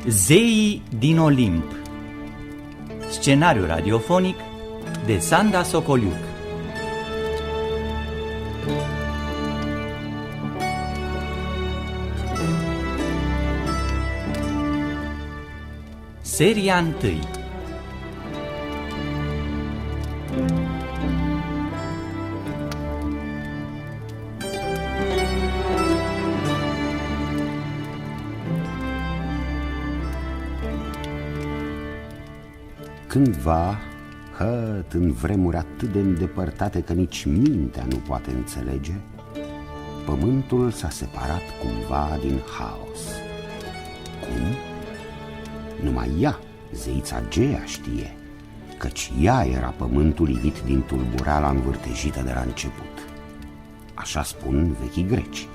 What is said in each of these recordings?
Zeii din Olimp. Scenariu radiofonic de Sanda Socoliuc. Seria 1. Cândva, în vremuri atât de îndepărtate că nici mintea nu poate înțelege, pământul s-a separat cumva din haos. Cum? Numai ea, zeița Gea, știe, căci ea era pământul ivit din tulburala învârtejită de la început. Așa spun vechii greci,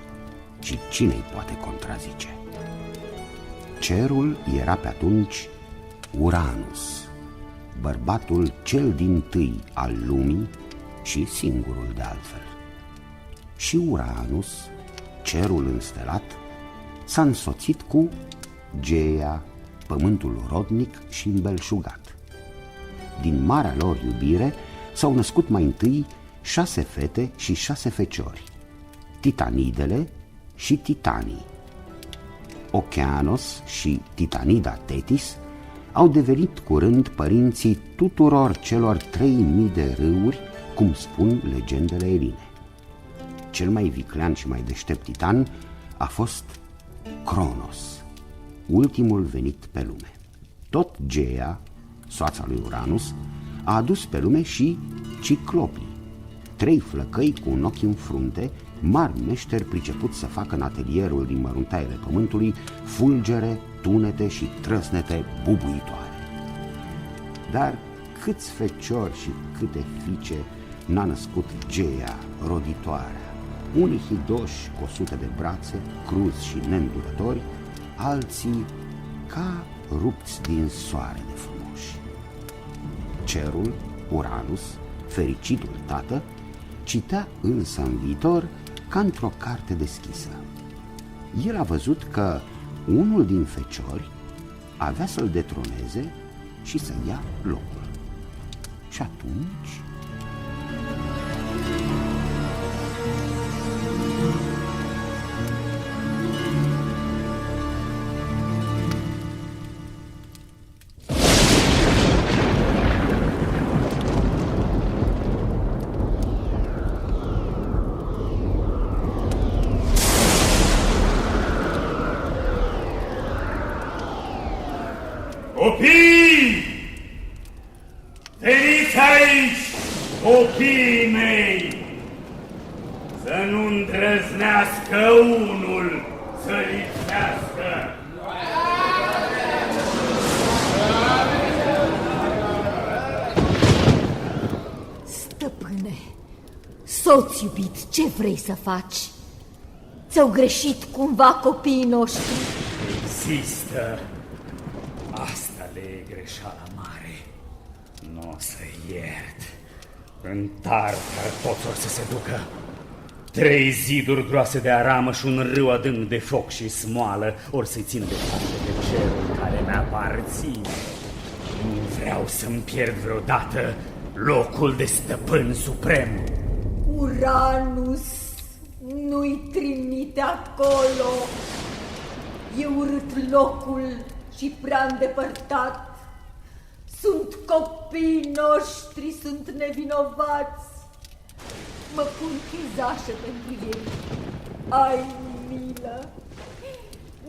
și cine-i poate contrazice? Cerul era pe atunci Uranus, bărbatul cel dintâi al lumii și singurul de altfel. Și Uranus, cerul înstelat, s-a însoțit cu Gea, pământul rodnic și îmbelșugat. Din marea lor iubire s-au născut mai întâi 6 fete și 6 feciori, Titanidele și Titanii. Okeanos și Titanida Tetis au devenit curând părinții tuturor celor 3000 de râuri, cum spun legendele eline. Cel mai viclean și mai deștept titan a fost Cronos, ultimul venit pe lume. Tot Gea, soața lui Uranus, a adus pe lume și Ciclopii, 3 flăcăi cu un ochi în frunte, mari meșteri pricepuți să facă în atelierul din măruntaiele pământului fulgere, tunete și trăsnete bubuitoare. Dar câți feciori și câte fiice n-a născut Gea, roditoarea, unii hidoși cu 100 de brațe, cruzi și neîndurători, alții ca rupți din soare de frumoși. Cerul, Uranus, fericitul tată, citea însă în viitor ca într-o carte deschisă. El a văzut că unul din feciori avea să-l detroneze și să ia locul. Și atunci... Copii! Veniți aici, copiii mei! Să nu îndrăznească unul să lipsească! Stăpâne, soț iubit, ce vrei să faci? Ți-au greșit cumva copiii noștri? Există. Asta le e greșeala mare. Nu o să iert. În Tartar toți or să se ducă. 3 ziduri groase de aramă și un râu adânc de foc și smoală or să-i țină departe de cerul care mi-aparține. Nu vreau să-mi pierd vreodată locul de stăpân suprem. Uranus nu-i trimite acolo. E urât locul și prea îndepărtat. Sunt copiii noștri, sunt nevinovați. Mă pun chizașă pentru ei. Ai milă.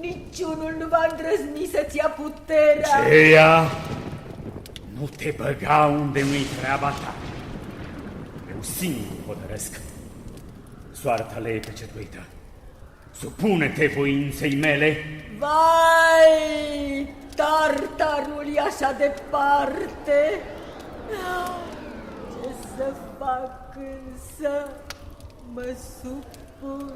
Niciunul nu va îndrăzni să-ți ia puterea. Gea, nu te băga unde nu-i treaba ta. Eu singur hotărăsc. Soarta le e pecetuită. Supune-te voinței mele. Vai, Tartarul e așa departe. Ce să fac însă? Mă supun.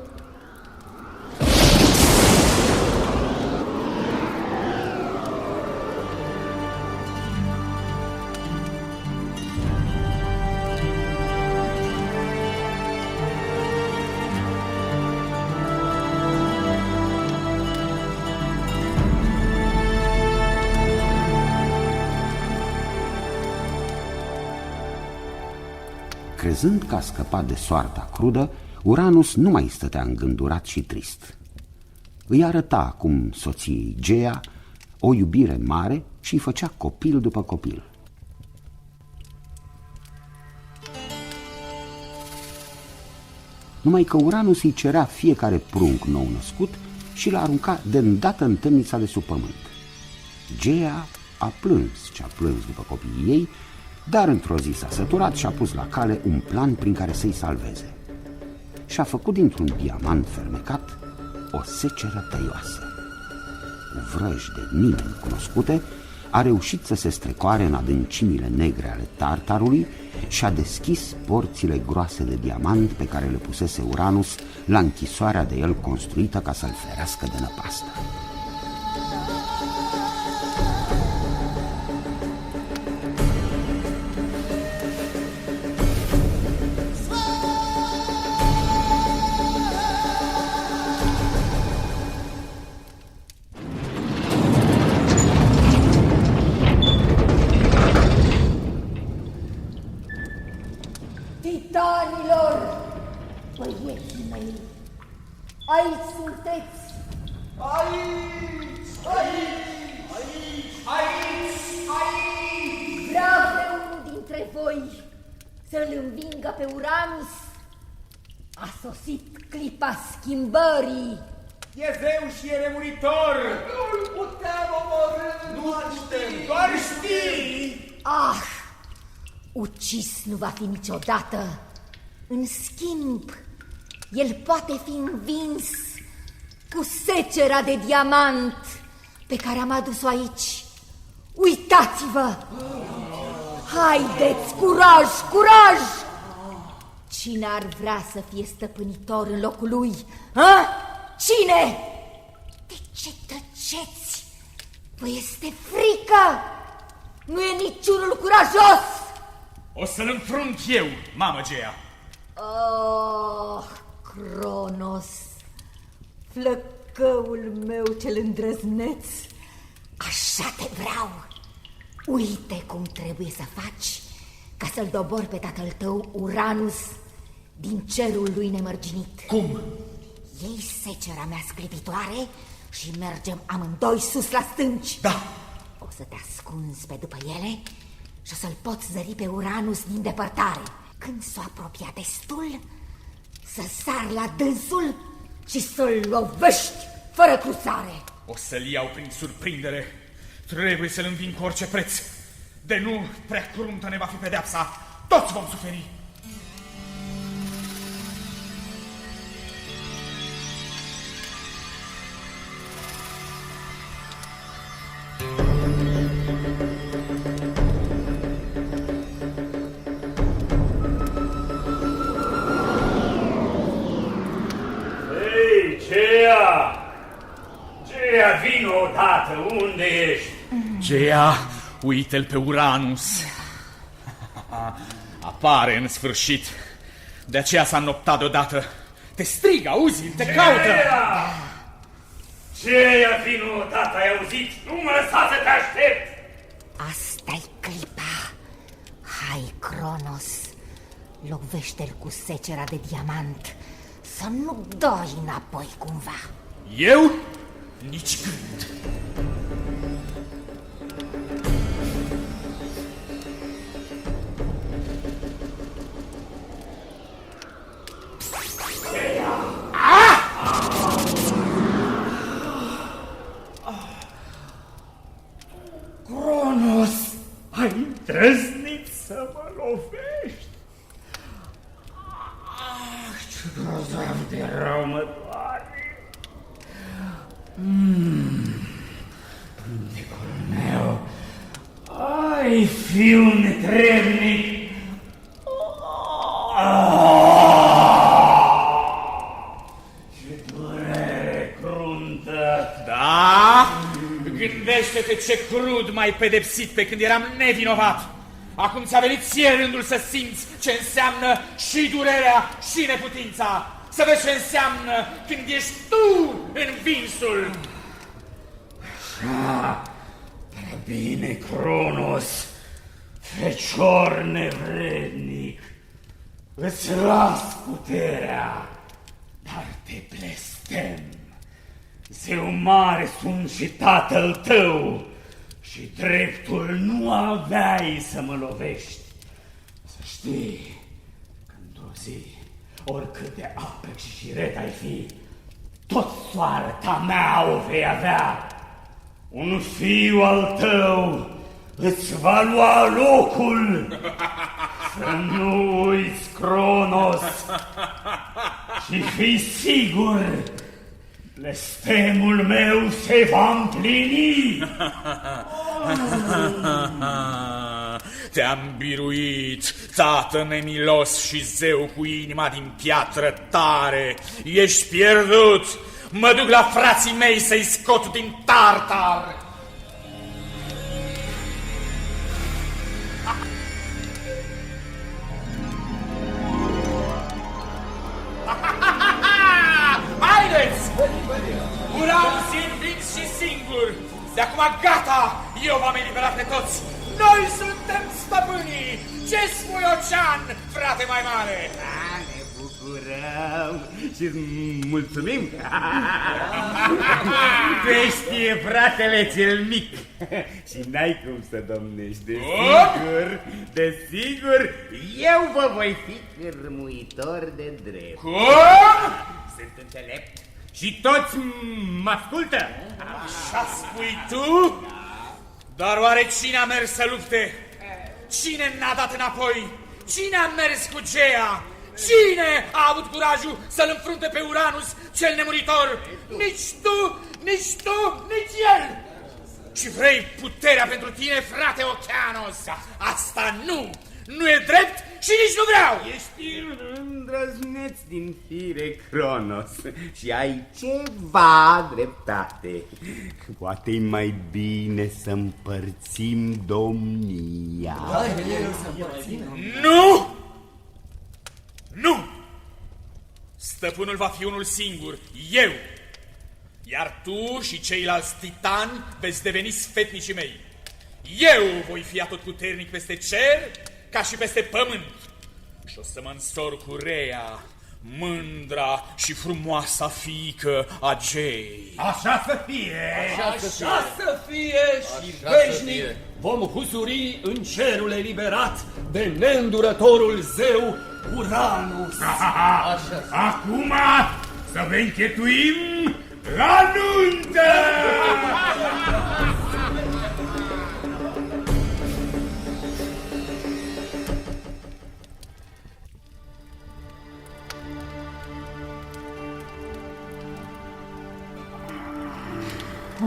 Crezând că a scăpat de soarta crudă, Uranus nu mai stătea îngândurat și trist. Îi arăta acum soției Gea o iubire mare și îi făcea copil după copil. Numai că Uranus îi cerea fiecare prunc nou născut și l-a arunca de îndată în temnița de sub pământ. Gea a plâns ce a plâns după copiii ei, dar într-o zi s-a săturat și a pus la cale un plan prin care să-i salveze. Și-a făcut dintr-un diamant fermecat o seceră tăioasă. Cu vrăji de nimeni cunoscute, a reușit să se strecoare în adâncimile negre ale Tartarului și a deschis porțile groase de diamant pe care le pusese Uranus la închisoarea de el construită ca să-l ferească de năpastă. Titanilor, băieții mei, aici sunteți! Aici! Aici! Aici! Aici! Aici! Vreau pe unul dintre voi să-l învingă pe Uranus. A sosit clipa schimbării. E zeu și e nemuritor! Nu-l putem omorâ, nu știm, doar știi! Ah! Ucis nu va fi niciodată. În schimb, el poate fi învins cu secera de diamant pe care am adus-o aici. Uitați-vă! Haideți, curaj, curaj! Cine ar vrea să fie stăpânitor în locul lui? Ha? Cine? De ce tăceți? Vă este frică? Nu e niciunul curajos! O să-l înfrunt eu, mamă Gea. Oh, Cronos, flăcăul meu cel îndrăzneț, așa te vreau. Uite cum trebuie să faci ca să-l dobori pe tatăl tău, Uranus, din cerul lui nemărginit. Cum? Iei secera mea sclipitoare și mergem amândoi sus la stânci. Da. O să te ascunzi pe după ele și o să-l poți zări pe Uranus din depărtare. Când s-o apropia destul, să sar la dânsul și să-l lovești fără cruțare. O să-l iau prin surprindere. Trebuie să-l înving cu orice preț. De nu, prea cruntă ne va fi pedeapsa. Toți vom suferi. Gea, vino odată, unde ești? Gea, uite-l pe Uranus. Apare în sfârșit. De aceea s-a înnoptat deodată. Te strigă, auzi, te caută. Gea, vino odată, ai auzit? Nu mă lăsa să te aștept. Asta-i clipa. Hai, Cronos, lovește-l cu secera de diamant, să nu dai înapoi cumva. Eu? Nici gând. Cronos, ai îndrăznit să mă lovești? Ce grozav de rău mă doare. Pântecul meu, ai fiu netrebnic. Ce durere cruntă. Da? Gândește-te ce crud m-ai pedepsit pe când eram nevinovat. Acum ți-a venit ție rândul să simți ce înseamnă și durerea și neputința. Să vezi ce înseamnă când ești tu învinsul. Prea bine, Cronos, fecior nevrednic. îți las puterea, dar te blestem. Zeu mare sunt și tatăl tău și dreptul nu aveai să mă lovești. Să știi că într-o zi, oricât de apex și șiret ai fi, tot soarta mea o vei avea. Un fiu al tău îți va lua locul. Să nu uiți, Cronos, și fii sigur, blestemul meu se va împlini. Te-am biruit, tată nemilos și zeu cu inima din piatră tare. Ești pierdut, mă duc la frații mei să-i scot din Tartar. Haideți! Uranus e învins și singur. De acum gata, eu v-am eliberat pe toți. Noi suntem stăpânii! Ce spui, Ocean, frate mai mare? Ne bucurăm și mulțumim. Tu ești fratele cel mic și n-ai cum să domnești. Desigur, eu vă voi fi cârmuitor de drept. Cum? Sunt înțelept și toți mă ascultă. Așa spui tu? Dar oare cine a mers să lupte? Cine n-a dat înapoi? Cine a mers cu Gea? Cine a avut curajul să-l înfrunte pe Uranus, cel nemuritor? Nici tu, nici tu, nici el! Și vrei puterea pentru tine, frate Oceanos? Asta nu! Nu e drept și nici nu vreau! Ești îndrăzneț din fire, Cronos, și ai ceva dreptate. Poate-i mai bine să împărțim domnia. Nu! Nu! Stăpânul va fi unul singur, eu! Iar tu și ceilalți titani veți deveni sfetnicii mei. Eu voi fi atotputernic peste cer ca și peste pământ. Și o să mă însor cu Rhea, mândra și frumoasa fiică a Gei. Așa să fie! Așa să fie și veșnic vom huzuri în cerul eliberat de neîndurătorul zeu Uranus. Acum să vă închetuim la nuntă!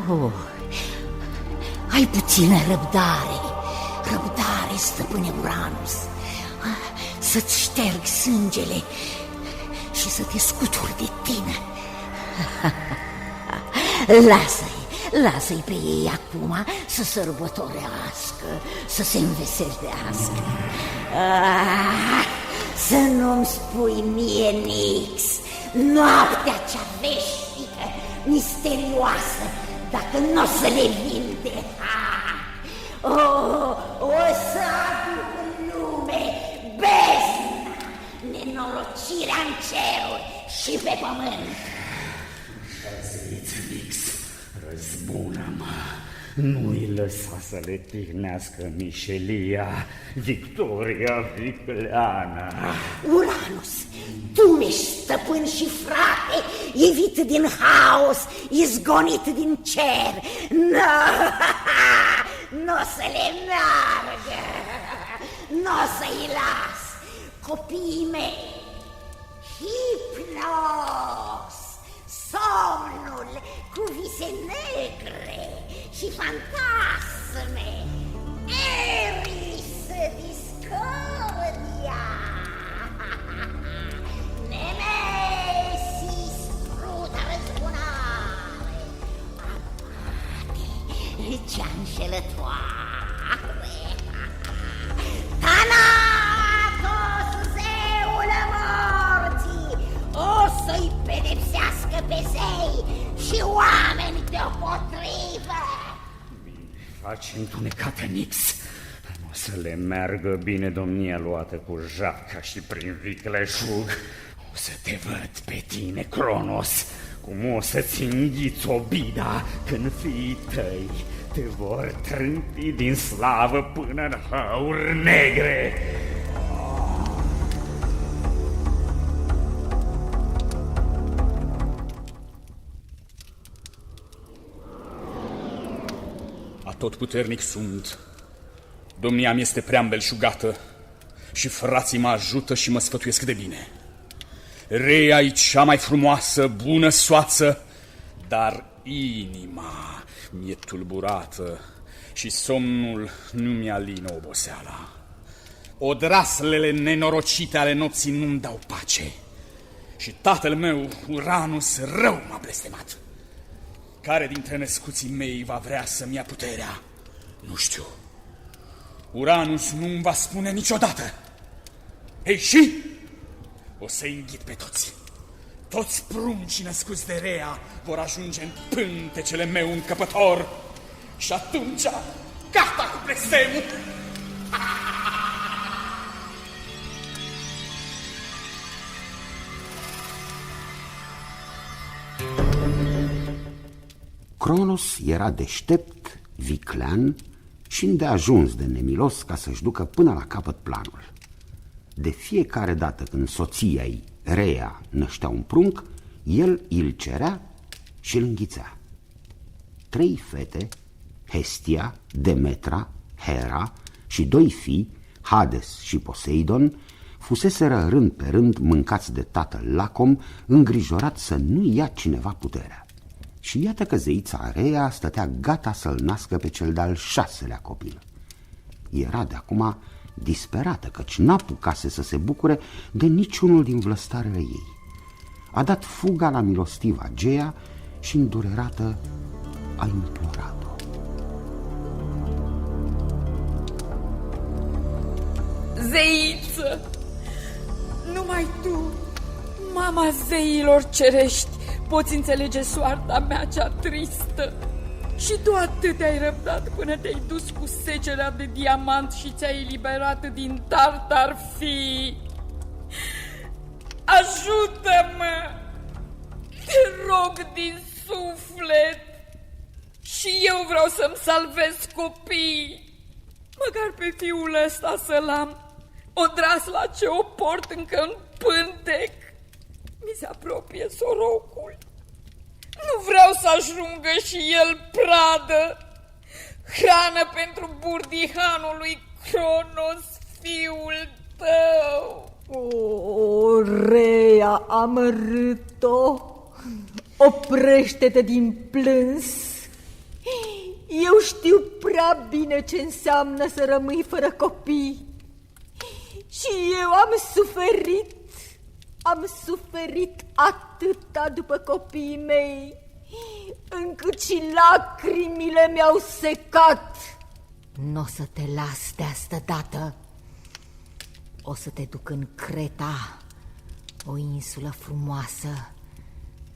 Oh, ai puțină răbdare, răbdare, stăpâne Uranus, să-ți șterg sângele și să te scuturi de tine. Lasă-i pe ei acum să sărbătorească, să se înveselească. Să nu-mi spui mie, Nix, noaptea cea veșnică, misterioasă, dacă nu o să le vinde. O să aduc în lume bezna, nenorocirea în ceruri și pe pământ. Nix, răzbună-mă, nu-i lăsa să le tihnească mișelia, victoria vicleană. Uranus, tu ești stăpân și frate, evit din haos, izgonit din cer. Nu o să le meargă, nu o să-i las. Copiii mei, Hipnos, somnul cu vise negre și fantasme, Eris, discordia, Nemesis, fruta răzbunare, Amate, cea înșelătoare, Thanatos, zeul morții, o să-i pedepsească pe zei și oameni deopotrivă. Faci întunecată, Nix. Nu o Să le meargă bine domnia luată cu japca și prin vicleșug. O să te văd pe tine, Cronos, cum o să-ți înghiți obida când fiii tăi te vor trânti din slavă până în hăuri negre. Atotputernic sunt, domnia mi este prea îmbelșugată și frații mă ajută și mă sfătuiesc de bine. Rhea e cea mai frumoasă, bună soață, dar inima mi-e tulburată și somnul nu mi-alină oboseala. Odraslele nenorocite ale nopții nu-mi dau pace și tatăl meu, Uranus, rău m-a blestemat. Care dintre născuții mei va vrea să-mi ia puterea? Nu știu. Uranus nu-mi va spune niciodată. Ei, și? O să-i înghit pe toți. Toți pruncii născuți de Rhea vor ajunge în pântecele meu încăpător. Și atunci, gata cu blestemul! Cronos era deștept, viclean și îndeajuns de nemilos ca să-și ducă până la capăt planul. De fiecare dată când soția ei, Rhea, năștea un prunc, el îl cerea și îl înghițea. 3 fete, Hestia, Demetra, Hera și 2 fii, Hades și Poseidon, fuseseră rând pe rând mâncați de tatăl Lacom, îngrijorat să nu ia cineva puterea. Și iată că zeița Rhea stătea gata să-l nască pe cel de-al 6-lea copil. Era de acum disperată, căci n-apucase să se bucure de niciunul din vlăstarele ei. A dat fuga la milostiva Gea și îndurerată a implorat-o. Zeiță, numai tu, mama zeilor cerești, poți înțelege soarta mea cea tristă. Și tu atât ai răbdat până te-ai dus cu secerea de diamant și ți-ai eliberat din Tartar fii. Ajută-mă, te rog din suflet. Și eu vreau să-mi salvez copiii. Măcar pe fiul ăsta să-l am. Odrasla ce o port încă în pântec. Mi se apropie sorocul. Nu vreau să ajungă și el pradă. Hrană pentru burdihanul lui Cronos, fiul tău. O, Rhea, amărât-o, oprește-te din plâns. Eu știu prea bine ce înseamnă să rămâi fără copii. Și eu am suferit atâta după copiii mei, încât și lacrimile mi-au secat. N-o să te las de asta dată. O să te duc în Creta, o insulă frumoasă.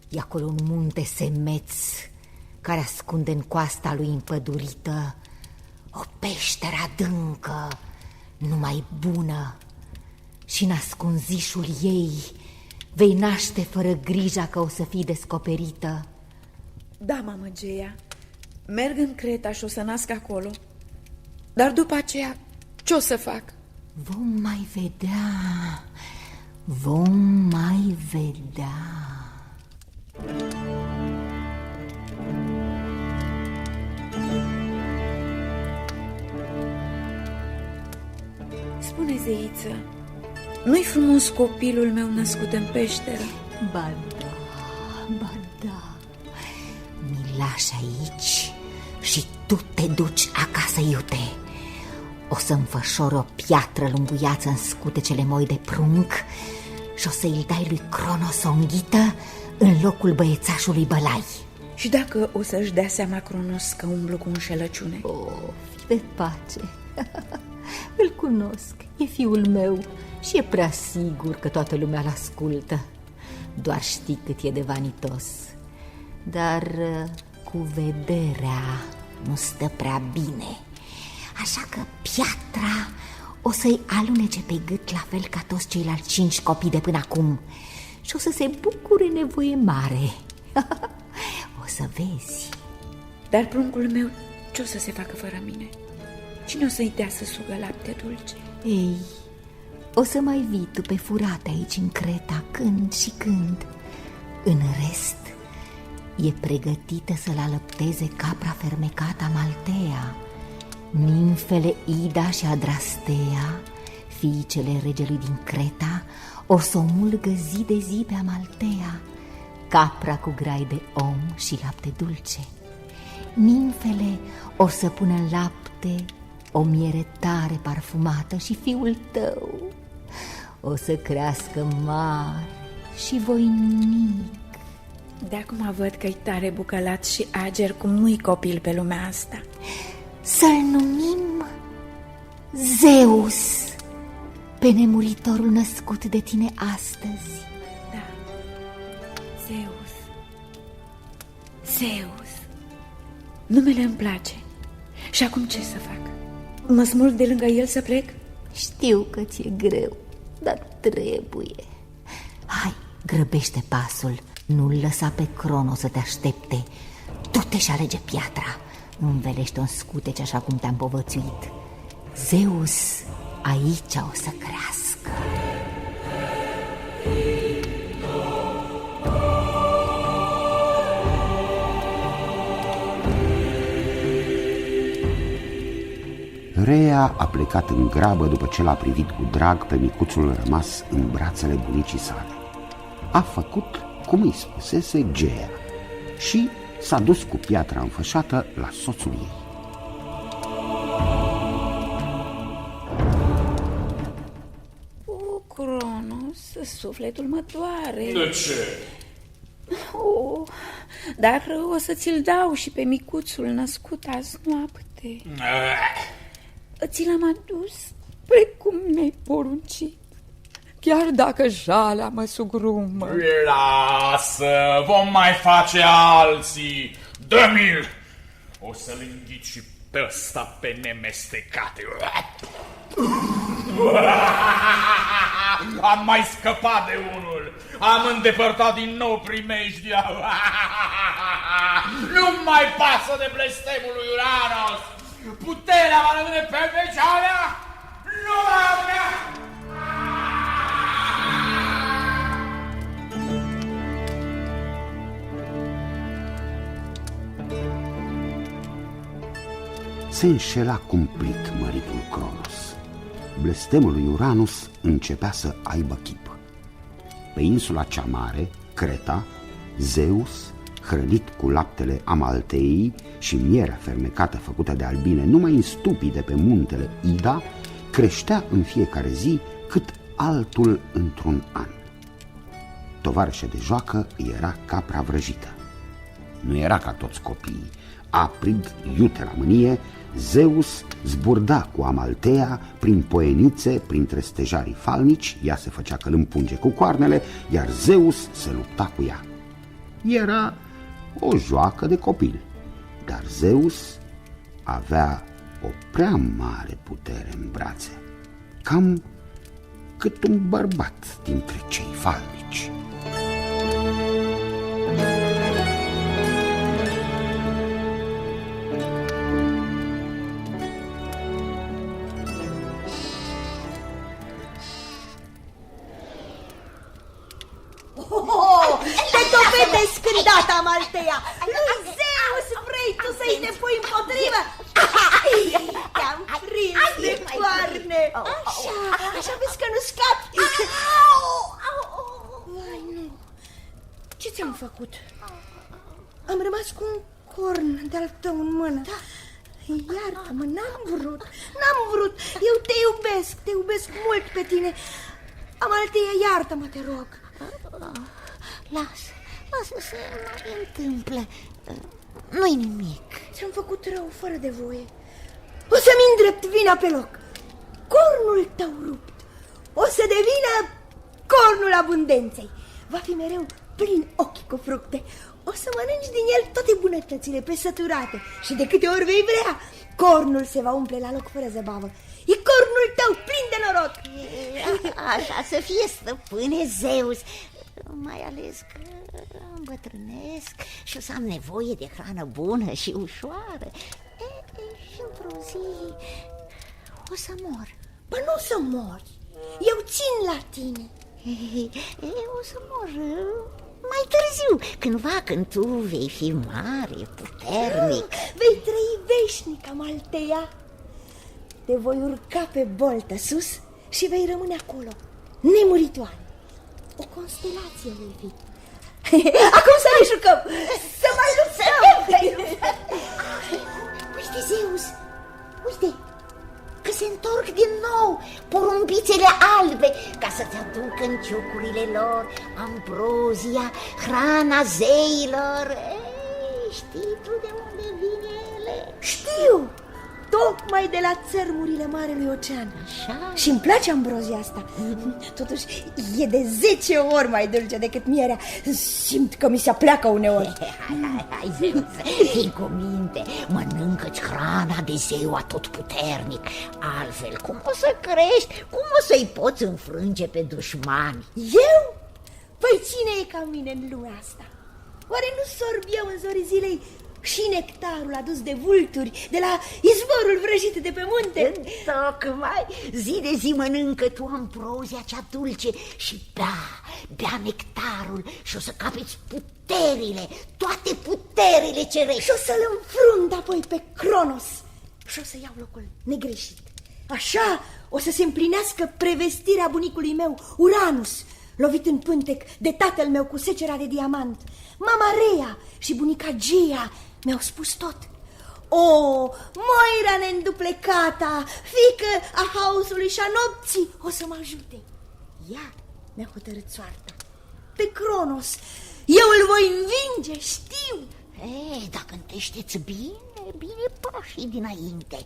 E acolo un munte semeț care ascunde în coasta lui împădurită o peșteră adâncă, numai bună. Și în ascunzișul ei vei naște fără grija că o să fii descoperită. Da, mamă Gea, merg în Creta și o să nasc acolo. Dar după aceea, ce o să fac? Vom mai vedea. Spune, zeiță, nu-i frumos copilul meu născut în peșteră? Ba da. Mi-l lași aici și tu te duci acasă, iute. O să înfășor o piatră lumbuiață în scutecele moi de prunc și o să-i dai lui Cronos o înghită în locul băiețașului Bălai. Și dacă o să-și dea seama Cronos că umblu cu înșelăciune? Fi de pace. Îl cunosc, e fiul meu și e prea sigur că toată lumea l-ascultă. Doar știi cât e de vanitos. Dar cu vederea nu stă prea bine. Așa că piatra o să-i alunece pe gât la fel ca toți ceilalți 5 copii de până acum și o să se bucure nevoie mare. O să vezi. Dar pruncul meu, ce o să se facă fără mine? Cine o să-i dea să sugă lapte dulce? Ei, o să mai vii tu pe furate aici în Creta când și când. În rest, e pregătită să-l alăpteze capra fermecată Amaltea. Nimfele Ida și Adrastea, fiicele regelui din Creta, o să o mulgă zi de zi pe Amaltea, capra cu grai de om și lapte dulce. Nimfele o să pună în lapte o miere tare parfumată și fiul tău o să crească mare și voinic. De acum văd că-i tare bucălat și ager cum nu-i copil pe lumea asta. Să-l numim Zeus, pe nemuritorul născut de tine astăzi. Da, Zeus. Zeus. Numele îmi place. Și acum ce să fac? Mă smulg de lângă el să plec? Știu că ți-e greu, dar trebuie. Hai, grăbește pasul. Nu-l lăsa pe Crono să te aștepte. Du-te și alege piatra. Nu învelește un scutece așa cum te-am povățuit. Zeus aici o să crească. Rhea a plecat în grabă după ce l-a privit cu drag pe micuțul rămas în brațele bunicii sale. A făcut cum îi spusese Gea și s-a dus cu piatra înfășată la soțul ei. O, Cronos, sufletul mă doare. De ce? Dar o să ți-l dau și pe micuțul născut azi noapte. Ți l-am adus precum mi-ai poruncit, chiar dacă jalea mă sugrumă. Lasă, vom mai face alții. Dă-mi-l! O să-l înghit și pe ăsta pe nemestecate. Am mai scăpat de unul. Am îndepărtat din nou primejdia. Nu mai pasă de blestemul lui Uranos. Puterea va rămâne pe vecea mea. Nu va avea. Se înșela cumplit măritul Cronos. Blestemul lui Uranus începea să aibă chip. Pe insula cea mare, Creta, Zeus, hrănit cu laptele Amalteei și mierea fermecată făcută de albine numai în stupii de pe muntele Ida, creștea în fiecare zi cât altul într-un an. Tovarășa de joacă era capra vrăjită. Nu era ca toți copiii. Aprig, iute la mânie, Zeus zburda cu Amaltea prin poienițe, printre stejarii falnici, ea se făcea că îl împunge cu coarnele, iar Zeus se lupta cu ea. Era o joacă de copil, dar Zeus avea o prea mare putere în brațe, cam cât un bărbat dintre cei falnici. Te topetesc îndată, Amaltea! Lui Zeus vrei tu să-i te pui împotrivă? Te-am prins de coarne! Așa vezi că nu scapi! Vai, nu! Ce ți-am făcut? Am rămas cu un corn de-al tău în mână. Iartă-mă, n-am vrut. Eu te iubesc mult pe tine. Amaltea, iartă-mă, te rog. Lasă să nu întâmple. Nu-i nimic. Ți-am făcut rău fără de voie. O să-mi îndrept vina pe loc. Cornul tău rupt o să devină cornul abundenței. va fi mereu plin ochii cu fructe. O să mănânci din el toate bunătățile presăturate și de câte ori vei vrea, cornul se va umple la loc fără zăbavă. E cornul tău plin de noroc. Așa să fie, stăpâne Zeus. Mai ales că îmbătrânesc și o să am nevoie de hrană bună și ușoară. Și într-o zi o să mor. Bă, nu o să mori. Eu țin la tine. O să mor mai târziu, cândva când tu vei fi mare, puternic. Vei trăi veșnic, Amaltea. Te voi urca pe boltă sus și vei rămâne acolo, nemuritoare. O constelație vei fi. Acum să ne jucăm. Să mai luptăm. Uite, Zeus, uite că se întorc din nou porumbițele albe ca să-ți aducă în ciocurile lor ambrozia, hrana zeilor. Știi tu de unde vine ele? Știu, tocmai de la țărmurile Marelui Ocean. Așa? Și îmi place ambrozia asta. Totuși e de 10 ori mai dulce decât mierea. Simt că mi se apleacă uneori. Hai, Zeus, fii cu minte, mănâncă-ți hrana de zeu atotputernic. Altfel, cum o să crești? Cum o să-i poți înfrânge pe dușmani? Eu? Păi cine e ca mine în lumea asta? Oare nu sorb eu în zorii zilei și nectarul adus de vulturi de la izvorul vrăjit de pe munte? Tocmai, zi de zi mănâncă tu ambrozia cea dulce și bea nectarul și o să capeți puterile, toate puterile cerești. Și o să-l înfrunt apoi pe Cronos și o să iau locul negreșit. Așa o să se împlinească prevestirea bunicului meu, Uranus, lovit în pântec de tatăl meu cu secera de diamant. Mama Rea și bunica Gea mi-au spus tot. O, Moira neînduplecata, fiică a haosului și a nopții, o să mă ajute. Ea mi-a hotărât soarta. Pe Cronos eu îl voi învinge, știu. Dacă înteșteți bine pașii dinainte.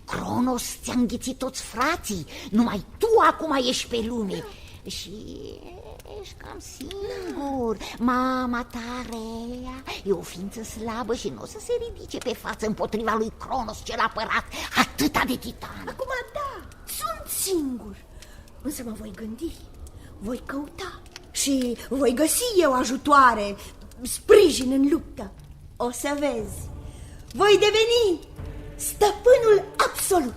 Cronos ți-a înghițit toți frații, numai tu acum ești pe lume. Și ești cam singur. Mama ta, Rea, e o ființă slabă și nu o să se ridice pe față împotriva lui Cronos cel apărat atâta de titan. Acum da, sunt singur, însă mă voi gândi, voi căuta și voi găsi eu ajutoare, sprijin în luptă. O să vezi, voi deveni stăpânul absolut.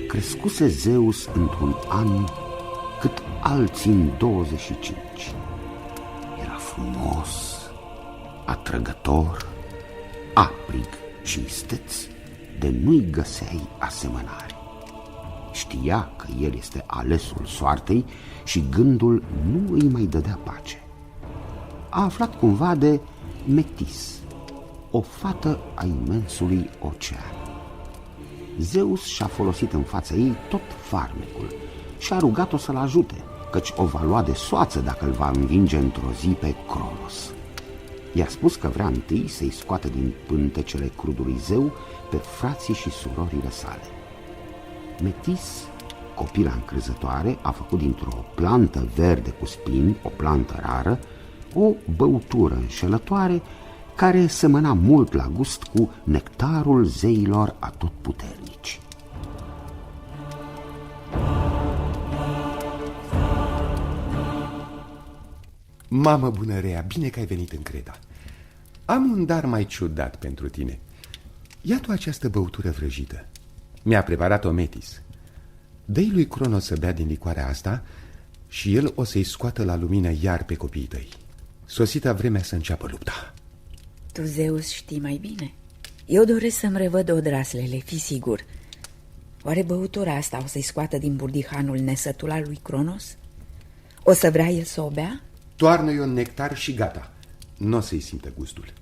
Crescuse Zeus într-un an cât alții în 25. Era frumos, atrăgător, aprig și isteț, de nu-i găseai asemănare. Știa că el este alesul soartei și gândul nu îi mai dădea pace. A aflat cumva de Metis, o fată a imensului ocean. Zeus și-a folosit în fața ei tot farmecul și a rugat-o să-l ajute, căci o va lua de soață dacă îl va învinge într-o zi pe Cronos. I-a spus că vrea întâi să-i scoată din pântecele crudului zeu pe frații și surorile sale. Metis, copila încrezătoare, a făcut dintr-o plantă verde cu spini, o plantă rară, o băutură înșelătoare care semăna mult la gust cu nectarul zeilor atotputernici. Mamă bună, Rea, bine că ai venit în Creta. Am un dar mai ciudat pentru tine. Ia tu această băutură vrăjită. Mi-a preparat-o Metis. Dă-i lui Cronos să bea din licoarea asta și el o să-i scoată la lumină iar pe copiii tăi. Sosită vremea să înceapă lupta. Tu, Zeus, știi mai bine. Eu doresc să-mi revăd odraslele, fii sigur. Oare băutura asta o să-i scoată din burdihanul nesătul al lui Cronos? O să vrea el să o bea? Toarnă-i un nectar și gata. Nu o să-i simtă gustul.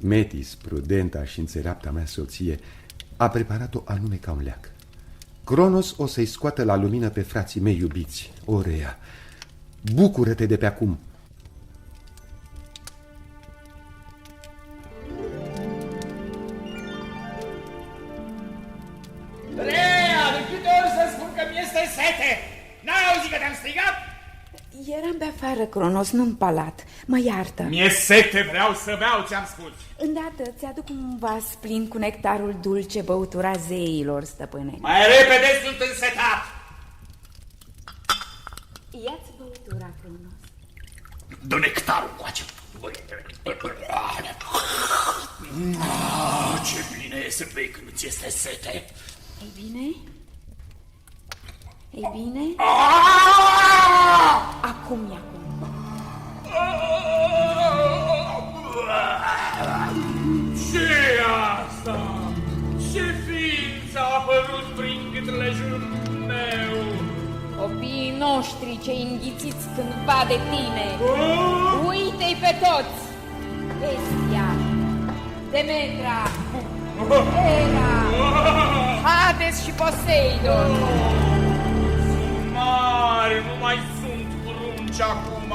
Metis, prudenta și înțeleapta mea soție, a preparat-o anume ca un leac. Cronos o să-i scoată la lumină pe frații mei iubiți. O, Rhea, bucură-te de pe acum. Rhea, de câte ori să spun că mi-este sete? N-ai auzit că te-am strigat? Eram pe afară, Cronos, nu în palat. Mă iartă. Mi-e sete, vreau să beau, ți-am spus. Îndată ți-aduc un vas plin cu nectarul dulce, băutura zeilor, stăpâne. Mai repede, sunt însetat. Ia-ți băutura, Cronos. Dă nectarul coace. Ce bine e să bei când ți este sete. Ei bine? Ei bine? Acum e acum. Ce asta? Ce ființă a apărut prin gâtlejul meu? Copiii noștri cei înghițiți cândva de tine. Uite-i pe toți! Bestia, Demetra, Hera, Hades și Poseidon. Mari, nu mai sunt prunci acum.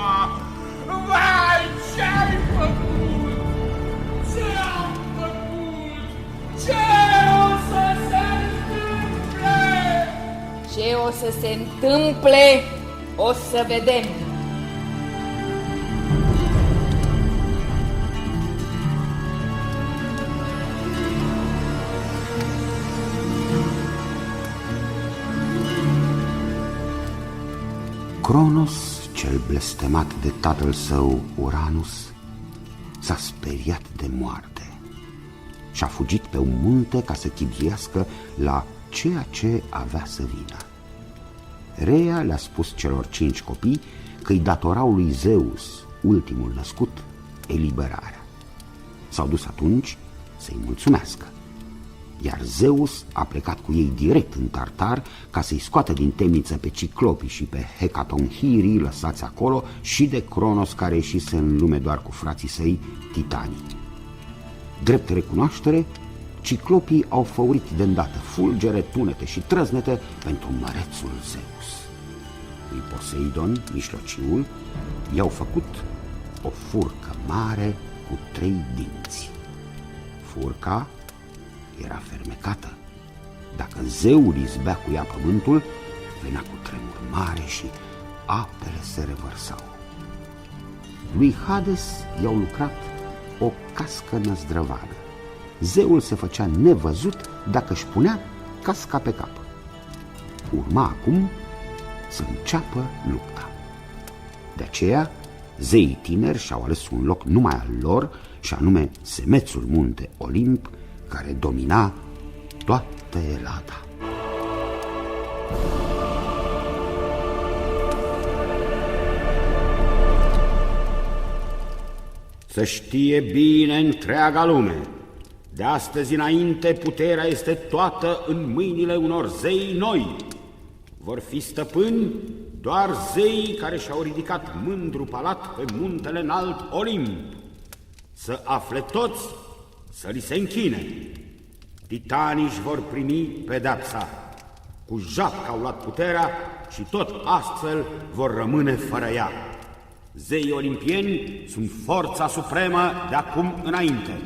Vai, ce-ai făcut? Ce-am făcut? Ce o să se întâmple? Ce o să se întâmple, o să vedem. Cronos, cel blestemat de tatăl său Uranus, s-a speriat de moarte și a fugit pe un munte ca să chibzuiască la ceea ce avea să vină. Rhea le-a spus celor 5 copii că îi datorau lui Zeus, ultimul născut, eliberarea. S-au dus atunci să-i mulțumească, iar Zeus a plecat cu ei direct în Tartar ca să-i scoată din temniță pe Ciclopii și pe Hecatonchirii lăsați acolo și de Cronos, care ieșise în lume doar cu frații săi titanii. Drept recunoaștere, Ciclopii au făurit de îndată fulgere, tunete și trăznete pentru mărețul Zeus. Lui Poseidon, mijlociul, i-au făcut o furcă mare cu 3 dinți. Furca era fermecată. Dacă zeul izbea cu ea pământul, venea cu tremur mare și apele se revărsau. Lui Hades i-au lucrat o cască năzdrăvadă. Zeul se făcea nevăzut dacă își punea casca pe cap. Urma acum să înceapă lupta. De aceea, zeii tineri și-au ales un loc numai al lor, și anume semețul munte Olimp, care domina toată Elada. Să știe bine întreaga lume, de astăzi înainte puterea este toată în mâinile unor zei noi. Vor fi stăpâni doar zeii care și-au ridicat mândru palat pe muntele înalt Olimp. Să afle toți să li se închine. Titanii își vor primi pedepsa. Cu japc au luat puterea și tot astfel vor rămâne fără ea. Zeii olimpieni sunt forța supremă de acum înainte.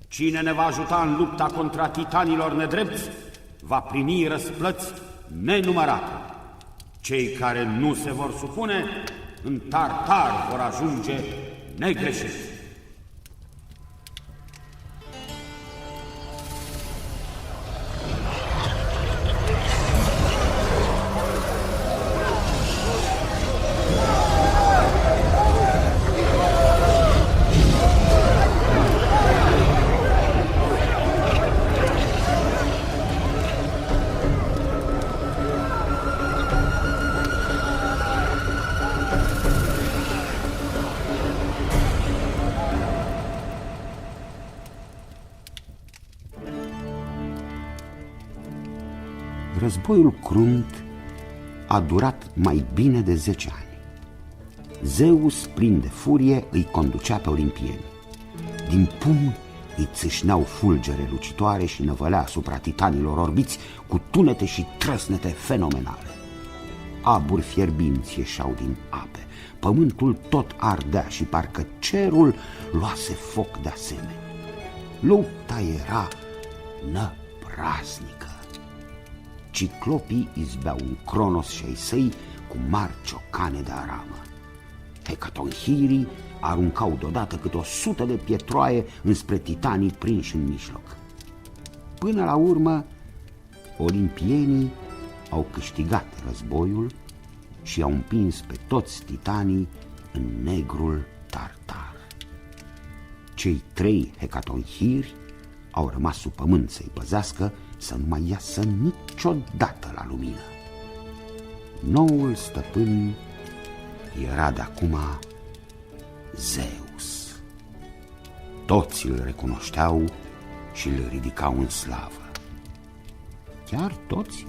Cine ne va ajuta în lupta contra titanilor nedrepți va primi răsplăți nenumărate. Cei care nu se vor supune în Tartar vor ajunge negreșiți. Războiul crunt a durat mai bine de 10 ani. Zeus, plin de furie, îi conducea pe olimpieni. Din pumni Îi țâșneau fulgere lucitoare și năvălea asupra titanilor orbiți cu tunete și trăsnete fenomenale. Aburi fierbinți ieșeau din ape, pământul tot ardea și parcă cerul luase foc de asemenea. Lupta era năpraznică. Ciclopii izbeau un Cronos și ai săi cu mari ciocane de aramă. Hecatonchirii aruncau deodată câte 100 de pietroaie înspre titanii prinși în mijloc. Până la urmă, olimpienii au câștigat războiul și au împins pe toți titanii în negrul tartar. Cei 3 hecatonchiri au rămas sub pământ să-i păzească să nu mai iasă niciodată la lumină. Noul stăpân era de acum Zeus. Toți îl recunoșteau și îl ridicau în slavă. Chiar toți?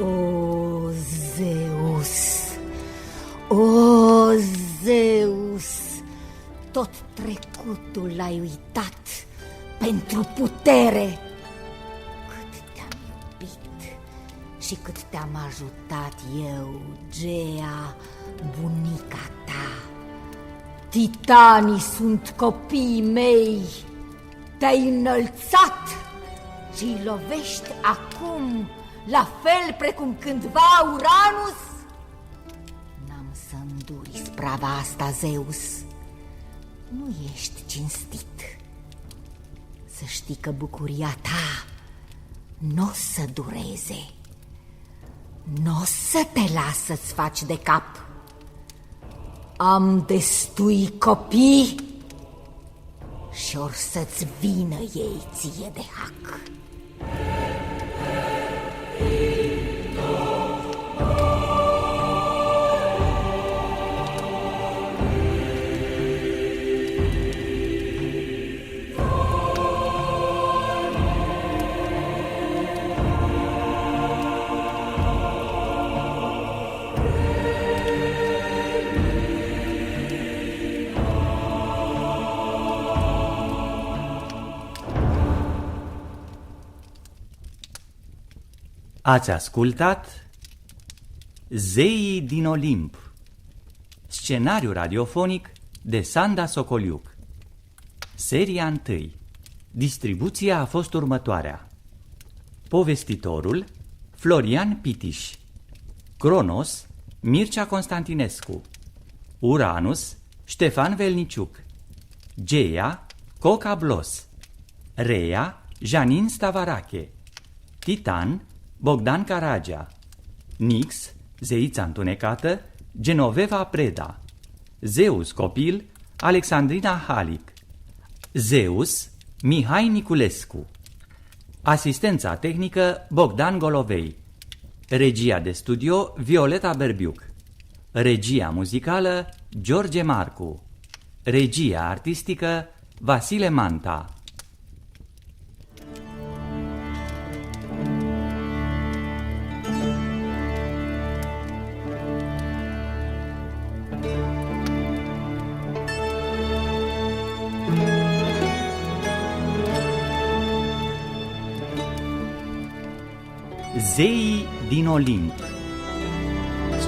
O, Zeus! O, Zeus! Tot trecutul l-ai uitat pentru putere. Cât te-am iubit și cât te-am ajutat eu, Gea, bunica ta. Titanii sunt copiii mei. Te-ai înălțat și îi lovești acum la fel precum cândva Uranus? N-am să înduri sprava asta, Zeus. Nu ești cinstit. Să știi că bucuria ta n-o să dureze. N-o să te las să-ți faci de cap. Am destui copii și or să-ți vină ei ție de hac. Ați ascultat Zeii din Olimp, scenariu radiofonic de Sanda Socoliuc. Seria 1. Distribuția a fost următoarea: povestitorul Florian Pitiș, Cronos Mircea Constantinescu, Uranus Ștefan Velniciuc, Gea Coca Blos, Rea Janin Stavarache, Titan Bogdan Caragea, Nix, zeița întunecată, Genoveva Preda, Zeus copil, Alexandrina Halic, Zeus, Mihai Niculescu, asistența tehnică, Bogdan Golovei, regia de studio, Violeta Berbiuc, regia muzicală, George Marcu, regia artistică, Vasile Manta. Zeii din Olimp,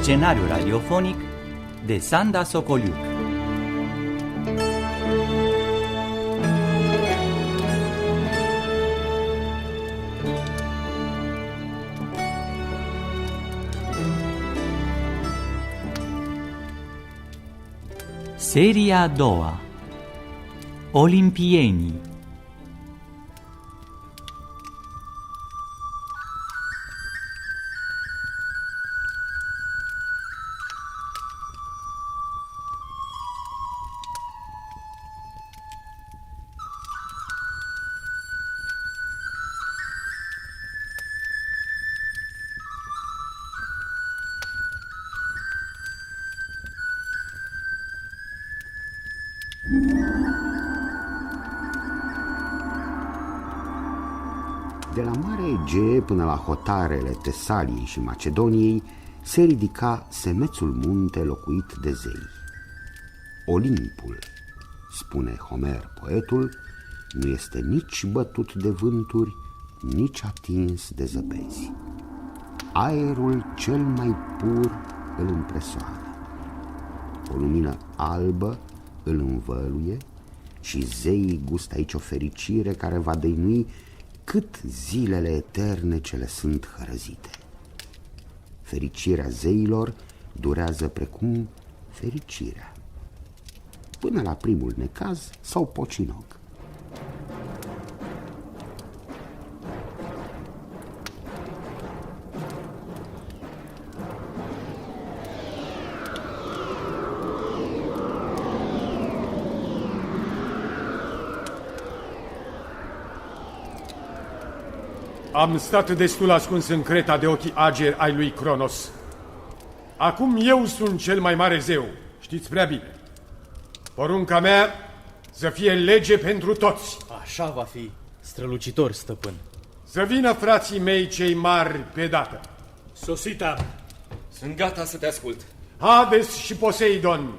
scenariu radiofonic de Sanda Socoliuc. Seria a doua, Olimpienii. De la Marea Egee până la hotarele Tesaliei și Macedoniei se ridica semețul munte locuit de zei. Olimpul, spune Homer poetul, nu este nici bătut de vânturi, nici atins de zăpezi. Aerul cel mai pur îl împresoară. O lumină albă îl învăluie și zeii gustă aici o fericire care va dăinui cât zilele eterne ce le sunt hărăzite. Fericirea zeilor durează precum fericirea, până la primul necaz sau pocinog. Am stat destul ascuns în Creta de ochii ageri ai lui Cronos. Acum eu sunt cel mai mare zeu, știți prea bine. Porunca mea să fie lege pentru toți. Așa va fi, strălucitor, stăpân. Să vină frații mei cei mari pe dată. Sosita, sunt gata să te ascult. Hades și Poseidon,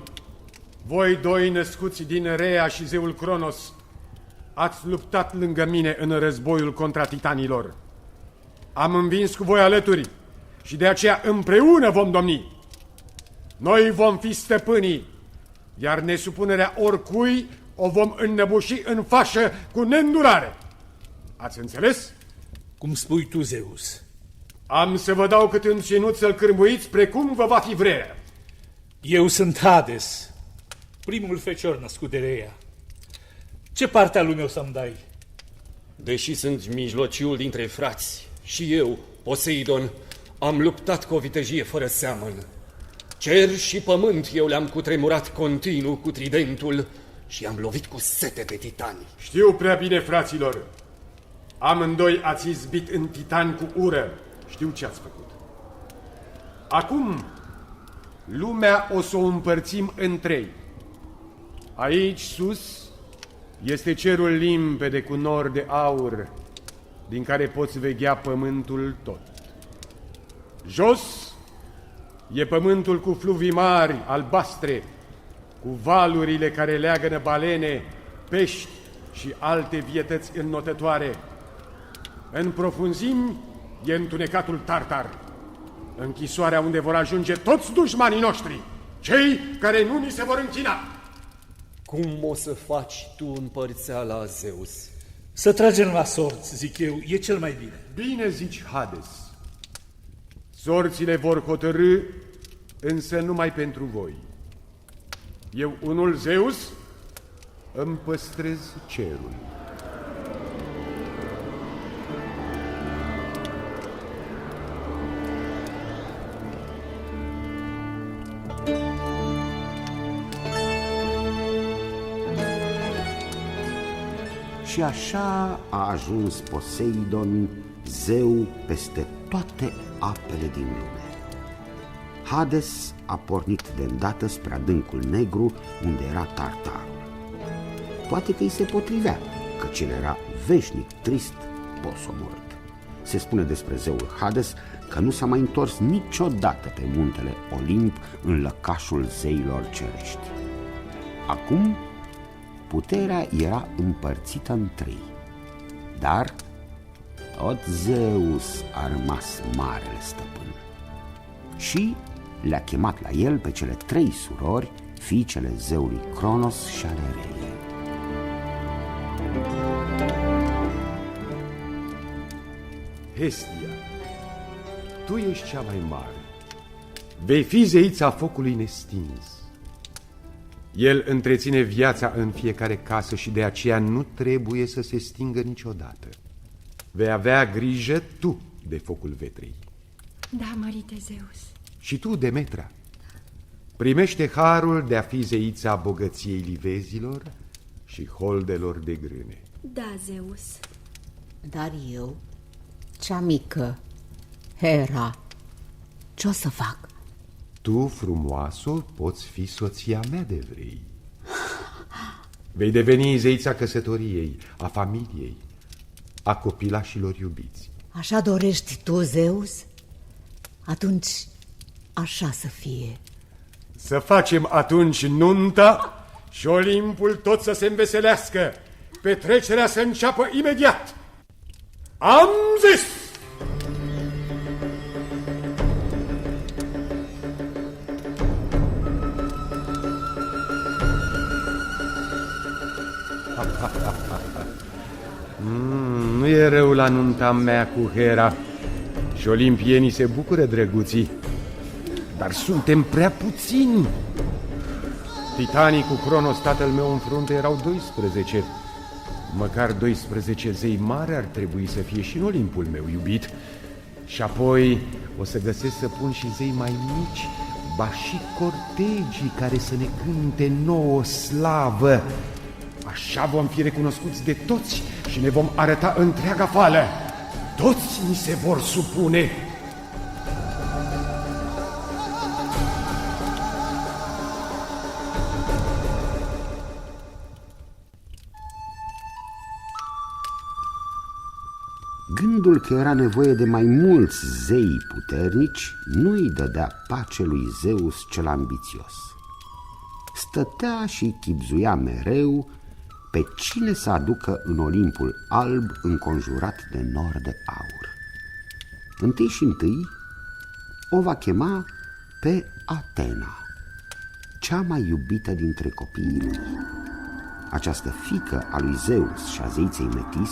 voi doi născuți din Rea și zeul Cronos, ați luptat lângă mine în războiul contra titanilor. Am învins cu voi alături și de aceea împreună vom domni. Noi vom fi stăpânii, iar nesupunerea oricui o vom înnăbuși în fașă cu neîndurare. Ați înțeles? Cum spui tu, Zeus. Am să vă dau cât un ținut să-l cârmuiți precum vă va fi vrerea. Eu sunt Hades, primul fecior născut de Rea. Ce parte a lumii o să-mi dai? Deși sunt mijlociul dintre frați, și eu, Poseidon, am luptat cu o vitejie fără seamăn. Cer și pământ eu le-am cutremurat continuu cu tridentul și am lovit cu sete pe titani. Știu prea bine, fraților. Amândoi ați izbit în titani cu ură. Știu ce ați făcut. Acum, lumea o să o împărțim în trei. Aici, sus, este cerul limpede cu nori de aur, din care poți veghea pământul tot. Jos e pământul cu fluvii mari, albastre, cu valurile care leagănă balene, pești și alte vietăți înnotătoare. În profunzimi e întunecatul Tartar, închisoarea unde vor ajunge toți dușmanii noștri, cei care nu ni se vor închina. Cum o să faci tu împărțeala, Zeus? Să tragem la sorți, zic eu, e cel mai bine. Bine zici, Hades. Sorțile vor hotărâ, însă numai pentru voi. Eu, unul Zeus, îmi păstrez cerul. Și așa a ajuns Poseidon, zeu peste toate apele din lume. Hades a pornit de îndată spre adâncul negru, unde era Tartarul. Poate că îi se potrivea, căci el era veșnic trist, posomorât. Se spune despre zeul Hades că nu s-a mai întors niciodată pe muntele Olimp în lăcașul zeilor cerești. Acum puterea era împărțită în trei, dar tot Zeus a rămas marele stăpân și le-a chemat la el pe cele trei surori, fiicele zeului Cronos și ale Reei. Hestia, tu ești cea mai mare, vei fi zeița focului nestins. El întreține viața în fiecare casă și de aceea nu trebuie să se stingă niciodată. Vei avea grijă tu de focul vetrei. Da, mărite Zeus. Și tu, Demetra, primește harul de a fi zeița bogăției livezilor și holdelor de grâne. Da, Zeus. Dar eu, cea mică, Hera, ce o să fac? Tu, frumoasă, poți fi soția mea de vrei. Vei deveni zeița căsătoriei, a familiei. a copilașilor iubiți. Așa dorești tu, Zeus? Atunci așa să fie. Să facem atunci nunta și Olimpul tot să se înveselească. Petrecerea să înceapă imediat. Am zis! Nu e rău la nunta mea cu Hera și olimpienii se bucură, drăguții. Dar suntem prea puțini. Titanii cu Cronos, tatăl meu, în frunte erau 12. Măcar 12 zei mari ar trebui să fie și în Olimpul meu iubit. Și apoi o să găsesc să pun și zei mai mici, ba și cortegii care să ne cânte nouă slavă. Așa vom fi recunoscuți de toți și ne vom arăta întreaga fală. Toți ni se vor supune. Gândul că era nevoie de mai mulți zei puternici nu îi dădea pace lui Zeus cel ambițios. Stătea și chibzuia mereu pe cine să aducă în Olimpul alb înconjurat de nor de aur. Întâi și întâi o va chema pe Atena, cea mai iubită dintre copiii lui. Această fiică a lui Zeus și a zeiței Metis,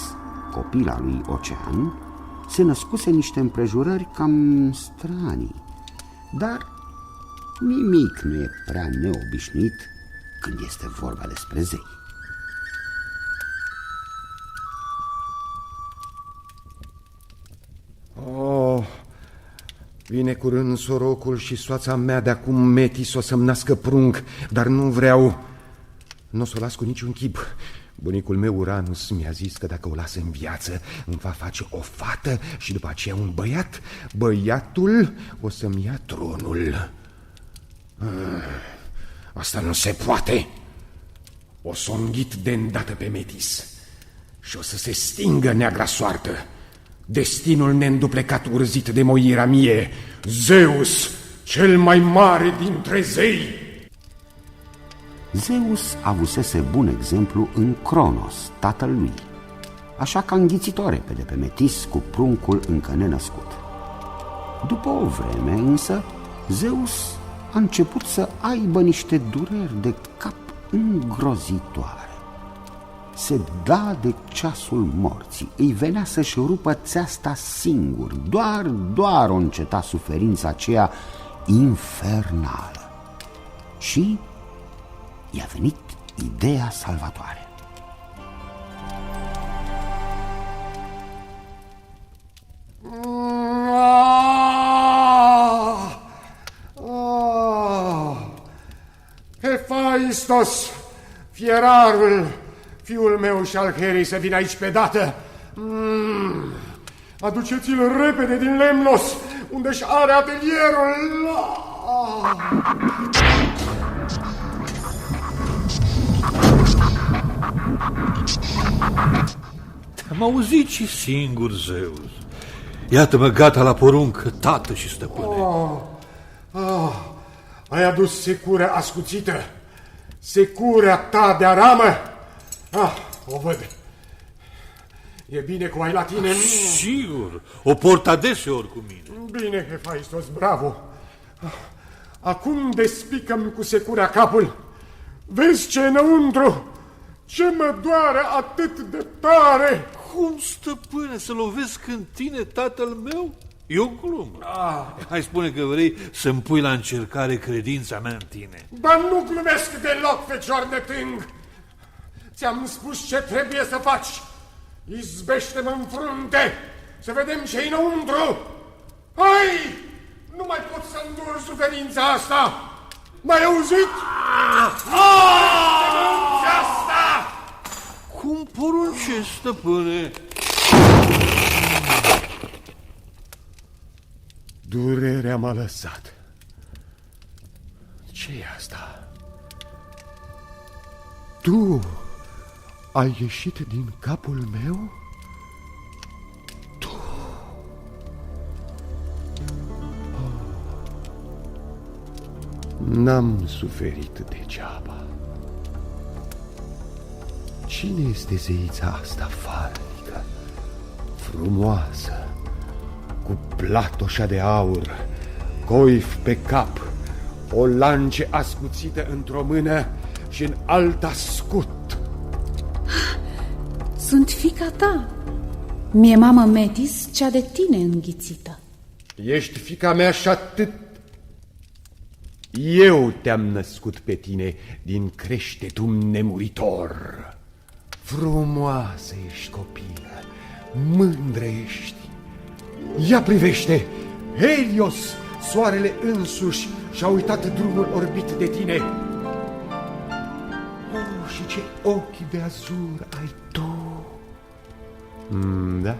copila lui Ocean, se născuse niște împrejurări cam stranii, dar nimic nu e prea neobișnuit când este vorba despre zei. Oh, vine curând sorocul și soața mea de acum, Metis, o să-mi nască prunc, dar nu vreau. Nu o să o las cu niciun chip. Bunicul meu Uranus mi-a zis că dacă o las în viață îmi va face o fată și după aceea un băiat. Băiatul o să-mi ia tronul. Asta nu se poate. O să o înghit de îndată pe Metis și o să se stingă neagra soartă. Destinul neînduplecat urzit de moirea mie, Zeus, cel mai mare dintre zei. Zeus avusese bun exemplu în Cronos, tatăl lui, așa că a înghițit-o repede pe Metis cu pruncul încă nenăscut. După o vreme însă, Zeus a început să aibă niște dureri de cap îngrozitoare. Se da de ceasul morții, îi venea să-și rupă țeasta singur, doar o înceta suferința aceea infernală. Și i-a venit ideea salvatoare. Hefaistos, fierarul, fiul meu și al Herei, să vină aici pe dată. Aduceți-l repede din Lemnos, unde-și are atelierul. Am auzit și singur, Zeus. Iată-mă gata la poruncă, tată și stăpâne. Ai adus securea ascuțită, securea ta de aramă. O văd. E bine că o ai la tine. Sigur, o port adeseori cu mine. Bine, Hefaistos, bravo. Acum despică-mi cu securea capul. Vezi ce e înăuntru? Ce mă doare atât de tare? Cum, stăpâne, să lovesc în tine, tatăl meu? E o glumă. Hai, spune că vrei să-mi pui la încercare credința mea în tine. Dar nu glumesc deloc, fecior de tâng. Ți-am spus ce trebuie să faci. Izbește-mă în frunte, să vedem ce-i înăuntru. Hai! Nu mai pot să îndur suferința asta. M-ai auzit? Asta! Cum poruncești, stăpâne? Durerea m-a lăsat. Ce e asta? Tu ai ieșit din capul meu? N-am suferit degeaba. Cine este zeița asta falnică, frumoasă, cu platoșa de aur, coif pe cap, o lance ascuțită într-o mână și în alta scut? Sunt fiica ta. Mie mamă Metis, cea de tine înghițită. Ești fiica mea și atât. Eu te-am născut pe tine din creștetul nemuritor. Frumoasă ești, copilă, mândră ești. Ia privește, Helios, soarele însuși, și-a uitat drumul orbit de tine. Oh, și ce ochi de azur ai tu! Da,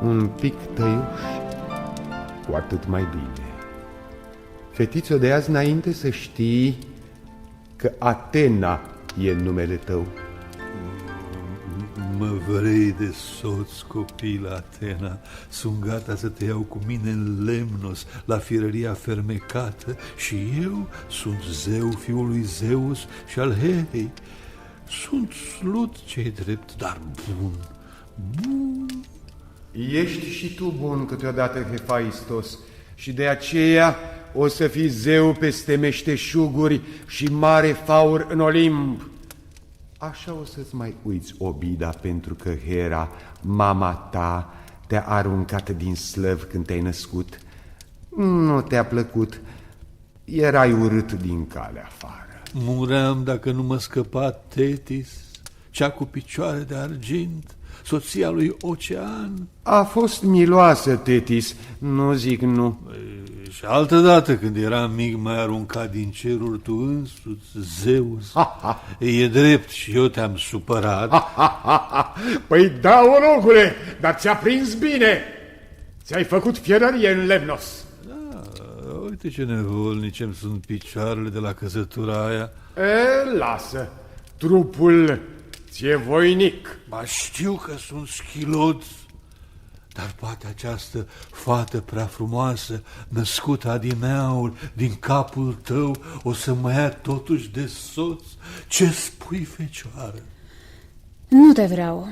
un pic tăiuși, cu atât mai bine. Fetițo, de azi înainte să știi că Atena e numele tău. Mă vrei de soț, copilă Atena? Sunt gata să te iau cu mine în Lemnos, la firăria fermecată, și eu sunt zeu fiul lui Zeus și al Herei. Sunt slut ce-i drept, dar bun, bun. Ești și tu bun câteodată, Hefaistos, și de aceea o să fii zeu peste meșteșuguri și mare faur în Olimp. Așa o să-ți mai uiți obida pentru că Hera, mama ta, te-a aruncat din slăv când te-ai născut. Nu te-a plăcut, erai urât din calea afară. Muream dacă nu mă scăpa Tetis, cea cu picioare de argint, soția lui Ocean. A fost miloasă, Tetis, nu zic nu. Și altădată, când eram mic, m-ai aruncat din ceruri tu însuți, Zeus. E drept, și eu te-am supărat. Păi da, orogule, dar ți-a prins bine. Ți-ai făcut fierărie în Lemnos. Da, uite ce nevolnice îmi sunt picioarele de la căsătura aia. Lasă, trupul ți-e voinic. Ba, știu că sunt schilot, dar poate această fată prea frumoasă, născută adineaul din capul tău, o să mă ia totuși de soț. Ce spui, fecioară? Nu te vreau.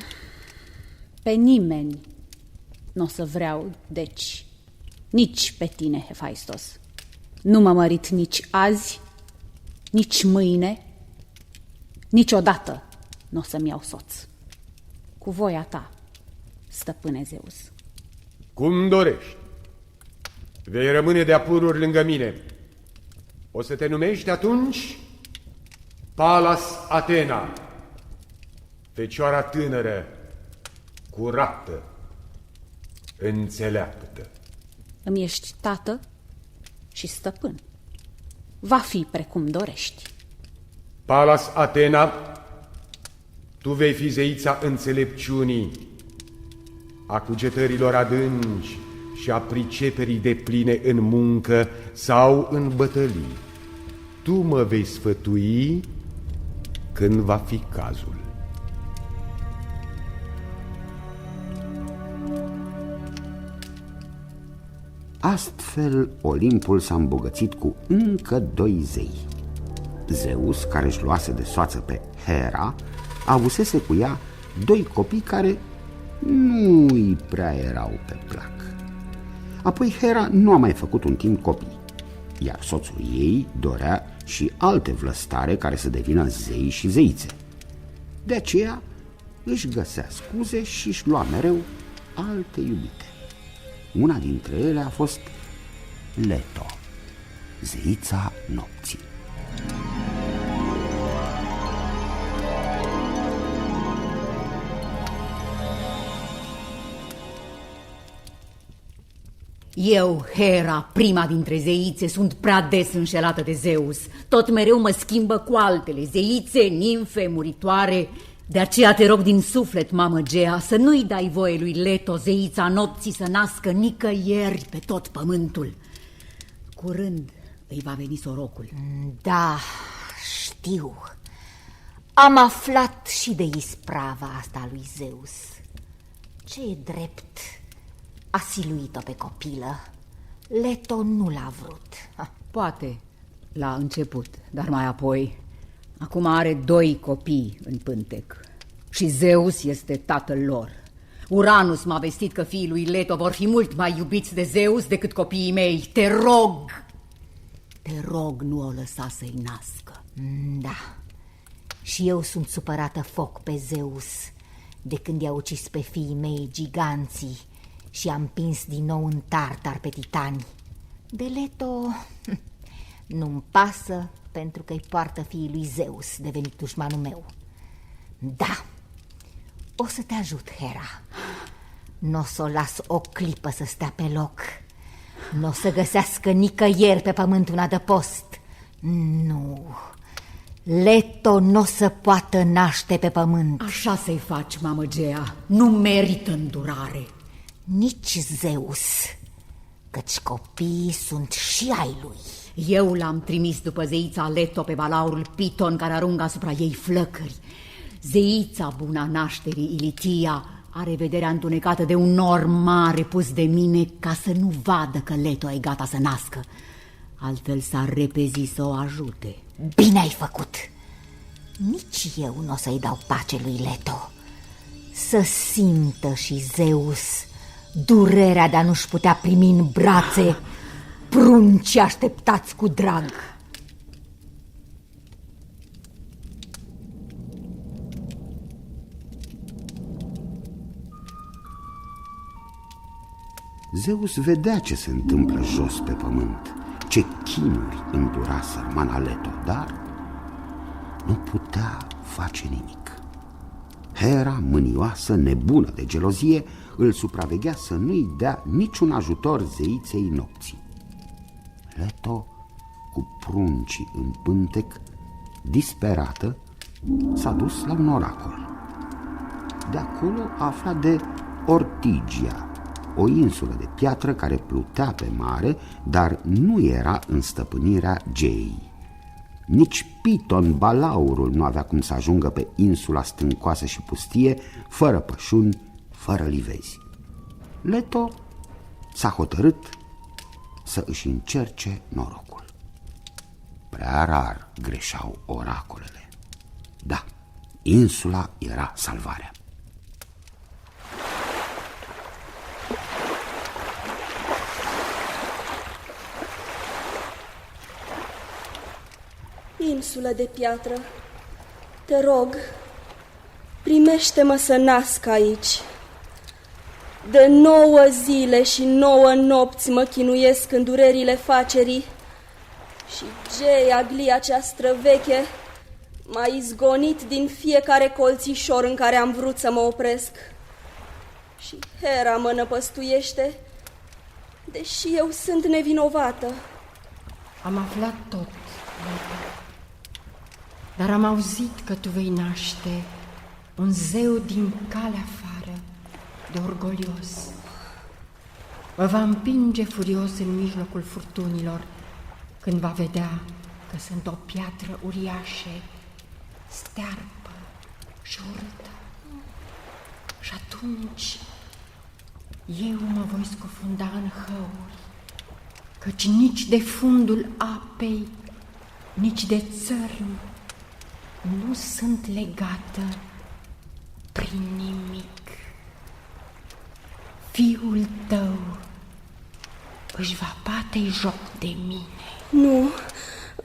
Pe nimeni nu o să vreau, deci nici pe tine, Hefaistos. Nu m-am mărit nici azi, nici mâine, niciodată nu o să-mi iau soț. Cu voia ta, stăpâne Zeus. Cum dorești. Vei rămâne de-a pururi lângă mine. O să te numești atunci Palas Atena, fecioara tânără, curată, înțeleaptă. Îmi ești tată și stăpân. Va fi precum dorești. Palas Atena, tu vei fi zeița înțelepciunii, a cugetărilor adânci și a priceperii depline în muncă sau în bătălii. Tu mă vei sfătui când va fi cazul. Astfel, Olimpul s-a îmbogățit cu încă 2 zei. Zeus, care își luase de soață pe Hera, avusese cu ea 2 copii care nu-i prea erau pe plac. Apoi Hera nu a mai făcut un timp copii, iar soțul ei dorea și alte vlăstare care să devină zei și zeițe. De aceea își găsea scuze și își lua mereu alte iubite. Una dintre ele a fost Leto, zeița nopții. Eu, Hera, prima dintre zeițe, sunt prea des înșelată de Zeus. Tot mereu mă schimbă cu altele, zeițe, nimfe, muritoare. De aceea te rog din suflet, mamă Gea, să nu-i dai voie lui Leto, zeița nopții, să nască nicăieri pe tot pământul. Curând îi va veni sorocul. Da, știu. Am aflat și de isprava asta lui Zeus. Ce e drept, a siluit-o pe copilă. Leto nu l-a vrut. Poate, La început, dar mai apoi. Acum are 2 copii în pântec și Zeus este tatăl lor. Uranus m-a vestit că fiii lui Leto vor fi mult mai iubiți de Zeus decât copiii mei. Te rog, nu o lăsa să-i nască. Da, și eu sunt supărată foc pe Zeus de când i-a ucis pe fiii mei giganții și a împins din nou în Tartar pe titani. De Leto nu-mi pasă, pentru că îi poartă fiii lui Zeus, devenit dușmanul meu. Da, o să te ajut, Hera. N-o să o las o clipă să stea pe loc. N-o să găsească nicăieri pe pământ un adăpost. Nu, Leto n-o să poată naște pe pământ. Așa să-i faci, mamă Gea. Nu merită îndurare. Nici Zeus, căci copiii sunt și ai lui. Eu l-am trimis după zeița Leto pe balaurul Piton, care aruncă asupra ei flăcări. Zeița buna nașterii, Ilitia, are vederea întunecată de un nor mare pus de mine ca să nu vadă că Leto e gata să nască. Altfel s-ar repezi să o ajute. Bine ai făcut! Nici eu nu o să-i dau pace lui Leto. Să simtă și Zeus durerea de a nu-și putea primi în brațe prunci așteptați cu drag. Zeus vedea ce se întâmplă jos pe pământ, ce chinuri îndura sărmana Leto, dar nu putea face nimic. Hera, mânioasă, nebună de gelozie, îl supraveghea să nu-i dea niciun ajutor zeiței nopții. Leto, cu pruncii în pântec, disperată, s-a dus la un oracol. De acolo a aflat de Ortigia, o insulă de piatră care plutea pe mare, dar nu era în stăpânirea Geii. Nici Piton, balaurul, nu avea cum să ajungă pe insula stâncoasă și pustie, fără pășuni, fără livezi. Leto s-a hotărât să își încerce norocul. Prea rar greșeau oracolele. Da, insula era salvarea. Insulă de piatră, te rog, primește-mă să nasc aici. De 9 zile și 9 nopți mă chinuiesc în durerile facerii și Geia, glia cea străveche, m-a izgonit din fiecare colțișor în care am vrut să mă opresc. Și Hera mă năpăstuiește, deși eu sunt nevinovată. Am aflat tot, dar am auzit că tu vei naște un zeu din calea afară, de orgolios. Vă va împinge furios în mijlocul furtunilor când va vedea că sunt o piatră uriașă, stearpă și urâtă. Și atunci eu mă voi scufunda în hăuri, căci nici de fundul apei, nici de țărm nu sunt legată prin nimic. Fiul tău își va bate joc de mine. Nu,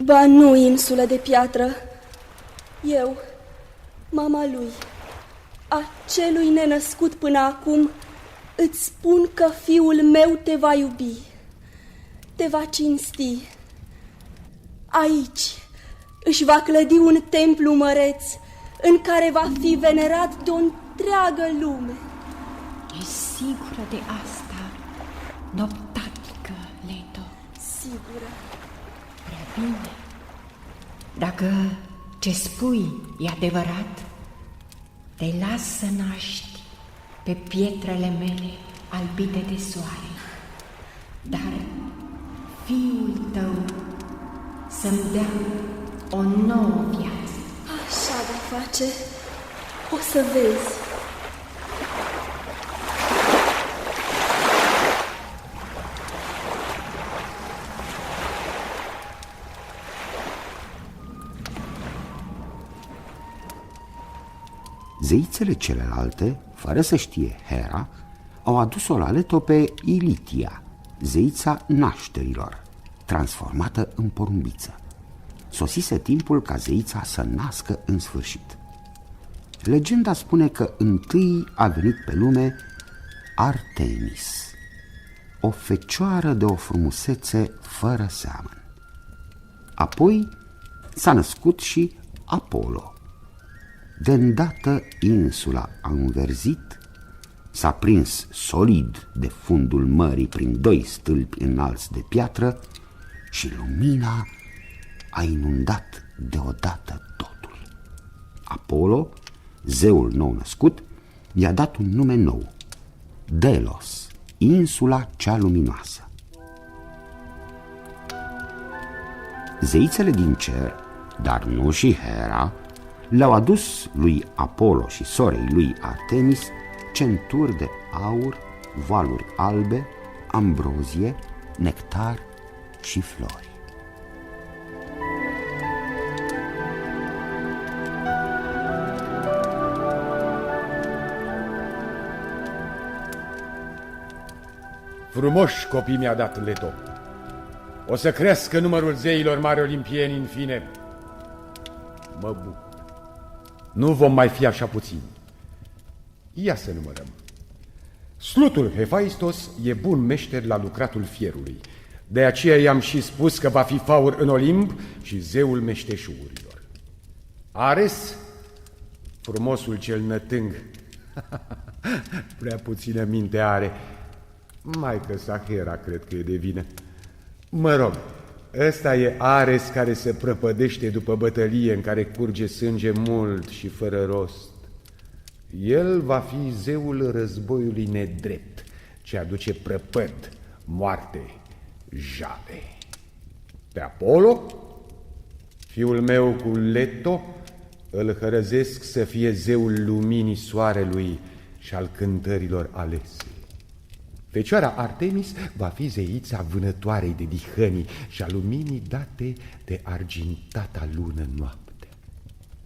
ba nu, insulă de piatră. Eu, mama lui, acelui nenăscut până acum, îți spun că fiul meu te va iubi, te va cinsti. Aici își va clădi un templu măreț în care va fi venerat de o întreagă lume. E sigură de asta, noptatică, Leto? Sigură. Prea bine. Dacă ce spui e adevărat, te las să naști pe pietrele mele albite de soare. Dar fiul tău să-mi dea o nouă viață. Așa va face. O să vezi. Zeițele celelalte, fără să știe Hera, au adus-o la Leto pe Ilitia, zeița nașterilor, transformată în porumbiță. Sosise timpul ca zeița să nască în sfârșit. Legenda spune că întâi a venit pe lume Artemis, o fecioară de o frumusețe fără seamăn. Apoi s-a născut și Apollo. De-ndată insula a înverzit, s-a prins solid de fundul mării prin 2 stâlpi înalți de piatră și lumina a inundat deodată totul. Apollo, zeul nou născut, i-a dat un nume nou, Delos, insula cea luminoasă. Zeițele din cer, dar nu și Hera, le-au adus lui Apollo și sorei lui Artemis centuri de aur, valuri albe, ambrozie, nectar și flori. Frumoși copii mi-a dat Leto. O să crească numărul zeilor mari olimpieni în fine. Mă bucur. Nu vom mai fi așa puțini. Ia să numărăm. Slutul Hephaistos e bun meșter la lucratul fierului. De aceea i-am și spus că va fi faur în Olimp și zeul meșteșugurilor. Ares, frumosul cel nătâng. Prea puțină minte are. Maică sa Hera cred că e de vină. Mă rog, ăsta e Ares care se prăpădește după bătălie în care curge sânge mult și fără rost. El va fi zeul războiului nedrept, ce aduce prăpăd, moarte, jale. Pe Apollo, fiul meu cu Leto, îl hărăzesc să fie zeul luminii soarelui și al cântărilor alese. Fecioara Artemis va fi zeița vânătoarei de dihănii și a luminii date de argintata lună noapte.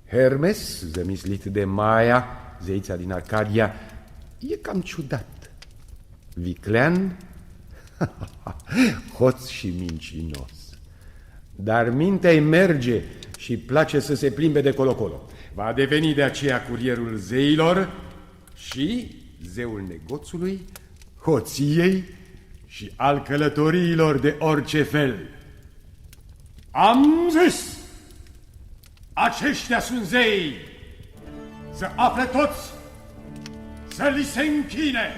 Hermes, zămislit de Maia, zeița din Arcadia, e cam ciudat. Viclean, hoț și mincinos. Dar mintea-i merge și place să se plimbe de colo-colo. Va deveni de aceea curierul zeilor și zeul negoțului, hoției și al călătoriilor de orice fel. Am zis, aceștia sunt zei, să afle toți, să li se închine.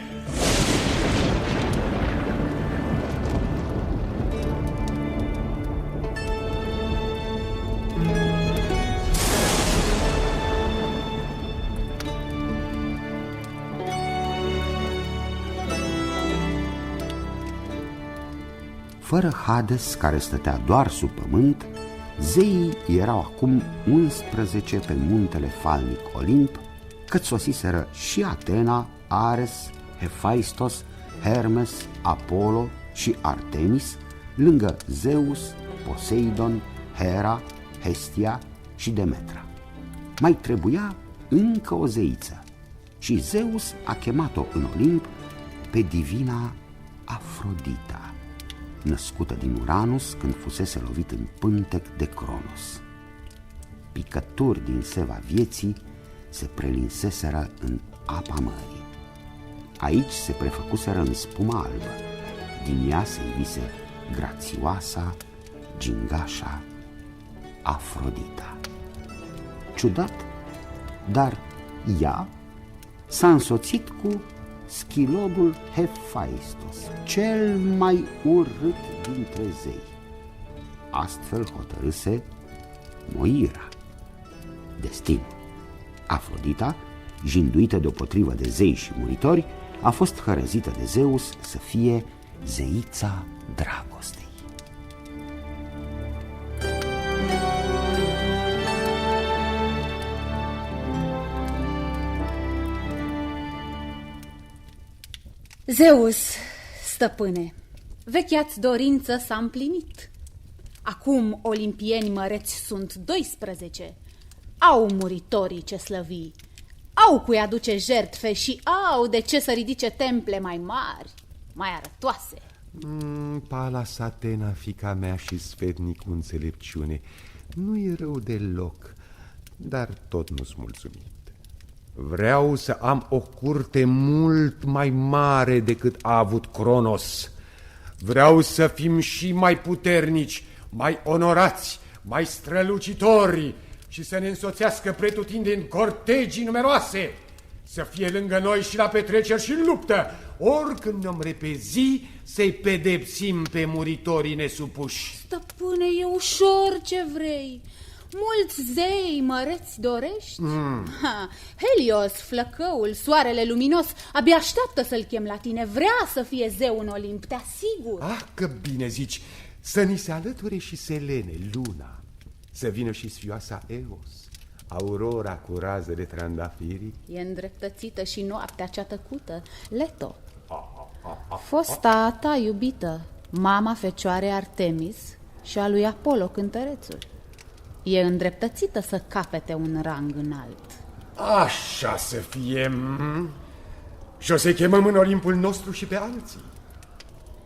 Fără Hades, care stătea doar sub pământ, zeii erau acum 11 pe muntele falnic Olimp, cât sosiseră și Atena, Ares, Hephaistos, Hermes, Apollo și Artemis, lângă Zeus, Poseidon, Hera, Hestia și Demetra. Mai trebuia încă o zeiță și Zeus a chemat-o în Olimp pe divina Afrodita, născută din Uranus când fusese lovit în pântec de Cronos. Picături din seva vieții se prelinseseră în apa mării. Aici se prefăcuseră în spuma albă. Din ea se ivise grațioasa, gingașa Afrodita. Ciudat, dar ea s-a însoțit cu schilodul Hephaistos, cel mai urât dintre zei. Astfel hotărâse Moira. Destin. Afrodita, jinduită deopotrivă de zei și muritori, a fost hărăzită de Zeus să fie zeița dragostei. Zeus, stăpâne, vechea-ți dorință s-a împlinit. Acum olimpieni măreți sunt 12. Au muritorii ce slăvi, au cui aduce jertfe și au de ce să ridice temple mai mari, mai arătoase. Palas Atena, fica mea și sfetnic cu înțelepciune, nu e rău deloc, dar tot nu-s mulțumit. Vreau să am o curte mult mai mare decât a avut Cronos. Vreau să fim și mai puternici, mai onorați, mai strălucitori și să ne însoțească pretutindeni cortegii numeroase, să fie lângă noi și la petreceri și în luptă, oricând ne-om repezi să-i pedepsim pe muritorii nesupuși. Stăpâne, e ușor ce vrei. Mulți zei măreți dorești? Helios, flăcăul, soarele luminos, abia așteaptă să-l chem la tine. Vrea să fie zeu în Olimp, te asigur. Ah, că bine zici, să ni se alăture și Selene, luna, să vină și sfioasa Eos, Aurora cu razele trandafirii. E îndreptățită și noaptea cea tăcută, Leto, fosta ta iubită, mama fecioare Artemis și a lui Apollo cântărețul. E îndreptățită să capete un rang înalt. Așa să fie. Și o să chemăm în Olimpul nostru și pe alții.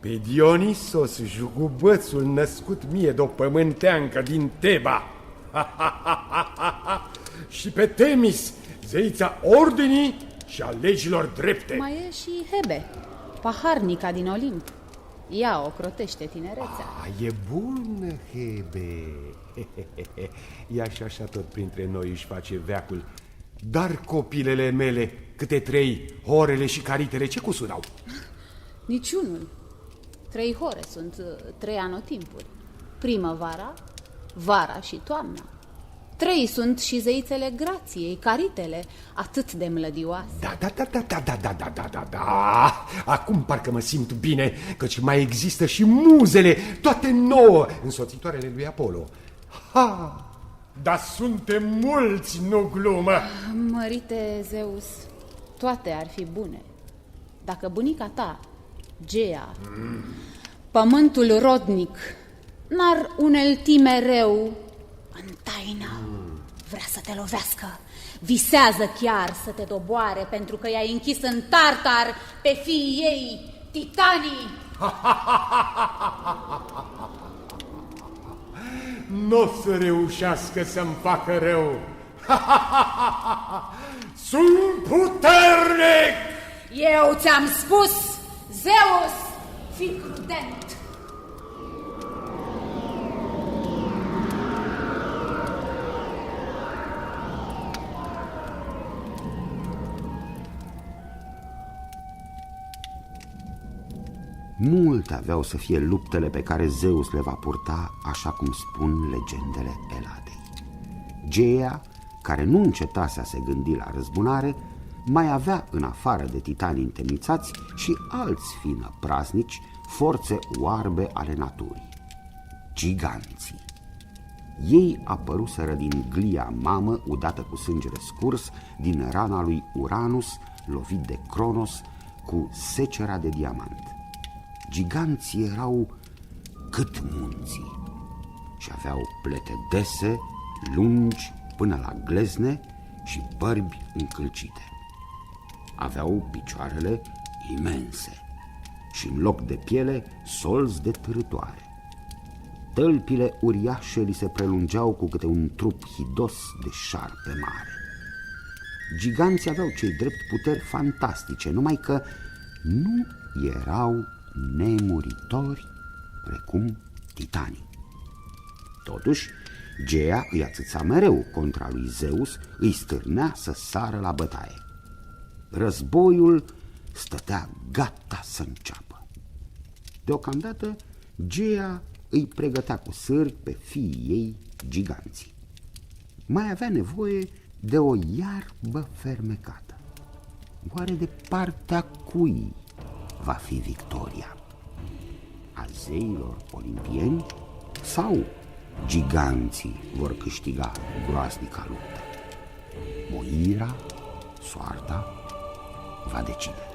Pe Dionisos, jugubățul născut mie de o pământeancă din Teba. Și pe Temis, zeița ordinii și a legilor drepte. Mai e și Hebe, paharnica din Olimp. Ea o crotește tinerețea. E bun, Hebe. Ea și așa tot printre noi își face veacul. Dar copilele mele, câte 3, horele și caritele, ce cusuri au? Niciunul. 3 hore sunt 3 anotimpuri. Primăvara, vara și toamna. 3 sunt și zeițele grației, caritele, atât de mlădioase. Da. Acum parcă mă simt bine, căci mai există și muzele, toate 9, însoțitoarele lui Apollo. Dar suntem mulți, nu glumă. Mărite Zeus, toate ar fi bune dacă bunica ta, Gea, pământul rodnic, n-ar unelti mereu în taină. Vrea să te lovească, visează chiar să te doboare, pentru că i-ai închis în Tartar pe fiii ei, titanii. N-o să reușească să-mi facă rău. Sunt puternic! Eu ți-am spus, Zeus, fii prudent. Multe aveau să fie luptele pe care Zeus le va purta, așa cum spun legendele Eladei. Gea, care nu încetase a se gândi la răzbunare, mai avea, în afară de titani întemnițați, și alți fii praznici, forțe oarbe ale naturii, giganții. Ei apăruseră din glia mamă, udată cu sângele scurs, din rana lui Uranus, lovit de Cronos, cu secera de diamant. Giganții erau cât munții și aveau plete dese, lungi până la glezne și bărbi încălcite. Aveau picioarele imense și în loc de piele solzi de târătoare. Tălpile uriașe li se prelungeau cu câte un trup hidos de șarpe mare. Giganții aveau cei drept puteri fantastice, numai că nu erau nemuritori precum titanii. Totuși, Gea îi atâța mereu contra lui Zeus, îi stârnea să sară la bătaie. Războiul stătea gata să înceapă. Deocamdată, Gea îi pregătea cu sârg pe fiii ei, giganții. Mai avea nevoie de o iarbă fermecată. Oare de partea cui va fi victoria? A zeilor olimpieni sau giganții vor câștiga groaznica luptă? Moira, soarta, va decide.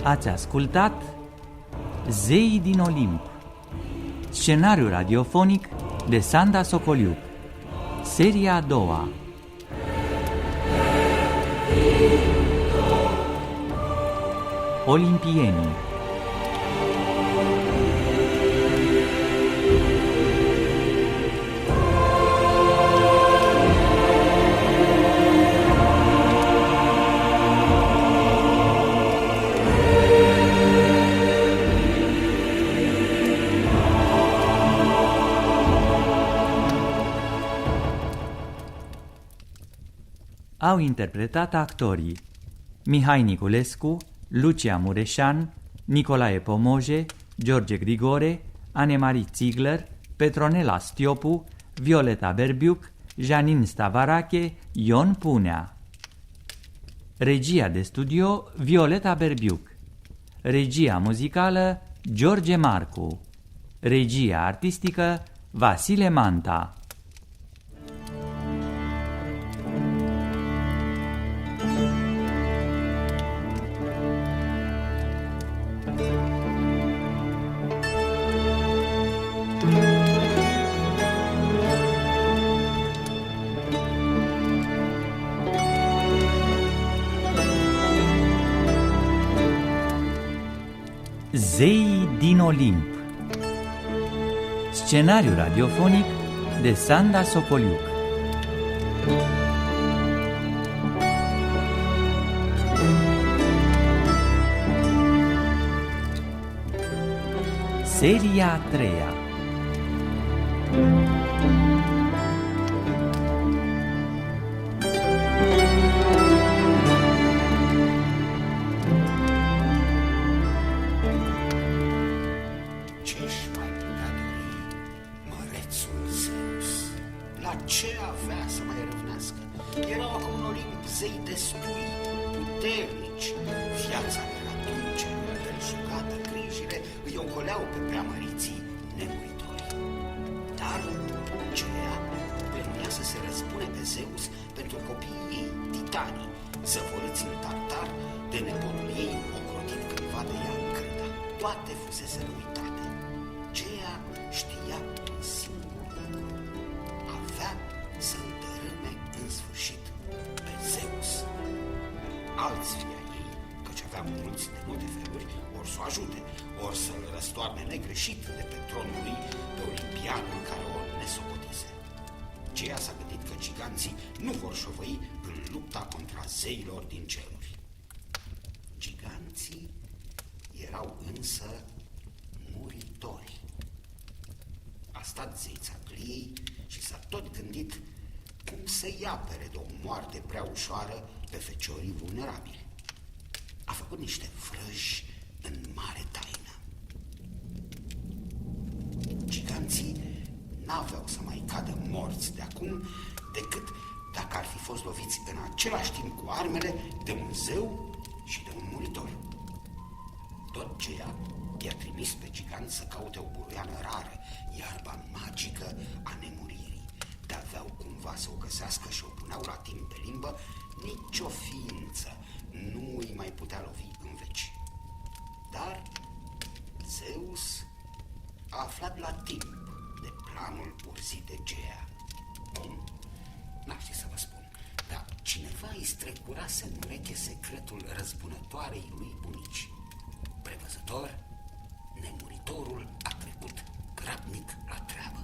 Ați ascultat Zeii din Olimp, scenariu radiofonic de Sanda Socoliuc, seria a doua. Olimpienii. Au interpretat actorii Mihai Niculescu, Lucia Mureșan, Nicolae Pomoje, George Grigore, Anemarie Ziegler, Petronela Stiopu, Violeta Berbiuc, Janine Stavarache, Ion Punea. Regia de studio Violeta Berbiuc. Regia muzicală George Marcu. Regia artistică Vasile Manta. Zeii din Olimp. Scenariu radiofonic de Sanda Socoliuc. Seria a treia. Pe feciorii vulnerabili. A făcut niște vrăji în mare taină. Giganții n-aveau să mai cadă morți de acum decât dacă ar fi fost loviți în același timp cu armele de un zeu și de un muritor. Tot Gea i-a trimis pe giganți să caute o buruiană rară, iarba magică a nemuririi. De-aveau cumva să o găsească și o puneau la timp pe limbă, nici o ființă nu îi mai putea lovi în veci. Dar Zeus a aflat la timp de planul urzit de Gea. Cum? N-aș ști să vă spun, dar cineva îi strecurase în ureche secretul răzbunătoarei lui bunici. Prevăzător, nemuritorul a trecut grabnic la treabă.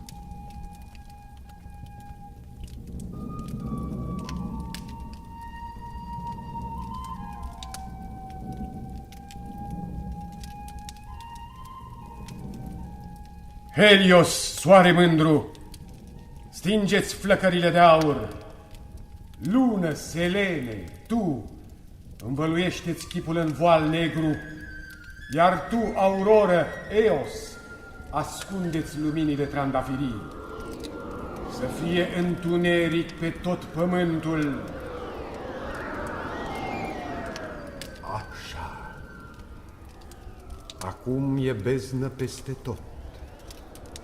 Helios, soare mândru, stingeți flăcările de aur. Lună, Selene, tu învăluiește-ți chipul în voal negru, iar tu, auroră, Eos, ascundeți luminile trandafirii. Să fie întuneric pe tot pământul. Așa. Acum e beznă peste tot.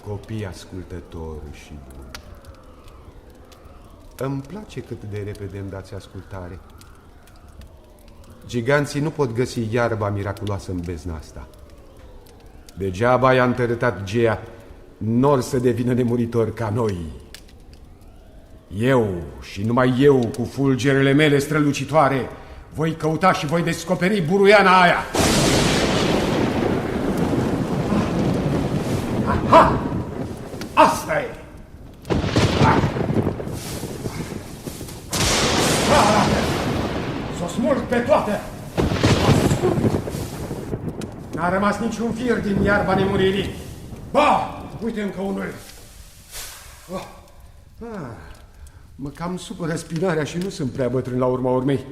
Copii ascultători și buni. Îmi place cât de repede îmi dați ascultare. Giganții nu pot găsi iarba miraculoasă în bezna asta. Degeaba i-a întărâtat Gea, n-or să devină nemuritori ca noi. Eu și numai eu, cu fulgerele mele strălucitoare, voi căuta și voi descoperi buruiana aia. Aha! Asta e! S-o smulg pe toate! N-a rămas niciun fir din iarba nemuririi. Ba! Uite încă unul. Mă cam supără spinarea și nu sunt prea bătrân la urma urmei.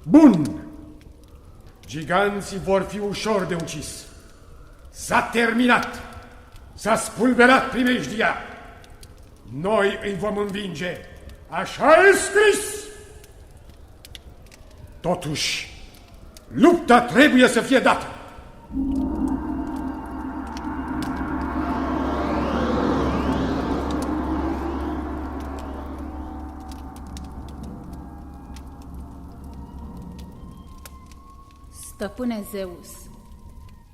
Bun! Giganții vor fi ușor de ucis. S-a terminat. S-a spulberat primejdia. Noi îi vom învinge. Așa e scris. Totuși, lupta trebuie să fie dată. Stăpâne Zeus,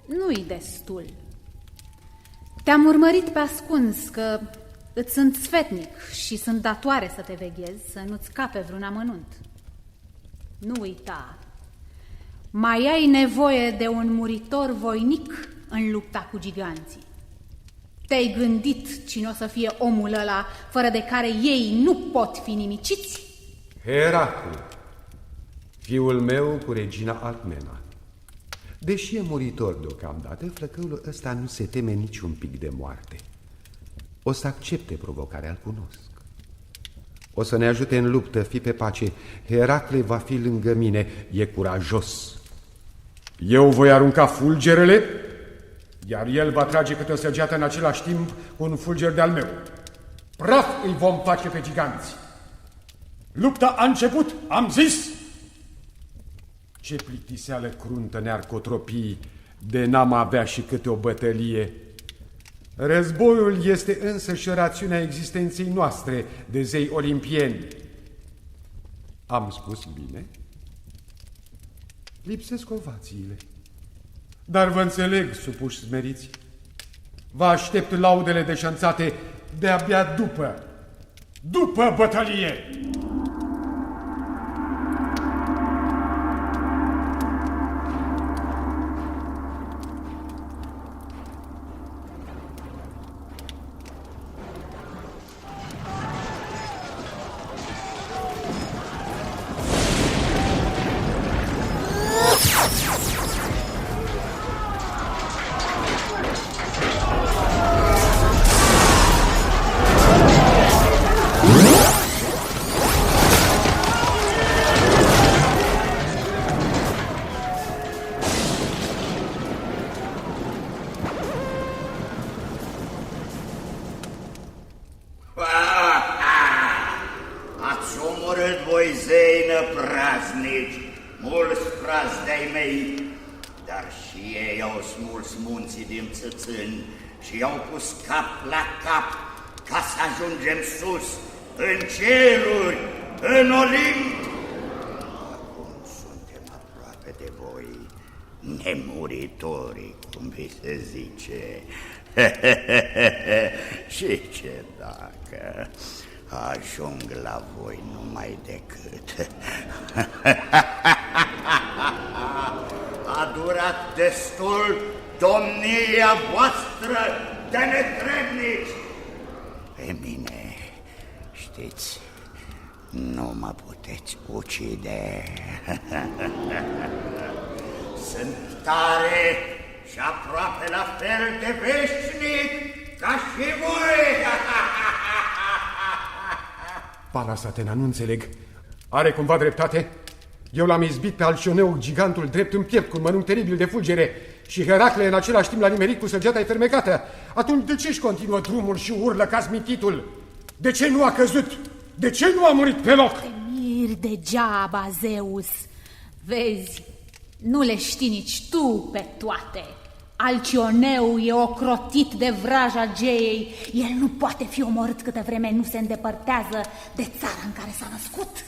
nu-i destul. Te-am urmărit pe ascuns că îți sunt sfetnic și sunt datoare să te veghezi, să nu-ți scape vreun amănunt. Nu uita, mai ai nevoie de un muritor voinic în lupta cu giganții. Te-ai gândit cine o să fie omul ăla fără de care ei nu pot fi nimiciți? Heraclu, fiul meu cu regina Alcmena. Deși e muritor deocamdată, flăcăul ăsta nu se teme niciun pic de moarte. O să accepte provocarea, îl cunosc. O să ne ajute în luptă, fi pe pace. Heracle va fi lângă mine, e curajos. Eu voi arunca fulgerele, iar el va trage câte o săgeată în același timp cu un fulger de-al meu. Praf îi vom face pe giganți. Lupta a început, am zis! Ce plictiseală cruntă ne-ar cotropi de n-am avea și câte o bătălie. Războiul este însă și rațiunea existenței noastre de zei olimpieni. Am spus bine? Lipsesc ovațiile. Dar vă înțeleg, supuși smeriți. Vă aștept laudele deșanțate de-abia după bătălie. Și i-au pus cap la cap ca să ajungem sus, în ceruri, în Olimp. Acum suntem aproape de voi, nemuritorii, cum vi se zice. Și ce dacă ajung la voi numai decât. A durat destul domnia voastră de netrebnici! Pe mine, știți, nu mă puteți ucide. Sunt tare și aproape la fel de veșnic ca și voi! Palas Atena, nu înțeleg. Are cumva dreptate? Eu l-am izbit pe Alcioneu, gigantul drept în piept, cu un mănânc teribil de fulgere, și Heracle în același timp l-a nimerit cu săgeata fermecată. Atunci de ce-și continuă drumul și urlă ca smititul? De ce nu a căzut? De ce nu a murit pe loc? Te miri degeaba, Zeus. Vezi, nu le știi nici tu pe toate. Alcioneu e ocrotit de vraja Geei. El nu poate fi omorât câtă vreme nu se îndepărtează de țara în care s-a născut.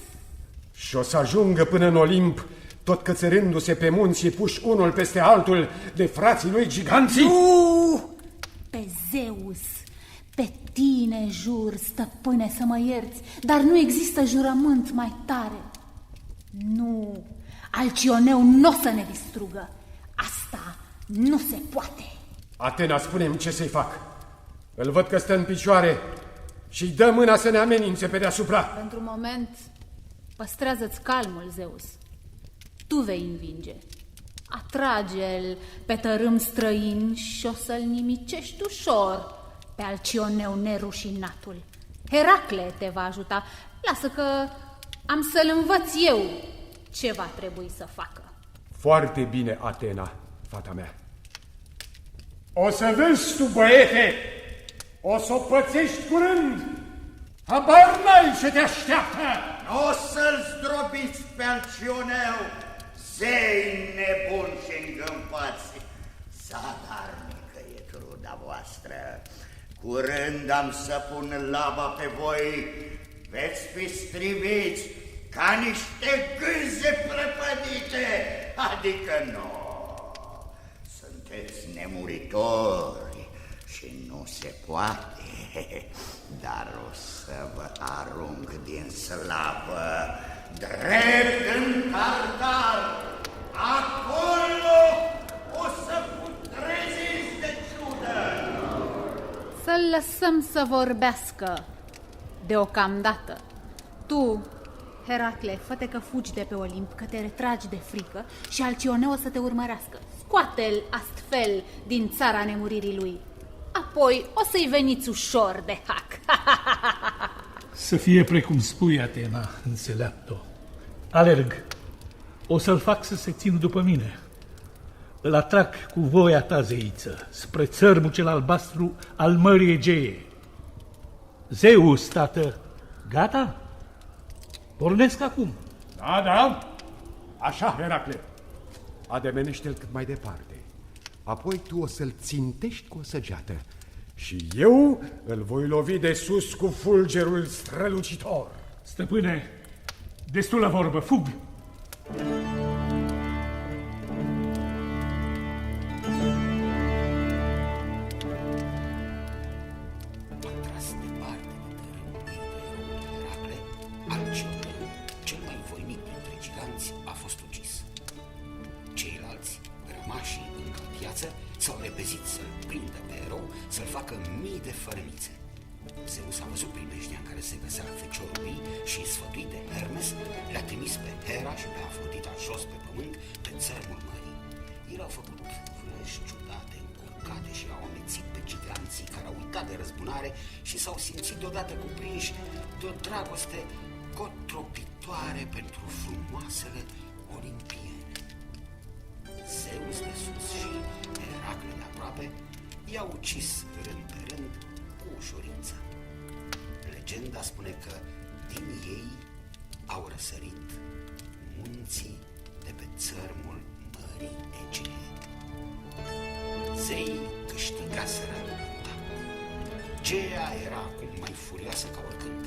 Și o să ajungă până în Olimp tot cățărându-se pe munți și puși unul peste altul de frații lui giganții? Nu! Pe Zeus, pe tine jur, stăpâne, să mă ierți, dar nu există jurământ mai tare. Nu, Alcioneu nu o să ne distrugă. Asta nu se poate. Atena, spune-mi ce să-i fac. Îl văd că stă în picioare și dă mâna să ne amenințe pe deasupra. Pentru moment, păstrează-ți calmul, Zeus. Tu vei învinge. Atrage-l pe tărâm străin și o să-l nimicești ușor pe Alcioneu nerușinatul. Heracle te va ajuta. Lasă că am să-l învăț eu ce va trebui să facă. Foarte bine, Atena, fata mea. O să vezi tu, băiete, o să o pățești curând. Habar n-ai ce te așteaptă. O să-l zdrobiți pe Alcioneu, zei nebuni și îngâmpați. Zadarnică e truda voastră. Curând am să pun lava pe voi, veți fi striviți ca niște gâze prăpădite, adică nu. Sunteți nemuritori și nu se poate, dar o să vă arunc din slavă drept în Tartar. Acolo o să putreziți de ciudă. Să-l lăsăm să vorbească deocamdată. Tu, Heracle, fă-te că fugi de pe Olimp, că te retragi de frică și Alcioneu o să te urmărească. Scoate-l astfel din țara nemuririi lui. Apoi o să-i veniți ușor de hac. Să fie precum spui, Atena, înțeleaptă. Alerg. O să-l fac să se țină după mine. Îl atrag cu voia ta, zeiță, spre țărmul cel albastru al Mării Egee. Zeus, tată, gata? Pornesc acum. Da, da. Așa, Heracle. Ademenește-l cât mai departe. Apoi tu o să-l țintești cu o săgeată și eu îl voi lovi de sus cu fulgerul strălucitor. Stăpâne, destulă vorbă, fug! Alcioneu, cel mai voinic dintre giganți, a fost ucis. Ceilalți, rămași încă în viață, s-au repezit să-l prindă pe erou, să-l facă mii de fărâmițe. Zeus a văzut primejdea în care se găsea feciorul lui și, sfătuit de Hermes, le-a trimis pe Hera și pe Afrodita jos pe pământ, pe țărmul mării. Ei au făcut vrăji ciudate, încurcate și au amețit pe giganții care au uitat de răzbunare și s-au simțit deodată cuprinși de o dragoste cotropitoare pentru frumoasele olimpiene. Zeus de sus și Heracle de aproape i-au ucis rând pe rând cu ușurință. Legenda spune că din ei au răsărit munții de pe țărmul Mării Egee. Zeii câștigaseră lupta. Gea era acum mai furioasă ca oricând.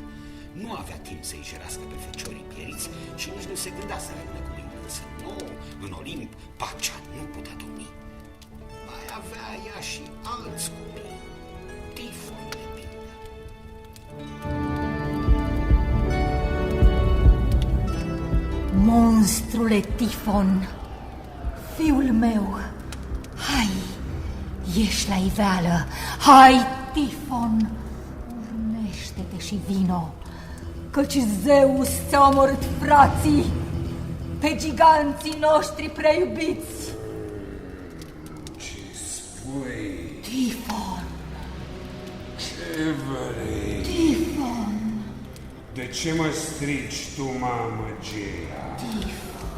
Nu avea timp să-i jerească pe feciorii pieriți și nici nu se gândea să rămână cu mine, însă nouă, în Olimp, pacea nu putea domni. Mai avea ea și alți copii, Tifon de pildă. Monstrule Tifon, fiul meu, hai, ieși la iveală, hai, Tifon, urmește-te și vino, căci Zeus ți-a omorât frații, pe giganții noștri prea iubiți. Ce spui? Tifon. Ce vrei? Tifon. De ce mă strici tu, mamă Gea? Tifon.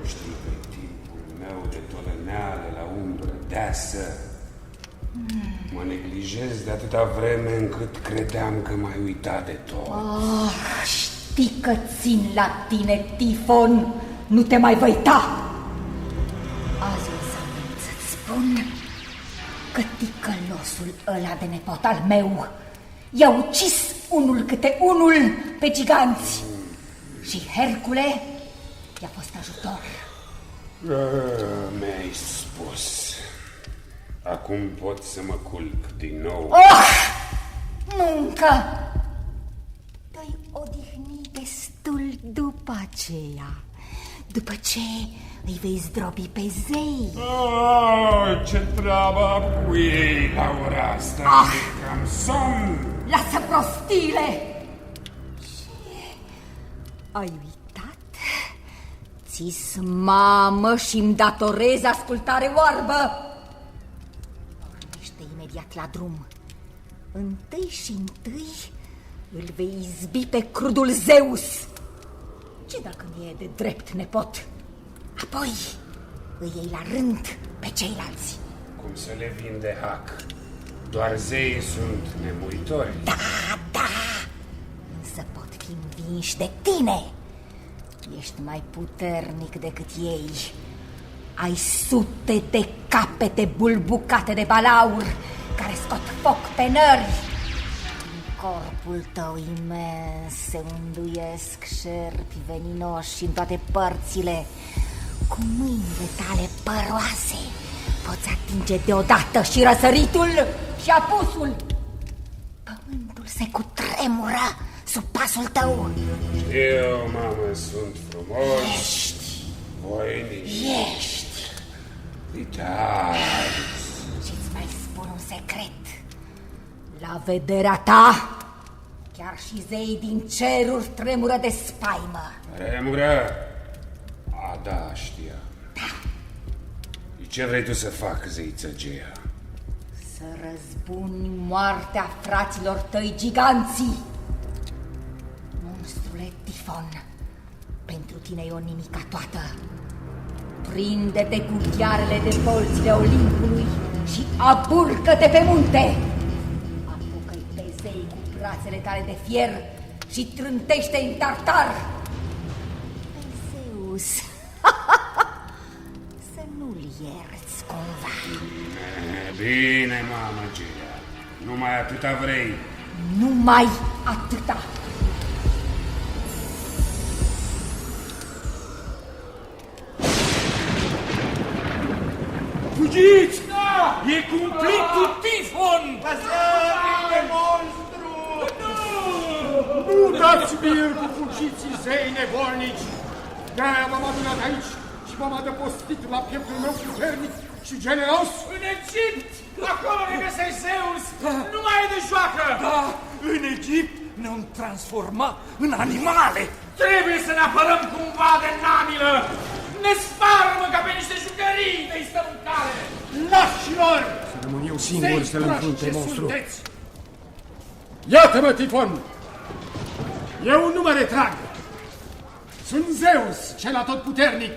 Știi că timpul meu de tolăneală la umbră deasă mă neglijez de atâta vreme încât credeam că m-ai uitat de tot. Știi că țin la tine, Tifon, nu te mai voi uita. Azi o să-ți spun că ticălosul ăla de nepot al meu i-a ucis unul câte unul pe giganți și Hercule i-a fost ajutor. Mi-ai spus. Acum pot să mă culc din nou. Muncă! Te-ai odihnit destul după aceea. După ce îi vei zdrobi pe zei. Ce treabă cu ei la ora asta? Cam somn. Lasă prostiile! Ce? Ai uitat? Ți-s mamă și-mi datorezi ascultare oarbă. Pornește imediat la drum. Întâi și întâi îl vei izbi pe crudul Zeus. Ce dacă nu e de drept nepot? Apoi îi iei la rând pe ceilalți. Cum să le vin de hac? Doar zeii sunt nemuritori. Da, însă pot fi învinși de tine. Ești mai puternic decât ei. Ai sute de capete bulbucate de balaur care scot foc pe nări. În corpul tău imens se unduiesc șerpi veninoși în toate părțile. Cu mâinile tale păroase poți atinge deodată și răsăritul și apusul. Pământul se cutremură sub pasul tău. Eu, mamă, sunt frumos. Ești. Voinic. Ești. Vitali. Și-ți mai spun un secret. La vederea ta, chiar și zeii din ceruri tremură de spaimă. Tremură? A, da, știa. Ce vrei tu să fac, zeiță Gea? Să răzbuni moartea fraților tăi giganții. Monstrule Tifon, pentru tine e o nimica toată. Prinde-te cu ghearele de bolțile Olimpului și aburcă-te pe munte. Apucă-i pe zei cu brațele tale de fier și trântește în Tartar. Pe Zeus, să nu-l ierți cumva. Bine, mamă Gea. Numai atâta vrei. Numai atâta. Fugiți! Da! E cumplitul Tifon! Păsările, monstru! Nu dați mir cu fugiții zei nevolnici! De-aia v-am adunat aici și v-am adăpostit la pieptul meu puternic și generos. În Egipt! Acolo ne găsești Zeus! Nu mai e de joacă! Da, în Egipt ne-am transformat în animale! Trebuie să ne apărăm cumva de namilă! Ne sparmă ca pe niște jucării de-i stăm în cale! Lașilor! Să rămân eu singur să-l înfrunte monstru. Iată-mă, Tifon! Eu nu mă retrag! Sunt Zeus, cel atotputernic!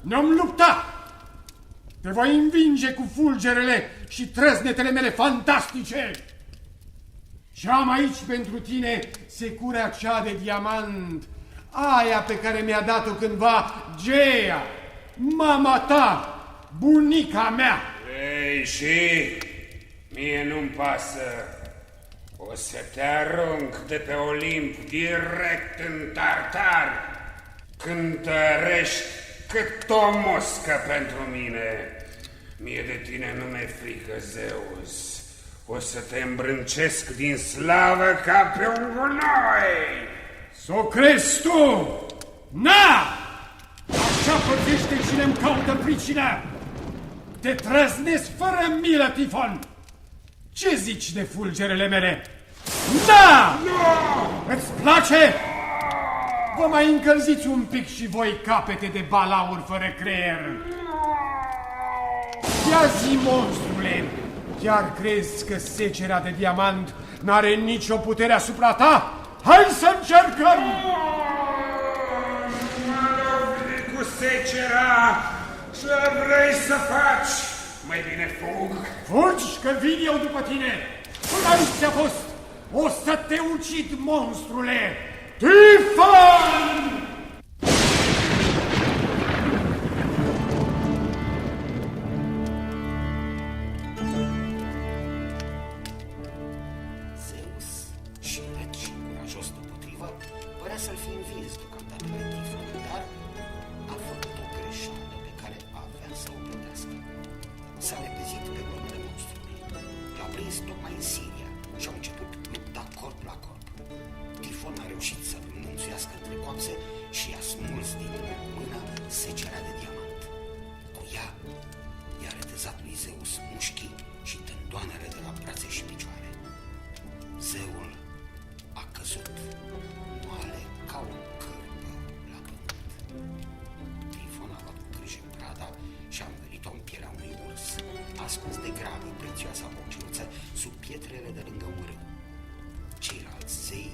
Ne-am luptat! Te voi învinge cu fulgerele și trăznetele mele fantastice! Și am aici pentru tine securea cea de diamant, aia pe care mi-a dat-o cândva Gea, mama ta, bunica mea. Ei, și mie nu-mi pasă. O să te arunc de pe Olimp direct în Tartar, cântărești cât o moscă pentru mine. Mie de tine nu mi-e frică, Zeus. O să te îmbrâncesc din slavă ca pe un gunoi. S-o crezi tu? Na! Așa păzește cine-mi caută pricina. Te trăznesc fără milă, Tifon. Ce zici de fulgerele mele? Da! No! Îți place? Vă mai încălziți un pic și voi, capete de balaur fără creier. Ia zi, monstrule, chiar crezi că secerea de diamant n-are nicio putere asupra ta? Hai să încercăm! Mă lovri cu secera. Ce vrei să faci? Mai bine fug. Fugi, că vin eu după tine. Până aici ți-a fost. O să te ucid, monstrule! Tifon! Zeus, șiret și curajos deopotrivă, părea să-l fi învins deocamdată pe Tifon, dar ajuns tocmai în Siria și au început lupta corp la corp. Tifon a reușit să-l înmânțuiască între coapse și i-a smuls din mână secerea de diamant. Cu ea i-a retezat lui Zeus mușchii și tendoanele de la brațe și picioare. Zeul a căzut moale ca o cârpă la pământ. Trifon a luat cu grijă prada și a învelit-o în pielea unui urs, ascuns de grabă prețioasa bociuță sub pietrele de lângă un râu. Ceilalți zei,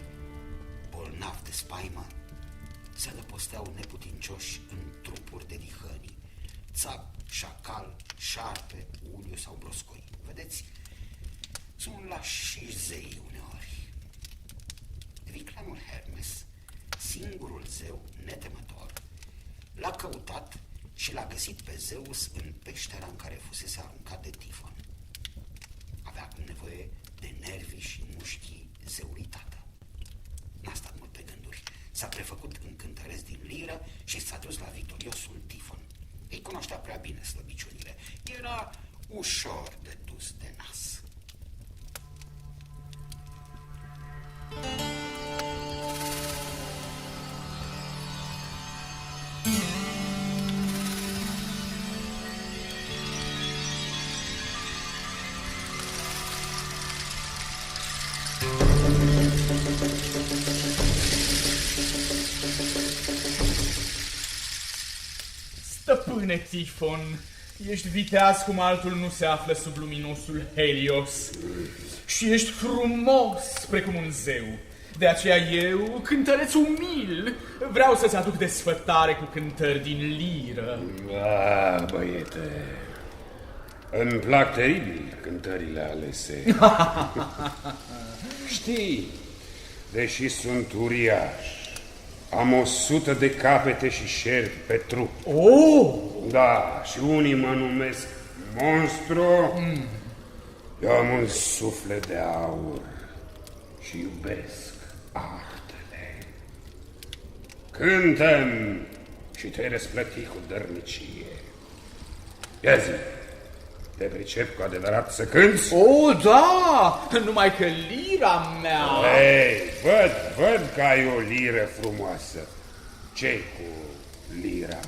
bolnavi de spaimă, se lăposteau neputincioși în trupuri de dihănii, țap, șacal, șarpe, uliu sau broscoi. Vedeți? Sunt lași și zei uneori. Vicleanul Hermes, singurul zeu netemător, l-a căutat și l-a găsit pe Zeus în peștera în care fusese aruncat de Tifon. Avea acum nevoie de nervii și mușchii zeului tată. N-a stat mult pe gânduri. S-a prefăcut în cântăresc din liră și s-a dus la victoriosul Tifon. Îi cunoștea prea bine slăbiciunile. Era ușor de dus de nas. Stăpâne Tifon, ești viteaz cum altul nu se află sub luminosul Helios și ești frumos precum un zeu. De aceea eu, cântăreț umil, vreau să-ți aduc desfătare cu cântări din liră. Da, băiete, îmi plac teribil cântările alese. Știi, deși sunt uriaș, am 100 de capete și șerpi pe trup. Oh! Da, și unii mă numesc monstru. Eu am un suflet de aur și iubesc artele. Cântă-mi și te-ai răsplăti cu dărnicie. Ia zi, te pricep cu adevărat să cânți? Oh, da! Numai că lira mea... Ei, văd că ai o liră frumoasă. Ce-i cu lira?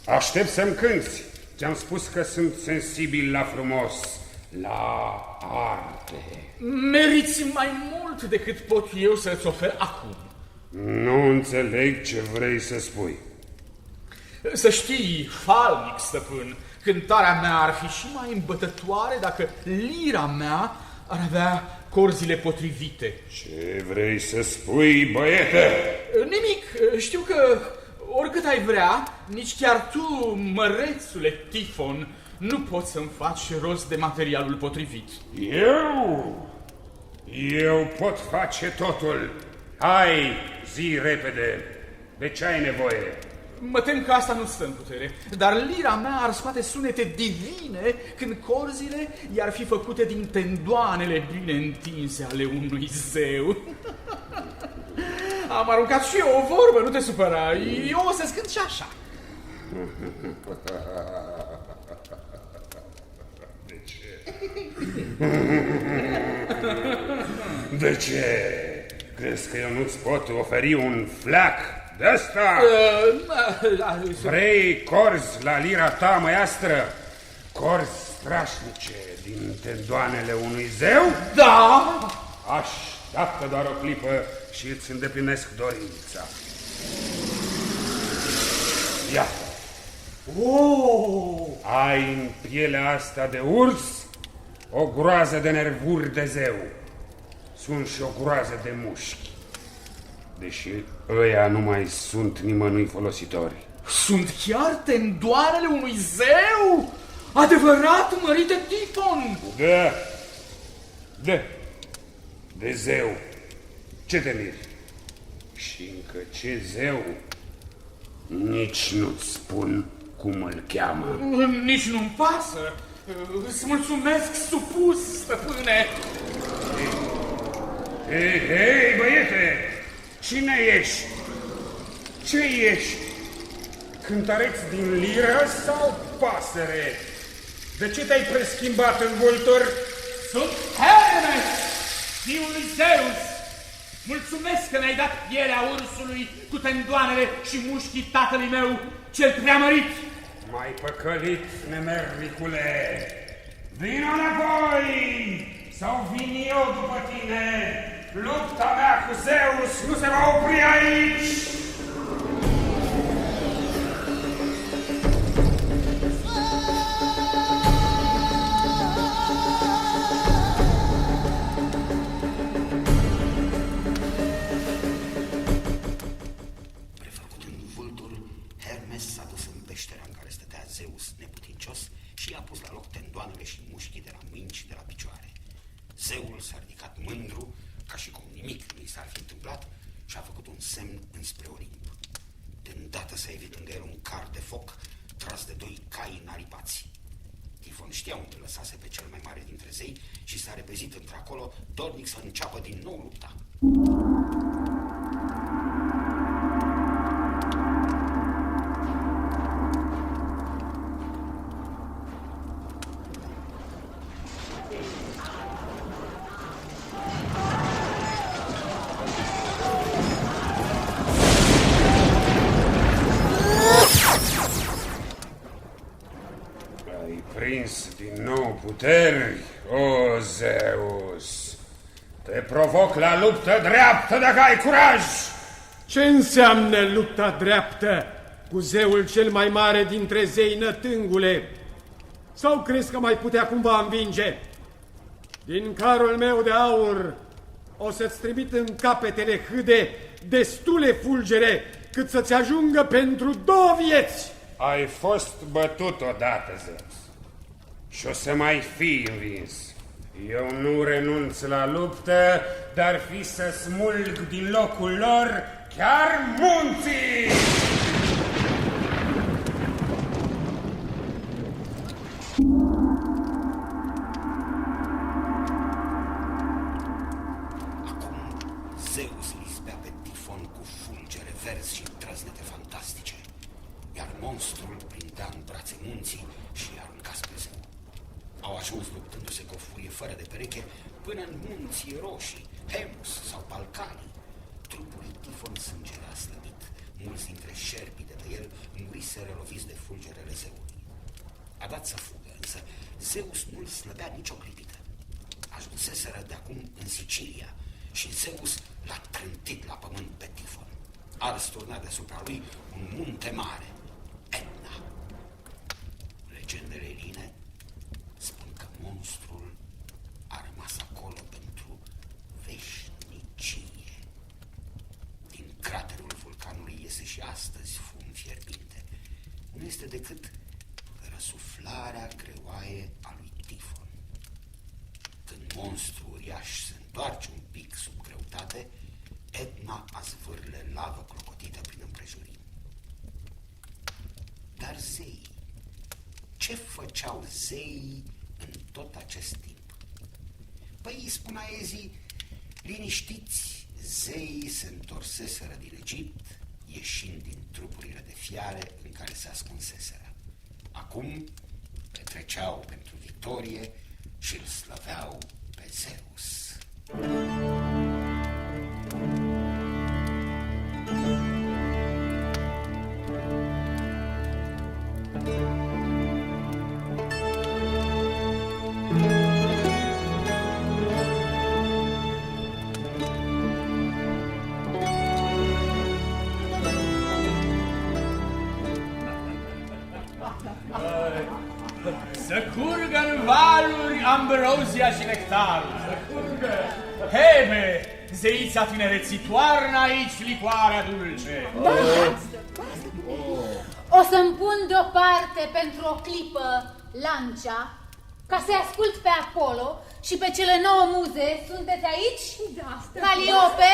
Aștept să-mi cânți. Ți-am spus că sunt sensibil la frumos, la arte. Meriți mai mult decât pot eu să-ți ofer acum. Nu înțeleg ce vrei să spui. Să știi, falnic stăpân, cântarea mea ar fi și mai îmbătătoare dacă lira mea ar avea corzile potrivite. Ce vrei să spui, băiete? Nimic, știu că oricât ai vrea, nici chiar tu, mărețule Tifon, nu poți să-mi faci rost de materialul potrivit. Eu pot face totul. Hai, zi repede, de ce ai nevoie? Mă tem că asta nu stă în putere, dar lira mea ar scoate sunete divine când corzile i-ar fi făcute din tendoanele bine întinse ale unui zeu. Am aruncat și eu o vorbă, nu te supăra, eu o să-ți cânt și așa. De ce? De ce? Crezi că eu nu-ți pot oferi un fleac de ăsta? Vrei corzi la lira ta, măiastră? Corzi strașnice din tendoanele unui zeu? Da! Așteaptă doar o clipă și îți îndeplinesc dorința. Iată. Oh! Ai în pielea asta de urs o groază de nervuri de zeu. Sunt și o groază de mușchi. Deși ăia nu mai sunt nimănui folositori. Sunt chiar tendoanele unui zeu? Adevărat, mărite Tifon? Da. De zeu. Ce te miri? Și încă ce zeu? Nici nu-ți spun cum îl cheamă. Nici nu-mi pasă. Îți mulțumesc supus, stăpâne. Hei, băiete! Cine ești? Ce ești? Cântăreț din liră sau pasăre? De ce te-ai preschimbat în vultur? Sunt Hermes, fiul lui Zeus. Mulțumesc că mi-ai dat pielea ursului cu tendoanele și mușchii tatălui meu, cel preamărit. M-ai păcălit, nemernicule. Vino înapoi sau vin eu după tine. Lupta mea cu Zeus nu se va opri aici. Prefăcut în vultur, Hermes s-a dus în peștera în care stătea Zeus neputincios și i-a pus la loc tendoanele și mușchii de la mâini și de la picioare. Zeul s-a ridicat mândru, ca și cum nimic nu i s-ar fi întâmplat, și a făcut un semn înspre Olimp. De îndată s-a evit lângă el un car de foc tras de doi cai înaripați. Tifon știa unde lăsase pe cel mai mare dintre zei și s-a repezit într-acolo, dornic să înceapă din nou lupta. Prins din nou puteri, o Zeus. Te provoc la luptă dreaptă dacă ai curaj. Ce înseamnă lupta dreaptă cu zeul cel mai mare dintre zei, nătângule? Sau crezi că mai putea cumva învinge? Din carul meu de aur o să-ți trimit în capetele hâde destule fulgere cât să-ți ajungă pentru 2 vieți. Ai fost bătut odată, Zeus, și o să mai fii învins. Eu nu renunț la luptă, dar fi să smulg din locul lor chiar munții! Acum Zeus îl ispea pe Tifon cu fulgere verzi și trăznete fantastice, iar monstrul prindea în brațe munții și i-a aruncat spre zeu. Au ajuns luptându-se cu o furie fără de pereche până în munții roșii, Hemus sau Balcanii. Trupul lui Tifon sângera slăbit, mulți dintre șerpii de pe el muriseră loviți de fulgerele zeului. A dat să fugă, însă Zeus nu-l slăbea nicio clipită. Ajunseseră de acum în Sicilia și Zeus l-a trântit la pământ pe Tifon. A răsturnat deasupra lui un munte mare, Etna. Legendele eline spun că monstrul a rămas acolo pentru veșnicie. Din craterul vulcanului iese și astăzi fum fierbinte. Nu este decât răsuflarea greoaie a lui Tifon. Când monstrul uriaș se întoarce un pic sub greutate, Etna azvârle lavă clocotită prin împrejurim. Dar zeii, ce făceau zeii în tot acest timp? Păi, spun aezii, liniștiți, zeii se întorseseră din Egipt, ieșind din trupurile de fiare în care se ascunseseră. Acum petreceau pentru victorie și îl slăveau pe Zeus. Să curgă în valuri ambrozia și nectarul. Să curgă. Hebe, zeița tinereții, toarnă aici licoarea dulce. O să-mi pun deoparte pentru o clipă lancea, ca să-i ascult pe Apollo și pe cele 9 muze. Sunteți aici? Da. Caliope,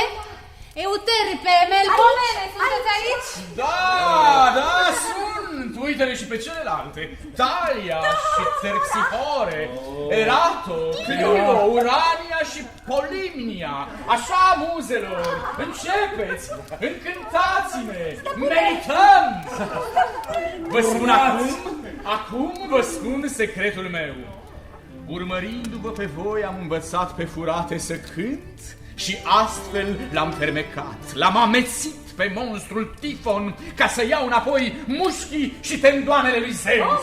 Euterpe, Melpomene, sunteți aici? Da, sunt. Uite-le și pe celelalte. Talia și Terpsihore, Erato, Clio, Urania și Polimnia. Așa, muzelor, începeți, încântați-ne, merităm! Vă spun acum vă spun secretul meu. Urmărindu-vă pe voi, am învățat pe furate să cânt și astfel l-am fermecat. L-am amețit pe monstrul Tifon ca să iau înapoi mușchii și tendoanele lui Zeus.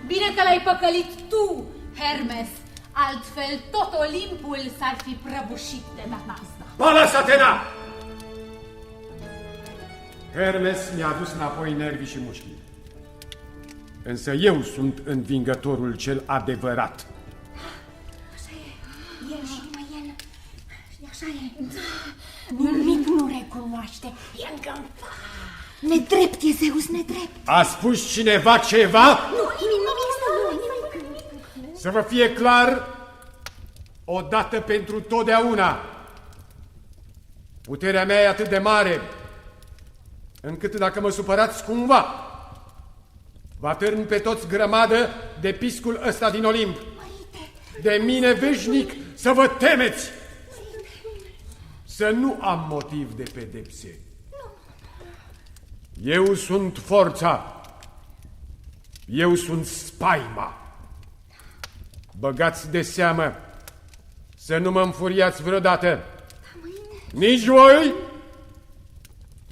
Bine că l-ai păcălit tu, Hermes. Altfel tot Olimpul s-ar fi prăbușit de data asta. Palas Atena! Hermes mi-a adus înapoi nervii și mușchii. Însă eu sunt învingătorul cel adevărat. Așa e. El și numai el. Așa e. Nimic nu recunoaște. E îngânfat. Nedrept e Zeus, nedrept. A spus cineva ceva? Nu, nimic. Să vă fie clar, odată pentru totdeauna. Puterea mea e atât de mare, încât dacă mă supărați cumva, vă atârn pe toți grămadă de piscul ăsta din Olimp. De mine veșnic să vă temeți, să nu am motiv de pedepse. Eu sunt forța, eu sunt spaima. Băgați de seamă să nu mă înfuriați vreodată, nici voi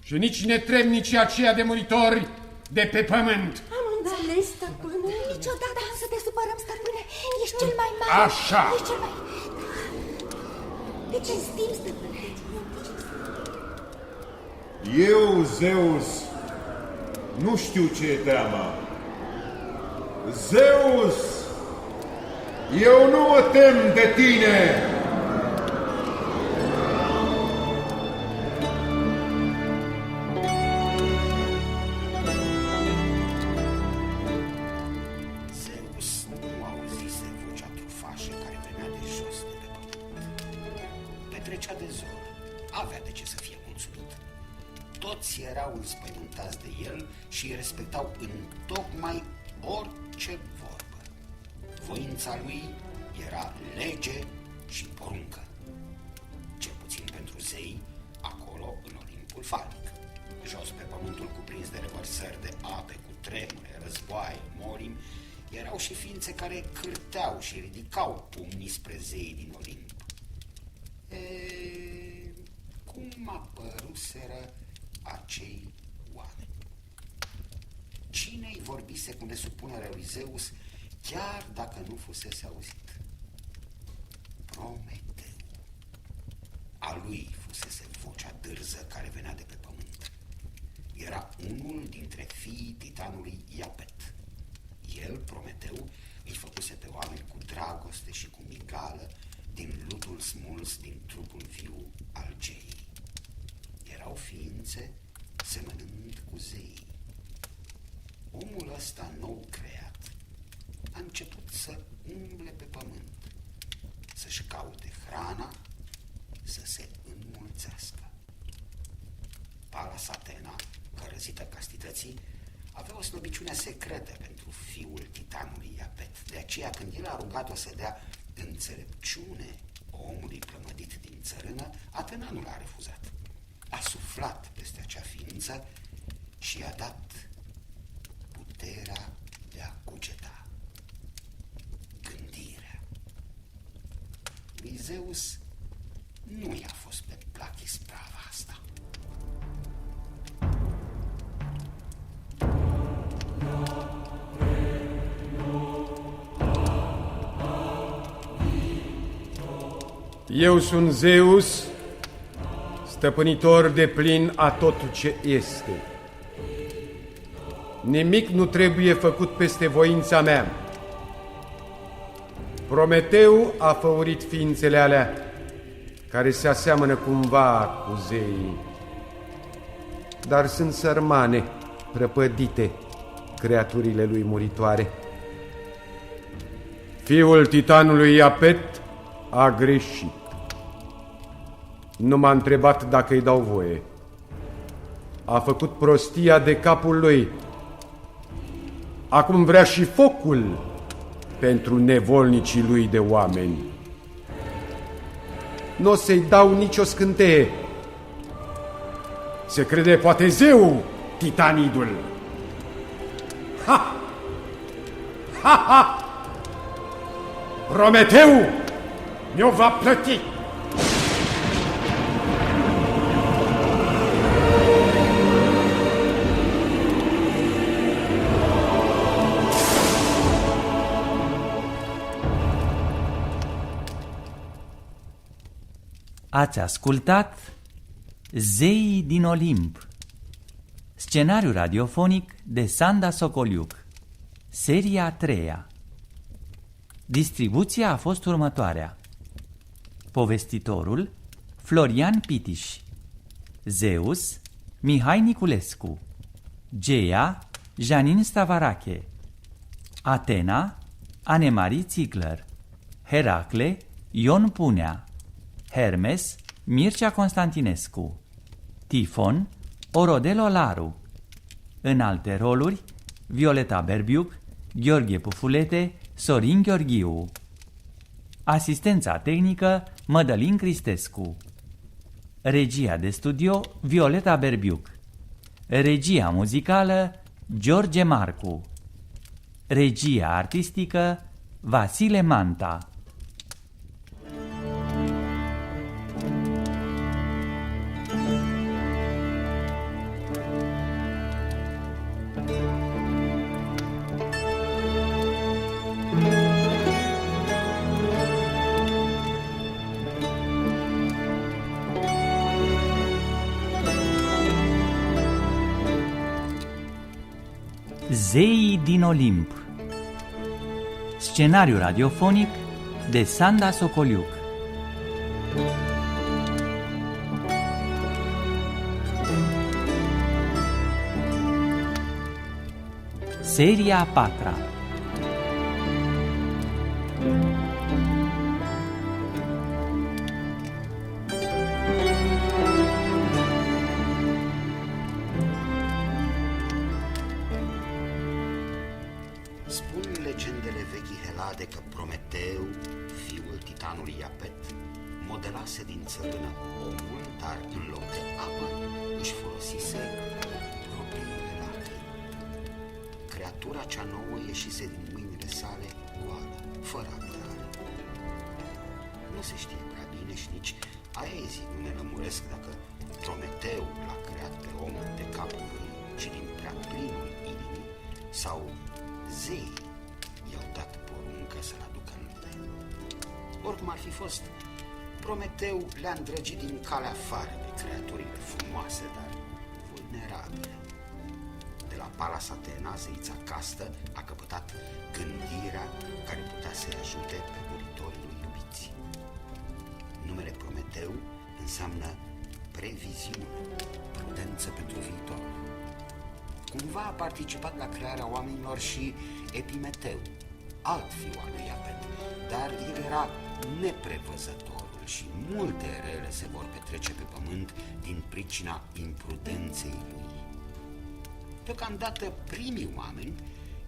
și nici netrebnicii aceia de muritori de pe pământ. Am înțeles, stăpâne. Niciodată nu să te supărăm, stăpâne. Ești cel mai mare. Așa. Ești cel mai... Te cinstim, stăpâne. Eu, Zeus, nu știu ce e teama. Zeus, eu nu mă tem de tine. Zeus nu auzise vocea trufașă care venea de jos de pe pământ. Petrecea de zor, avea de ce să fie mulțumit. Toți erau înspăimântați de el și îi respectau în tocmai orice vorbă. Voința lui era lege și poruncă. Cel puțin pentru zei, acolo în Olimpul falnic. Jos pe pământul cuprins de revărsări de ape, cu tremure, războaie, morimi, erau și ființe care cârteau și ridicau pumnii spre zeii din Olimp. Cum apăruseră acei oameni? Cine-i vorbise cu nesupunerea lui Zeus, chiar dacă nu fusese auzit? Prometeu. A lui fusese vocea dârză care venea de pe pământ. Era unul dintre fiii titanului Iapet. El, Prometeu, îi făcuse pe oameni cu dragoste și cu migală din lutul smuls din trupul viu al geii. Erau ființe semănând cu zeii. Omul ăsta nou creat a început să umble pe pământ, să-și caute hrana, să se înmulțească. Palas Atena, cărăzită castității, avea o slăbiciune secretă pentru fiul titanului Iapet. De aceea, când el a rugat-o să dea înțelepciune omului plămădit din țărână, Atena nu l-a refuzat. A suflat peste acea ființă și i-a dat puterea de a cugeta, gândirea. Lui Zeus nu i-a fost pe plac isprava asta. Eu sunt Zeus, stăpânitor de plin a tot ce este. Nimic nu trebuie făcut peste voința mea. Prometeu a făurit ființele alea, care se aseamănă cumva cu zeii, dar sunt sărmane, prăpădite, creaturile lui muritoare. Fiul titanului Iapet a greșit. Nu m-a întrebat dacă îi dau voie. A făcut prostia de capul lui. Acum vrea și focul pentru nevolnicii lui de oameni. Nu o să-i dau nicio scânteie. Se crede poate zeu, titanidul. Ha! Ha, ha! Prometeu mi-o va plăti. Ați ascultat Zeii din Olimp, scenariu radiofonic de Sanda Sokoliuc, seria a 3-a. Distribuția a fost următoarea: povestitorul Florian Pitiș, Zeus Mihai Niculescu, Geia Janin Stavarache, Atena Anemarie Ziegler, Heracle Ion Punea, Hermes Mircea Constantinescu, Tifon Orodel Olaru. În alte roluri Violeta Berbiuc, Gheorghe Pufulete, Sorin Gheorghiu. Asistența tehnică Mădălin Cristescu. Regia de studio Violeta Berbiuc. Regia muzicală George Marcu. Regia artistică Vasile Manta. Zeii din Olimp, scenariu radiofonic de Sanda Sokoliuc. Seria a 4-a. Spun legendele vechii Helade că Prometeu, fiul titanului Iapet, modelase din țărână omul, dar în loc de apă își folosise propriile lacrimi. Creatura cea nouă ieșise din mâinile sale goală, fără apărare. Nu se știe prea bine și nici aezii nu ne lămuresc dacă Prometeu l-a creat pe om de capul lui, ci din prea plinul inimii, sau zeii i-au dat poruncă să-l aducă în lume. Oricum ar fi fost, Prometeu le-a îndrăgit din calea afară pe creaturile frumoase, dar vulnerabile. De la Palas Atena, zeița castă a căpătat gândirea care putea să-i ajute pe muritorii lui iubiți. Numele Prometeu înseamnă previziune, prudență pentru viitor. Cumva a participat la crearea oamenilor și Epimeteu, alt fiu al lui Iapet, dar el era neprevăzătorul și multe rele se vor petrece pe pământ din pricina imprudenței lui. Deocamdată primii oameni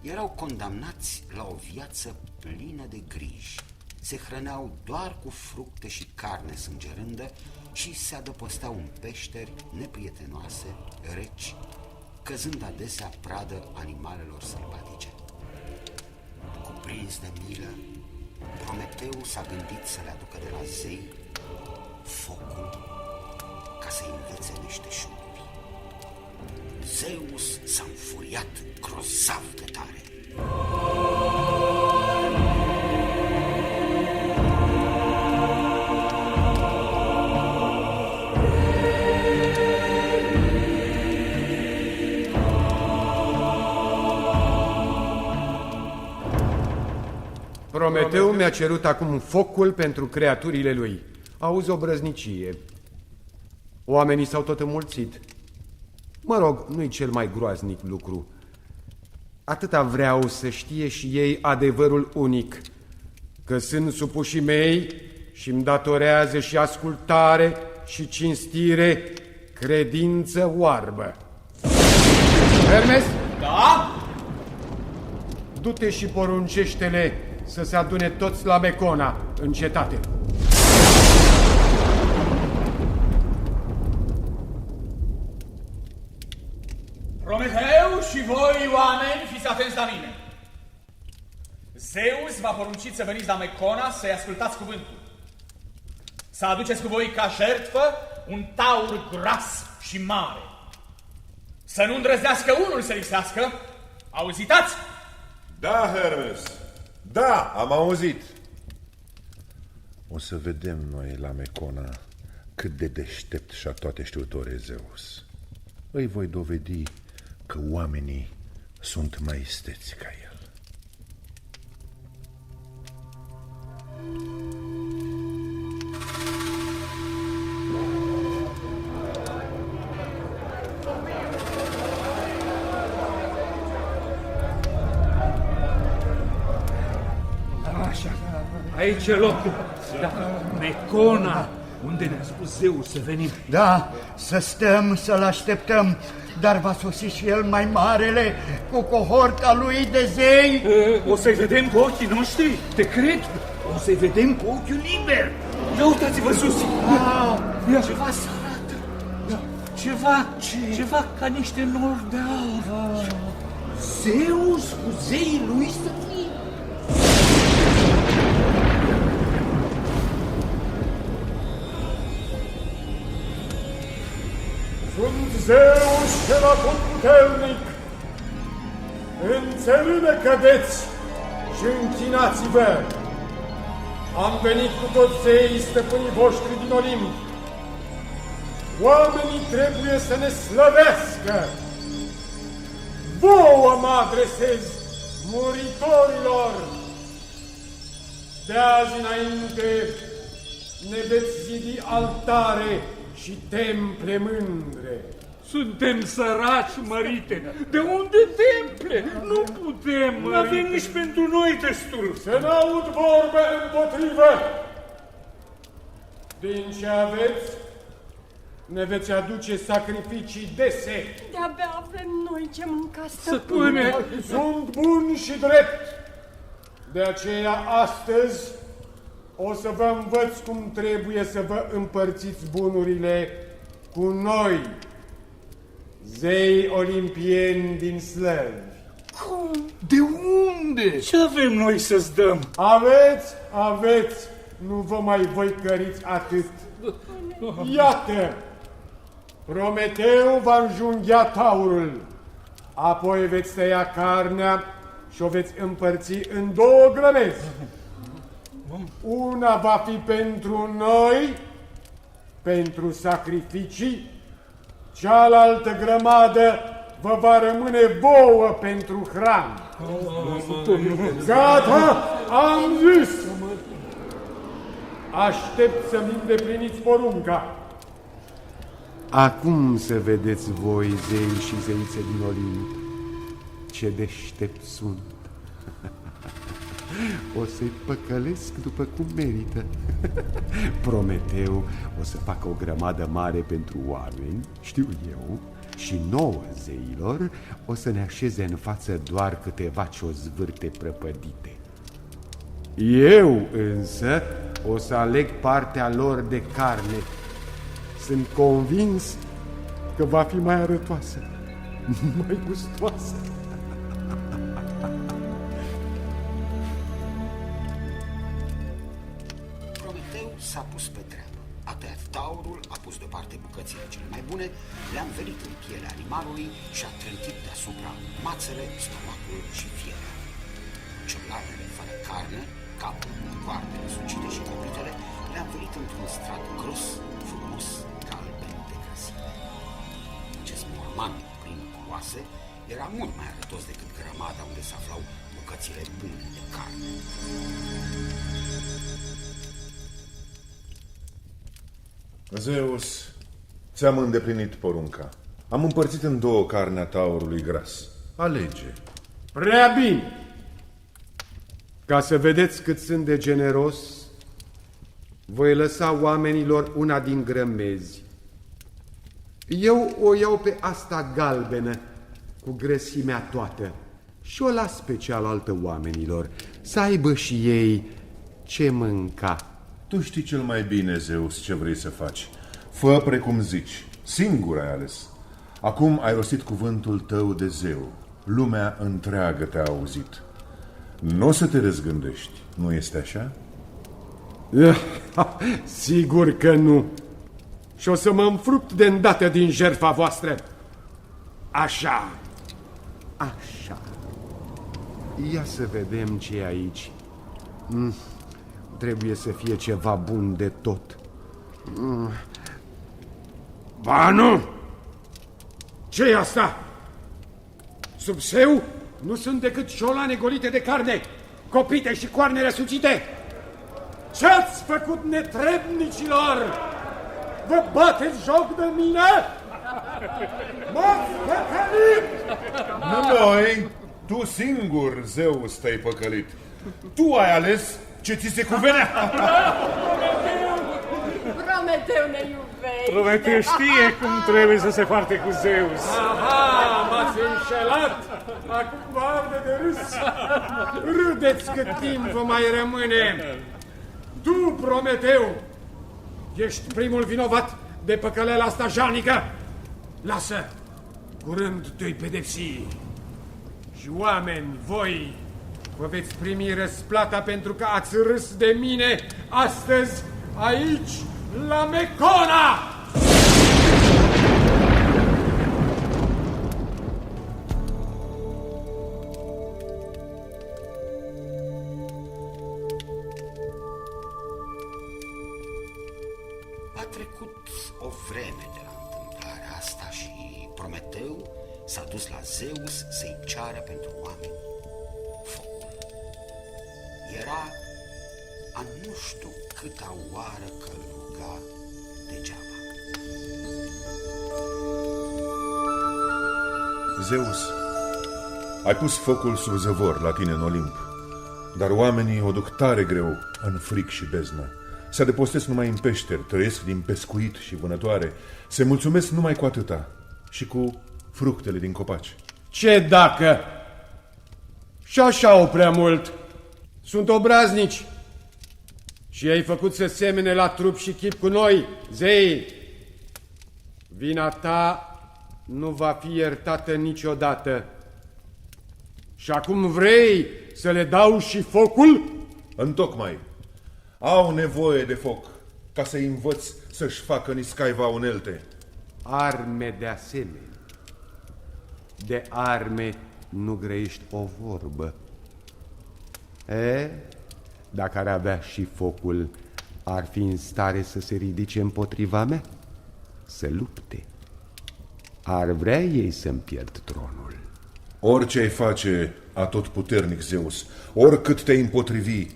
erau condamnați la o viață plină de griji. Se hrăneau doar cu fructe și carne sângerândă și se adăposteau în peșteri neprietenoase, reci, căzând adesea pradă animalelor sălbatice. Cuprins de milă, Prometeu s-a gândit să le aducă de la zei focul ca să-i învețe meșteșuguri. Zeus s-a înfuriat grozav de tare. Prometeu mi-a cerut acum focul pentru creaturile lui. Auzi o brăznicie. Oamenii s-au tot înmulțit. Mă rog, nu-i cel mai groaznic lucru. Atâta vreau să știe și ei adevărul unic, că sunt supușii mei și îmi datorează și ascultare și cinstire, credință oarbă. Hermes? Da? Du-te și poruncește-le să se adune toți la Mecona, în cetate. Prometeu și voi, oameni, fiți atenți la mine. Zeus v-a poruncit să veniți la Mecona să-i ascultați cuvântul. Să aduceți cu voi ca jertfă un taur gras și mare. Să nu îndrăznească unul să lipsească. Auzitați? Da, Hermes. Da, am auzit. O să vedem noi la Mecona cât de deștept și-a toate știutor e Zeus. Îi voi dovedi că oamenii sunt mai isteți ca el. Așa, aici e locul. Da, Mecona, unde ne-a spus Zeus să venim. Da, să stăm, să-l așteptăm, dar va sosi și el mai marele, cu cohorta lui de zei. O să-i vedem cu ochii noștri, te cred? O să-i vedem cu ochiul liber. Ia uitați-vă sus. Ceva să arată. Ceva ca niște nori de aur. Zeus cu zeii lui să fie. Sunt Zeus cel atotputernic. În țărână cădeți și închinați-vă. Am venit cu toți zeii stăpânii voștri din Olimp. Oamenii trebuie să ne slăvească. Vouă mă adresez, muritorilor. De azi înainte ne veți zidi altare și temple mândre. Suntem săraci, mărite. De unde temple? Nu putem, mărite. Nu avem nici pentru noi destul. Să n-aud vorbe împotrivă. Din ce aveți, ne veți aduce sacrificii dese. De-abia avem noi ce mânca, stăpâne. Sunt bun și drept. De aceea astăzi o să vă învăț cum trebuie să vă împărțiți bunurile cu noi, zei olimpieni din slăvi. Cum? De unde? Ce avem noi să-ți dăm? Aveți, nu vă mai voi căriți atât. Iată, Prometeu va înjunghia taurul, apoi veți tăia carnea și o veți împărți în două grămezi. Una va fi pentru noi, pentru sacrificii, cealaltă grămadă vă va rămâne vouă pentru hrană. Gata, am zis! Aștept să-mi îndepliniți porunca. Acum să vedeți voi, zei și zeițe din Olimp, ce deștept sunt. O să-i păcălesc după cum merită. Prometeu o să facă o grămadă mare pentru oameni, știu eu, și nouă zeilor o să ne așeze în față doar câteva ciozvârte prăpădite. Eu însă o să aleg partea lor de carne. Sunt convins că va fi mai arătoasă, mai gustoasă. Prometeu s-a pus pe treabă. A tăiat taurul, a pus deoparte bucățile cele mai bune, le-a învelit în pielea animalului și a trântit deasupra mațele, stomacul și fierea. Celulele fără carne, capul, coartele sucite și capitele le-a învelit într-un strat gros, frumos, galben de grăsime. Acest morman plin cu oase era mult mai arătos decât grămada unde se aflau bucățile bune de carne. Zeus, ți-am îndeplinit porunca. Am împărțit în două carnea taurului gras. Alege. Prea bine! Ca să vedeți cât sunt de generos, voi lăsa oamenilor una din grămezi. Eu o iau pe asta galbenă, cu grăsimea toată, și o las pe cealaltă oamenilor, să aibă și ei ce mânca. Tu știi cel mai bine, Zeus, ce vrei să faci. Fă precum zici, singur ai ales. Acum ai rostit cuvântul tău de zeu. Lumea întreagă te-a auzit. Nu o să te răzgândești, nu este așa? Sigur că nu. Și o să mă înfrupt de îndată din jertfa voastră. Așa. Așa. Ia să vedem ce e aici. Trebuie să fie ceva bun de tot. Ba nu! Ce-i asta? Sub seu nu sunt decât ciolane golite de carne, copite și coarne răsucite. Ce-ați făcut, netrebnicilor? Vă bateți joc de mine? M-ați păcălit! Nu noi, tu singur, Zeus, te-ai păcălit. Tu ai ales ce ți se cuvenea. Prometeu ne iubește. Prometeu știe cum trebuie să se poarte cu Zeus. Aha, m-ați înșelat! Acum vă arde de râs. Râdeți cât timp vă mai rămâne. Tu, Prometeu, ești primul vinovat de păcăleala asta jalnică. Lasă, curând te-i pedepsi. Și oameni, voi, vă veți primi răsplata pentru că ați râs de mine astăzi aici, la Mecona! A trecut o vreme de la întâmplarea asta și Prometeu s-a dus la Zeus să-i ceară pentru oameni focul. Era a nu știu câta oară călăuga degeaba. Zeus, ai pus focul sub zăvor la tine în Olimp, dar oamenii o duc tare greu în fric și beznă. Se adăpostesc numai în peșteri, trăiesc din pescuit și vânătoare, se mulțumesc numai cu atâta și cu fructele din copaci. Ce dacă? Și așa au prea mult. Sunt obraznici. Și ai făcut să semene la trup și chip cu noi, zei. Vina ta nu va fi iertată niciodată. Și acum vrei să le dau și focul? Întocmai. Au nevoie de foc ca să-i învăț să-și facă niscaiva unelte. Arme de asemenea. De arme nu grăiești o vorbă. Dacă ar avea și focul, ar fi în stare să se ridice împotriva mea, să lupte. Ar vrea ei să-mi pierd tronul. Orice ai face, atotputernic Zeus, oricât te-ai împotrivi,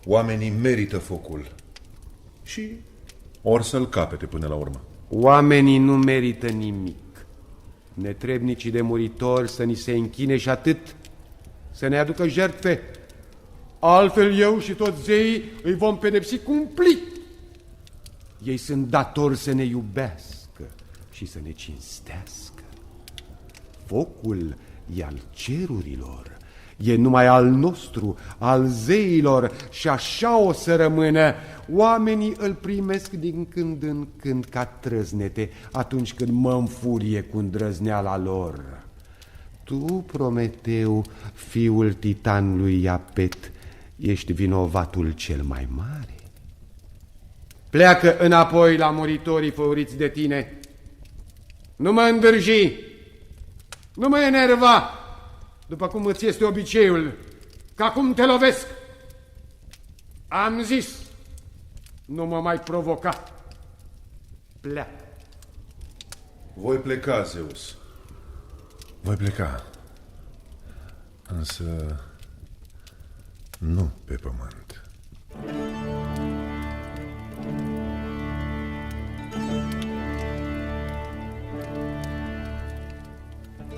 oamenii merită focul și or să-l capete până la urmă. Oamenii nu merită nimic. Netrebnicii de muritori să ni se închine și atât, să ne aducă jertfe. Altfel eu și toți zeii îi vom pedepsi cumplit. Ei sunt datori să ne iubească și să ne cinstească. Focul e al cerurilor, e numai al nostru, al zeilor, și așa o să rămână. Oamenii îl primesc din când în când ca trăznete, atunci când mă înfurie cu îndrăzneala lor. Tu, Prometeu, fiul titanului Iapet, ești vinovatul cel mai mare. Pleacă înapoi la muritorii făuriți de tine. Nu mă îndârji, nu mă enerva, după cum îți este obiceiul, că acum te lovesc. Am zis, nu mă mai provoca. Pleacă. Voi pleca, Zeus. Voi pleca. Însă nu pe pământ.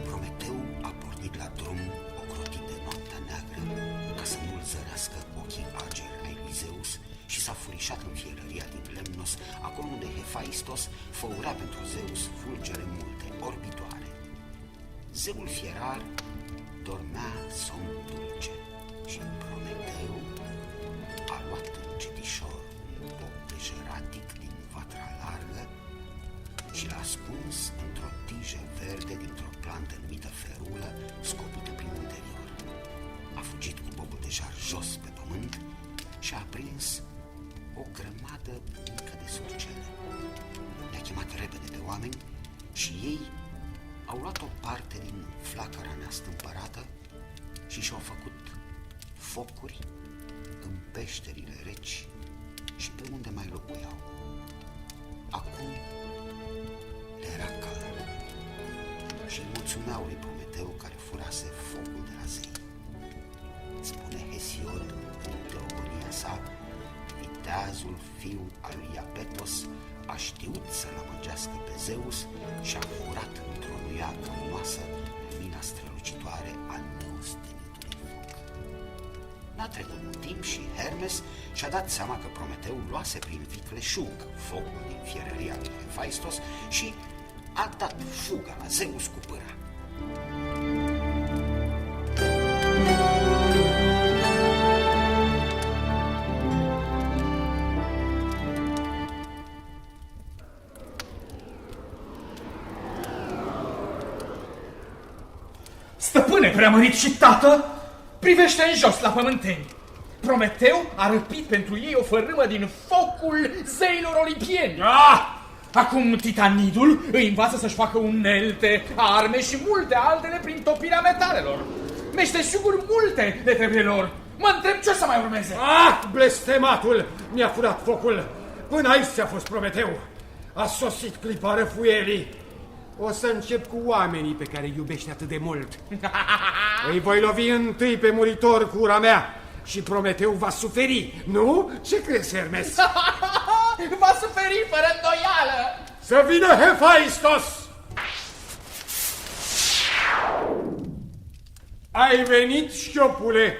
Prometeu a pornit la drum, ocrotit de noaptea neagră, ca să nu-l zărească ochii ageri ai lui Zeus, și s-a furișat în fierăria din Lemnos, acolo unde Hephaistos făura pentru Zeus fulgere multe, orbitoare. Zeul fierar dormea somn dulce și Prometeu a luat încetișor un boc de jeratic din vatra largă și l-a ascuns într-o tijă verde dintr-o plantă numită ferulă, scopită prin interior. A fugit cu bobul de prins o grămadă mică de surcele. Le-a chemat repede pe oameni și ei au luat o parte din flacăra neastâmpărată și și-au făcut focuri în peșterile reci și pe unde mai locuiau. Acum le era cald și îi mulțumeau lui Prometeu care furase focul de la zei. Spune Hesiod în teogonia sa, viteazul fiu al lui Iapetos a știut să-l amăgească pe Zeus și a furat într-o nuia călnoasă lumina strălucitoare a neostenitului foc. N-a trecut mult timp și Hermes și-a dat seama că Prometeu luase prin vicleșug focul din fierăria lui Hephaistos și a dat fuga la Zeus cu pâra. Stăpâne preamărit și tată, privește în jos la pământeni. Prometeu a răpit pentru ei o fărâmă din focul zeilor olimpieni. Acum titanidul îi învață să-și facă unelte, arme și multe altele prin topirea metalelor. Meșteșuguri multe le trebuie lor. Mă întreb ce o să mai urmeze. Blestematul mi-a furat focul. Până aici a fost Prometeu. A sosit clipa răfuierii. O să încep cu oamenii pe care îi iubești atât de mult. Îi voi lovi întâi pe muritor cu ura mea și Prometeu va suferi, nu? Ce crezi, Hermes? Va suferi fără îndoială. Să vină Hephaistos! Ai venit, șchiopule?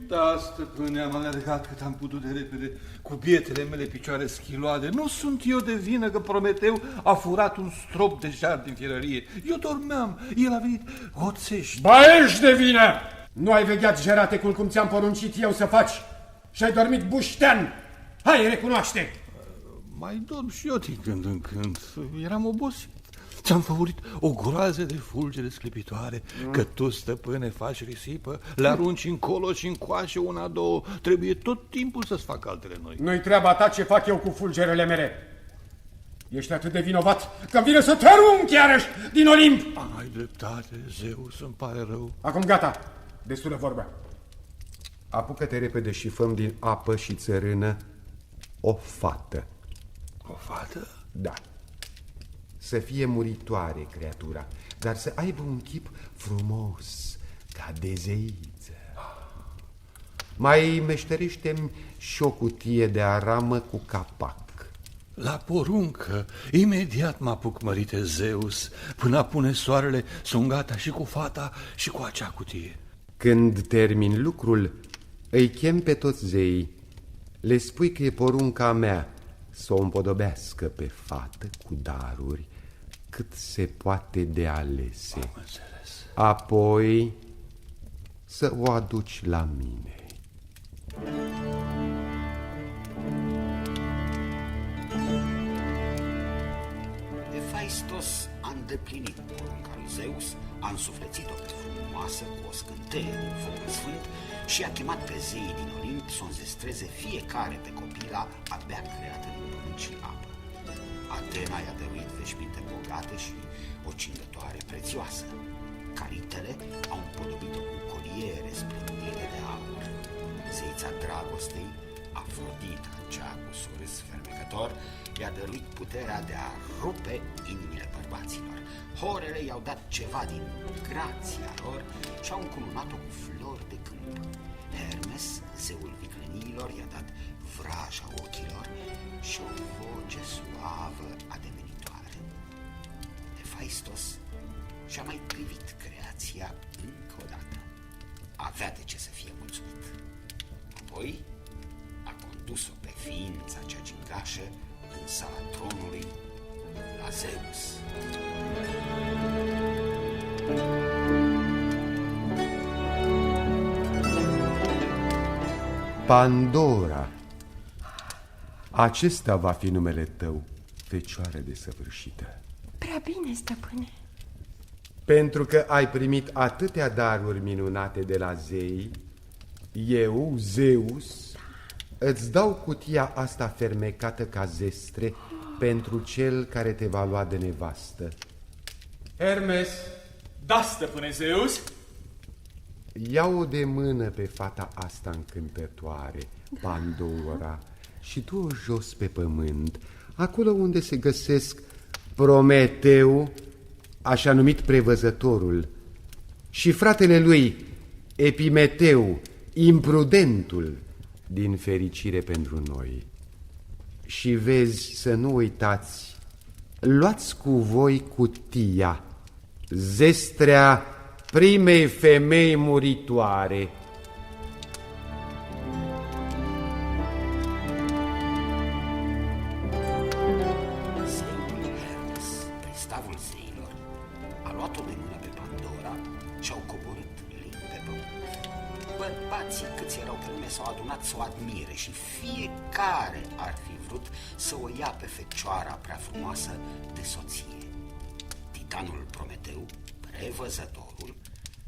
Da, stăpâne, am alergat cât am putut de repede cu bietele mele picioare schiloade. Nu sunt eu de vină că Prometeu a furat un strop de jar din fierărie. Eu dormeam, el a venit hoțește. Ba, ești de vină! Nu ai vegheat jeratecul cum ți-am poruncit eu să faci și ai dormit buștean. Hai, recunoaște! Mai dorm și eu din când în când. Eram obosit. Ți-am făurit o groază de fulgere sclipitoare, că tu, stăpâne, faci risipă, le arunci încolo și încoace una, două. Trebuie tot timpul să-ți fac altele noi. Nu-i treaba ta ce fac eu cu fulgerele mele. Ești atât de vinovat că vine să te arunc iarăși din Olimp. Ai dreptate, Zeus, îmi pare rău. Acum gata, destulă vorba. Apucă-te repede și fă din apă și țărână o fată. O fată? Da. Să fie muritoare creatura, dar să aibă un chip frumos, ca de zeiță. Mai meșterește-mi și o cutie de aramă cu capac. La poruncă, imediat mă apuc, mărite Zeus. Până apune soarele, sunt gata și cu fata și cu acea cutie. Când termin lucrul, îi chem pe toți zeii. Le spui că e porunca mea să o împodobească pe fată cu daruri cât se poate de alese. Am înțeles. Apoi să o aduci la mine. Hephaistos a îndeplinit porunca lui Zeus, a însuflețit-o pe frumoasă cu o scânteie din focul sfânt și a chemat pe zeii din Olimp să o înzestreze fiecare pe copila abia creată din pământ și apă. Atena i-a dăruit veșminte bogate și o cingătoare prețioasă. Caritele au împodobit-o cu coliere splendide de aur. Zeița dragostei, Afrodita, cea cu surâs fermecător, i-a dăruit puterea de a rupe inimile bărbaților. Horele i-au dat ceva din grația lor și au încununat-o cu flori de câmp. Hermes, zeul vicleniilor, i-a dat vraja ochilor și o voce suavă ademenitoare. Hephaistos și-a mai privit creația încă o dată. Avea de ce să fie mulțumit. Apoi a condus-o pe ființa cea gingașă în sala tronului la Zeus. Pandora. Acesta va fi numele tău, fecioară desăvârșită. Prea bine, stăpâne. Pentru că ai primit atâtea daruri minunate de la zei, eu, Zeus, Îți dau cutia asta fermecată ca zestre pentru cel care te va lua de nevastă. Hermes, da, stăpâne Zeus? Ia-o de mână pe fata asta încântătoare, Pandora, și du-o jos pe pământ, acolo unde se găsesc Prometeu, așa numit prevăzătorul, și fratele lui Epimeteu, imprudentul, din fericire pentru noi. Și vezi, să nu uitați, luați cu voi cutia, zestrea primei femei muritoare. Zeul Hermes, pristavul zeilor, a luat-o de mână pe Pandora și au coborât lin pe pământ. Bărbații câți erau pe lume s-au adunat să o admire și fiecare ar fi vrut să o ia pe fecioara prea frumoasă de soție. Titanul Prometeu, prevăzătorul,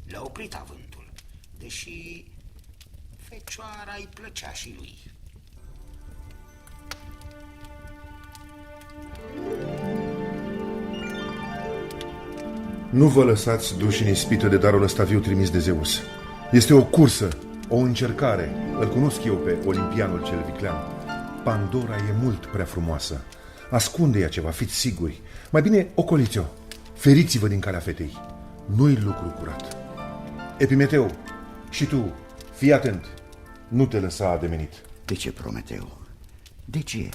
le-a oprit avântul, deși fecioara îi plăcea și lui. Nu vă lăsați duși în ispită de darul ăsta viu trimis de Zeus. Este o cursă, o încercare. Îl cunosc eu pe olimpianul cel viclean. Pandora e mult prea frumoasă. Ascunde-i ceva, fiți siguri. Mai bine ocoliți-o. Feriți-vă din calea fetei. Nu-i lucru curat. Epimeteu, și tu, fii atent. Nu te lăsa ademenit. De ce, Prometeu? De ce?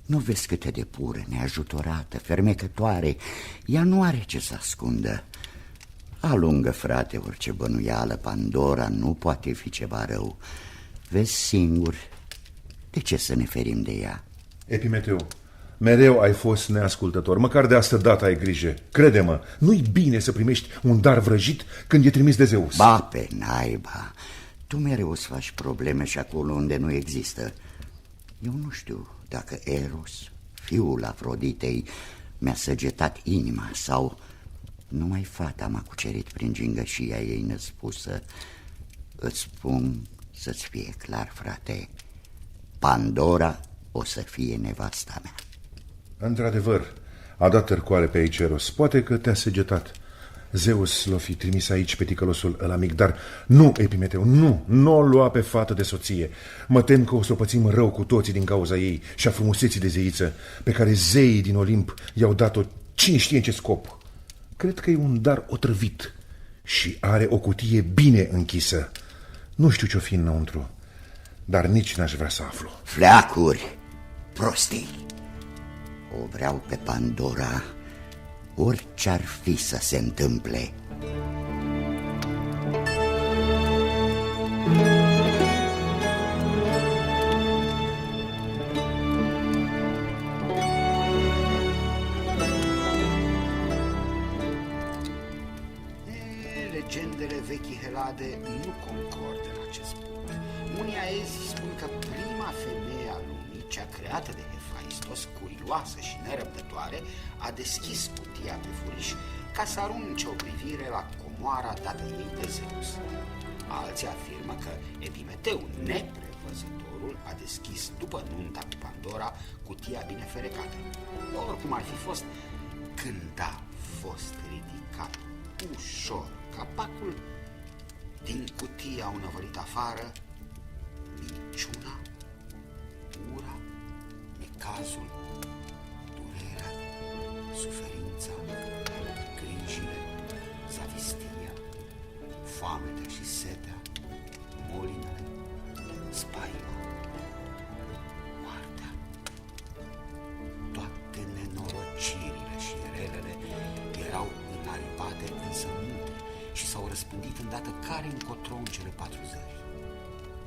Nu vezi cât de pură, neajutorată, fermecătoare? Ea nu are ce să ascundă. Alungă, frate, orice bănuială. Pandora nu poate fi ceva rău. Vezi singur. De ce să ne ferim de ea? Epimeteu, mereu ai fost neascultător. Măcar de asta dată ai grijă. Crede-mă, nu-i bine să primești un dar vrăjit când e trimis de Zeus. Ba, pe naiba. Tu mereu îți faci probleme și acolo unde nu există. Eu nu știu dacă Eros, fiul Afroditei, mi-a săgetat inima sau numai fata m-a cucerit prin gingășia ei năspusă. Îți spun să-ți fie clar, frate, Pandora o să fie nevasta mea. Într-adevăr, a dat târcoale pe aici Eros. Poate că te-a săgetat. Zeus l-o fi trimis aici pe ticălosul ăla mic, dar nu, Epimeteu, nu o lua pe fată de soție. Mă tem că o să o pățim rău cu toții din cauza ei și a frumuseții de zeiță pe care zeii din Olimp i-au dat-o cine știe în ce scop. Cred că e un dar otrăvit și are o cutie bine închisă. Nu știu ce-o fi înăuntru, dar nici n-aș vrea să aflu. Fleacuri, prostii. O vreau pe Pandora, orice-ar fi să se întâmple. Legendele vechi Helade nu concordă în acest punct. Unii aezi spun că prima femeie a lumii, cea creată de Hephaistos, curioasă și nerăbdătoare, a deschis cutia pe furiș ca să arunce o privire la comoara dată ei de Zeus. Alții afirmă că Epimeteu, neprevăzătorul, a deschis după nunta cu Pandora cutia bine ferecată. Oricum ar fi fost, când a fost ridicat ușor capacul, din cutie au năvălit afară minciuna, ura, necazul, durerea, suferința, grijile, zavistia, foametea și setea, molinele, spaima, moartea. Toate nenorocirile și relele erau înaripate însă mute și s-au răspândit îndată care încotro în cele 4 zări.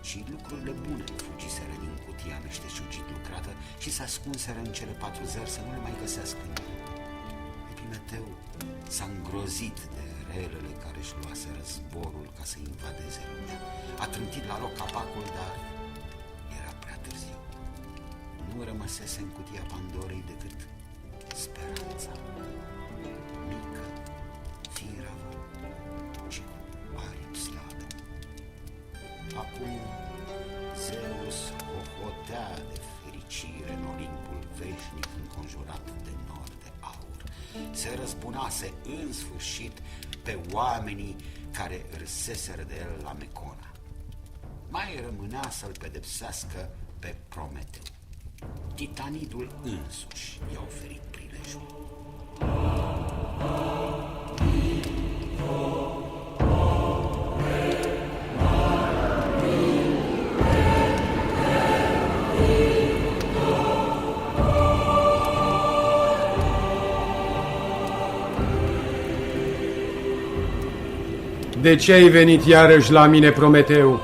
Și lucrurile bune fugiseră din cutia meșteșugit lucrată și se ascunseră în cele 4 zări să nu le mai găsească nimeni. Epimeteu s-a îngrozit de relele care își luaseră zborul ca să invadeze lumea. A trântit la loc capacul, dar era prea târziu. Nu rămăsese în cutia Pandorei decât speranța, mică, firavă și cu aripi slabe. Acum Zeus o stătea de fericire în Olimpul veșnic înconjurat de nori de aur. Se răzbunase în sfârșit pe oamenii care râseseră de el la Mecona. Mai rămânea să-l pedepsească pe Prometeu. Titanidul însuși i-a oferit prilejul. De ce ai venit iarăși la mine, Prometeu?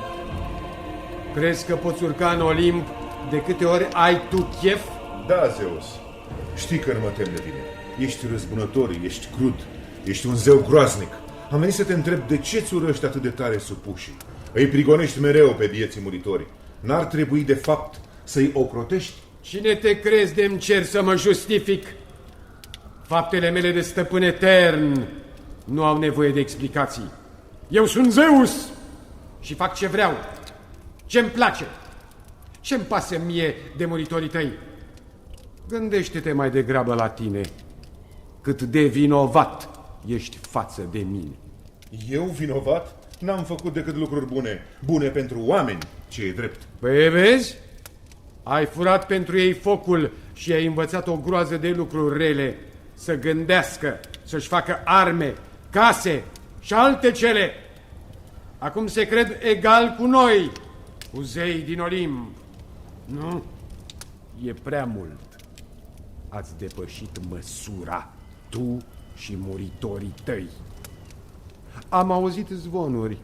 Crezi că poți urca în Olimp de câte ori ai tu chef? Da, Zeus. Știi că nu mă tem de tine. Ești răzbunător, ești crud, ești un zeu groaznic. Am venit să te întreb de ce-ți urăști atât de tare supușii. Îi prigonești mereu pe vieții muritori. N-ar trebui, de fapt, să-i ocrotești? Cine te crezi de-mi cer să mă justific? Faptele mele de stăpân etern nu au nevoie de explicații. Eu sunt Zeus și fac ce vreau, ce-mi place. Ce-mi pasă mie de muritorii tăi? Gândește-te mai degrabă la tine, cât de vinovat ești față de mine. Eu vinovat? N-am făcut decât lucruri bune. Bune pentru oameni, ce e drept. Păi vezi? Ai furat pentru ei focul și ai învățat o groază de lucruri rele. Să gândească, să-și facă arme, case și alte cele. Acum se cred egal cu noi, cu zei din Olimp. Nu, e prea mult. Ați depășit măsura, tu și muritorii tăi. Am auzit zvonuri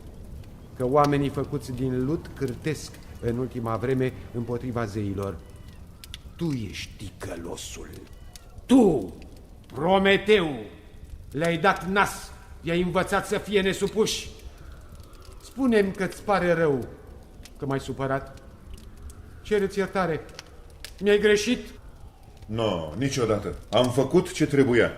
că oamenii făcuți din lut cârtesc în ultima vreme împotriva zeilor. Tu ești ticălosul. Tu, Prometeu, le-ai dat nas, i-ai învățat să fie nesupuși. Spune-mi că-ți pare rău că m-ai supărat. Cere-ți iertare. Mi-ai greșit? Nu, niciodată. Am făcut ce trebuia.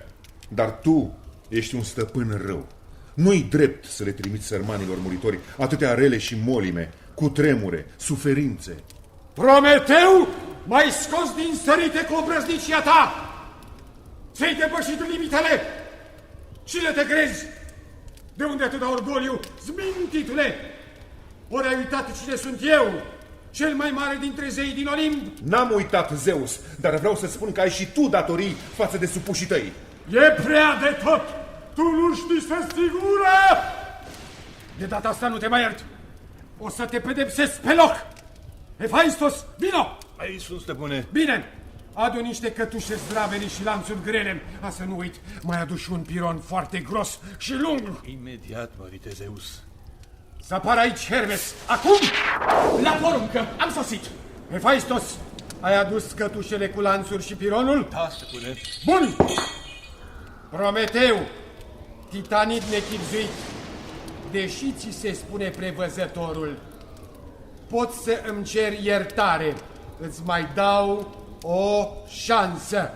Dar tu ești un stăpân rău. Nu-i drept să le trimiți sărmanilor muritori atâtea rele și molime, cu tremure, suferințe. Prometeu, m-ai scos din sărite cu obrăznicia ta! Ți-ai depășit limitele! Cine te crezi? De unde atâta orgoliu, zmintitule? Ori ai uitat cine sunt eu, cel mai mare dintre zeii din Olimp? N-am uitat, Zeus, dar vreau să spun că ai și tu datorii față de supușii tăi. E prea de tot! Tu nu știi să ții gură! De data asta nu te mai iert. O să te pedepsesc pe loc! Hephaistos, vino! Aici sunt, stăpâne. Bine! Adu niște cătușe zdravene și lanțuri grele. A, să nu uit, mai adu și un piron foarte gros și lung. Imediat, mărite Zeus. Să apară aici, Hermes. Acum! La poruncă, am sosit. Hephaistos, ai adus cătușele cu lanțuri și pironul? Da, stăpâne. Bun! Prometeu, titanid nechipzuit, deși ți se spune prevăzătorul, poți să îmi ceri iertare. Îți mai dau o șansă.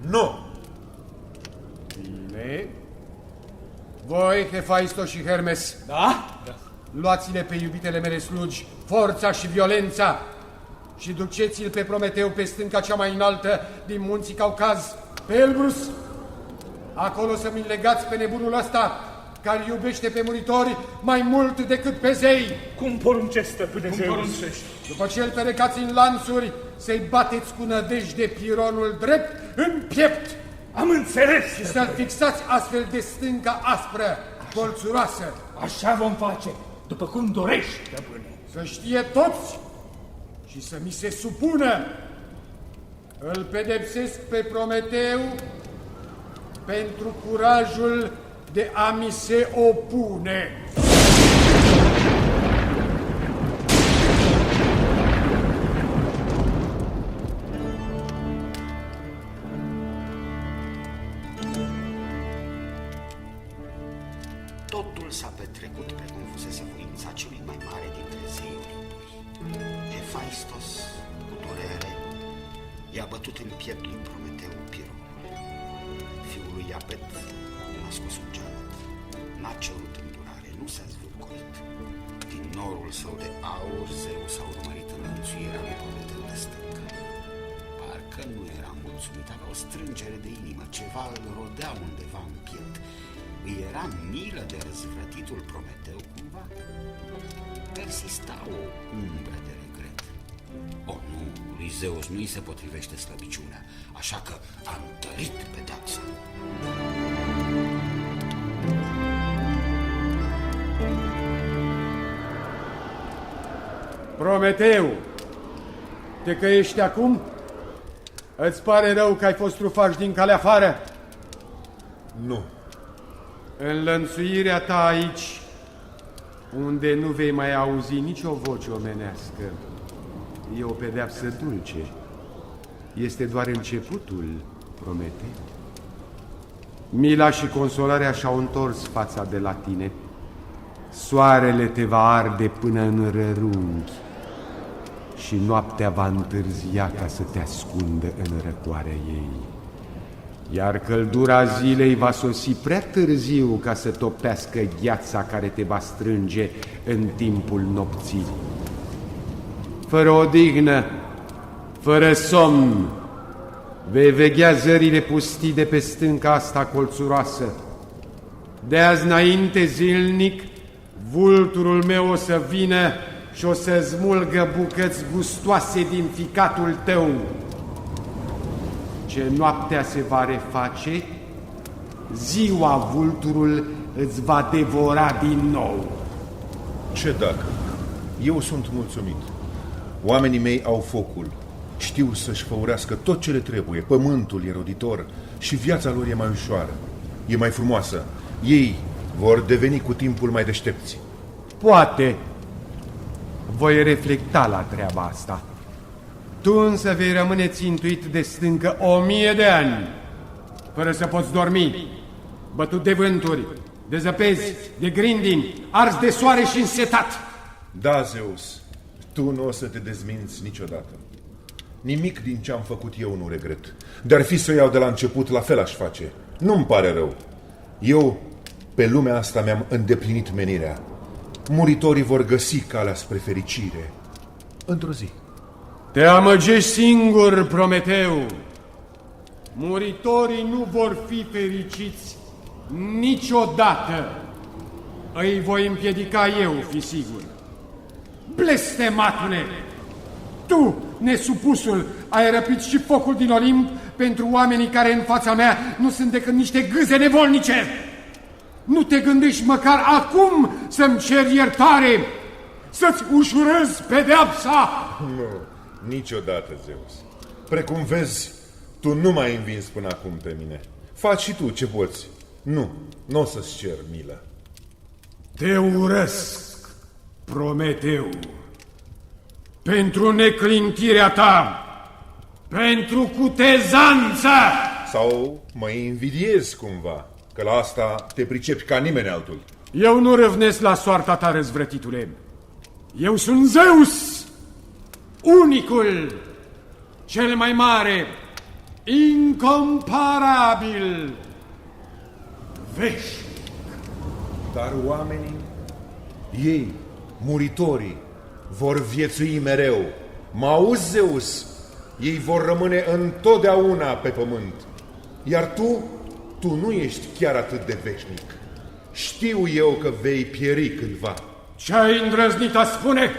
Nu! Bine. Voi, Hephaistos și Hermes, da? Luați-le pe iubitele mele slugi forța și violența și duceți-l pe Prometeu pe stânca cea mai înaltă din munții Caucaz, pe Elbrus. Acolo să mi legați pe nebunul ăsta, care iubește pe muritori mai mult decât pe zei. Cum poruncești, stăpâne Zeus? Cum poruncești? După ce îl tărecați în lanțuri, să-i bateți cu nădejde pironul drept în piept. Am înțeles. Și să-l fixați astfel de stânca aspră, colțuroasă. Așa vom face, după cum dorești, stăpâne. Să știe toți și să mi se supună. Îl pedepsesc pe Prometeu pentru curajul de a mi se opune. Totul s-a petrecut precum fusese voința celui mai mare dintre zeii Olimpului. Hephaistos, cu durere, i-a bătut în piept lui Prometeu pironul. Fiul lui Iapet n-a scos un geanăt, n-a cerut îndurare, nu s-a zvârcolit. Din norul său de aur, Zeus s-a urmărit în înlănțuirea lui Prometeu de stâncă. Parcă nu era mulțumit, avea o strângere de inimă, ceva îl rodea undeva în piept. Îi era milă de răzvrătitul Prometeu cumva. Persista o umbră de regret. Nu, lui Zeus nu-i se potrivește slăbiciunea, așa că a întărit pedeapsa. Prometeu, te căiești acum? Îți pare rău că ai fost trufaș din calea afară? Nu. Înlănțuirea ta aici, unde nu vei mai auzi nicio voce omenească, e o pedeapsă dulce. Este doar începutul, Prometeu. Mila și consolarea și-au întors fața de la tine. Soarele te va arde până în rărunghi și noaptea va întârzia ca să te ascundă în răcoarea ei. Iar căldura zilei va sosi prea târziu ca să topească gheața care te va strânge în timpul nopții. Fără odihnă, fără somn, vei veghea zările pustii de pe stânca asta colțuroasă. De azi înainte, zilnic, vulturul meu o să vină și o să smulgă bucăți gustoase din ficatul tău. Ce noaptea se va reface, ziua vulturul îți va devora din nou. Ce dacă? Eu sunt mulțumit. Oamenii mei au focul. Știu să-și făurească tot ce le trebuie. Pământul e roditor și viața lor e mai ușoară. E mai frumoasă. Ei vor deveni cu timpul mai deștepți. Poate voi reflecta la treaba asta. Tu însă vei rămâne țintuit de stâncă 1000 de ani, fără să poți dormi, bătut de vânturi, de zăpezi, de grindini, ars de soare și însetat. Da, Zeus, tu nu o să te dezminți niciodată. Nimic din ce am făcut eu nu regret. Dar fi să o iau de la început, la fel aș face. Nu-mi pare rău. Eu, pe lumea asta, mi-am îndeplinit menirea. Muritorii vor găsi calea spre fericire într-o zi. Te amăgești singur, Prometeu. Muritorii nu vor fi fericiți niciodată. Îi voi împiedica eu, fi sigur. Blestematule! Tu, nesupusul, ai răpit și focul din Olimp pentru oamenii care în fața mea nu sunt decât niște gâze nevolnice. Nu te gândești măcar acum să-mi ceri iertare, să-ți ușurez pedeapsa? Nu, niciodată, Zeus. Precum vezi, tu nu m-ai învins până acum pe mine. Faci și tu ce poți. Nu o să-ți cer milă. Te urăsc, Prometeu, pentru neclintirea ta, pentru cutezanța. Sau mă invidiezi cumva, că la asta te pricepi ca nimeni altul. Eu nu râvnesc la soarta ta, răzvrătitule. Eu sunt Zeus, unicul, cel mai mare, incomparabil, veșnic. Dar oamenii, ei, muritorii, vor viețui mereu. Mă auzi, Zeus? Ei vor rămâne întotdeauna pe pământ. Iar tu nu ești chiar atât de veșnic. Știu eu că vei pieri cândva. Ce-ai îndrăznit a spune?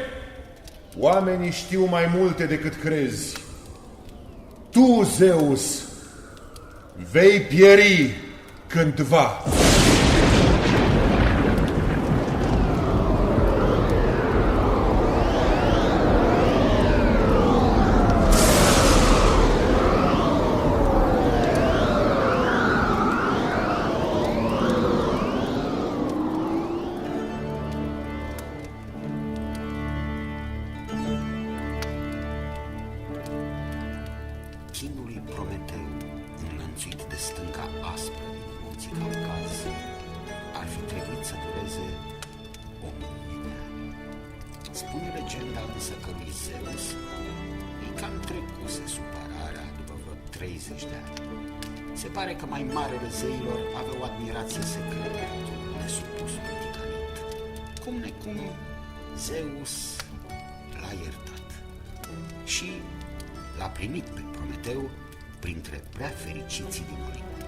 Oamenii știu mai multe decât crezi. Tu, Zeus, vei pieri cândva. Chinul lui Prometeu, înlănțuit de stânca aspră din munții Caucaz, ar fi trebuit să dureze 1000 de ani. Spune legenda însă că lui Zeus îi cam trecuse supărarea după vreo 30 de ani. Se pare că mai marele zeilor avea o admirație secretă pentru nesupusul titanit. Cum necum, Zeus l-a iertat. și l-a primit pe Prometeu printre prea fericiții din Olimp.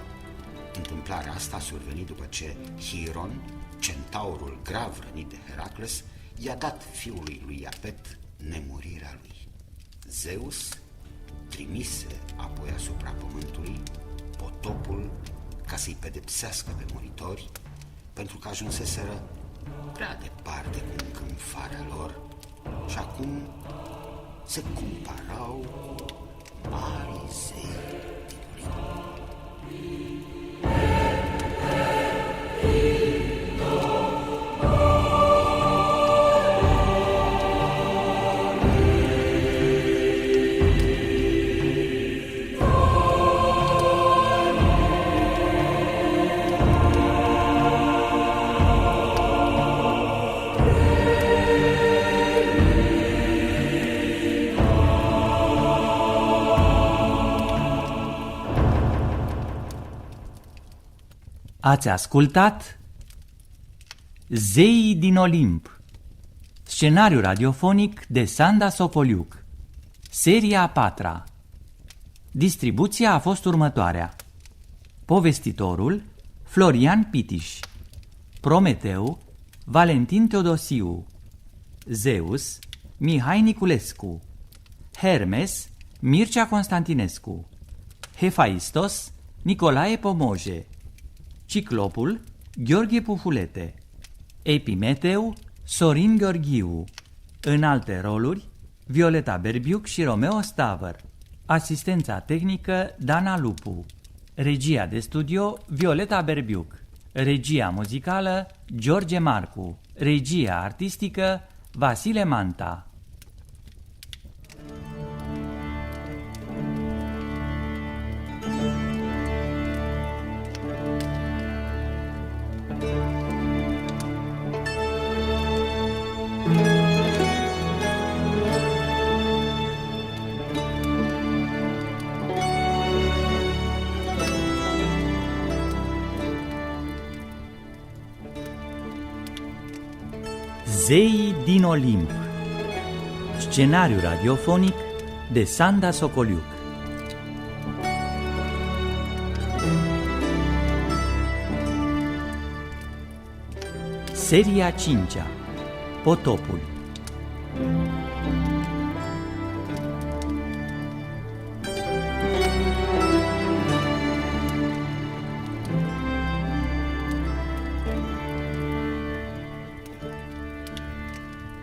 Întâmplarea asta a survenit după ce Hiron, centaurul grav rănit de Heracles, i-a dat fiului lui Iapet nemurirea lui. Zeus trimise apoi asupra pământului potopul ca să-i pedepsească pe muritori, pentru că ajunseseră prea departe cu încânfarea lor și acum se comparau cu mari zei din Olimp. Ați ascultat Zeii din Olimp, scenariu radiofonic de Sanda Sopoliuc, seria a 4-a. Distribuția a fost următoarea: povestitorul Florian Pitiș, Prometeu Valentin Teodosiu, Zeus Mihai Niculescu, Hermes Mircea Constantinescu, Hefaistos Nicolae Pomoje, Ciclopul Gheorghe Pufulete, Epimeteu Sorin Gheorghiu. În alte roluri Violeta Berbiuc și Romeo Stavăr. Asistența tehnică Dana Lupu. Regia de studio Violeta Berbiuc. Regia muzicală George Marcu. Regia artistică Vasile Manta. Zeii din Olimp, scenariu radiofonic de Sanda Socoliuc. Seria 5-a, Potopul.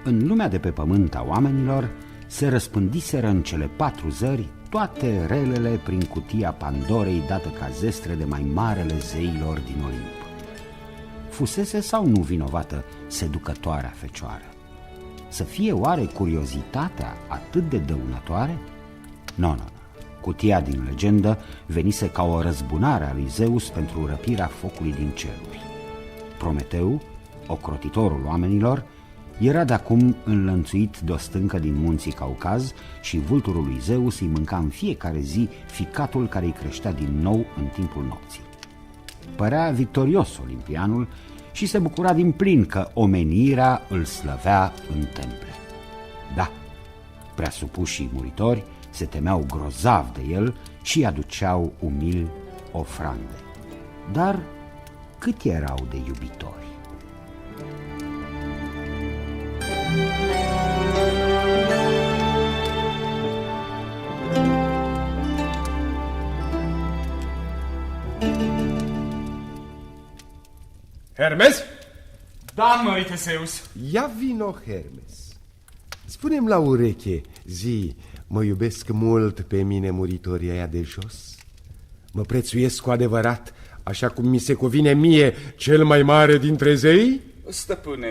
În lumea de pe pământ a oamenilor se răspândiseră în cele 4 zări toate relele prin cutia Pandorei dată ca zestre de mai marele zeilor din Olimp. Fusese sau nu vinovată seducătoarea fecioară? Să fie oare curiozitatea atât de dăunătoare? Nu. Cutia din legendă venise ca o răzbunare a lui Zeus pentru răpirea focului din ceruri. Prometeu, ocrotitorul oamenilor, era de acum înlănțuit de o stâncă din munții Caucaz și vulturul lui Zeus îi mânca în fiecare zi ficatul care îi creștea din nou în timpul nopții. Părea victorios olimpianul și se bucura din plin că omenirea îl slăvea în temple. Da, preasupușii muritori se temeau grozav de el și aduceau umil ofrande. Dar cât erau de iubitori? Hermes? Da, mărite Zeus. Ia vino, Hermes. Spune-mi la ureche, zi, mă iubesc mult pe mine muritorii aia de jos? Mă prețuiesc cu adevărat, așa cum mi se cuvine mie, cel mai mare dintre zei? Stăpâne,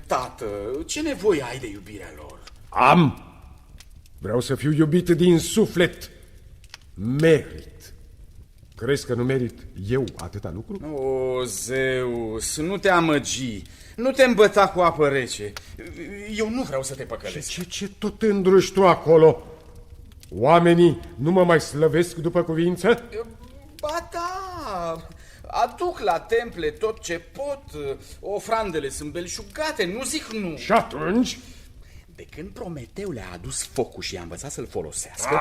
tată, ce nevoie ai de iubirea lor? Am! Vreau să fiu iubit din suflet. Merit. Crezi că nu merit eu atâta lucru? O, Zeus, nu te amăgi, nu te îmbăta cu apă rece. Eu nu vreau să te păcălesc. Ce tot îndruși tu acolo? Oamenii nu mă mai slăvesc după cuvință? Ba da, aduc la temple tot ce pot, ofrandele sunt belșugate, nu zic nu. Și atunci? De când Prometeu le-a adus focul și i-a învățat să-l folosească,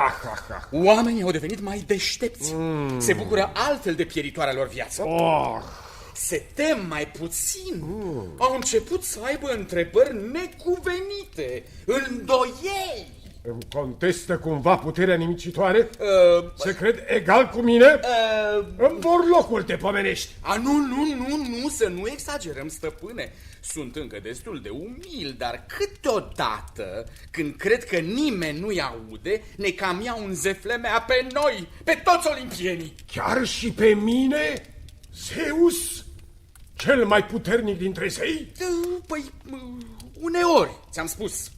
oamenii au devenit mai deștepți. Se bucură altfel de pieritoarea lor viață. Se tem mai puțin. Au început să aibă întrebări necuvenite, îndoieli. Îmi contestă cumva puterea nimicitoare? Se cred egal cu mine? Îmi vor locul, te pomenești. Nu, să nu exagerăm, stăpâne. Sunt încă destul de umil, dar câteodată, când cred că nimeni nu-i aude, ne cam ia un zeflemea pe noi, pe toți olimpienii. Chiar și pe mine? Zeus? Cel mai puternic dintre zei? Păi, uneori, ți-am spus.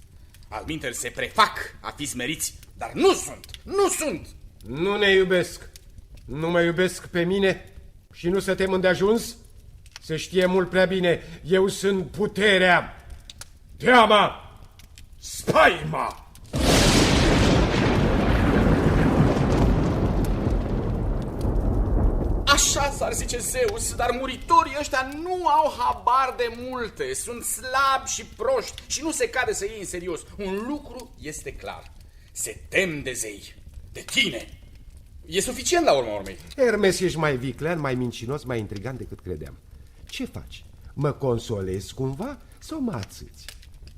Alminteri se prefac a fi smeriți, dar nu sunt. Nu ne iubesc. Nu mă iubesc pe mine și nu se tem îndeajuns? Se știe mult prea bine, eu sunt puterea, teama, spaima. Așa s-ar zice Zeus, dar muritorii ăștia nu au habar de multe. Sunt slabi și proști și nu se cade să iei în serios. Un lucru este clar. Se tem de zei, de tine. E suficient la urma urmei. Hermes, ești mai viclean, mai mincinos, mai intrigant decât credeam. Ce faci? Mă consolezi cumva sau mă ațâți?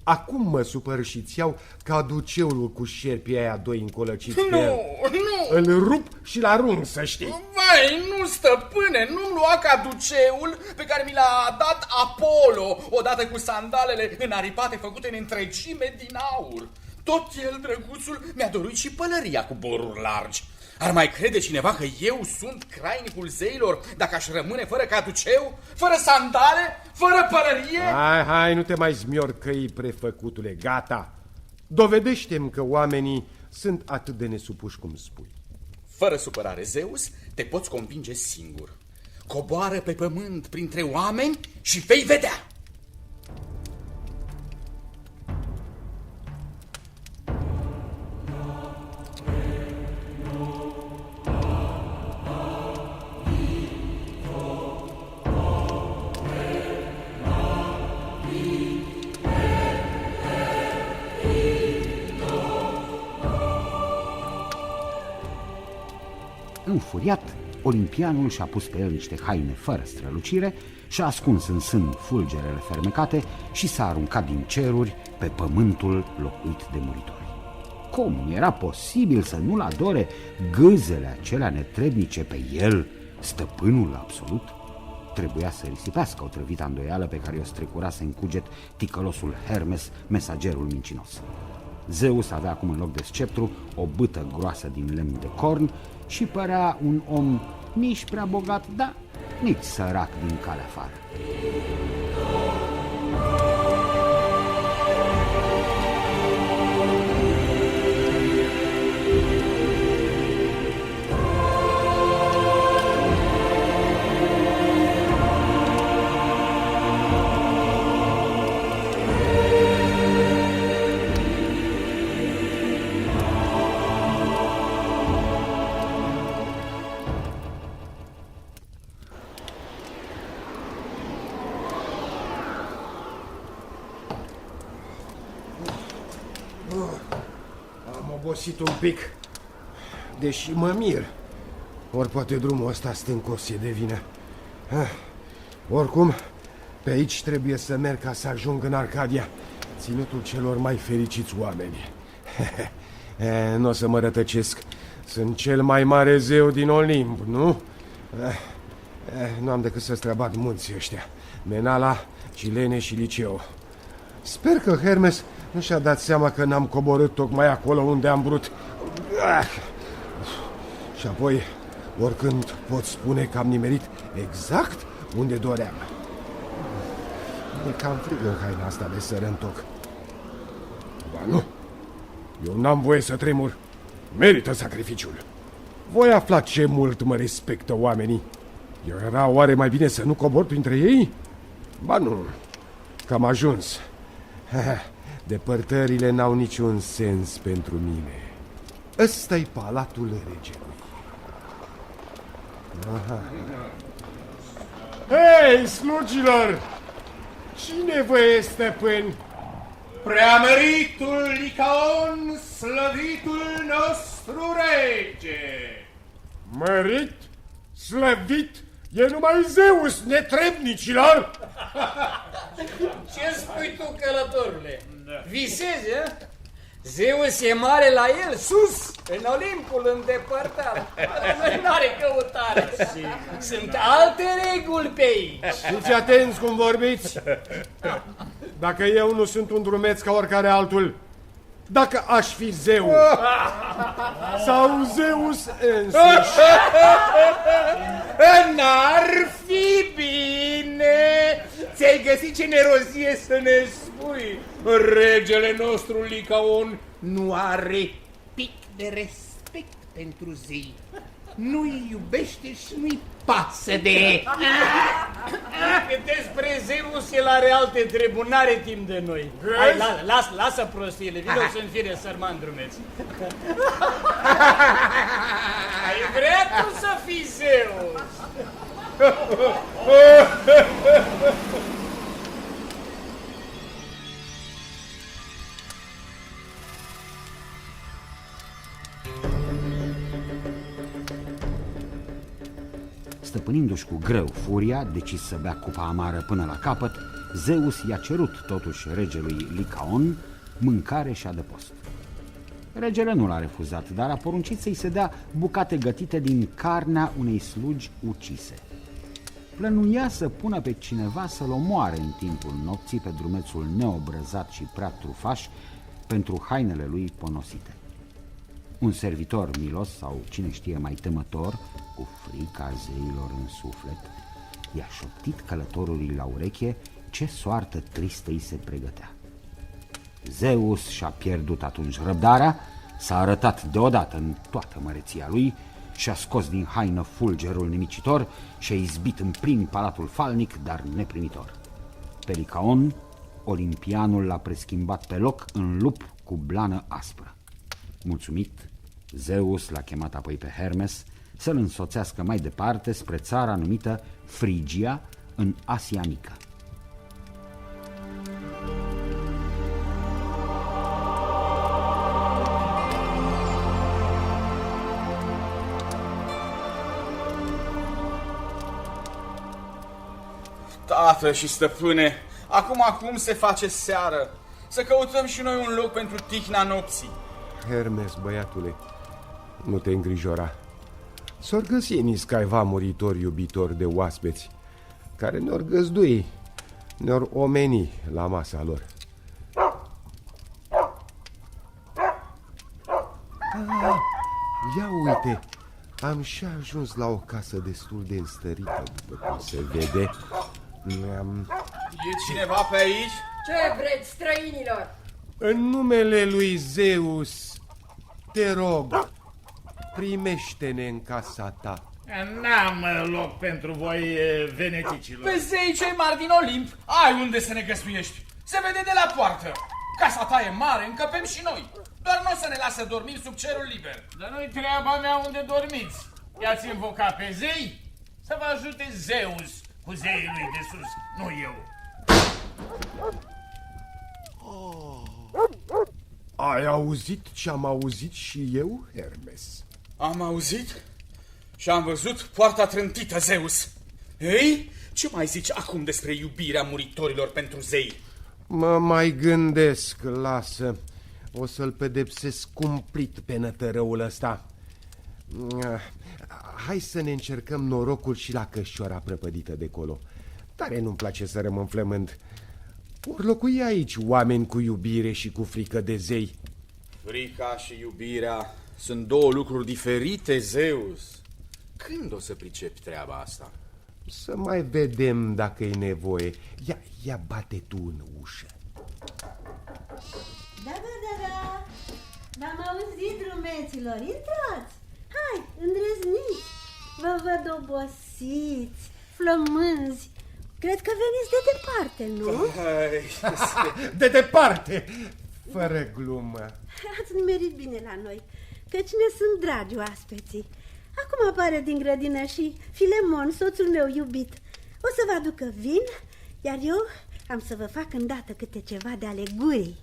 Acum mă supăr și-ți iau caduceul cu șerpii aia doi încolăciți. Nu. Îl rup și-l arunc, să știi. Vai, nu, stăpâne, nu-mi lua caduceul pe care mi l-a dat Apollo, odată cu sandalele înaripate făcute în întregime din aur. Tot el, drăguțul, mi-a dorit și pălăria cu boruri largi. Ar mai crede cineva că eu sunt crainicul zeilor dacă aș rămâne fără caduceu, fără sandale, fără pălărie? Hai, nu te mai zmiorcăi, prefăcutule, gata. Dovedește-mi că oamenii sunt atât de nesupuși cum spui. Fără supărare, Zeus, te poți convinge singur. Coboară pe pământ printre oameni și vei vedea. Înfuriat, olimpianul și-a pus pe el niște haine fără strălucire, și-a ascuns în sân fulgerele fermecate și s-a aruncat din ceruri pe pământul locuit de muritori. Cum era posibil să nu-l adore gâzele acelea netrebnice pe el, stăpânul absolut? Trebuia să risipească otrăvita îndoială pe care o strecurase în cuget ticălosul Hermes, mesagerul mincinos. Zeus avea acum în loc de sceptru o bâtă groasă din lemn de corn și părea un om nici prea bogat, dar nici sărac din calea afară. Am obosit un pic, deși mă mir. Ori poate drumul ăsta stâncos e de vină. Oricum, pe aici trebuie să merg ca să ajung în Arcadia, ținutul celor mai fericiți oameni. Nu o să mă rătăcesc. Sunt cel mai mare zeu din Olimp, nu? Nu am decât să străbat munții ăștia, Menala, Cilene și Liceu. Sper că Hermes nu și-a dat seama că n-am coborât tocmai acolo unde am vrut. Și apoi, oricând pot spune că am nimerit exact unde doream. E cam frig în haina asta de sărăntoc. Ba nu, eu n-am voie să tremur. Merită sacrificiul. Voi afla ce mult mă respectă oamenii. Eu era oare mai bine să nu cobor printre ei? Ba nu, că am ajuns. Depărtările n-au niciun sens pentru mine. Ăsta-i palatul regelui. Aha. Hei, slugilor! Cine vă e stăpân? Preameritul Licaon, slăvitul nostru rege. Mărit? Slăvit? E numai Zeus, netrebnicilor! Ce spui tu, călătorule? Visezi, a? Zeus e mare la el, sus, în Olimpul îndepărtat. N-are căutare. Sunt alte reguli pe aici. Fiți atenți cum vorbiți. Dacă eu nu sunt un drumeț ca oricare altul, dacă aș fi zeu sau Zeus însuși, n-ar fi bine. Ți-ai găsit ce nerozie să ne spui. Regele nostru Licaon nu are pic de respect pentru zei. Nu-i iubește și nu-i pasă de... Despre Zeus el are alte treburi, n-are timp de noi. Hai, lasă prostiile, vină să-mi fire sărman drumeț. Ai vrea tu să fii Zeus? Stăpânindu-și cu greu furia, decis să bea cupa amară până la capăt, Zeus i-a cerut totuși regelui Licaon mâncare și adăpost. Regele nu l-a refuzat, dar a poruncit să-i se dea bucate gătite din carnea unei slugi ucise. Plănuia să pună pe cineva să-l omoare în timpul nopții pe drumețul neobrăzat și prea trufaș pentru hainele lui ponosite. Un servitor milos sau cine știe mai temător, cu frica zeilor în suflet, i-a șoptit călătorului la ureche ce soartă tristă îi se pregătea. Zeus și-a pierdut atunci răbdarea, s-a arătat deodată în toată măreția lui și-a scos din haină fulgerul nimicitor și-a izbit în plin palatul falnic, dar neprimitor. Pe Licaon, olimpianul l-a preschimbat pe loc în lup cu blană aspră. Mulțumit, Zeus l-a chemat apoi pe Hermes să-l însoțească mai departe spre țara numită Frigia, în Asia Mică. Tată și stăpâne, acum se face seară. Să căutăm și noi un loc pentru tihna nopții. Hermes, băiatule, nu te îngrijora. S-or găsi în iscaiva muritori iubitori de oaspeți, care ne-or găzdui, ne-or omeni la masa lor. Ia uite, am și ajuns la o casă destul de înstărită, după cum se vede. E cineva pe aici? Ce vreți, străinilor? În numele lui Zeus, te rog, primește-ne în casa ta. N-am loc pentru voi, veneticilor. Pe zei cei mari din Olimp, ai unde să ne găstuiești. Se vede de la poartă. Casa ta e mare, încăpem și noi. Doar nu o să ne lasă dormim sub cerul liber. Dar nu-i treaba mea unde dormiți. I-ați invocat pe zei? Să vă ajute Zeus cu zeii lui de sus, nu eu. Ai auzit ce am auzit și eu, Hermes? Am auzit și am văzut poarta trântită, Zeus. Ei, ce mai zici acum despre iubirea muritorilor pentru zei? Mă mai gândesc, lasă. O să-l pedepsesc cumplit pe nătărăul ăsta. Hai să ne încercăm norocul și la cășoara prăpădită de colo. Tare nu-mi place să rămân flămând. Vor locui aici oameni cu iubire și cu frică de zei. Frica și iubirea sunt două lucruri diferite, Zeus. Când o să pricepi treaba asta? Să mai vedem dacă e nevoie. Ia bate tu în ușă. Da. V-am auzit, drumeților. Intrați. Hai, îndrăzniți. Vă văd obosiți, flămânzi. Cred că veniți de departe, nu? De departe! Fără glumă. Ați nimerit bine la noi, căci ne sunt dragi oaspeții. Acum apare din grădină și Filemon, soțul meu iubit. O să vă aducă vin, iar eu am să vă fac îndată câte ceva de ale gurii.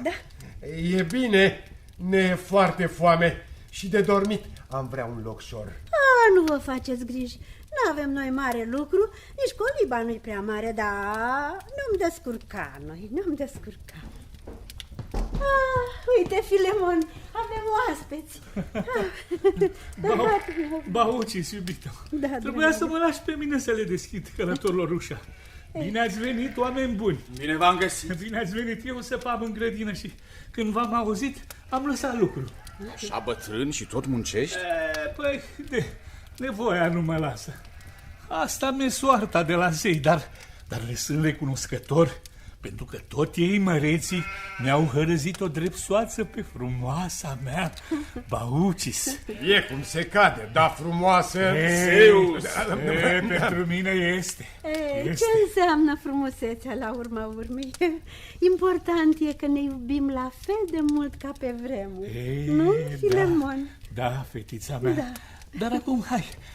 Da? E bine, ne e foarte foame și de dormit. Am vrea un locșor. Nu vă faceți griji. Nu avem noi mare lucru, nici coliba nu-i prea mare, dar nu-mi descurca noi, nu-mi descurca. Uite, Filemon, avem oaspeți. Baucis, iubito. Da, trebuia să mă lași pe mine să le deschid călătorilor ușa. Bine ați venit, oameni buni. Bine v-am găsit. Bine ați venit. Eu săpam în grădină și când v-am auzit, am lăsat lucrul. Așa bătrân și tot muncești? Păi, nevoia nu mă lasă. Asta mi-e soarta de la zei, dar le sunt recunoscător, pentru că tot ei, măreții, mi-au hărăzit-o drept soață pe frumoasa mea Baucis. E cum se cade, da, frumoasă. Zeus. Pentru mine este. Ce înseamnă frumusețea la urma urmei? Important e că ne iubim la fel de mult ca pe vremuri. Nu, Filemon? Da, fetița mea. Da. Dar acum,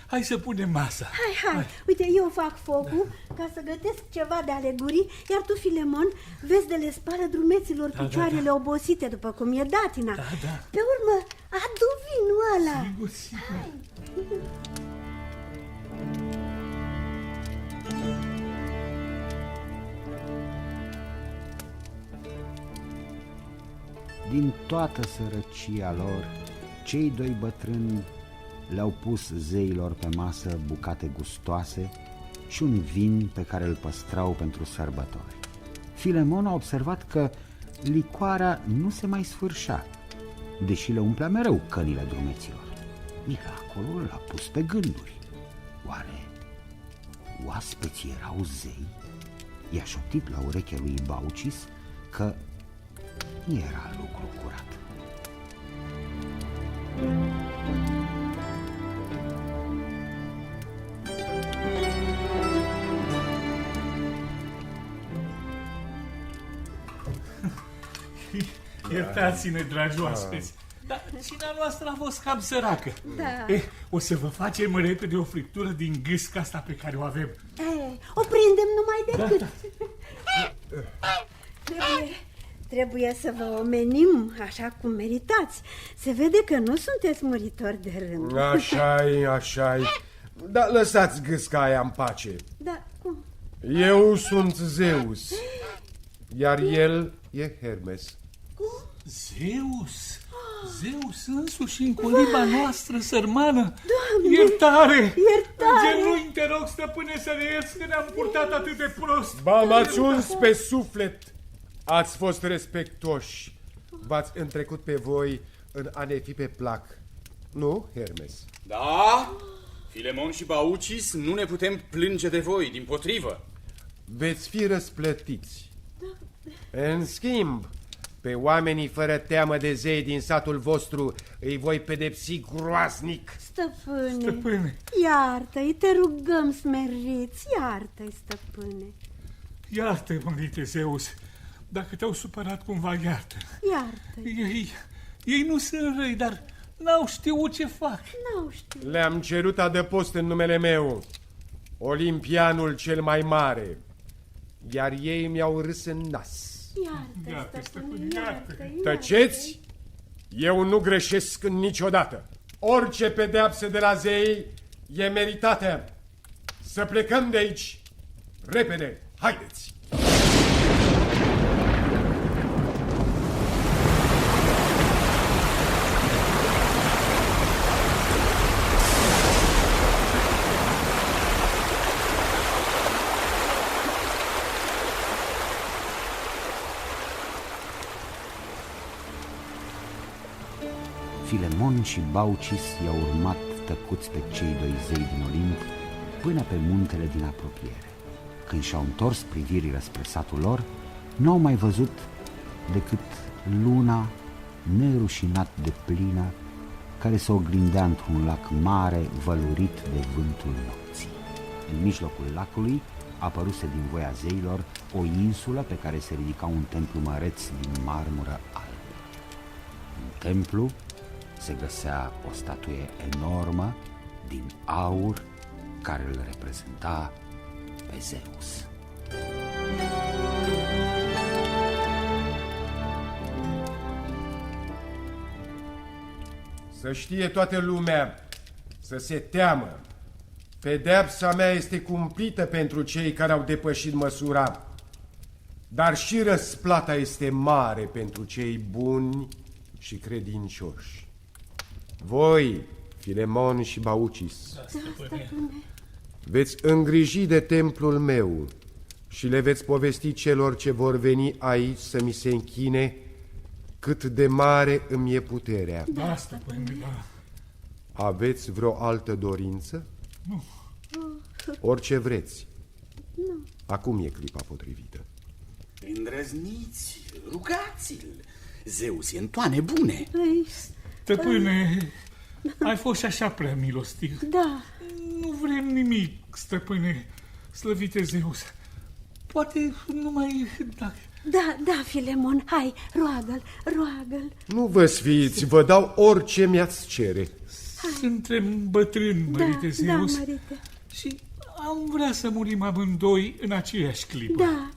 hai să punem masa. Hai. Uite, eu fac focul ca să gătesc ceva de alegurii, iar tu, Filemon, vezi de le spală drumeților picioarele obosite, după cum e datina. Pe urmă, adu vinul ăla. Sigur. Din toată sărăcia lor, cei doi bătrâni le-au pus zeilor pe masă bucate gustoase și un vin pe care îl păstrau pentru sărbători. Filemon a observat că licoarea nu se mai sfârșea, deși le umplea mereu cănile drumeților. Miracolul l-a pus pe gânduri. Oare oaspeții erau zei? I-a șoptit la urechea lui Baucis că era lucru curat. Iertați-ne, dragi oaspeți, dar cina noastră a fost cam săracă. Da. O să vă facem repede o friptură din gâsca asta pe care o avem. O prindem numai decât. Trebuie să vă omenim așa cum meritați. Se vede că nu sunteți muritori de rând. Așa-i. Dar lăsați gâsca aia în pace. Da, cum? Eu sunt Zeus, iar el e Hermes. Zeus? Zeus însuși în coliba noastră sărmană? Doamne! Iertare! Genunchi, te rog, stăpâne, să ne ierți că ne-am purtat atât de prost. M-ați uns pe suflet. Ați fost respectoși. V-ați întrecut pe voi în a ne fi pe plac. Nu, Hermes? Da, Filemon și Baucis, nu ne putem plânge de voi, dimpotrivă. Veți fi răsplătiți. În schimb, pe oamenii fără teamă de zei din satul vostru îi voi pedepsi groaznic. Stăpâne, iartă-i, te rugăm smeriți, iartă-i, stăpâne. Iartă-i, mărite Zeus, dacă te-au supărat cumva, iartă. Iartă-i. Ei nu sunt răi, dar n-au știut ce fac. N-au știut. Le-am cerut adăpost în numele meu, Olimpianul cel mai mare, iar ei mi-au râs în nas. Iartă-i, stăpâne, iartă-i. Tăceți? Eu nu greșesc niciodată. Orice pedeapsă de la zei e meritată. Să plecăm de aici. Repede, haideți! Filemon și Baucis i-au urmat tăcuți pe cei doi zei din Olimp până pe muntele din apropiere. Când și-au întors privirile spre satul lor, n-au mai văzut decât luna nerușinat de plină, care se oglindea într-un lac mare vălurit de vântul nopții. În mijlocul lacului apăruse din voia zeilor o insulă pe care se ridica un templu măreț din marmură albă. În templu se găsea o statuie enormă din aur care îl reprezenta pe Zeus. Să știe toată lumea, să se teamă. Pedeapsa mea este cumplită pentru cei care au depășit măsura, dar și răsplata este mare pentru cei buni și credincioși. Voi, Filemon și Baucis, veți îngriji de templul meu și le veți povesti celor ce vor veni aici să mi se închine cât de mare îmi e puterea. Da, stăpâne, da. Aveți vreo altă dorință? Nu. Orice vreți. Nu. Acum e clipa potrivită. Îndrăzniți, rugați-l. Zeus e în toane bune. Stăpâne, ai fost și așa prea milostiv. Da. Nu vrem nimic, stăpâne, slăvite Zeus. Poate numai dacă... Da, Filemon, hai, roagă-l. Nu vă sfiți, vă dau orice mi-ați cere. Suntem bătrâni, mărite Zeus. Da, mărite. Și am vrea să murim amândoi în aceeași clipă. Da,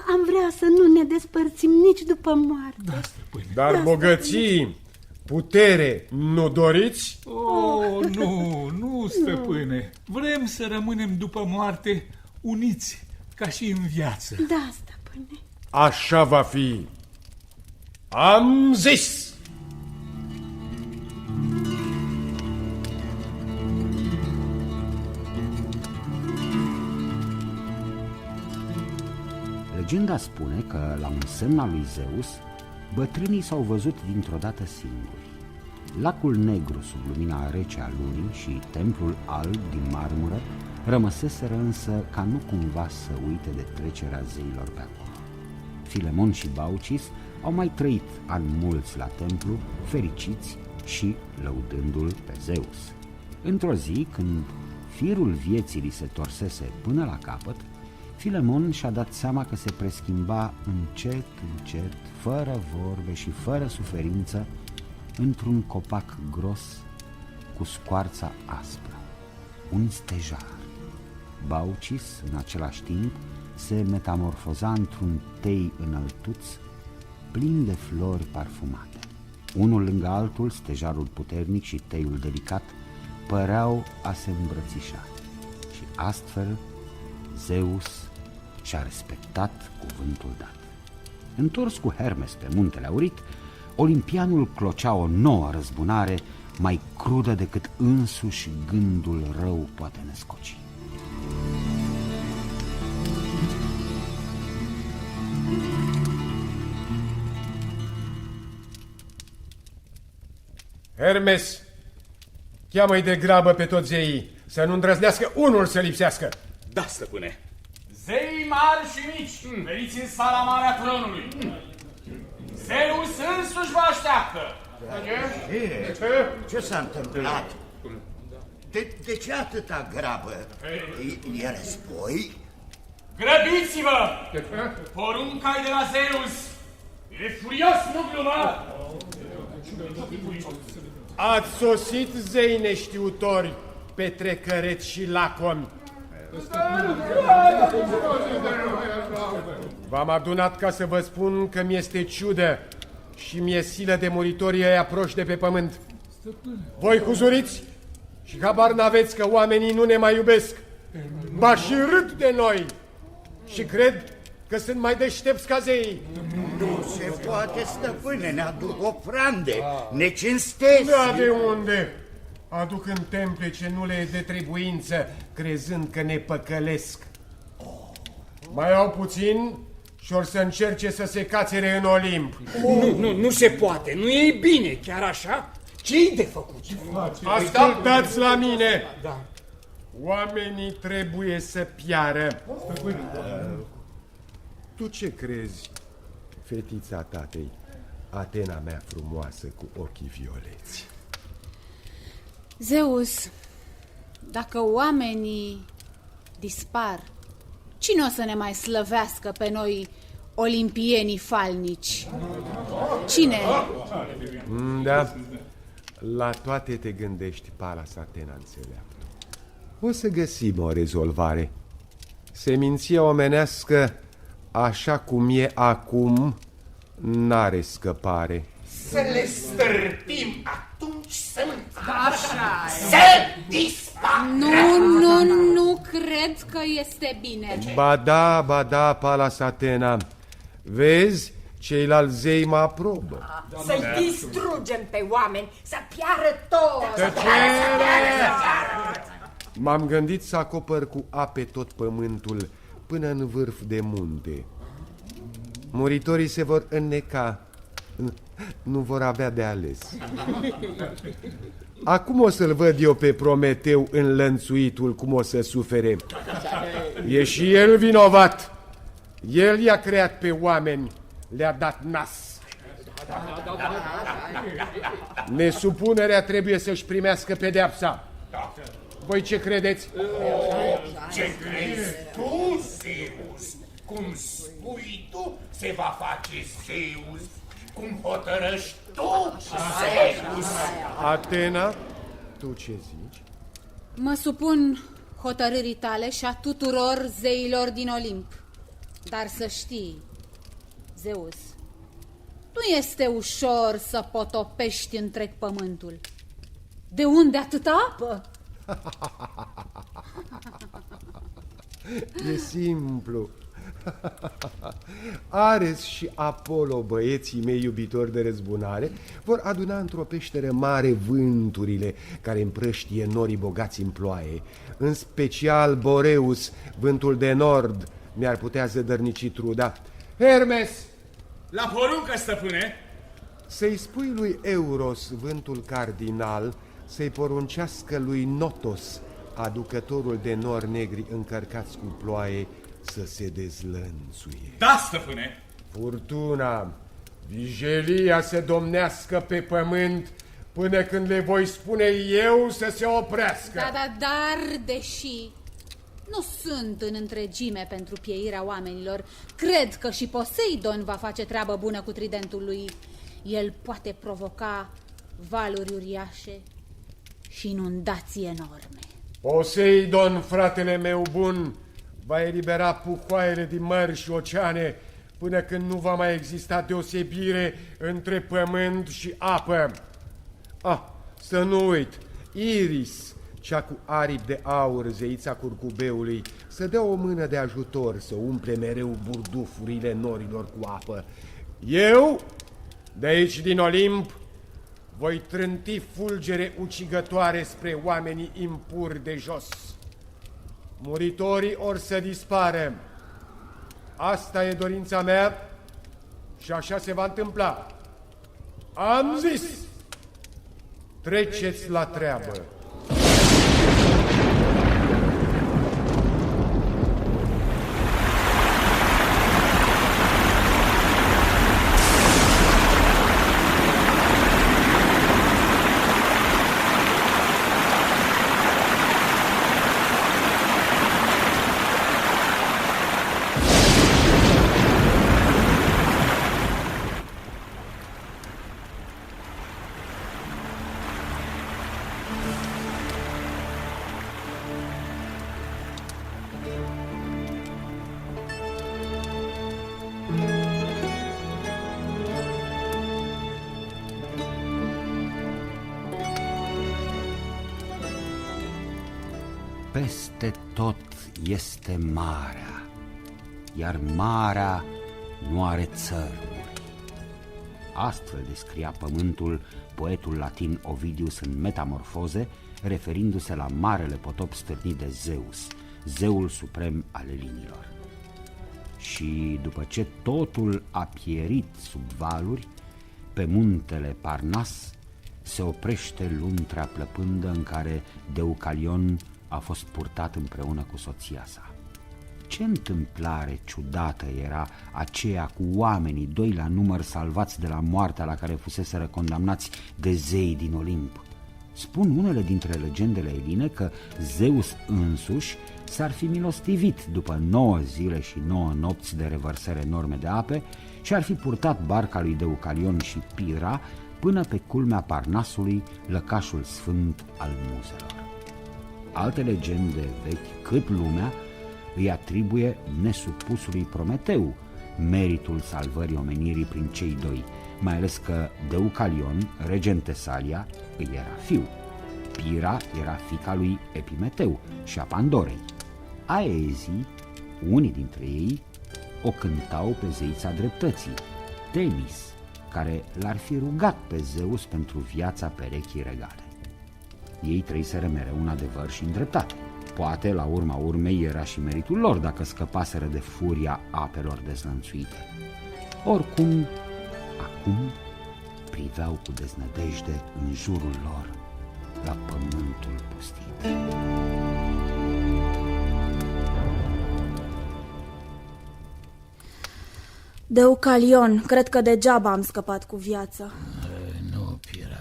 am vrea să nu ne despărțim nici după moarte. Da, stăpâne. Dar Da, bogății, putere, nu doriți? Oh, nu, stăpâne. Vrem să rămânem după moarte uniți, ca și în viață. Da, stăpâne. Așa va fi. Am zis! Legenda spune că, la un semn al lui Zeus, bătrânii s-au văzut dintr-o dată singuri. Lacul negru sub lumina rece a lunii și templul alb din marmură rămăseseră însă ca nu cumva să uite de trecerea zeilor pe acolo. Filemon și Baucis au mai trăit ani mulți la templu, fericiți și lăudându-l pe Zeus. Într-o zi, când firul vieții li se torsese până la capăt, Filemon și-a dat seama că se preschimba încet, încet, fără vorbe și fără suferință, într-un copac gros cu scoarța aspră, un stejar. Baucis, în același timp, se metamorfoza într-un tei înăltuț, plin de flori parfumate. Unul lângă altul, stejarul puternic și teiul delicat păreau a se îmbrățișa și astfel Zeus și-a respectat cuvântul dat. Întors cu Hermes pe muntele Aurit, olimpianul clocea o nouă răzbunare mai crudă decât însuși gândul rău poate născoci. Hermes, cheamă-i de grabă pe toți zeii, să nu îndrăznească unul să lipsească. Da, stăpâne. Zei mari și mici, veniți în sala mare a tronului. Zeus însuși vă așteaptă. Ce s-a întâmplat? De ce atâta grabă? E război? Grăbiți-vă! Porunca-i de la Zeus. E furios, nu gluma! Ați sosit, zei neștiutori, petrecăreți și lacomi. V-am adunat ca să vă spun că mi-este ciudă și mi-e silă de muritorii ăia proști de pe pământ. Voi huzuriți și habar n-aveți că oamenii nu ne mai iubesc, ba și râd de noi și cred că sunt mai deștepți ca zeii. Nu se poate, stăpâne, ne aduc ofrande, ne cinstesc. Da, de unde? Aduc în temple ce nu le e de trebuință, crezând că ne păcălesc. Mai au puțin și or să încerce să se cațere în Olimp. Nu se poate, nu e bine, chiar așa? Ce-i de făcut? Ascultați la mine! Da. Oamenii trebuie să piară. Tu ce crezi, fetița tatei, Atena mea frumoasă cu ochii violeți? Zeus, dacă oamenii dispar, cine o să ne mai slăvească pe noi, olimpienii falnici? Cine? Da, la toate te gândești, Palas Atena înțeleaptă. O să găsim o rezolvare. Seminția omenească, așa cum e acum, n-are scăpare. Să le stârpim atunci să Așa se dispară. Nu cred că este bine. Ba da, Palas Atena. Vezi, ceilalți zei mă aprobă. Să-i distrugem pe oameni, să piară tot. M-am gândit să acopăr cu ape tot pământul până în vârf de munte. Muritorii se vor înneca, nu vor avea de ales. Acum o să-l văd eu pe Prometeu înlănțuitul cum o să sufere. E și el vinovat. El i-a creat pe oameni, le-a dat nas. Nesupunerea trebuie să-și primească pedeapsa. Voi ce credeți? Ce crezi tu, Zeus? Cum spui tu, se va face Zeus. Cum hotărăști tu, Zeus. Atena, tu ce zici? Mă supun hotărârii tale și a tuturor zeilor din Olimp. Dar să știi, Zeus, nu este ușor să potopești întreg pământul. De unde atâta apă? E simplu. Ares și Apollo, băieții mei iubitori de răzbunare, vor aduna într-o peșteră mare vânturile care împrăștie norii bogați în ploaie. În special Boreus, vântul de nord, mi-ar putea zădărnici truda. Hermes! La poruncă, stăpâne! Să-i spui lui Euros, vântul cardinal, să-i poruncească lui Notos, aducătorul de nori negri încărcați cu ploaie, să se dezlănțuie. Da, stăpâne! Furtuna, vijelia să domnească pe pământ până când le voi spune eu să se oprească. Dar, deși nu sunt în întregime pentru pieirea oamenilor, cred că și Poseidon va face treabă bună cu tridentul lui. El poate provoca valuri uriașe și inundații enorme. Poseidon, fratele meu bun, va elibera puhoaiele din mări și oceane până când nu va mai exista deosebire între pământ și apă. Să nu uit, Iris, cea cu aripi de aur, zeița curcubeului, să dea o mână de ajutor să umple mereu burdufurile norilor cu apă. Eu, de aici din Olimp, voi trânti fulgere ucigătoare spre oamenii impuri de jos. Muritorii or să dispară. Asta e dorința mea și așa se va întâmpla. Am zis! Treceți la treabă! Peste tot este marea, iar marea nu are țărmuri. Astfel descria pământul poetul latin Ovidius în Metamorfoze, referindu-se la marele potop stârnit de Zeus, zeul suprem al elinilor. Și după ce totul a pierit sub valuri, pe muntele Parnas se oprește luntrea plăpândă în care Deucalion a fost purtat împreună cu soția sa. Ce întâmplare ciudată era aceea cu oamenii, doi la număr, salvați de la moartea la care fuseseră condamnați de zei din Olimp. Spun unele dintre legendele eline că Zeus însuși s-ar fi milostivit după 9 zile și 9 nopți de revărsări enorme de ape și ar fi purtat barca lui Deucalion și Pira până pe culmea Parnasului, lăcașul sfânt al muzelor. Alte legende vechi, cât lumea, îi atribuie nesupusului Prometeu meritul salvării omenirii prin cei doi, mai ales că Deucalion, regent Tesalia, îi era fiu. Pira era fiica lui Epimeteu și a Pandorei. Aezii, unii dintre ei, o cântau pe zeița dreptății, Temis, care l-ar fi rugat pe Zeus pentru viața perechii regale. Ei trăiseră mereu un adevăr și în dreptate. Poate, la urma urmei, era și meritul lor dacă scăpaseră de furia apelor dezlănțuite. Oricum, acum priveau cu deznădejde în jurul lor la pământul pustit. Deucalion, cred că degeaba am scăpat cu viață. Nu, Pira.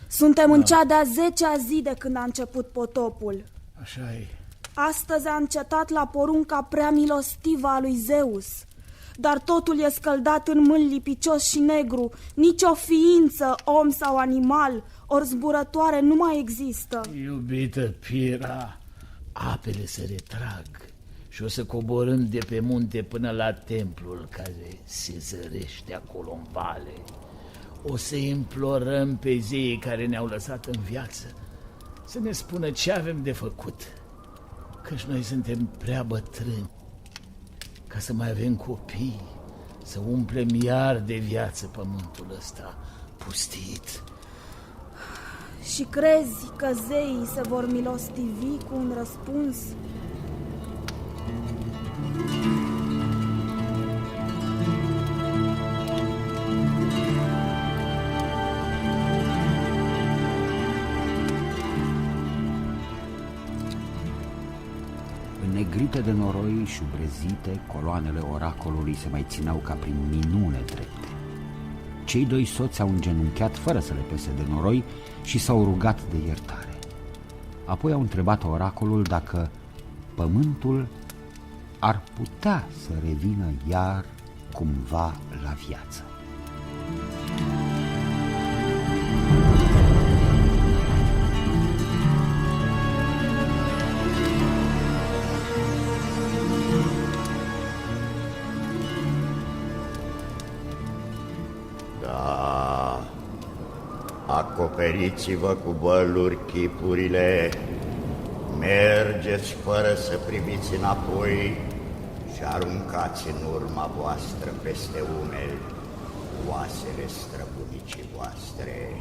Suntem în cea de-a 10-a zi de când a început potopul. Așa e. Astăzi a încetat la porunca prea milostivă a lui Zeus. Dar totul e scăldat în mâini lipicios și negru. Nici o ființă, om sau animal, ori zburătoare nu mai există. Iubită Pira, apele se retrag și o să coborâm de pe munte până la templul care se zărește acolo în vale. O să implorăm pe zeii care ne-au lăsat în viață să ne spună ce avem de făcut, căci noi suntem prea bătrâni ca să mai avem copii, să umplem iar de viață pământul ăsta pustit. Și crezi că zeii se vor milostivi cu un răspuns? Negrite de noroi și ubrezite, coloanele oracolului se mai țineau ca prin minune drepte. Cei doi soți au îngenunchiat fără să le pese de noroi și s-au rugat de iertare. Apoi au întrebat oracolul dacă pământul ar putea să revină iar cumva la viață. Acoperiți-vă cu băluri chipurile, mergeți fără să priviți înapoi și aruncați în urma voastră peste umeri oasele străbunicii voastre.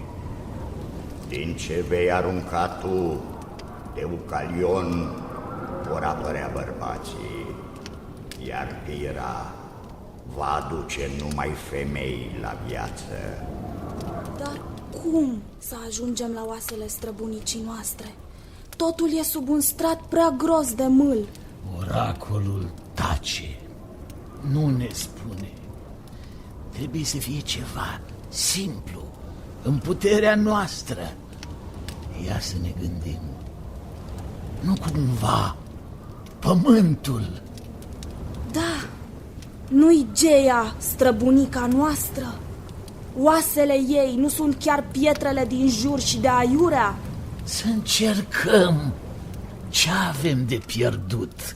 Din ce vei arunca tu, Deucalion, vor apărea bărbații, iar Pira va aduce numai femei la viață. Dar cum să ajungem la oasele străbunicii noastre? Totul e sub un strat prea gros de mâl. Oracolul tace, nu ne spune. Trebuie să fie ceva simplu, în puterea noastră. Ia să ne gândim. Nu cumva pământul? Da, nu-i Geia, străbunica noastră? Oasele ei nu sunt chiar pietrele din jur și de aiurea? Să încercăm. Ce avem de pierdut?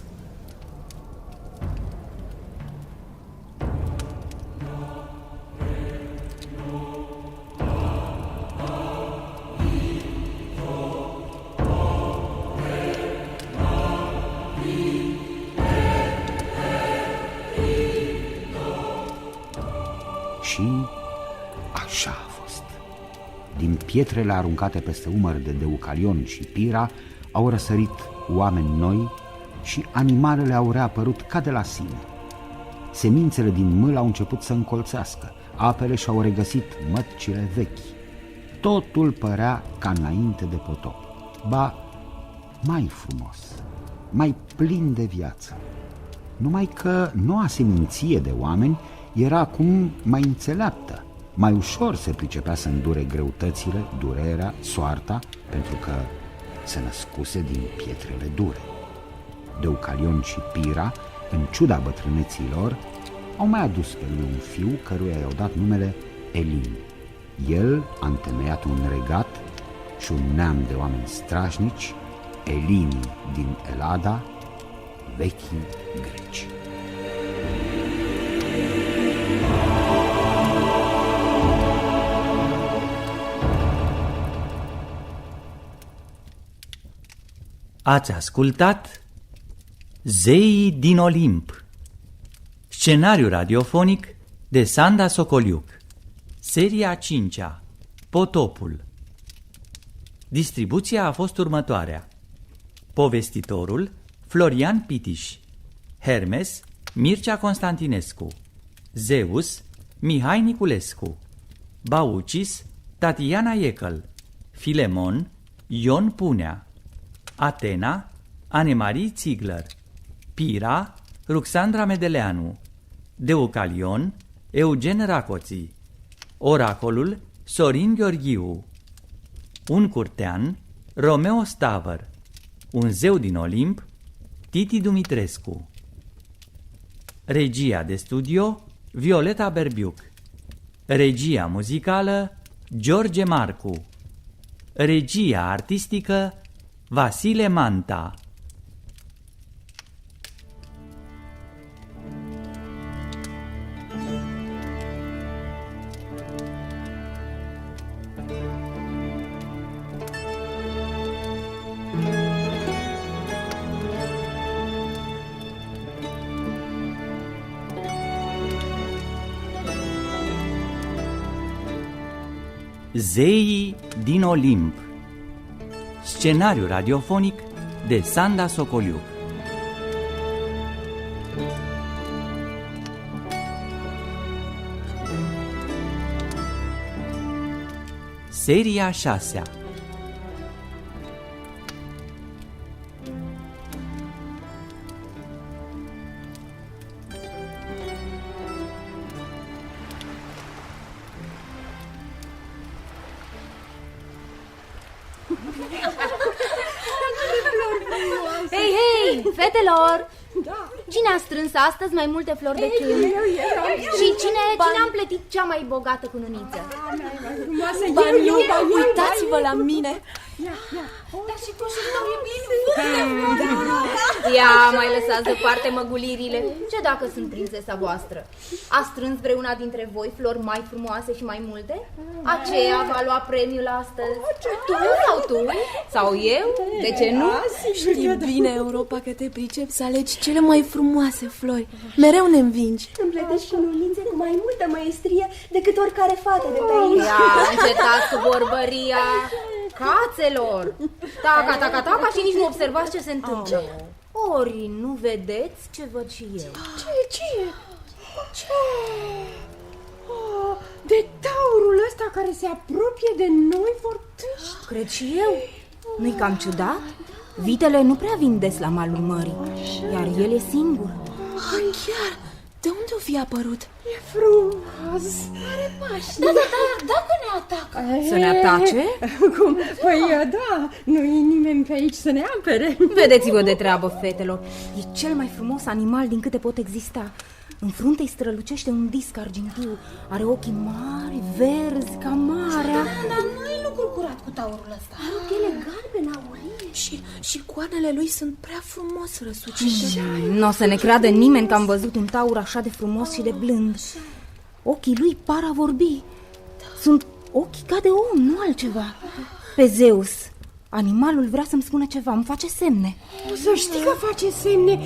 Și așa a fost. Din pietrele aruncate peste umăr de Deucalion și Pira au răsărit oameni noi și animalele au reapărut ca de la sine. Semințele din mâl au început să încolțească, apele și-au regăsit mătcile vechi. Totul părea ca înainte de potop, ba mai frumos, mai plin de viață. Numai că noua seminție de oameni era acum mai înțeleaptă. Mai ușor se pricepea să îndure greutățile, durerea, soarta, pentru că se născuse din pietrele dure. Deucalion și Pira, în ciuda bătrâneții lor, au mai adus pe lui un fiu căruia i-au dat numele Elin. El a întemeiat un regat și un neam de oameni strașnici, Elinii din Elada, vechii greci. Ați ascultat Zeii din Olimp, scenariu radiofonic de Sanda Socoliuc, seria 5-a, Potopul. Distribuția a fost următoarea: povestitorul Florian Pitiș, Hermes Mircea Constantinescu, Zeus Mihai Niculescu, Baucis Tatiana Iecăl, Filemon Ion Punea, Atena Anemarie Ziegler, Pira Ruxandra Medeleanu, Deucalion Eugen Racoții, Oracolul Sorin Gheorghiu, un curtean Romeo Stavăr, un zeu din Olimp Titi Dumitrescu. Regia de studio Violeta Berbiuc. Regia muzicală George Marcu. Regia artistică Vasile Manta. Zeii din Olimp, scenariu radiofonic de Sanda Socoliuc. Seria 6-a. Hei, hei, fetelor! Cine a strâns astăzi mai multe flori de câmp? Și cine a împletit cea mai bogată cununiță? Uitați-vă la mine! Dar și tu și tău e bine! Ia, mai lăsați deoparte măgulirile. Ce dacă sunt prințesa voastră? A strâns vreuna dintre voi flori mai frumoase și mai multe? Aceea va lua premiul astăzi. Tu sau tu? Sau eu? De ce nu? Știi bine, Europa, că te pricep să alegi cele mai frumoase flori. Mereu ne învingi. Împletești cununițe cu mai multă maestrie decât oricare fată de pe aici. Ia, încetați cu vorbăria! Cațelor! Taca, taca, taca și nici nu observați ce se întâmplă. Ori nu vedeți ce văd și eu? Ce? De taurul ăsta care se apropie de noi vorbește. Cred și eu. Nu-i cam ciudat? Vitele nu prea vin des la malul mării, iar el e singur. Chiar? De unde o fi apărut? E frumos. Are pași. Da, dacă ne atacă. Să ne atace? Cum? Păi da, nu e nimeni pe aici să ne apere. Vedeți-vă de treabă, fetelor. E cel mai frumos animal din câte pot exista. În frunte îi strălucește un disc argintiu. Are ochii mari, verzi, ca marea. Dar nu e lucru curat cu taurul ăsta. Are o piele galbenă, aurie. Și coarnele lui sunt prea frumos răsucite. Nu o să ne creadă nimeni că am văzut un taur așa de frumos și de blând. Ochii lui par a vorbi. Sunt ochi ca de om, nu altceva. Pe Zeus, animalul vrea să-mi spună ceva, îmi face semne. O să știi că face semne.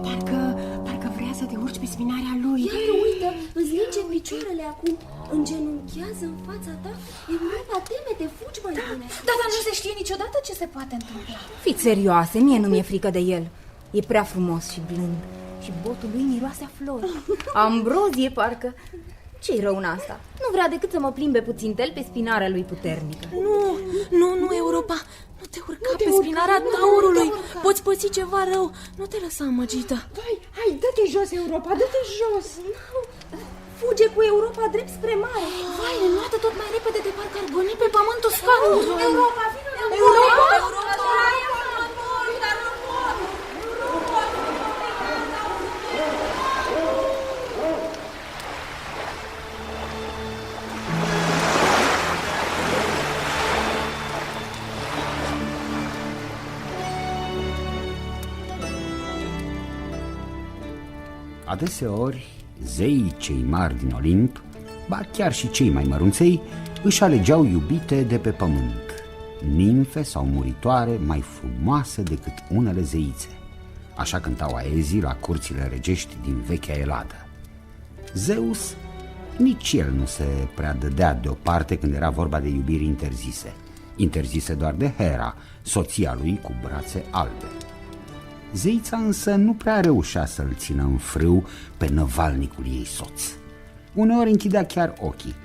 Parcă vrea să te urci pe spinarea lui. Iată, uite, îți linge picioarele acum. Îngenunchează în fața ta. Europa, teme-te, fugi mai bine. Dar nu se știe niciodată ce se poate întâmpla. Fiți serioase, mie nu mi-e frică de el. E prea frumos și blând. Și botul lui miroase a flori. Ambrozie, parcă. Ce-i rău în asta? Nu vrea decât să mă plimbe puțin tel pe spinarea lui puternică. Nu, Europa. Nu te urca pe spinarea taurului. Poți păți ceva rău. Nu te lăsa amăgită. Hai, dă-te jos, Europa, dă-te jos. Fuge cu Europa drept spre mare. Vai, înoată tot mai repede de parcă ar goni pe pământul scarului. Europa, vină! Adeseori, zeii cei mari din Olimp, ba chiar și cei mai mărunței, își alegeau iubite de pe pământ. nimfe sau muritoare mai frumoase decât unele zeițe. Așa cântau aezii la curțile regești din vechea Eladă. Zeus nici el nu se prea dădea deoparte când era vorba de iubiri interzise doar de Hera, soția lui cu brațe albe. Zeița însă nu prea reușea să-l țină în frâu pe năvalnicul ei soț. Uneori închidea chiar ochii,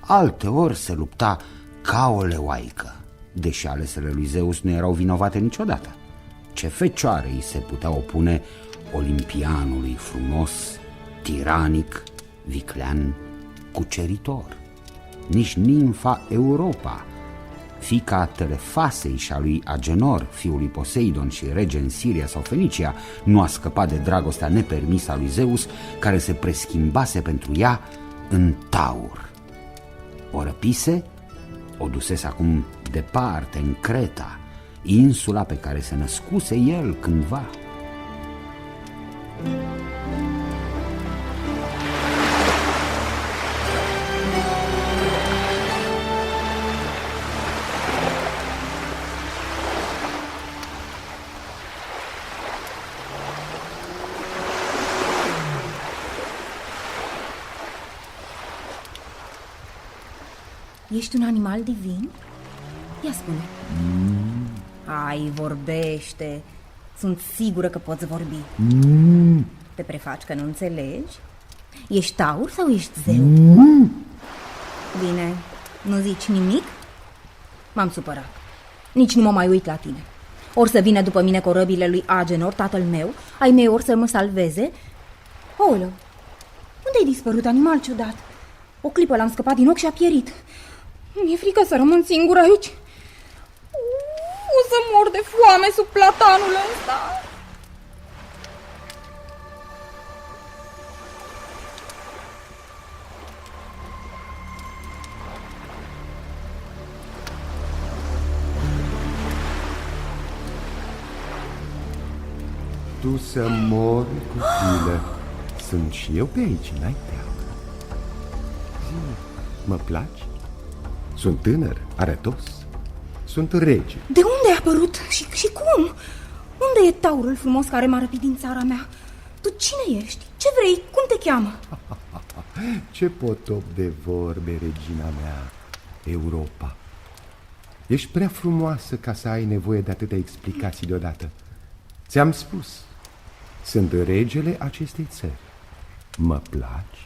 alteori se lupta ca o leoaică, deși alesele lui Zeus nu erau vinovate niciodată. Ce fecioare îi se putea opune olimpianului frumos, tiranic, viclean, cuceritor? Nici nimfa Europa, fiica Telefasei și a lui Agenor, fiul lui Poseidon și rege în Siria sau Fenicia, nu a scăpat de dragostea nepermisă a lui Zeus, care se preschimbase pentru ea în taur. O răpise, o dusese acum departe, în Creta, insula pe care se născuse el cândva. Ești un animal divin? Ia spune. Hai, vorbește. Sunt sigură că poți vorbi. Te prefaci că nu înțelegi? Ești taur sau ești zeu? Bine, nu zici nimic? M-am supărat. Nici nu mă mai uit la tine. Ori să vină după mine corăbile lui Agenor, tatăl meu, ai mei ori să mă salveze. Oleu, unde ai dispărut, animal ciudat? O clipă l-am scăpat din ochi și a pierit. Mi-e frică să rămân singur aici. O să mor de foame sub platanul ăsta. Tu să mori, copilă. Sunt și eu pe aici, n-ai teamă. Mă placi? Sunt tânăr, arătos. Sunt rege. De unde ai apărut și cum? Unde e taurul frumos care m-a răpit din țara mea? Tu cine ești? Ce vrei? Cum te cheamă? Ce potop de vorbe, regina mea, Europa. Ești prea frumoasă ca să ai nevoie de atâtea explicații deodată. Ți-am spus, sunt regele acestei țări. Mă placi?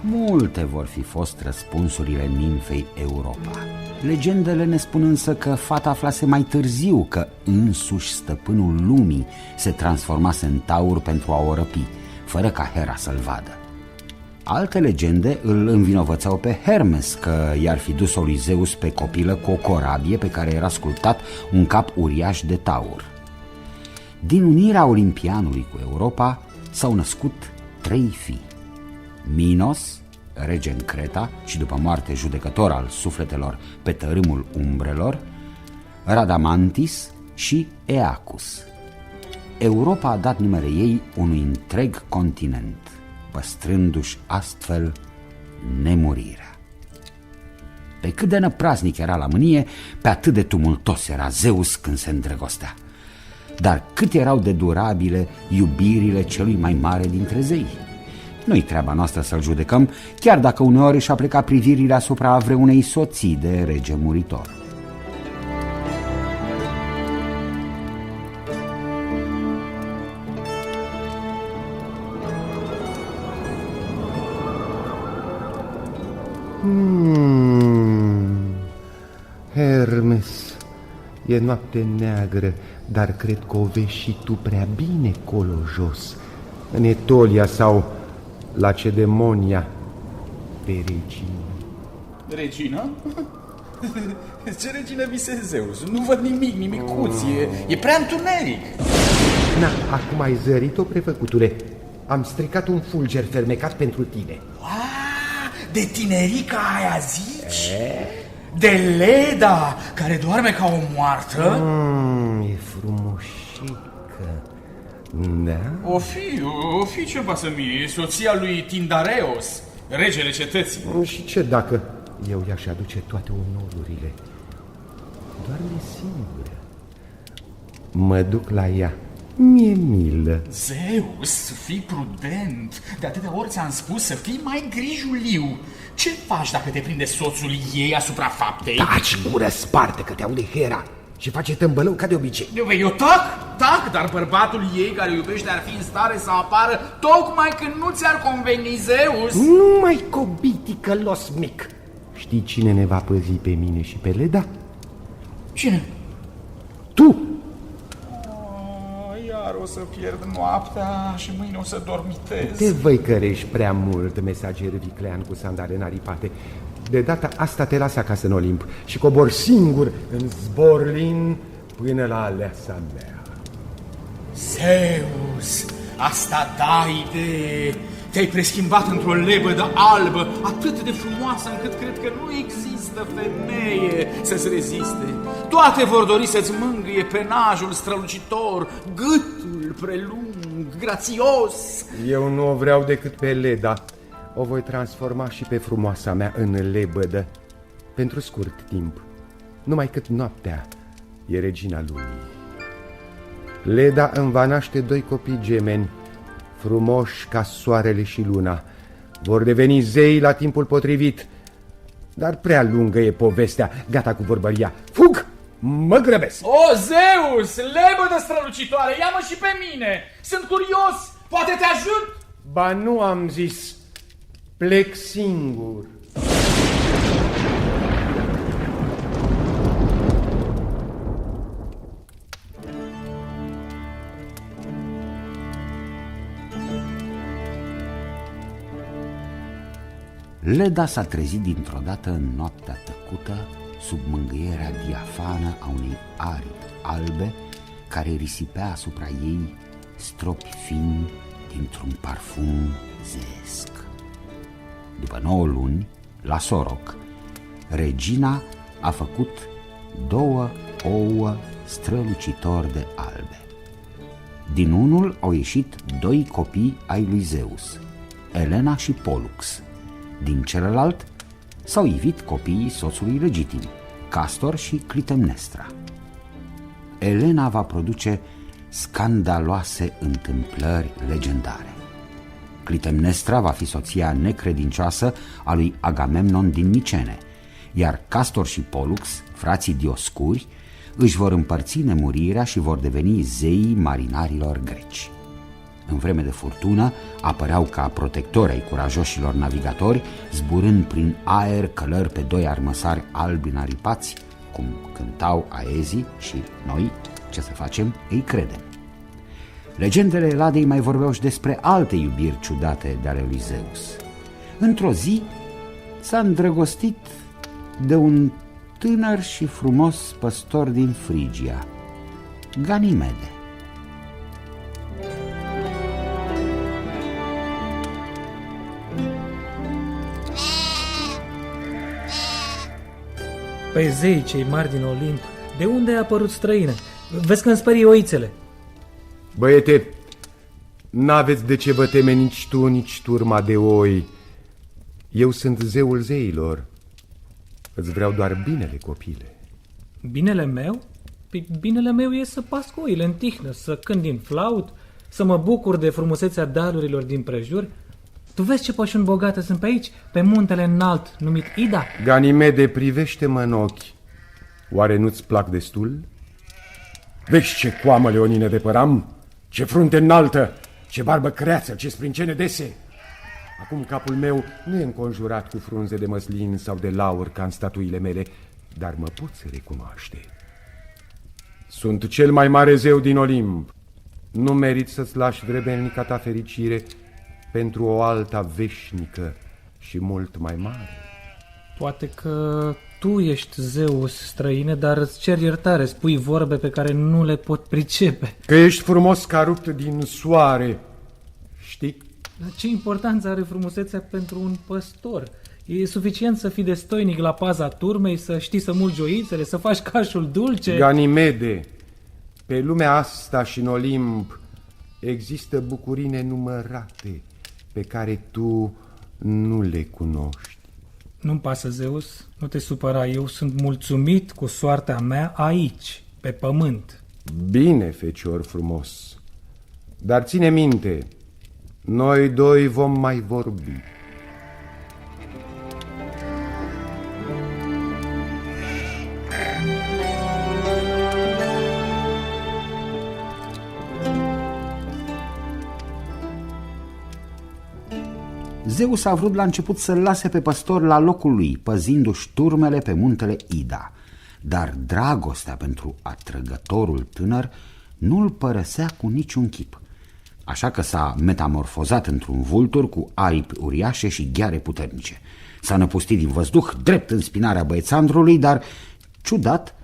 Multe vor fi fost răspunsurile nimfei Europa. Legendele ne spun însă că fata aflase mai târziu că însuși stăpânul lumii se transformase în taur pentru a o răpi, fără ca Hera să-l vadă. Alte legende îl învinovățau pe Hermes că i-ar fi dus-o lui Zeus pe copilă cu o corabie pe care era sculptat un cap uriaș de taur. Din unirea olimpianului cu Europa s-au născut 3 fii: Minos, rege în Creta și după moarte judecător al sufletelor pe tărâmul umbrelor, Radamantis și Eacus. Europa a dat numele ei unui întreg continent, păstrându-și astfel nemurirea. Pe cât de năpraznic era la mânie, pe atât de tumultos era Zeus când se îndrăgostea. Dar cât erau de durabile iubirile celui mai mare dintre zei. Nu-i treaba noastră să-l judecăm, chiar dacă uneori și-a plecat privirile asupra vreunei soții de rege muritor. Hermes, e noapte neagră, dar cred că o vezi și tu prea bine colo jos, în Etolia sau Lacedemonia, pe regină. Regina? Ce regină visezi, Zeus? Nu văd nimicuț, e prea întuneric. Na, acum ai zărit-o, prefăcutule. Am stricat un fulger fermecat pentru tine. De tinerica aia zici? De Leda, care doarme ca o moartă? E frumoșică. Da? O fi ceva să mie, soția lui Tindareos, regele cetății. Și ce dacă eu i-aș aduce toate onorurile? Doar singură. Mă duc la ea. Mi-e milă. Zeus, fii prudent. De atâtea ori ți-am spus să fii mai grijuliu. Ce faci dacă te prinde soțul ei asupra faptei? Taci, gură sparte, că te aude Hera și face tâmbălău ca de obicei. Eu tac, dar bărbatul ei care iubește ar fi în stare să apară tocmai când nu ți-ar conveni, Zeus. Nu mai cobiti, călos mic. Știi cine ne va păzi pe mine și pe Leda? Cine? Tu! Iar o să pierd noaptea și mâine o să dormitez. Te văicărești prea mult, mesager viclean cu sandale înaripate. De data asta te las acasă în Olimp și cobor singur în zbor lin până la aleasa mea. Zeus, asta da idee. Te-ai preschimbat într-o lebădă albă atât de frumoasă încât cred că nu există femeie să-ți reziste. Toate vor dori să-ți mângâie penajul strălucitor, gâtul prelung, grațios. Eu nu o vreau decât pe Leda. O voi transforma și pe frumoasa mea în lebădă pentru scurt timp, numai cât noaptea e regina lumii. Leda îmi va naște 2 copii gemeni, frumoși ca soarele și luna. Vor deveni zei la timpul potrivit. Dar prea lungă e povestea. Gata cu vorbăria. Fug! Mă grăbesc! O, Zeus, lebădă strălucitoare, ia-mă și pe mine. Sunt curios, poate te ajut? Ba nu am zis. Plec singur. Leda s-a trezit dintr-o dată în noaptea tăcută sub mângâierea diafană a unei aripi albe care risipea asupra ei stropi fini dintr-un parfum zeesc. După 9 luni, la Soroc, regina a făcut 2 ouă strălucitori de albe. Din unul au ieșit 2 copii ai lui Zeus, Elena și Pollux. Din celălalt s-au ivit copiii soțului legitim, Castor și Clitemnestra. Elena va produce scandaloase întâmplări legendare. Clitemnestra va fi soția necredincioasă a lui Agamemnon din Micene, iar Castor și Pollux, frații Dioscuri, își vor împărți nemurirea și vor deveni zeii marinarilor greci. În vreme de furtună apăreau ca protectori ai curajoșilor navigatori, zburând prin aer călări pe 2 armăsari albi înaripați, cum cântau aezii și noi, ce să facem, îi credem. Legendele Eladei mai vorbeau și despre alte iubiri ciudate de ale lui Zeus. Într-o zi s-a îndrăgostit de un tânăr și frumos păstor din Frigia, Ganimede. Păi zei cei mari din Olimp, de unde ai apărut străină? Vezi că îmi sperie oițele. Băiete, n-aveți de ce vă teme nici tu, nici turma de oi. Eu sunt zeul zeilor. Îți vreau doar binele, copile. Binele meu? Păi binele meu e să pasc oile în tihnă, să cânt din flaut, să mă bucur de frumusețea darurilor din prejur. Tu vezi ce pășuni bogate sunt pe aici, pe muntele înalt numit Ida? Ganimede, privește-mă în ochi. Oare nu-ți plac destul? Vezi ce coamă leonină de păram? Ce frunte înaltă, ce barbă creață, ce sprincene dese. Acum capul meu nu e înconjurat cu frunze de măslin sau de laur ca în statuile mele, dar mă poți recunoaște. Sunt cel mai mare zeu din Olimp. Nu merit să-ți lași vrebelnica ta fericire pentru o alta veșnică și mult mai mare. Poate că tu ești Zeus, străine, dar îți cer iertare, spui vorbe pe care nu le pot pricepe. Că ești frumos ca rupt din soare, știi? Dar ce importanță are frumusețea pentru un păstor? E suficient să fii destoinic la paza turmei, să știi să mulgi oițele, să faci cașul dulce. Ganimede, pe lumea asta și în Olimp Există bucurii nenumărate pe care tu nu le cunoști. Nu-mi pasă, Zeus, nu te supăra, eu sunt mulțumit cu soarta mea aici, pe pământ. Bine, fecior frumos, dar ține minte, noi doi vom mai vorbi. Zeus a vrut la început să-l lase pe păstor la locul lui, păzindu-și turmele pe muntele Ida. Dar dragostea pentru atrăgătorul tânăr nu-l părăsea cu niciun chip. Așa că s-a metamorfozat într-un vultur cu aripi uriașe și gheare puternice. S-a năpustit din văzduh drept în spinarea băiețandrului, dar, ciudat,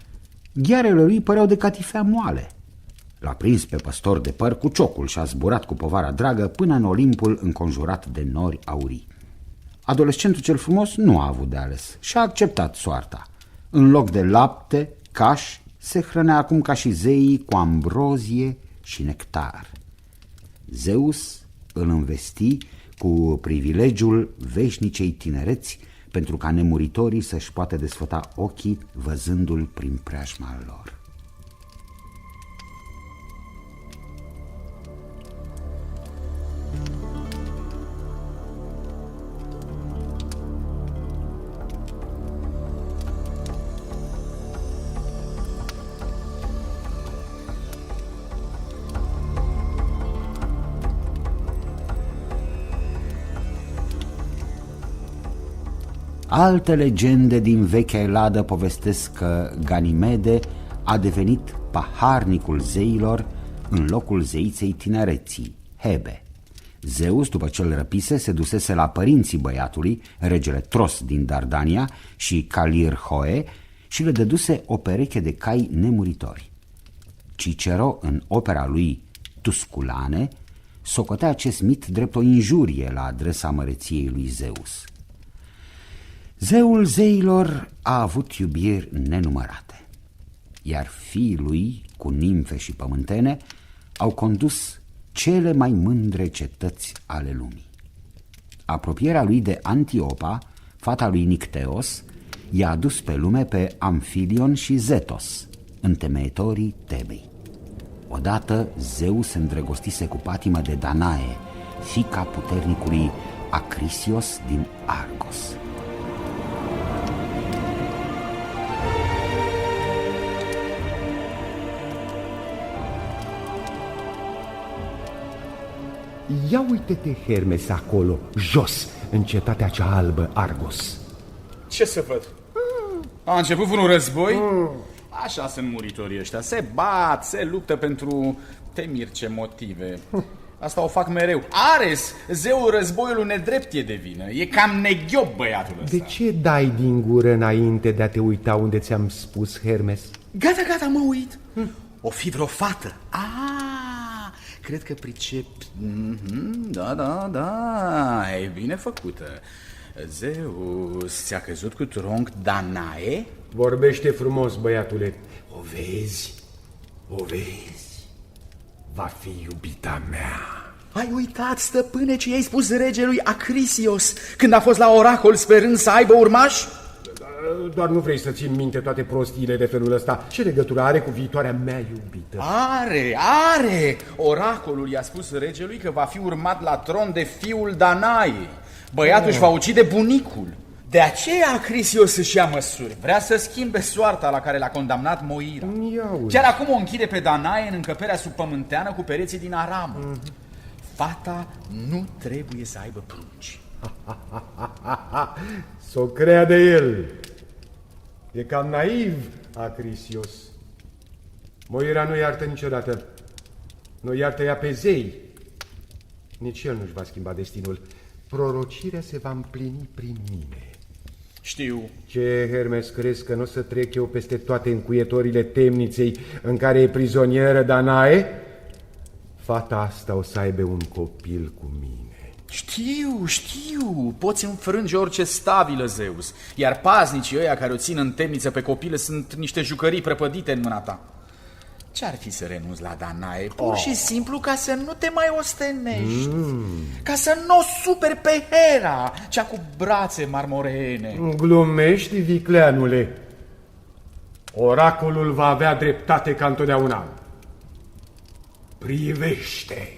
ghearele lui păreau de catifea moale. L-a prins pe păstor de păr cu ciocul și a zburat cu povara dragă până în Olimpul înconjurat de nori aurii. Adolescentul cel frumos nu a avut de ales și a acceptat soarta. În loc de lapte, caș, se hrănea acum ca și zeii cu ambrozie și nectar. Zeus îl învesti cu privilegiul veșnicei tinereți pentru ca nemuritorii să-și poată desfăta ochii văzându-l prin preajma lor. Alte legende din vechea Eladă povestesc că Ganimede a devenit paharnicul zeilor în locul zeiței tinereții, Hebe. Zeus, după ce îl răpise, se dusese la părinții băiatului, regele Tros din Dardania și Calirhoe, și le dăduse o pereche de cai nemuritori. Cicero, în opera lui Tusculane, socotea acest mit drept o injurie la adresa măreției lui Zeus. Zeul zeilor a avut iubiri nenumărate, iar fiii lui, cu nimfe și pământene, au condus cele mai mândre cetăți ale lumii. Apropierea lui de Antiopa, fata lui Nicteos, i-a adus pe lume pe Amfilion și Zetos, întemeietorii Tebei. Odată Zeus se îndrăgostise cu patimă de Danae, fiica puternicului Acrisios din Argos. Ia uite-te, Hermes, acolo, jos, în cetatea cea albă, Argos. Ce să văd? A început vreun război? Așa sunt muritorii ăștia, se bat, se luptă pentru temiri ce motive. Asta o fac mereu. Ares, zeul războiului nedrept e de vină. E cam neghiop băiatul ăsta. De ce dai din gură înainte de a te uita unde ți-am spus, Hermes? Gata, mă uit. O fi vreo fată. Cred că pricep. Da, e bine făcută. Zeus ți-a căzut cu tronc Danae? Vorbește frumos, băiatule. O vezi, va fi iubita mea. Ai uitat, stăpâne, ce i-ai spus regelui Acrisios când a fost la oracol sperând să aibă urmași? Doar nu vrei să țin minte toate prostiile de felul ăsta. Ce legătură are cu viitoarea mea iubită? Are! Oracolul i-a spus regelui că va fi urmat la tron de fiul Danae. Băiatul își va ucide bunicul. De aceea Acrisios își ia măsuri. Vrea să schimbe soarta la care l-a condamnat Moira. Chiar acum o închide pe Danae în încăperea subpământeană cu pereții din aramă. Fata nu trebuie să aibă prunci. S-o crea de el. E cam naiv, Acrisios. Moira nu iartă niciodată. Nu iartă ea pe zei. Nici el nu-și va schimba destinul. Prorocirea se va împlini prin mine. Știu. Ce, Hermes, crezi că nu o să trec eu peste toate încuietorile temniței în care e prizonieră Danae? Fata asta o să aibă un copil cu mine. Știu, poți înfrânge orice stabilă, Zeus. Iar paznicii ăia care o țin în temniță pe copilă sunt niște jucării prăpădite în mâna ta. Ce-ar fi să renunți la Danae? Pur și simplu ca să nu te mai ostenești. Ca să nu o superi pe Hera, cea cu brațe marmoreene. Glumești, vicleanule. Oracolul va avea dreptate ca întotdeauna. Privește!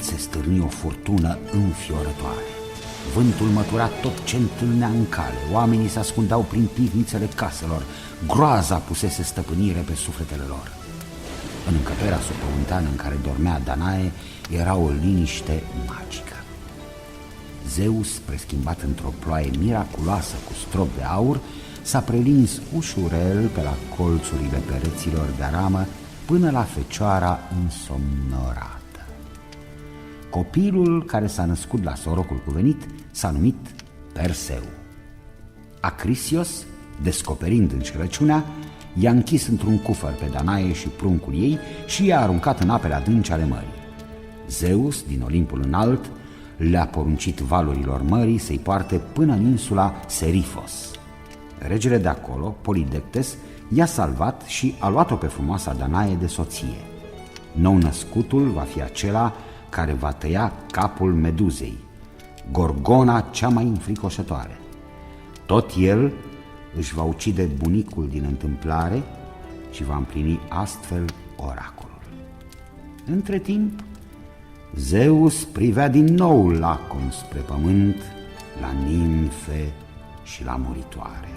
Se stârni o furtună înfiorătoare. Vântul mătura tot ce întâlnea în cale. Oamenii se ascundeau prin pivnițele caselor. Groaza pusese stăpânire pe sufletele lor. În încăperea subpământeană în care dormea Danae era o liniște magică. Zeus, preschimbat într-o ploaie miraculoasă cu strop de aur, s-a prelins ușurel pe la colțurile pereților de aramă până la fecioara însomnorată. Copilul care s-a născut la sorocul cuvenit s-a numit Perseu. Acrisios, descoperind înșelăciunea, i-a închis într-un cufăr pe Danae și pruncul ei și i-a aruncat în apele adânci ale mării. Zeus, din Olimpul înalt, le-a poruncit valurilor mării să-i poarte până în insula Serifos. Regele de acolo, Polidectes, i-a salvat și a luat-o pe frumoasa Danae de soție. Nou-născutul va fi acela care va tăia capul Meduzei, Gorgona cea mai înfricoșătoare. Tot el își va ucide bunicul din întâmplare și va împlini astfel oracolul. Între timp, Zeus privea din nou lacom spre pământ, la nimfe și la muritoare.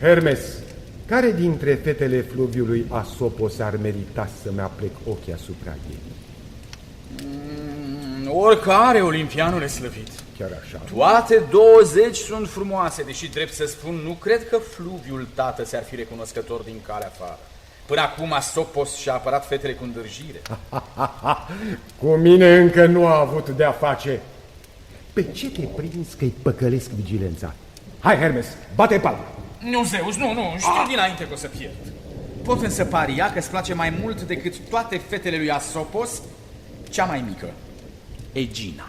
Hermes, care dintre fetele fluviului Asopos ar merita să-mi aplec ochii asupra ei? Oricare, olimpianule slăvit. Chiar așa? Toate 20 sunt frumoase, deși, drept să spun, nu cred că fluviul tată ți-ar fi recunoscător din calea afară. Până acum Asopos și-a apărat fetele cu îndârjire. Cu mine încă nu a avut de-a face. Pe ce te prinzi că-i păcălesc vigilența? Hai, Hermes, bate palma! Nu, Zeus, nu, știu dinainte că o să pierd. Pot însă paria că îți place mai mult decât toate fetele lui Asopos, cea mai mică, Egina.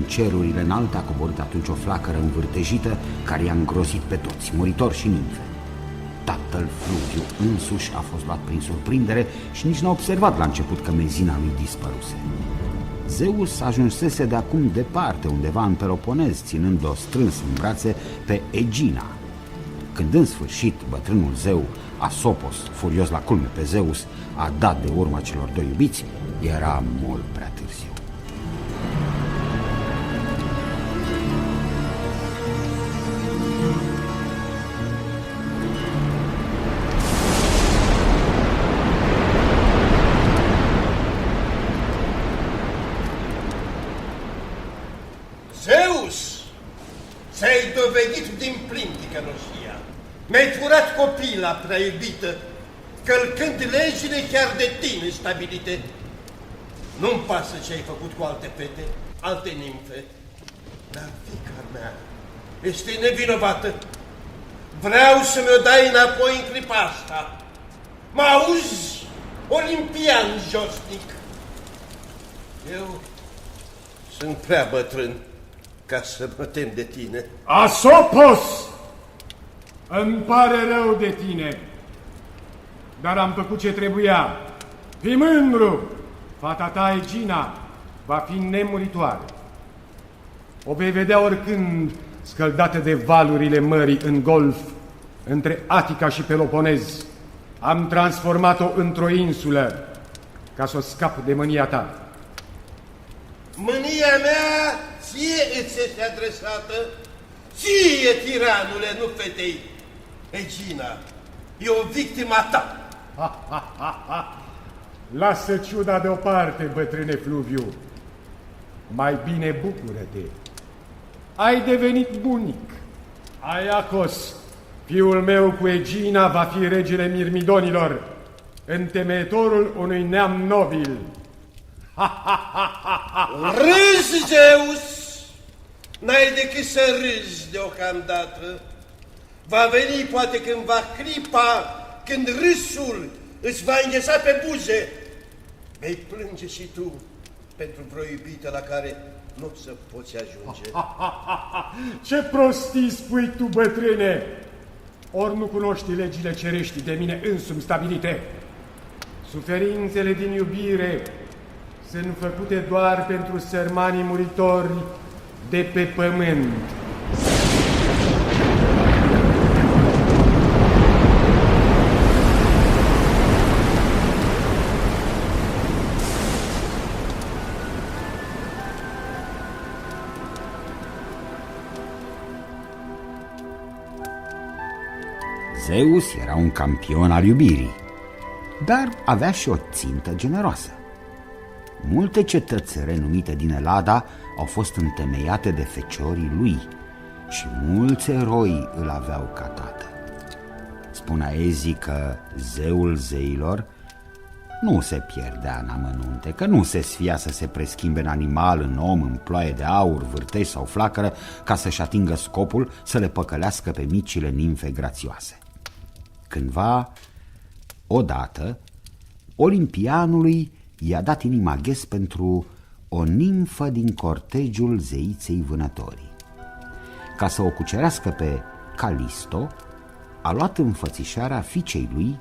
Cerurile înalte a coborât atunci o flacără învârtejită care i-a îngrozit pe toți, muritori și nimfe. Tatăl Fluviu însuși a fost luat prin surprindere și nici n-a observat la început că mezina lui dispăruse. Zeus ajunsese de acum departe, undeva în Peloponez, ținând-o strâns în brațe pe Egina. Când în sfârșit bătrânul zeu Asopos, furios la culme pe Zeus, a dat de urma celor doi iubiți, era mult prea târziu. Ți-ai dovedit din plin ticănoșia. Mi-ai furat copila prea iubită, călcând legile chiar de tine stabilite. Nu-mi pasă ce ai făcut cu alte fete, alte nimfe, dar fiica mea este nevinovată. Vreau să mi-o dai înapoi în clipa asta. Mă auzi, olimpian josnic? Eu sunt prea bătrân ca să mă tem de tine. Asopos! Îmi pare rău de tine, dar am făcut ce trebuia. Fii mândru! Fata ta, Egina, va fi nemuritoare. O vei vedea oricând scăldată de valurile mării în golf, între Atica și Peloponez. Am transformat-o într-o insulă ca să o scap de mânia ta. Mânia mea ție îți este adresată, ție, tiranule, nu fetei. Egina, e o victima ta. Lasă ciuda deoparte, bătrâne Fluviu. Mai bine bucură-te. Ai devenit bunic. Aiacos, fiul meu cu Egina, va fi regele Mirmidonilor, întemeitorul unui neam nobil. Râzi, Zeus! N-ai decât să râzi deocamdată. Va veni poate cândva clipa când râsul îți va îngheța pe buze. Vei plânge și tu pentru vreo iubită la care nu o să poți ajunge. Ce prostii spui tu, bătrâne! Ori nu cunoști legile cerești de mine însumi stabilite. Suferințele din iubire sunt făcute doar pentru sărmanii muritori de pe pământ. Zeus era un campion al iubirii, dar avea și o țintă generoasă. Multe cetăți renumite din Elada au fost întemeiate de feciorii lui și mulți eroi îl aveau ca tată. Spunea Ezi că zeul zeilor nu se pierdea în amănunte, că nu se sfia să se preschimbe în animal, în om, în ploaie de aur, vârtej sau flacără, ca să-și atingă scopul să le păcălească pe micile nimfe grațioase. Cândva, odată, olimpianului i-a dat inima ghes pentru o nimfă din cortegiul zeiței vânătorii. Ca să o cucerească pe Calisto, a luat înfățișarea fiicei lui,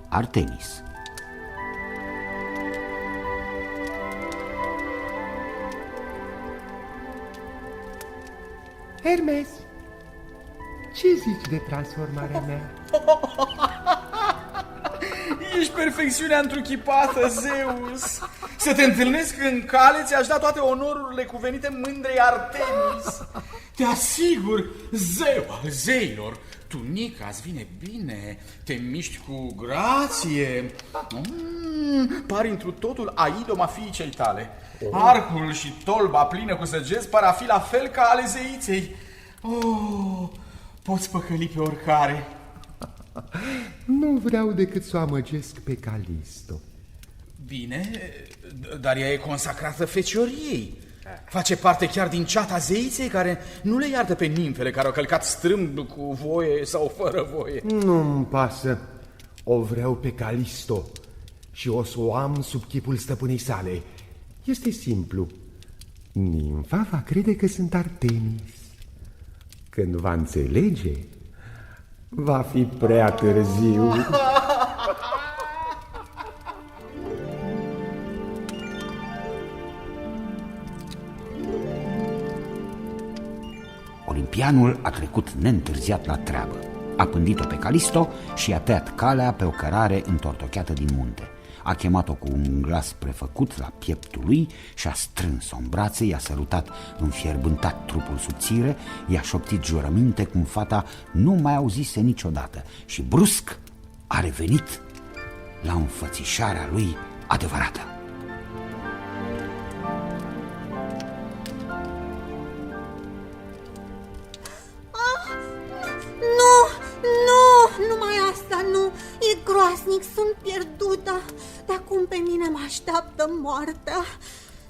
Artemis. Hermes, ce zici de transformarea mea? Ești perfecțiunea întruchipată, Zeus. Să te întâlnesc în cale, ți-aș da toate onorurile cuvenite mândrei Artemis. Te asigur, zeu al zeilor, tunica îți vine bine, te miști cu grație. Pari întru totul aidoma fiicei tale. Arcul și tolba plină cu săgeți par a fi la fel ca ale zeiței. Poți păcăli pe oricare. Nu vreau decât să o amăgesc pe Calisto. Bine, dar ea e consacrată fecioriei. Face parte chiar din ceata zeiței care nu le iartă pe nimfele care au călcat strâmb cu voie sau fără voie. Nu-mi pasă. O vreau pe Calisto și o să o am sub chipul stăpânei sale. Este simplu. Nimfa va crede că sunt Artemis. Când va înțelege, va fi prea târziu. Olimpianul a trecut neîntârziat la treabă. A pândit-o pe Calisto și i-a tăiat calea pe o cărare întortocheată din munte. A chemat-o cu un glas prefăcut la pieptul lui și a strâns-o în brațe, i-a sărutat înfierbântat trupul subțire, i-a șoptit jurăminte cum fata nu mai auzise niciodată și brusc a revenit la înfățișarea lui adevărată. E groaznic, sunt pierdută. De acum pe mine mă așteaptă moartea.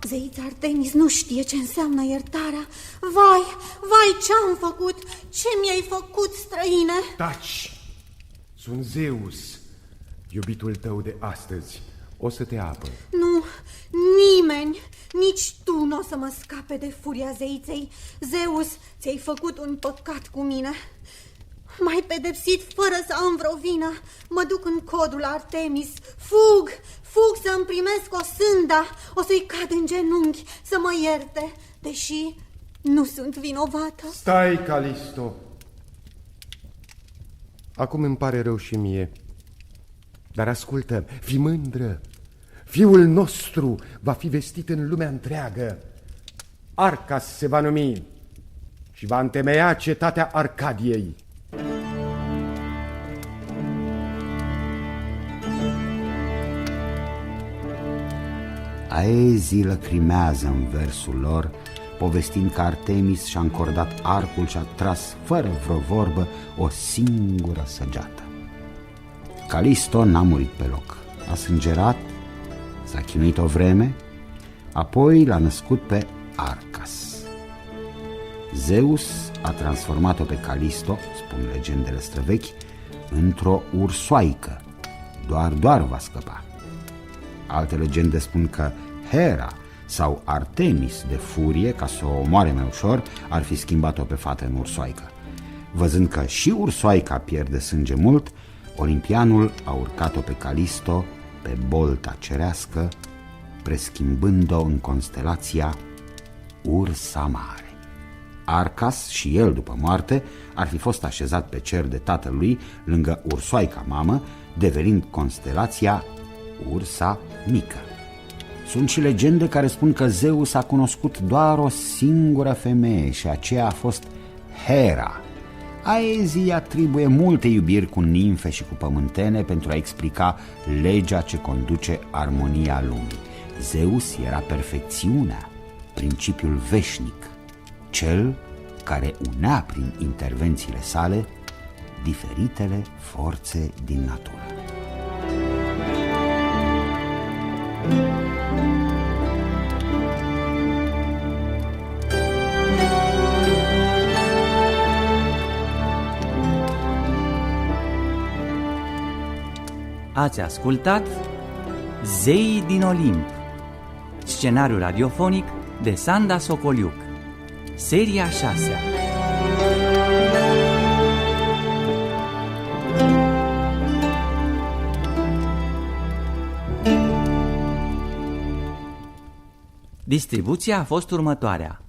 Zeița Artemis nu știe ce înseamnă iertarea. Vai, ce-am făcut? Ce mi-ai făcut, străine? Taci! Sunt Zeus, iubitul tău de astăzi. O să te apăr. Nu, nimeni, nici tu nu o să mă scape de furia zeiței. Zeus, ți-ai făcut un păcat cu mine. M-ai pedepsit fără să am vreo vină. Mă duc în codul Artemis. Fug să-mi primesc o sânda, o să-i cad în genunchi să mă ierte, deși nu sunt vinovată. Stai, Calisto. Acum îmi pare rău și mie. Dar ascultă, fii mândră. Fiul nostru va fi vestit în lumea întreagă. Arcas se va numi și va întemeia cetatea Arcadiei. Aezii lăcrimează în versul lor, povestind că Artemis și-a încordat arcul și a tras, fără vreo vorbă, o singură săgeată. Calisto n-a murit pe loc. A sângerat, s-a chinuit o vreme, apoi l-a născut pe Arcas. Zeus a transformat-o pe Calisto, spun legendele străvechi, într-o ursoaică. Doar va scăpa. Alte legende spun că Hera sau Artemis, de furie, ca să o omoare mai ușor, ar fi schimbat-o pe fată în ursoaică. Văzând că și ursoaica pierde sânge mult, olimpianul a urcat-o pe Calisto pe bolta cerească, preschimbând-o în constelația Ursa Mare. Arcas și el, după moarte, ar fi fost așezat pe cer de tatălui lângă ursoaica mamă, devenind constelația Ursa Mică. Sunt și legende care spun că Zeus a cunoscut doar o singură femeie și aceea a fost Hera. Aezii atribuie multe iubiri cu nimfe și cu pământene pentru a explica legea ce conduce armonia lumii. Zeus era perfecțiunea, principiul veșnic, cel care unea prin intervențiile sale diferitele forțe din natură. Ați ascultat Zeii din Olimp, scenariu radiofonic de Sanda Socoliuc, seria 6-a. Distribuția a fost următoarea: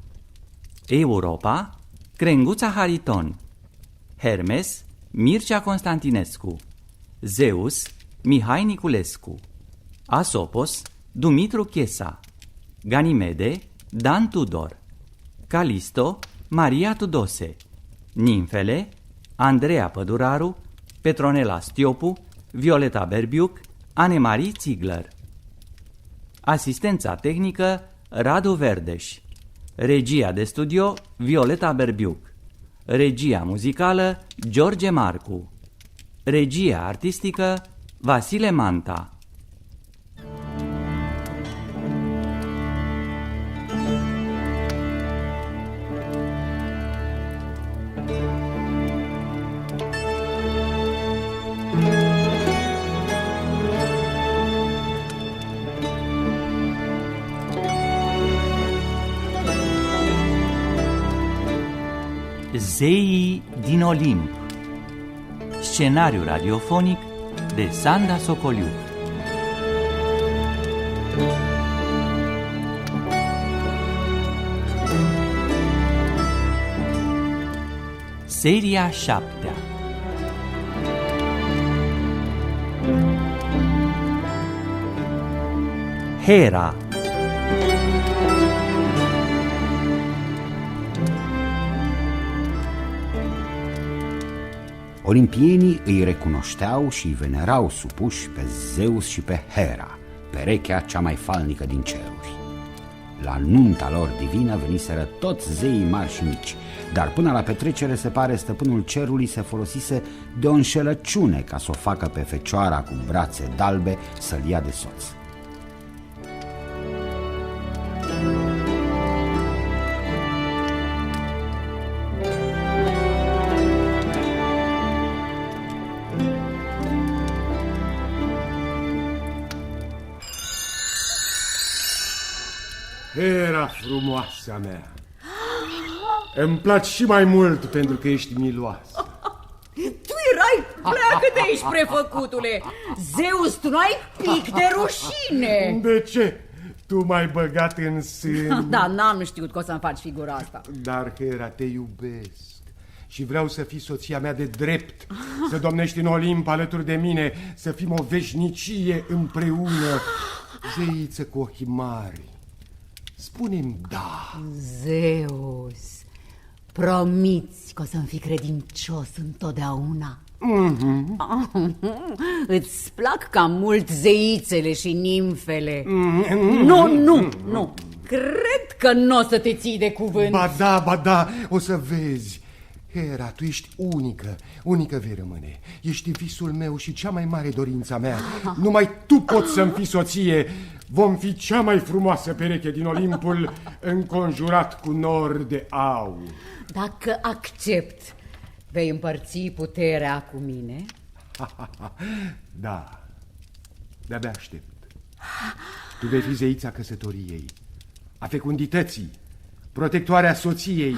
Europa, Crenguța Hariton; Hermes, Mircea Constantinescu; Zeus, Mihai Niculescu; Asopos, Dumitru Chesa; Ganimede, Dan Tudor; Calisto, Maria Tudose; Nimfele, Andreea Păduraru, Petronela Stiopu, Violeta Berbiuc, Anemarie Ziegler. Asistența tehnică, Radu Verdeș. Regia de studio, Violeta Berbiuc. Regia muzicală, George Marcu. Regia artistică, Vasile Manta. Zeii din Olimp, scenariu radiofonic de Sanda Socoliuc. Seria 7-a. Hera. Olimpienii îi recunoșteau și îi venerau supuși pe Zeus și pe Hera, perechea cea mai falnică din ceruri. La nunta lor divină veniseră toți zeii mari și mici, dar până la petrecere se pare stăpânul cerului se folosise de o înșelăciune ca să o facă pe fecioara cu brațe dalbe să-l ia de soț. Hera frumoasa mea, îmi place și mai mult pentru că ești miloasă. Tu erai Hai, pleacă de aici, prefăcutule! Zeus, tu n-ai pic de rușine! De ce? Tu m-ai băgat în sân. Da, n-am știut că o să-mi faci figura asta. Dar, Hera, te iubesc și vreau să fii soția mea de drept, să domnești în Olimp alături de mine, să fim o veșnicie împreună. Zeiță cu ochii mari, spune-mi da. Zeus, promiți că o să-mi fii credincios întotdeauna. Îți plac cam mult zeițele și nimfele. Nu, cred că nu o să te ții de cuvânt. Ba da, o să vezi. Hera, tu ești unică vei rămâne. Ești visul meu și cea mai mare dorința mea. Numai tu poți să-mi fii soție. Vom fi cea mai frumoasă pereche din Olimpul, înconjurat cu nori de aur. Dacă accept, vei împărți puterea cu mine? Da, de-abia aștept. Tu vei fi zeița căsătoriei, a fecundității, protectoarea soției,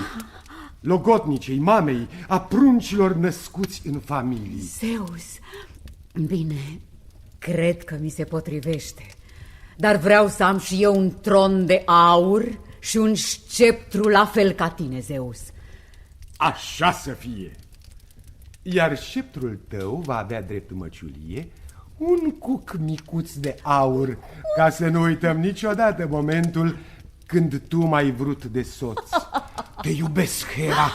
logotnicei, mamei, a pruncilor născuți în familie. Zeus, bine, cred că mi se potrivește, dar vreau să am și eu un tron de aur și un sceptru la fel ca tine, Zeus. Așa să fie. Iar sceptrul tău va avea drept măciulie un cuc micuț de aur, ca să nu uităm niciodată momentul când tu m-ai vrut de soț. Te iubesc, Hera,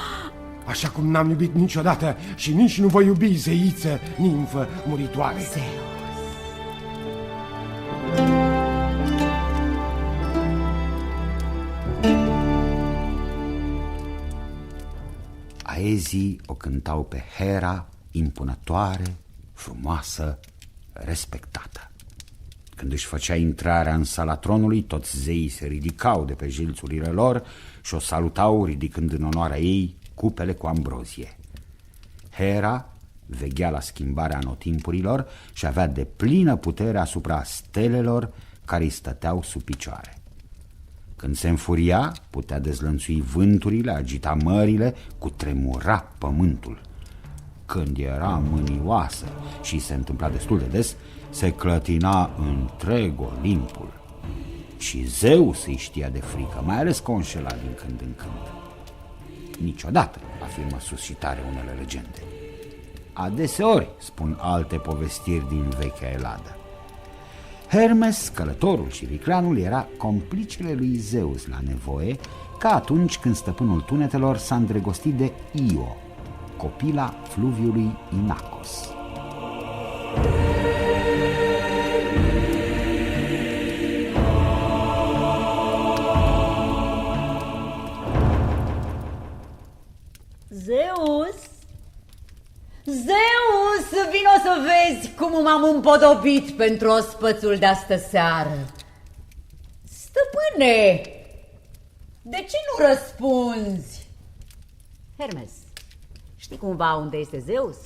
așa cum n-am iubit niciodată și nici nu voi iubi, zeiță, nimfă muritoare. Zeus. Aezii o cântau pe Hera, impunătoare, frumoasă, respectată. Când își făcea intrarea în sala tronului, toți zeii se ridicau de pe jilțurile lor și o salutau ridicând în onoarea ei cupele cu ambrozie. Hera veghea la schimbarea anotimpurilor și avea deplină putere asupra stelelor care îi stăteau sub picioare. Când se înfuria, putea dezlănțui vânturile, agita mările, cutremura pământul. Când era mânioasă și se întâmpla destul de des, se clătina întreg Olimpul. Și Zeus îi știa de frică, mai ales că o înșela din când în când. Niciodată, afirmă sus și tare unele legende. Adeseori, spun alte povestiri din vechea Eladă. Hermes, călătorul și vicleanul, era complicele lui Zeus la nevoie, ca atunci când stăpânul tunetelor s-a îndrăgostit de Io, copila fluviului Inachos. Zeus, vino să vezi cum m-am împodobit pentru ospățul de-astă seară. Stăpâne, de ce nu răspunzi? Hermes, știi cumva unde este Zeus?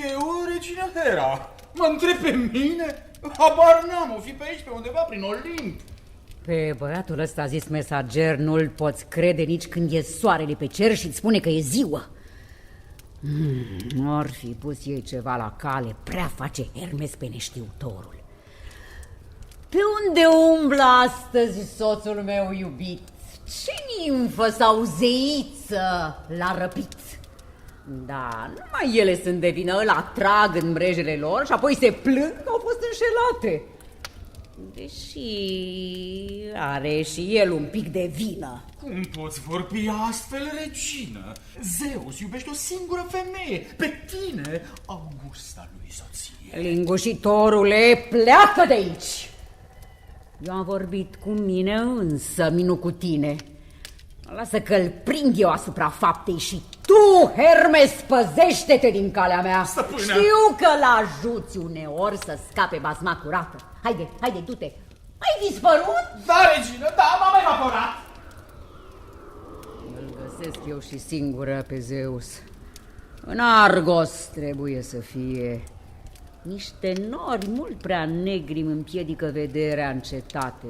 Eu, regina Hera, mă întreb pe mine? Habar n-am, o fi pe aici, pe undeva, prin Olimp. Pe băiatul ăsta a zis mesager, nu-l poți crede nici când e soarele pe cer și îți spune că e ziua. Or fi pus ei ceva la cale, prea face Hermes pe neștiutorul. Pe unde umblă astăzi soțul meu iubit? Ce nimfă sau zeiță l-a răpit? Da, numai ele sunt de vină, îl atrag în mrejele lor și apoi se plâng că au fost înșelate. Deși are și el un pic de vină. Cum poți vorbi astfel, regină? Zeus iubește o singură femeie, pe tine, Augusta lui soție. Lingușitorule, pleacă de aici! Eu am vorbit cu mine însă, nu cu tine. Lasă că-l prind eu asupra faptei și tu, Hermes, păzește-te din calea mea. Stăpână. Știu că l-ajuți uneori să scape bazma curată. Haide, du-te. Ai dispărut? Da, regină, da, m-am evaporat. Îl găsesc eu și singură pe Zeus. În Argos trebuie să fie. Niște nori mult prea negri îmi împiedică vederea în cetate.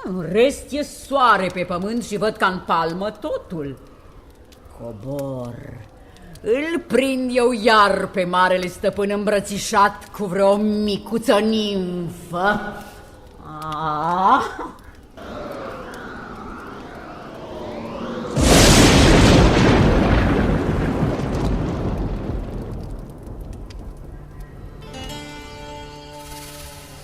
În rest e soare pe pământ și văd ca în palmă totul. Cobor, îl prind eu iar pe marele stăpân îmbrățișat cu vreo micuță nimfă.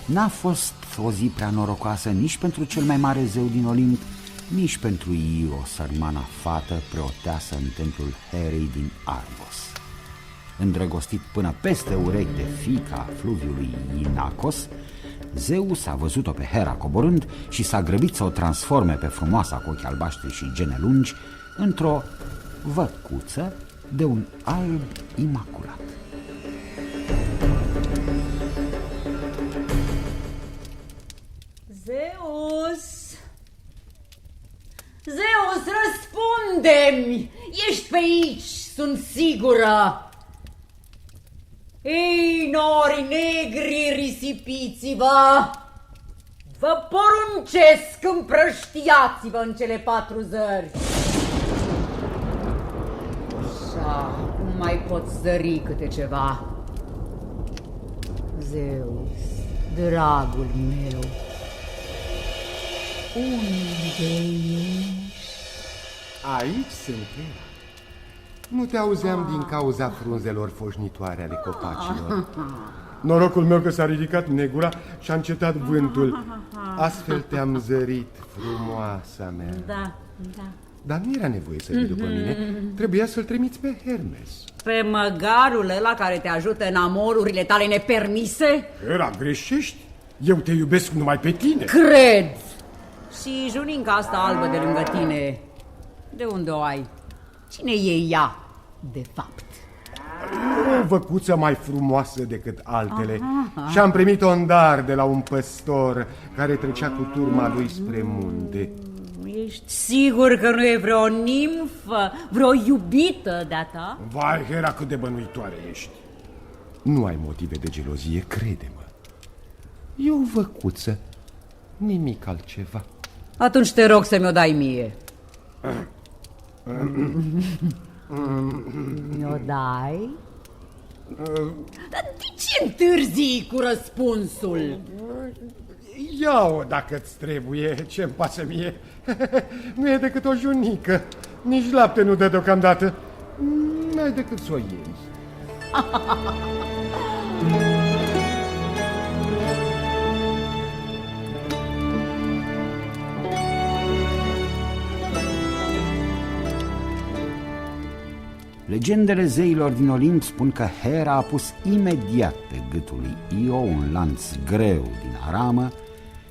N-a fost o zi prea norocoasă nici pentru cel mai mare zeu din Olimp, nici pentru Io, sărmana fată preoteasă în templul Herei din Argos. Îndrăgostit până peste urechi de fiica fluviului Inacos, Zeus a văzut-o pe Hera coborând și s-a grăbit să o transforme pe frumoasa cu ochi albaștri și gene lungi într-o văcuță de un alb imaculat. Zeus, răspunde-mi! Ești pe aici, sunt sigură! Ei, nori negri, risipiți-vă! Vă poruncesc, împrăștiați-vă în cele 4 zări! Așa, nu mai pot zări câte ceva. Zeus, dragul meu, unde ești? Aici sunt eu. Nu te auzeam din cauza frunzelor foșnitoare ale copacilor. Norocul meu că s-a ridicat negura și a încetat vântul. Astfel te-am zărit, frumoasa mea. Da. Dar nu era nevoie să vii după mine. Trebuia să-l trimiți pe Hermes. Pe măgarul ăla care te ajută în amorurile tale nepermise? Hera, greșești? Eu te iubesc numai pe tine. Cred! Și juninca asta albă de lângă tine, de unde o ai? Cine e ea, de fapt? O văcuță mai frumoasă decât altele. Și am primit-o în dar de la un păstor care trecea cu turma lui spre munte. Ești sigur că nu e vreo nimfă, vreo iubită de-a ta? Vai, Hera, cât de bănuitoare ești. Nu ai motive de gelozie, crede-mă. E o văcuță, nimic altceva. Atunci te rog să mi-o dai mie. Mi-o dai? Dar de ce întârzii cu răspunsul? Ia-o dacă-ți trebuie, ce-mi pasă mie. Nu e decât o junică. Nici lapte nu dă deocamdată. N-ai decât să o iei. Legendele zeilor din Olimp spun că Hera a pus imediat pe gâtul lui Io un lanț greu din aramă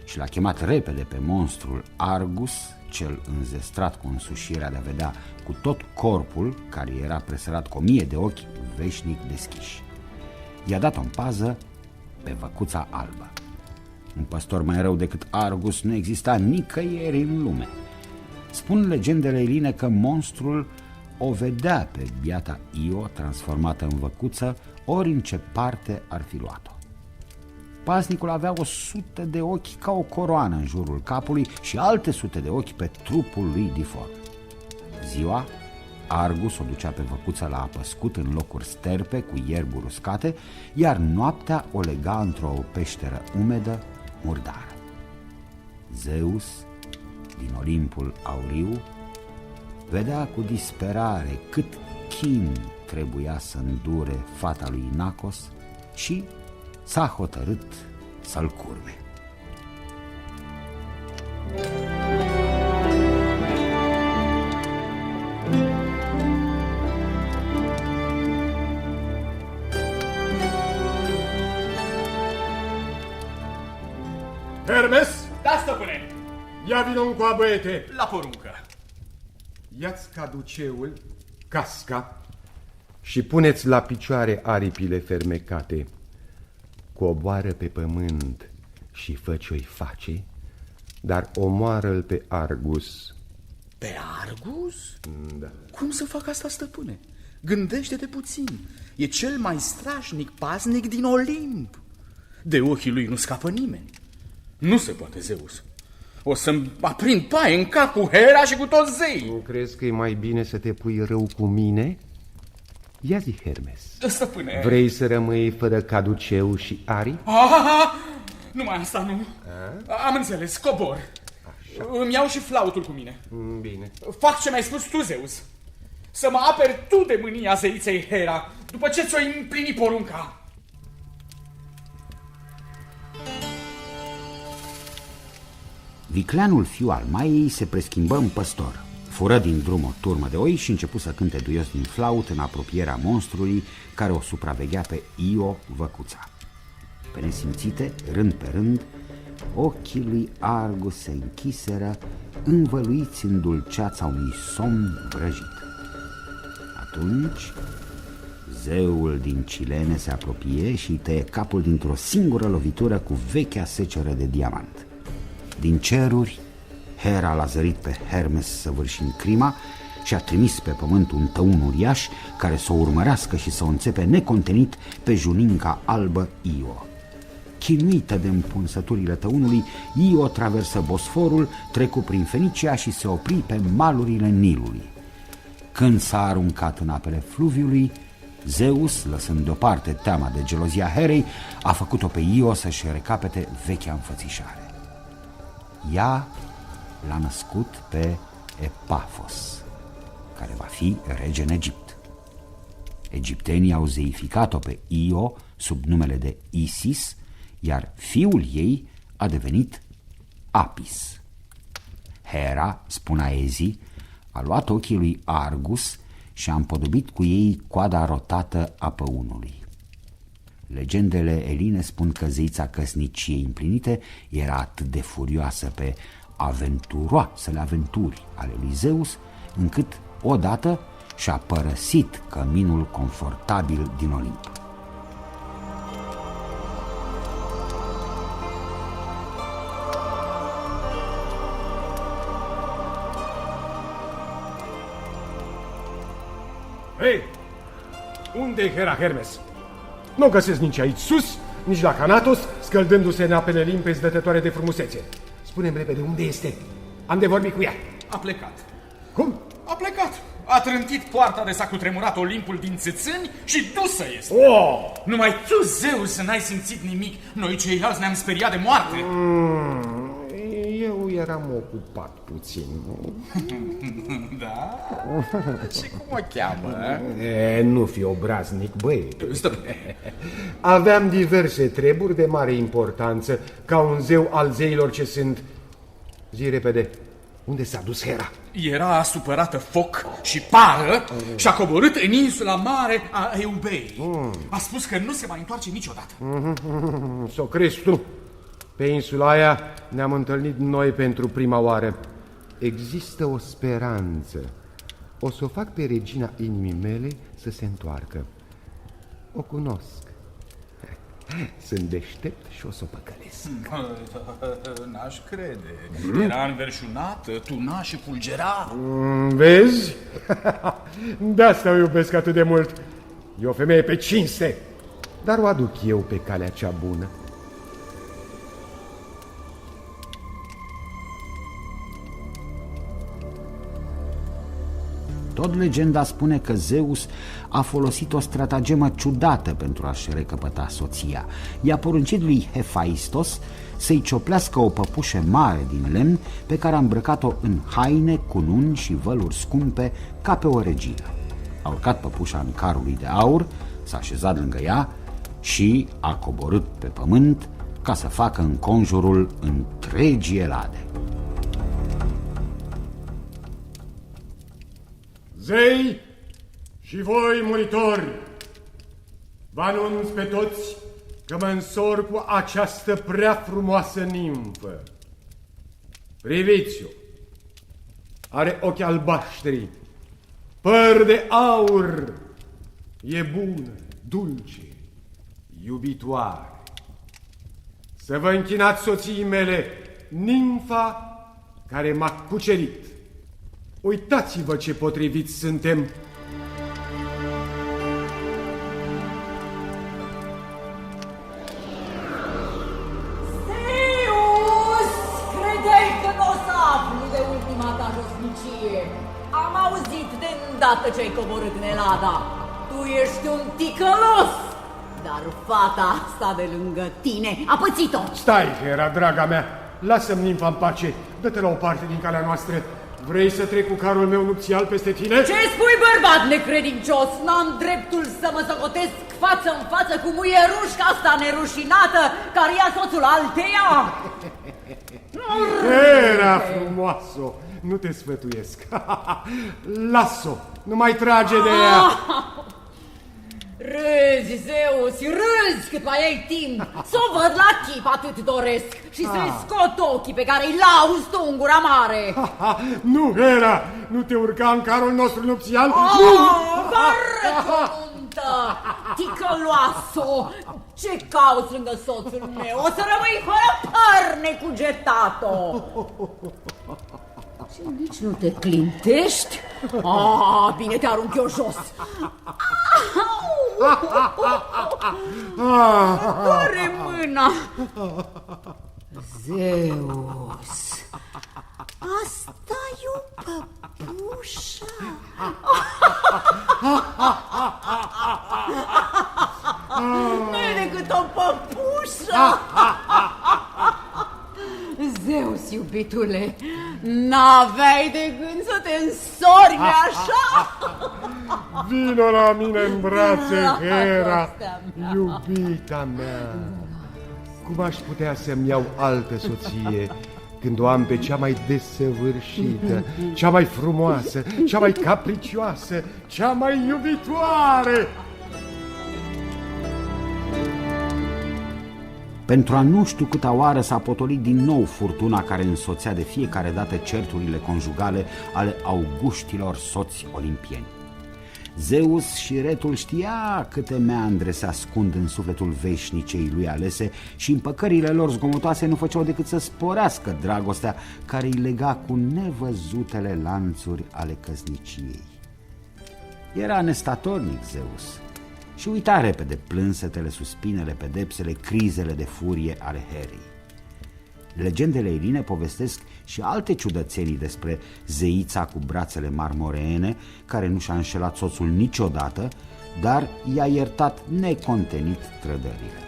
și l-a chemat repede pe monstrul Argus, cel înzestrat cu însușirea de a vedea cu tot corpul, care era presărat cu 1000 de ochi veșnic deschiși. I-a dat-o în pază pe văcuța albă. Un păstor mai rău decât Argus nu exista nicăieri în lume. Spun legendele eline că monstrul o vedea pe biata Io transformată în văcuță, ori în ce parte ar fi luat-o. Paznicul avea 100 de ochi ca o coroană în jurul capului și alte sute de ochi pe trupul lui diform. Ziua, Argus o ducea pe văcuță la apă scut în locuri sterpe cu ierburi uscate, iar noaptea o lega într-o peșteră umedă, murdară. Zeus, din Olimpul Auriu, vedea cu disperare cât chin trebuia să îndure fata lui Inacos și s-a hotărât să-l curme. Hermes! Da, stăpâne! Ia vină cu a băiete! La poruncă! Ia-ți caduceul, casca, și puneți la picioare aripile fermecate. Coboară pe pământ și fă ce-o-i face, dar omoară-l pe Argus. Pe Argus? Da. Cum să fac asta, stăpâne? Gândește-te puțin. E cel mai strașnic paznic din Olimp. De ochii lui nu scapă nimeni. Nu se poate, Zeus. O să-mi aprind paie în cap cu Hera și cu toți zei. Nu crezi că e mai bine să te pui rău cu mine? Ia zi, Hermes, Stăpâne. vrei să rămâi fără caduceu și aripi? Numai asta nu. Am înțeles, cobor. Îmi iau și flautul cu mine. Bine. Fac ce mi-ai spus tu, Zeus. Să mă aperi tu de mânia zeiței Hera, după ce ți-o împlini porunca. Vicleanul, fiu al Maiei, se preschimbă în păstor. Fură din drum o turmă de oi și începu să cânte duios din flaut în apropierea monstrului care o supraveghea pe Io, văcuța. Pe nesimțite, rând pe rând, ochii lui Argus se închiseră, învăluiți în dulceața unui somn vrăjit. Atunci, zeul din Cilene se apropie și îi tăie capul dintr-o singură lovitură cu vechea seceră de diamant. Din ceruri, Hera l-a zărit pe Hermes săvârșind crima și a trimis pe pământ un tăun uriaș care să o urmărească și să o înțepe necontenit pe juninca albă Io. Chinuită de împunsăturile tăunului, Io traversă Bosforul, trecu prin Fenicia și se opri pe malurile Nilului. Când s-a aruncat în apele fluviului, Zeus, lăsând deoparte teama de gelozia Herei, a făcut-o pe Io să-și recapete vechea înfățișare. Ea l-a născut pe Epafos, care va fi rege în Egipt. Egiptenii au zeificat-o pe Io sub numele de Isis, iar fiul ei a devenit Apis. Hera, spun aezii, a luat ochii lui Argus și a împodobit cu ei coada rotată a păunului. Legendele eline spun că zeița căsniciei împlinite era atât de furioasă pe aventuroasele aventuri ale lui Zeus, încât odată și-a părăsit căminul confortabil din Olimp. Hei, unde e Hera, Hermes? Nu o găsesc nici aici sus, nici la Canatos, scăldându-se în apele limpezi dătătoare de frumusețe. Spune-mi repede, unde este? Am de vorbit cu ea. A plecat. Cum? A plecat. A trântit poarta de s-a cutremurat Olimpul din țâțâni și dusă este. Numai tu, Zeus, n-ai simțit nimic. Noi ceilalți ne-am speriat de moarte. Eu eram ocupat puțin. Da? Și cum o cheamă? Nu fi obraznic, băiete. Aveam diverse treburi de mare importanță, ca un zeu al zeilor ce sunt. Zi repede, unde s-a dus Hera? Era supărată foc și pară și a coborât în insula mare a Eubei. A spus că nu se mai întoarce niciodată. S-o crezi tu. Pe insula aia ne-am întâlnit noi pentru prima oară. Există o speranță. O să o fac pe regina inimii mele să se întoarcă. O cunosc. Sunt deștept și o să o păcălesc. N-aș crede. Era înverșunată, tuna și fulgera. Vezi? De asta o iubesc atât de mult. E o femeie pe cinste, dar o aduc eu pe calea cea bună. Tot legenda spune că Zeus a folosit o stratagemă ciudată pentru a-și recăpăta soția. I-a poruncit lui Hephaistos să-i cioplească o păpușă mare din lemn pe care a îmbrăcat-o în haine, cununi și văluri scumpe ca pe o regină. A urcat păpușa în carul lui de aur, s-a așezat lângă ea și a coborât pe pământ ca să facă înconjurul întregii Elade. Zei și voi, muritori, vă anunț pe toți că mă însor cu această prea frumoasă nimfă. Priviți-o! Are ochi albaștri, păr de aur, e bună, dulce, iubitoare. Să vă închinați soției mele, nimfa care m-a cucerit. Uitați-vă ce potriviți suntem. Zeus! Credeai că n-o să afli de ultima ta josnicie. Am auzit de îndată ce ai coborât în Elada. Tu ești un ticălos, dar fata asta de lângă tine a pățit-o. Stai, Hera, draga mea, lasă-mi nimfa în pace, dă-te la o parte din calea noastră. Vrei să trec cu carul meu nupțial peste tine? Ce spui, bărbat necredincios? N-am dreptul să mă socotesc față în față cu muierușca asta nerușinată care ia soțul alteia? Hera frumoasă, nu te sfătuiesc. Las-o, nu mai trage de ea. Râzi, Zeus, râzi cât mai ai timp. Să o văd la chip, atât doresc. Și să-i scot ochii pe care îi lauzi tu în gura mare. Nu, Hera, nu te urca în carul nostru nupțial. Vă arăt o nuntă, ticăloasă. Ce cauți lângă soțul meu? O să rămâi fără păr, necugetato. Și nici nu te clintești? Bine, te arunc eu jos. Doare mâna. Zeus, asta-i o păpușă. Nu e decât o păpușă. Zeus, iubitule, n-aveai de gând să te însori așa? Vino la mine în brațe, Hera, iubita mea. Cum aș putea să-mi iau altă soție când o am pe cea mai desăvârșită, cea mai frumoasă, cea mai capricioasă, cea mai iubitoare? Pentru a nu știu câta oară s-a potolit din nou furtuna care însoțea de fiecare dată certurile conjugale ale auguștilor soți olimpieni. Zeus și Retul știa câte meandre se ascund în sufletul veșnicei lui alese și împăcările lor zgomotoase nu făceau decât să sporească dragostea care îi lega cu nevăzutele lanțuri ale căsniciei. Era nestatornic Zeus și uita repede plânsetele, suspinele, pedepsele, crizele de furie ale Herei. Legendele eline povestesc și alte ciudățenii despre zeița cu brațele marmoreene, care nu și-a înșelat soțul niciodată, dar i-a iertat necontenit trădările.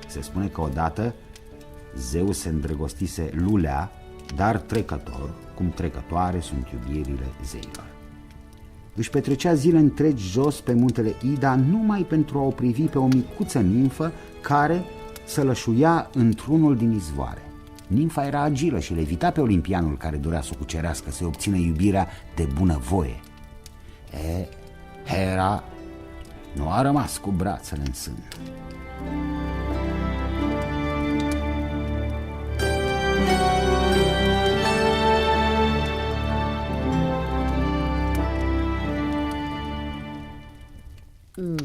Se spune că odată Zeus se îndrăgostise lulea, dar trecător, cum trecătoare sunt iubirile zeilor. Își petrecea zile întregi jos pe muntele Ida numai pentru a o privi pe o micuță nimfă care sălășuia într-unul din izvoare. Nimfa era agilă și le evita pe olimpianul care dorea să o cucerească, să-i obțină iubirea de bunăvoie. Hera nu a rămas cu brațele în sân.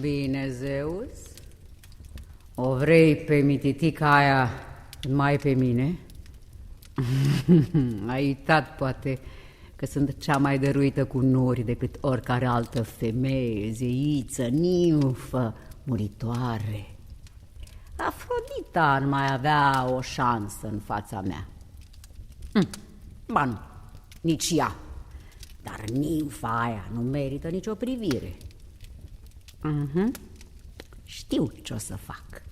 Bine, Zeus, o vrei pe mititica aia mai pe mine? Ai uitat, poate, că sunt cea mai dăruită cu nori decât oricare altă femeie, zeiță, nimfă, muritoare. Afrodita nu mai avea o șansă în fața mea. Ba nu, nici ea. Dar nimfa aia nu merită nicio privire. Știu ce o să fac.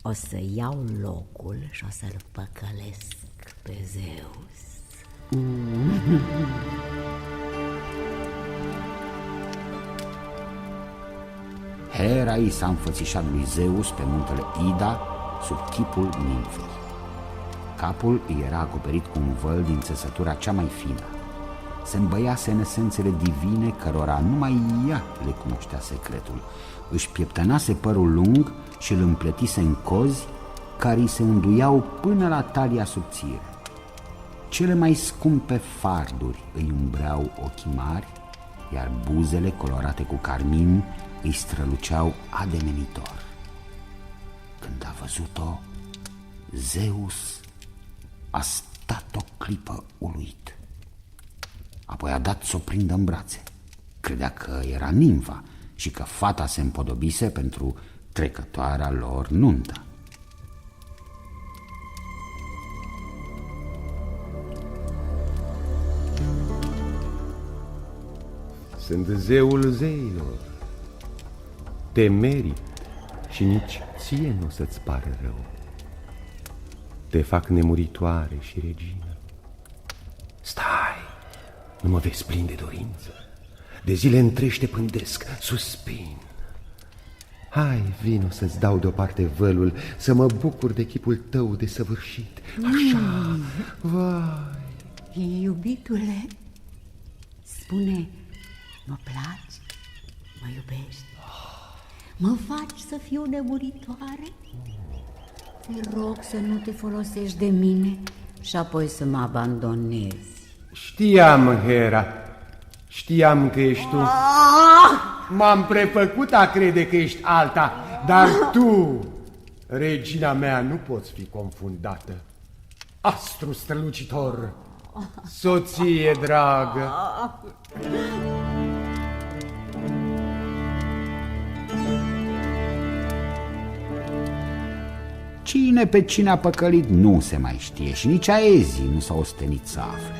O să iau locul și o să-l păcălesc pe Zeus. Hera i s-a înfățișat lui Zeus pe muntele Ida sub chipul nimfei. Capul îi era acoperit cu un văl din țesătura cea mai fină. Se îmbăiase în esențele divine cărora numai ea le cunoștea secretul. Își pieptănase părul lung și îl împletise în cozi care îi se unduiau până la talia subțire. Cele mai scumpe farduri îi umbreau ochii mari, iar buzele colorate cu carmin îi străluceau ademenitor. Când a văzut-o, Zeus a stat o clipă uluit. Apoi a dat să o prindă în brațe. Credea că era nimfa și că fata se împodobise pentru trecătoarea lor nuntă. Sunt zeul zeilor, Te merit și nici ție nu o să-ți pare rău. Te fac nemuritoare și regină. Stai, nu mă vezi plin de dorință. De zile întregi te pândesc, suspin. Hai, vino să-ți dau deoparte vălul, să mă bucur de chipul tău desăvârșit. Așa, vai. Iubitule, spune, mă placi, mă iubești, mă faci să fiu nemuritoare? Te rog să nu te folosești de mine și apoi să mă abandonezi. Știam, Hera, știam că ești tu. M-am prefăcut a crede că ești alta, dar tu, regina mea, nu poți fi confundată. Astru strălucitor, soție dragă. Cine pe cine a păcălit nu se mai știe și nici aezii nu s-au ostenit să afle.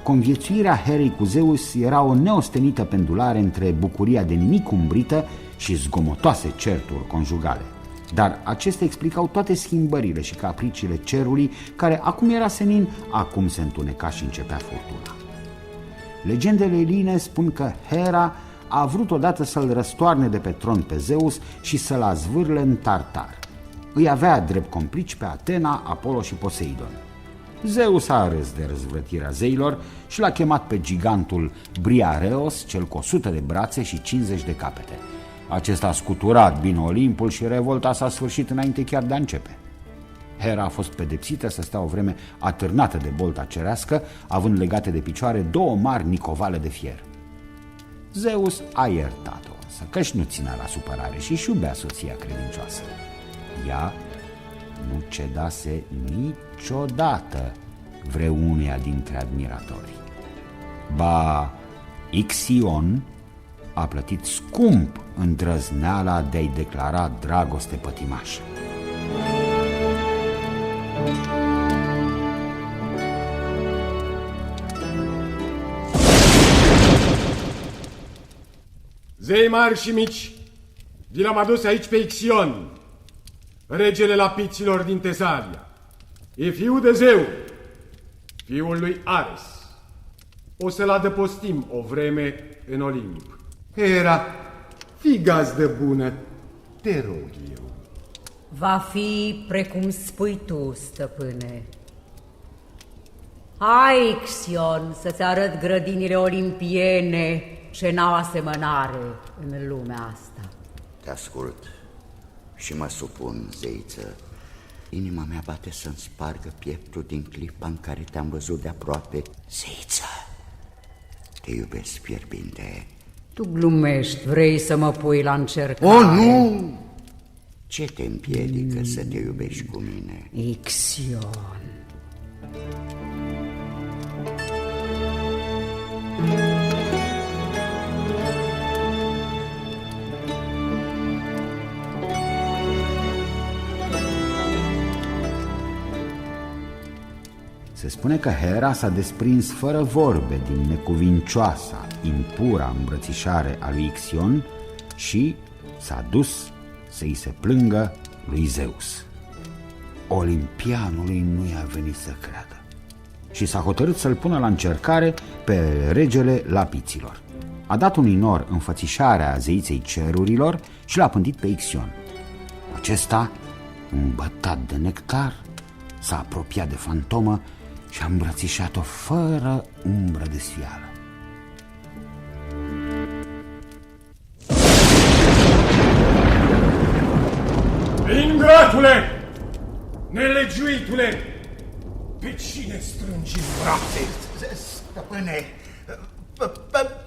Conviețuirea Herei cu Zeus era o neostenită pendulare între bucuria de nimic umbrită și zgomotoase certuri conjugale. Dar acestea explicau toate schimbările și capriciile cerului, care acum era senin, acum se întuneca și începea furtuna. Legendele eline spun că Hera a vrut odată să-l răstoarne de pe tron pe Zeus și să-l azvârle în Tartar. Îi avea drept complici pe Atena, Apollo și Poseidon. Zeus a râs de răzvrătirea zeilor și l-a chemat pe gigantul Briareos, cel cu 100 de brațe și 50 de capete. Acesta a scuturat bine Olimpul și revolta s-a sfârșit înainte chiar de a începe. Hera a fost pedepsită să stea o vreme atârnată de bolta cerească, având legate de picioare 2 mari nicovale de fier. Zeus a iertat-o, însă căci nu ținea la supărare și își iubea soția credincioasă. Ea nu cedase niciodată vreunuia dintre admiratori. Ba, Ixion a plătit scump îndrăzneala de a-i declara dragoste pătimașă. Zei mari și mici, vi l-am adus aici pe Ixion, regele lapiților din Tesalia. E fiul de Zeu, fiul lui Ares. O să-l adăpostim o vreme în Olimp. Hera, fii gazdă bună, te rog eu. Va fi precum spui tu, stăpâne. Hai, Ixion, să-ți arăt grădinile olimpiene ce n-au asemănare în lumea asta. Te ascult și mă supun, zeiță. Inima mea bate să-mi spargă pieptul din clipa în care te-am văzut de aproape. Zeiță, te iubesc fierbinte. Tu glumești, vrei să mă pui la încercare. Oh, nu! Ce te împiedică să te iubești cu mine? Ixion. Se spune că Hera s-a desprins fără vorbe din necuvincioasa, impura îmbrățișare a lui Ixion și s-a dus să-i se plângă lui Zeus. Olimpianului nu i-a venit să creadă și s-a hotărât să-l pună la încercare pe regele lapiților. A dat unui nor înfățișarea zeiței cerurilor și l-a pândit pe Ixion. Acesta, îmbătat de nectar, s-a apropiat de fantomă și a îmbrățișat-o fără umbră de sfială. Ingratule! Nelegiuitule! Pe cine strângi în brațe? Stăpâne,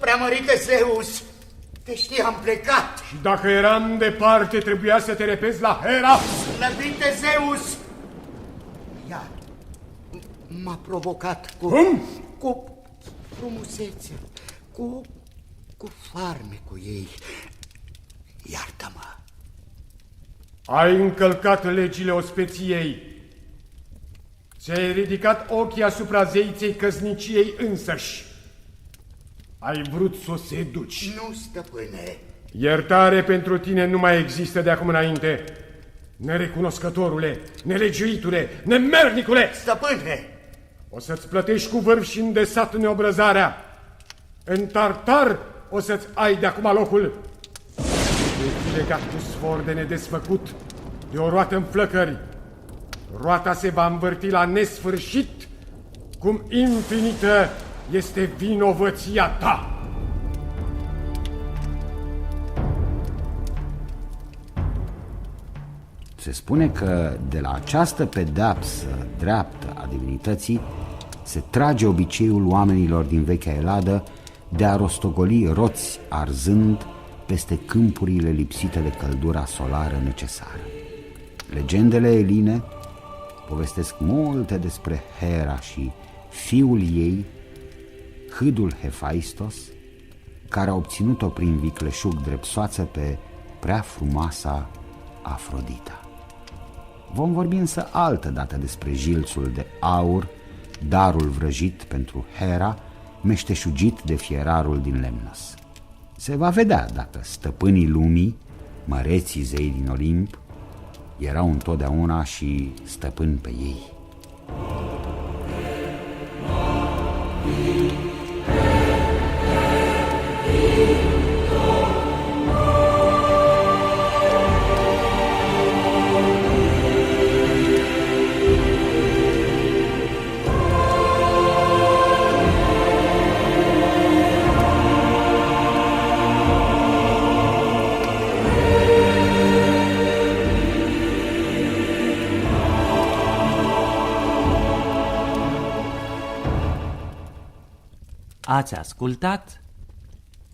preamărită Zeus, te știam plecat. Și dacă eram departe, trebuia să te repezi la Hera? Slăbite Zeus! Ea m-a provocat cu frumusețe, cu farmecul ei. Iartă-mă! Ai încălcat legile ospeției. Ți-ai ridicat ochii asupra zeiței căsniciei însăși. Ai vrut să o seduci. Nu, stăpâne. Iertare pentru tine nu mai există de acum înainte. Nerecunoscătorule, nelegiuitule, nemernicule! Stăpâne! O să-ți plătești cu vârf și îndesat neobrăzarea. În Tartar o să-ți ai de acum locul. Vei fi legat cu sfor de nedesfăcut de o roată în flăcări. Roata se va învârti la nesfârșit, cum infinită este vinovăția ta. Se spune că de la această pedeapsă dreaptă a divinității se trage obiceiul oamenilor din vechea Eladă de a rostogoli roți arzând peste câmpurile lipsite de căldura solară necesară. Legendele eline povestesc multe despre Hera și fiul ei, hâdul Hephaistos, care a obținut-o prin vicleșug drept soață pe prea frumoasa Afrodita. Vom vorbi însă altă dată despre jilțul de aur, darul vrăjit pentru Hera, meșteșugit de fierarul din Lemnos. Se va vedea dacă stăpânii lumii, măreții zei din Olimp, erau întotdeauna și stăpâni pe ei. Ați ascultat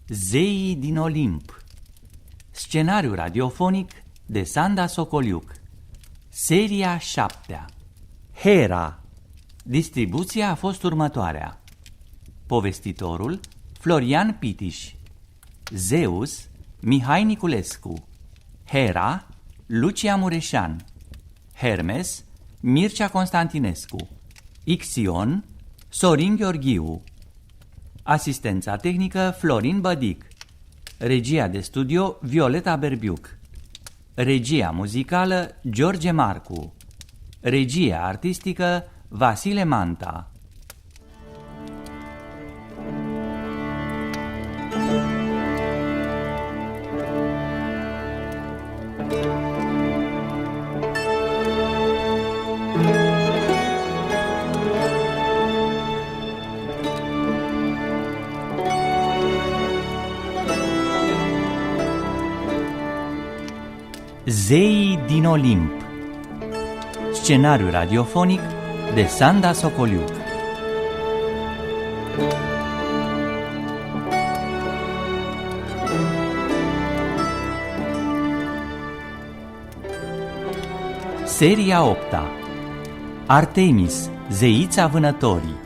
Zeii din Olimp, scenariu radiofonic de Sanda Socoliuc, seria 7-a, Hera. Distribuția a fost următoarea: povestitorul Florian Pitiș, Zeus Mihai Niculescu, Hera Lucia Mureșan, Hermes Mircea Constantinescu, Ixion Sorin Gheorghiu, asistența tehnică Florin Bădic, regia de studio Violeta Berbiuc, regia muzicală George Marcu, regia artistică Vasile Manta. Zeii din Olimp, scenariu radiofonic de Sanda Socoliuc. Seria 8-a, Artemis, zeița vânătorii.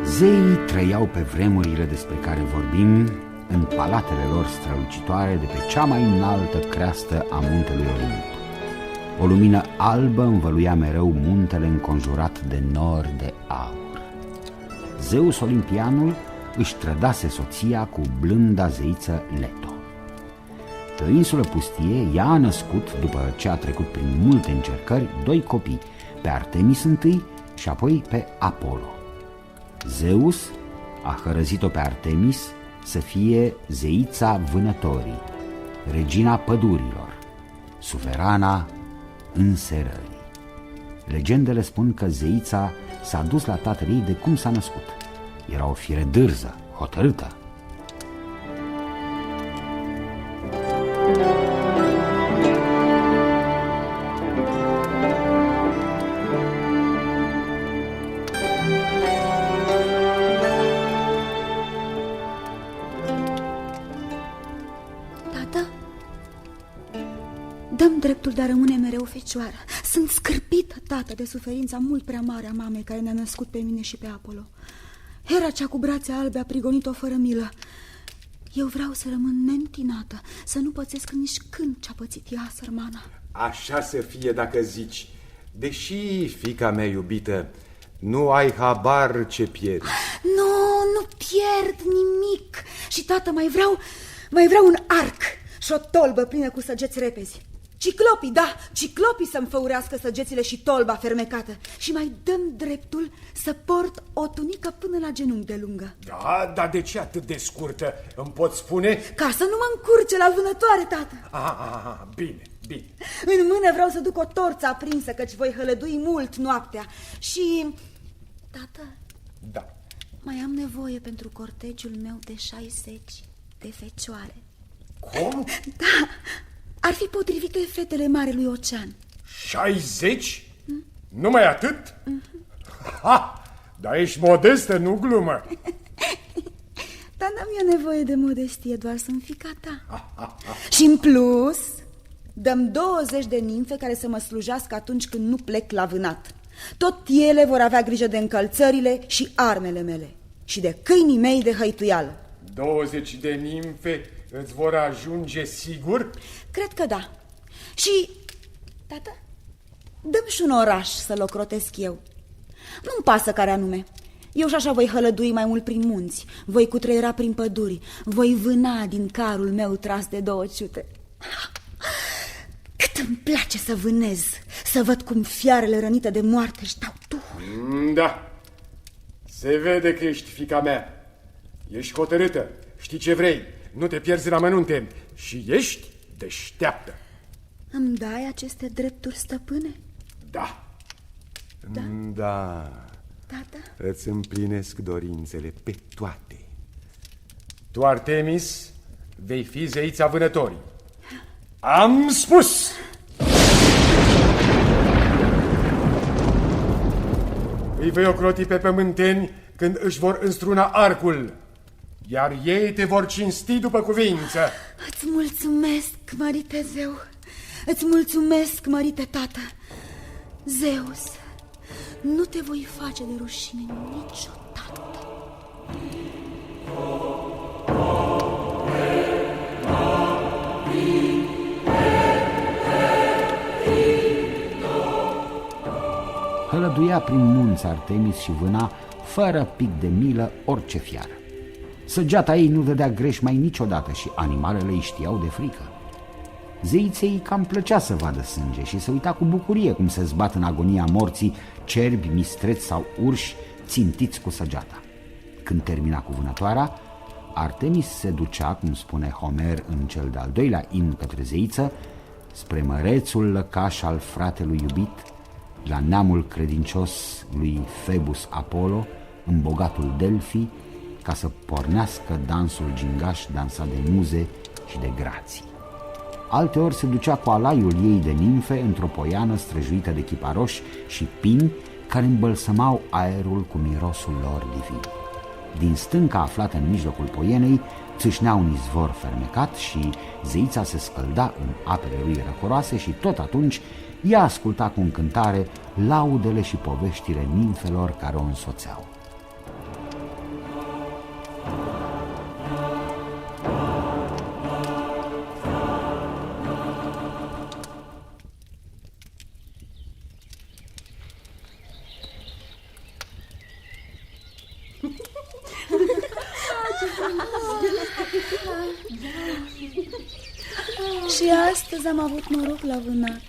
Zeii trăiau pe vremurile despre care vorbim în palatele lor strălucitoare de pe cea mai înaltă creastă a muntelui Olimp. O lumină albă învăluia mereu muntele înconjurat de nori de aur. Zeus Olimpianul își trădase soția cu blânda zeiță Leto. Pe o insulă pustie, ea a născut, după ce a trecut prin multe încercări, 2 copii, pe Artemis întâi și apoi pe Apollo. Zeus a hărăzit-o pe Artemis să fie zeița vânătorii, regina pădurilor, suverana înserării. Legendele spun că zeița s-a dus la tatăl ei de cum s-a născut. Era o fire dârză, hotărâtă. Dreptul de a rămâne mereu fecioară. Sunt scârpită, tată, de suferința mult prea mare a mamei care ne-a născut pe mine și pe Apollo. Hera cea cu brațe albe a prigonit-o fără milă. Eu vreau să rămân neîntinată, să nu pățesc nici când ce-a pățit ea, sărmana. Așa să fie dacă zici. Deși, fiica mea iubită, nu ai habar ce pierzi. Nu pierd nimic. Și, tată, mai vreau un arc și o tolbă plină cu săgeți repezi. Ciclopii să-mi făurească săgețile și tolba fermecată. Și mai dăm dreptul să port o tunică până la genunchi de lungă. Da, dar de ce atât de scurtă? Îmi poți spune? Ca să nu mă încurce la vânătoare, tată. Bine. În mână vreau să duc o torță aprinsă, căci voi hălădui mult noaptea. Și, tată, da, mai am nevoie pentru cortegiul meu de 60 de fecioare. Cum? Da, ar fi potrivite fetele Marelui Ocean. 60? Numai atât? Ha! Dar ești modestă, nu glumă. Dar n-am eu nevoie de modestie, doar sunt fiica ta. Și în plus, dăm 20 de nimfe care să mă slujească atunci când nu plec la vânat. Tot ele vor avea grijă de încălțările și armele mele și de câinii mei de hăituială. 20 de nimfe îți vor ajunge sigur? Cred că da. Și, tată, dăm și un oraș să-l ocrotesc eu. Nu-mi pasă care anume. Eu și așa voi hălădui mai mult prin munți, voi cutreiera prin păduri, voi vâna din carul meu tras de 2 ciute. Cât îmi place să vânez, să văd cum fiarele rănite de moarte își dau duhul. Da, se vede că ești fiica mea. Ești hotărâtă, știi ce vrei, nu te pierzi în amănunte și ești deșteaptă. Îmi dai aceste drepturi, stăpâne? Da. Tata? Îți împlinesc dorințele pe toate. Tu, Artemis, vei fi zeița vânătorii. Am spus! Îi vei ocroti pe pământeni când își vor înstruna arcul, iar ei te vor cinsti după cuvință. Îți mulțumesc, mărite zeu. Îți mulțumesc, mărite tată. Zeus, nu te voi face de rușine niciodată. Hălăduia prin munți Artemis și vâna fără pic de milă orice fiară. Săgeata ei nu dădea greș mai niciodată și animalele îi știau de frică. Zeiței cam plăcea să vadă sânge și să uita cu bucurie cum se zbat în agonia morții cerbi, mistreți sau urși țintiți cu săgeata. Când termina cu vânătoarea, Artemis se ducea, cum spune Homer în cel de-al doilea imn către zeiță, spre mărețul lăcaș al fratelui iubit, la neamul credincios lui Phoebus Apollo, în bogatul Delphi, ca să pornească dansul gingaș dansat de muze și de grații. Alteori se ducea cu alaiul ei de nimfe într-o poiană străjuită de chiparoși și pini care îmbălsămau aerul cu mirosul lor divin. Din stânca aflată în mijlocul poienei țâșnea un izvor fermecat și zeița se scălda în apele lui răcoroase și tot atunci ea asculta cu încântare laudele și poveștile nimfelor care o însoțeau. Și astăzi am avut noroc la vânat.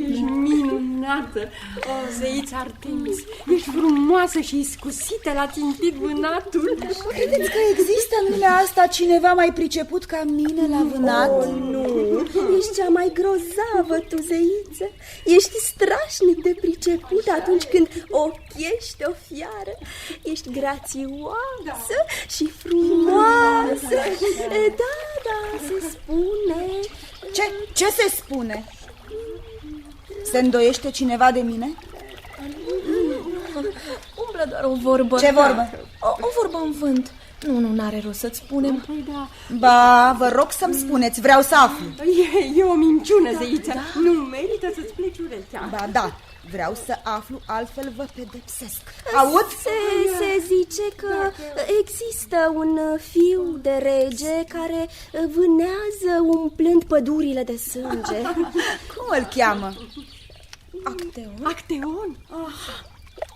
Ești minunată, o zeiță Artemis. Ești frumoasă și iscusită la țintit vânatul. Credeți că există în lumea asta cineva mai priceput ca mine la vânat? Nu, ești cea mai grozavă, tu, zeiță. Ești strașnic de priceput atunci când ochiești o fiară. Ești grațioasă și frumoasă. Da, se spune. Ce se spune? Se îndoiește cineva de mine? Umblă doar o vorbă. Ce vorbă? O vorbă în vânt. Nu, n-are rost să-ți spunem. Ba, vă rog să-mi spuneți, vreau să aflu. E o minciună, zeiță. Nu merită să-ți pleci urechea. Ba, da, Vreau să aflu, altfel vă pedepsesc. Aud? Se zice că există un fiu de rege care vânează umplând pădurile de sânge. Cum îl cheamă? Acteon. Acteon?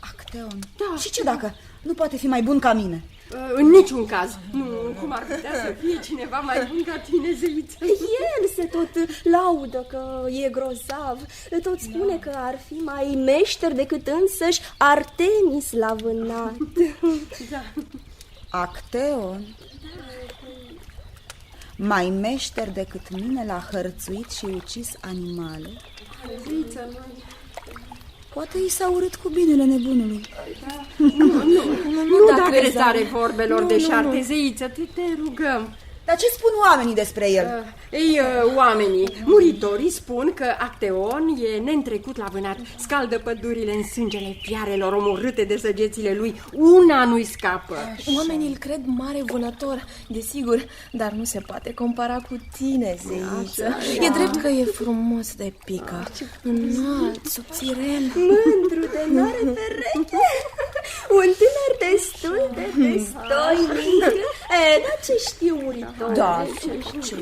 Acteon. Da. Și ce dacă nu poate fi mai bun ca mine? În niciun caz. Nu, cum ar putea să fie cineva mai bun ca tine, zeiță? El se tot laudă că e grozav. Tot spune că ar fi mai meșter decât însăși Artemis la vânat. Da. Acteon? Mai meșter decât mine l-a hărțuit și ucis animale? Zeiță, noi... Poate i s-a urât cu binele nebunului. Da. Nu da crezare vorbelor de șarte, zeiță, te rugăm. Dar ce spun oamenii despre el? Oamenii, muritorii spun că Acteon e neîntrecut la vânat, scaldă pădurile în sângele fiarelor omorâte de săgețile lui. Una nu-i scapă. Oamenii îl cred mare vânător, desigur, dar nu se poate compara cu tine, zeiță. E drept că e frumos de pică, înalt, subțirel, mândru de mare pereche, un tânăr destul de destoinic. Dar ce știu muritorii? Da, ce știu.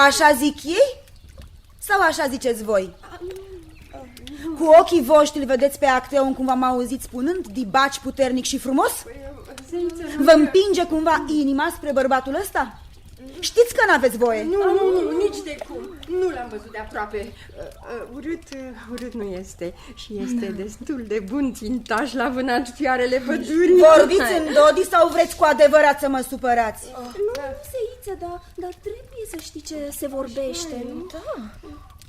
Așa zic ei? Sau așa ziceți voi? Cu ochii voștri îl vedeți pe Acteon cum v-am auzit spunând, dibaci puternic și frumos? Vă împinge cumva inima spre bărbatul ăsta? Știți că n-aveți voie. Nu, nici de cum. Nu l-am văzut de aproape. Urât nu este. Și este destul de bun țintaș la vânat fiarele pădurii. Vorbiți în dodi sau vreți cu adevărat să mă supărați? Nu, zeiță, dar trebuie să știi ce se vorbește, nu? Da.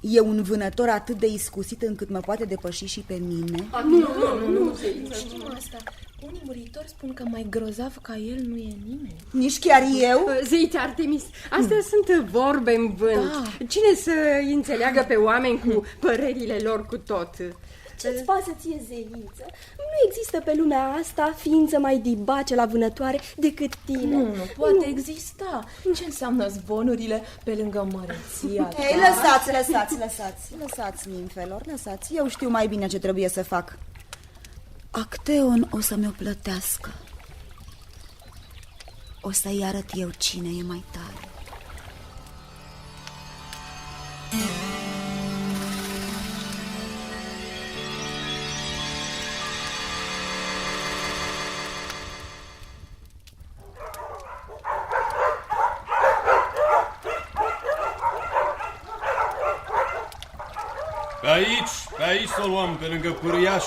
E un vânător atât de iscusit încât mă poate depăși și pe mine? Nu, știm asta. Unii muritori spun că mai grozav ca el nu e nimeni. Nici chiar eu? Zeiță Artemis, astea sunt vorbe în vânt. Da. Cine să înțeleagă pe oameni cu părerile lor cu tot? Ce-ți pasă ție, zeiță? Nu există pe lumea asta ființă mai dibace la vânătoare decât tine. Nu poate exista. Ce înseamnă zvonurile pe lângă măreția ta? Hei, lăsați, nimfelor, lăsați. Eu știu mai bine ce trebuie să fac. Acteon o să mi-o plătească. O să-i arăt eu cine e mai tare. Pe aici să o luăm, pe lângă pârâiaș.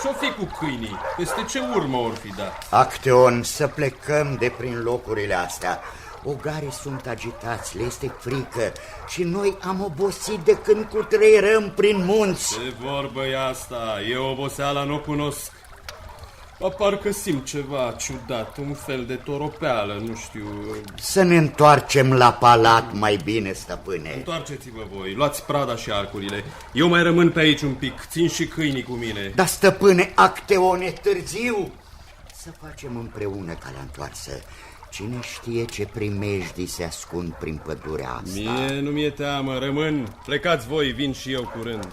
Ce-o fi cu câinii? Peste ce urmă or fi dat? Acteon, să plecăm de prin locurile astea. Ogarii sunt agitați, le este frică și noi am obosit de când cutreierăm prin munți. Ce vorbă e asta? Eu oboseala nu o cunosc. Parcă simt ceva ciudat, un fel de toropeală, nu știu... Să ne întoarcem la palat mai bine, stăpâne. Întoarceți-vă voi, luați prada și arcurile. Eu mai rămân pe aici un pic, țin și câinii cu mine. Dar, stăpâne, Acteon, e târziu. Să facem împreună calea întoarsă. Cine știe ce primejdii se ascund prin pădurea asta. Mie nu mi-e teamă, rămân. Plecați voi, vin și eu curând.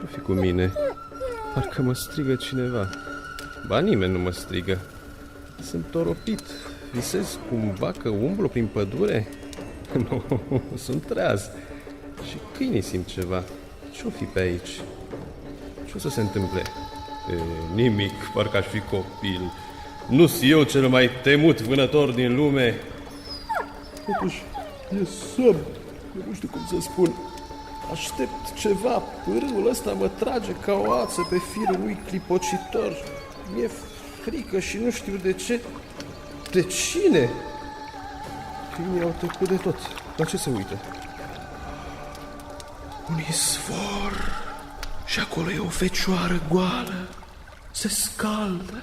Nu fi cu mine. Parcă mă strigă cineva. Ba, nimeni nu mă strigă. Sunt toropit. Visez cumva că umblu prin pădure? Nu, sunt treaz. Și câinii simt ceva. Ce-o fi pe aici? Ce o să se întâmple? Nimic, parcă aș fi copil. Nu-s eu cel mai temut vânător din lume. Totuși, e somn. Eu nu știu cum să spun. Aștept ceva. Pârâul ăsta mă trage ca o ață pe firul lui clipocitor. Mi-e frică și nu știu de ce. De cine? Câinii au trecut de tot. La ce se uită? Un izvor. Și acolo e o fecioară goală. Se scaldă.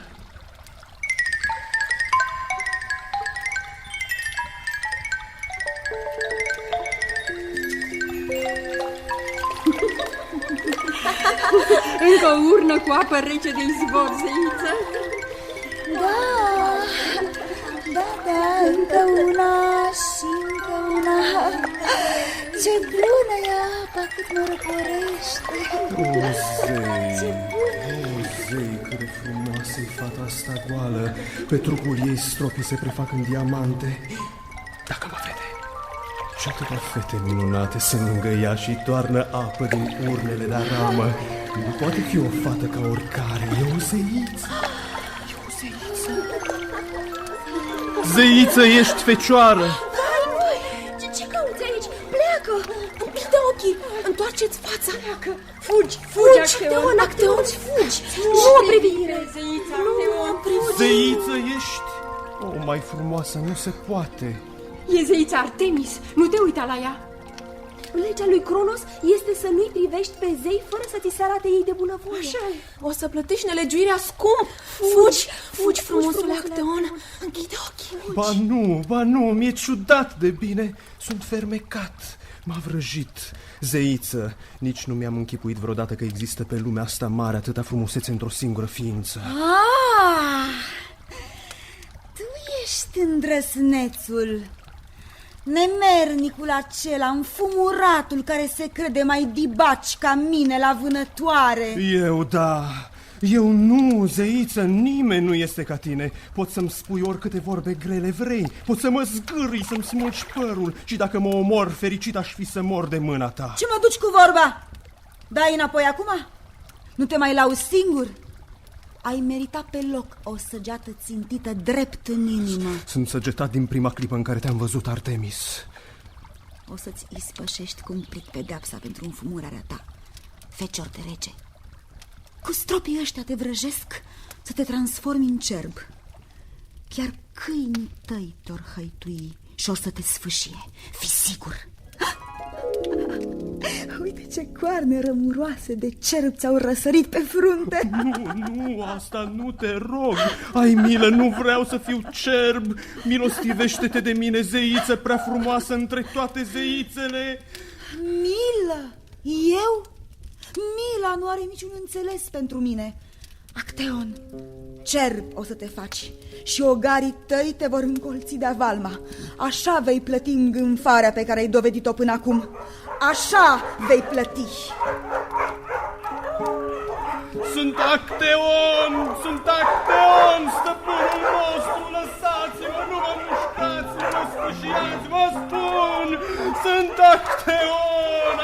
Încă o urnă cu apă rece de izvor, zeiță. Da, încă una și încă una. Ce bună e apa, cât mă răcorește. Zei, cât de frumoasă e fata asta goală. Pe trupul ei stropii se prefac în diamante. Dacă mă vede. Și atâtea fete minunate sunt lângă ea și toarnă apă din urnele de aramă. Nu poate fi o fată ca oricare, e o zeiță. Zeiță, ești fecioară! Vai, ce cauți aici? Pleacă! Închide ochii! Întoarceți fața! Fugi, Acteon, fugi! Nu o privire! Zeița, Acteon, Zeiță, ești? O, mai frumoasă, nu se poate. E zeița Artemis, nu te uita la ea. Legea lui Cronos este să nu-i privești pe zei fără să ți se arate ei de bunăvoie. Așa e. O să plătești nelegiuirea scump. Fugi, frumosule Acteon. Închide ochii. Ba nu, mi-e ciudat de bine. Sunt fermecat. M-a vrăjit. Zeiță, nici nu mi-am închipuit vreodată că există pe lumea asta mare atâta frumusețe într-o singură ființă. Tu ești îndrăsnețul, nemernicul acela, înfumuratul care se crede mai dibaci ca mine la vânătoare. Eu nu, zeiță, nimeni nu este ca tine. Poți să-mi spui oricâte vorbe grele vrei. Poți să mă zgârii, să-mi smulgi părul. Și dacă mă omor, fericit aș fi să mor de mâna ta. Ce mă duci cu vorba? Dai înapoi acum? Nu te mai lauzi singur? Ai meritat pe loc o săgeată țintită drept în inimă. Sunt săgetat din prima clipă în care te-am văzut, Artemis. O să-ți ispășești cumplit pedeapsa pentru înfumurarea ta, fecior de rege. Cu stropii ăștia te vrăjesc să te transformi în cerb. Chiar câinii tăi te-or hăitui și or să te sfâșie, fi sigur. Uite ce coarne rămuroase de cerb ți-au răsărit pe frunte. Nu, asta nu te rog. Ai milă, nu vreau să fiu cerb. Milostivește-te de mine, zeiță prea frumoasă între toate zeițele. Milă? Eu? Mila nu are niciun înțeles pentru mine. Acteon, cerb o să te faci și ogarii tăi te vor încolți de avalma. Așa vei plăti îngânfarea pe care ai dovedit-o până acum. Așa vei plăti. Sunt Acteon, stăpânul nostru, lăsați-mă, nu mă mușcați, mă sfâșiați, vă spun, sunt Acteon.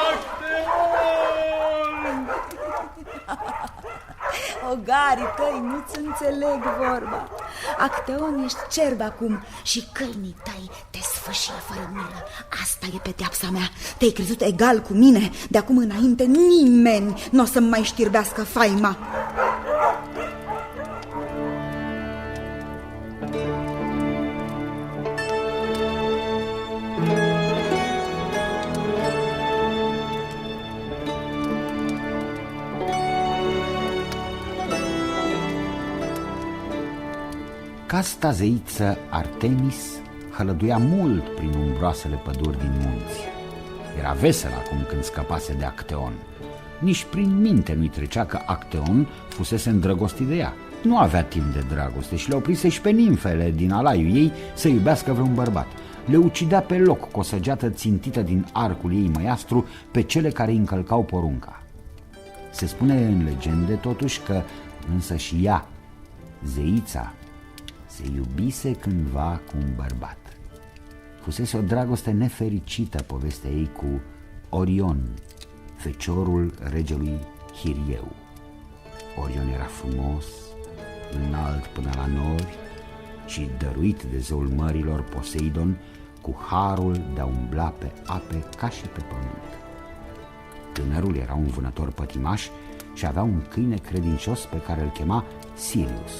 Ogarii tăi nu-ți înțeleg vorba. Acteon, ești cerb acum și câinii tăi te sfâșie fără milă. Asta e pedeapsa mea. Te-ai crezut egal cu mine. De acum înainte nimeni nu o să-mi mai știrbească faima. Casta zeiță Artemis hălăduia mult prin umbroasele păduri din munți. Era veselă acum când scăpase de Acteon. Nici prin minte nu-i trecea că Acteon fusese îndrăgostit de ea. Nu avea timp de dragoste și le oprise și pe nimfele din alaiul ei să iubească vreun bărbat. Le ucidea pe loc cu o săgeată țintită din arcul ei măiastru pe cele care îi încălcau porunca. Se spune în legende totuși că însă și ea, zeița, se iubise cândva cu un bărbat. Fusese o dragoste nefericită povestea ei cu Orion, feciorul regelui Hirieu. Orion era frumos, înalt până la nori și dăruit de zeul mărilor Poseidon cu harul de a umbla pe ape ca și pe pământ. Tânărul era un vânător pătimaș și avea un câine credincios pe care îl chema Sirius.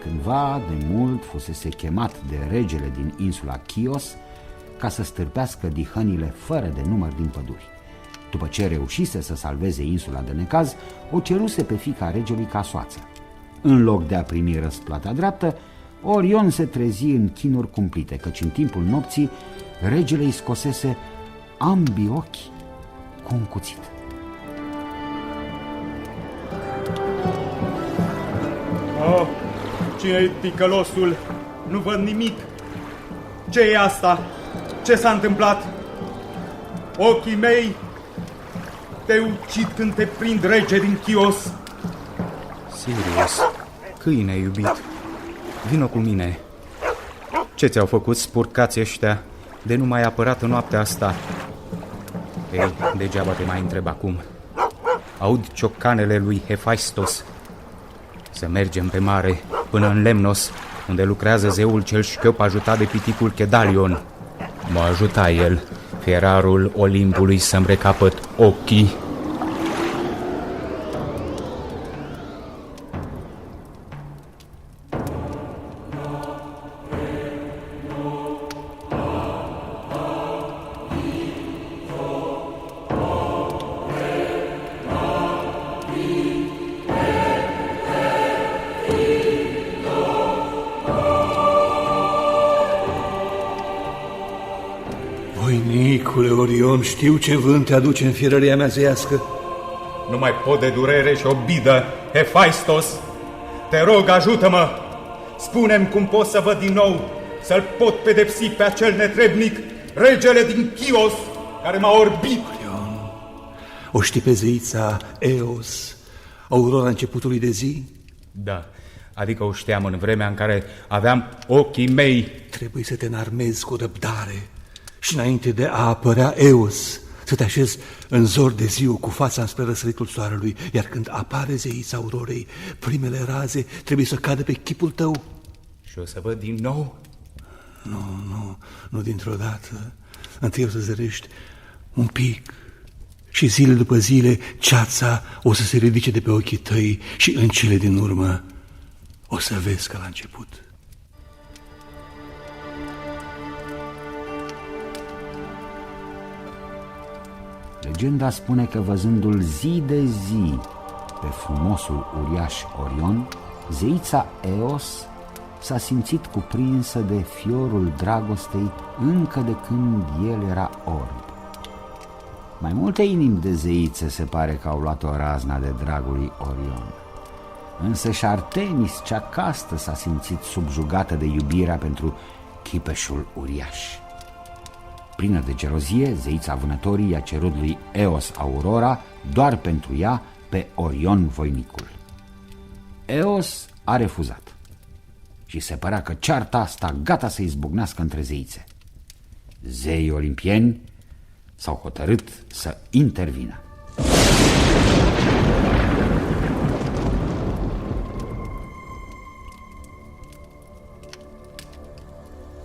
Cândva de mult fusese chemat de regele din insula Chios ca să stârpească dihănile fără de număr din păduri. După ce reușise să salveze insula de necaz, o ceruse pe fiica regelui ca soață. În loc de a primi răsplata dreaptă, Orion se trezi în chinuri cumplite, căci în timpul nopții regele îi scosese ambii ochi cu un cuțit. Oh, cine-i ticălosul? Nu văd nimic. Ce e asta? Ce s-a întâmplat? Ochii mei te ucid când te prind, rege din Chios. Sirius, câine iubit, vino cu mine. Ce ți-au făcut spurcați ăștia de nu mai apărat în noaptea asta? Ei, degeaba te mai întreb acum. Aud ciocanele lui Hephaistos. Să mergem pe mare până în Lemnos, unde lucrează zeul cel șchiop ajutat de piticul Chedalion. Mă ajuta el, fierarul Olimpului, să-mi recapăt ochii. Voinicule Orion, știu ce vânt te aduce în fierăria mea zeiască. Nu mai pot de durere și obidă, Hephaistos. Te rog, ajută-mă. Spune-mi cum pot să văd din nou, să-l pot pedepsi pe acel netrebnic, regele din Chios, care m-a orbit. Orion, o știi pe zeița Eos, aurora începutului de zi? Da, adică o știam în vremea în care aveam ochii mei. Trebuie să te înarmezi cu răbdare și înainte de a apărea Eos, să te așezi în zor de ziua cu fața înspre răsăritul soarelui, iar când apare zeița aurorei, primele raze trebuie să cadă pe chipul tău. Și o să văd din nou? Nu dintr-o dată. Întâi o să zărești un pic și zile după zile ceața o să se ridice de pe ochii tăi și în cele din urmă o să vezi ca la început. Legenda spune că văzându-l zi de zi pe frumosul uriaș Orion, zeița Eos s-a simțit cuprinsă de fiorul dragostei încă de când el era orb. Mai multe inimi de zeițe se pare că au luat-o razna de dragul lui Orion. Însă și Artemis, cea castă, s-a simțit subjugată de iubirea pentru chipeșul uriaș. Plină de gelozie, zeița vânătorii i-a cerut lui Eos Aurora doar pentru ea pe Orion voinicul. Eos a refuzat și se părea că cearta asta gata să izbucnească între zeițe. Zeii olimpieni s-au hotărât să intervină.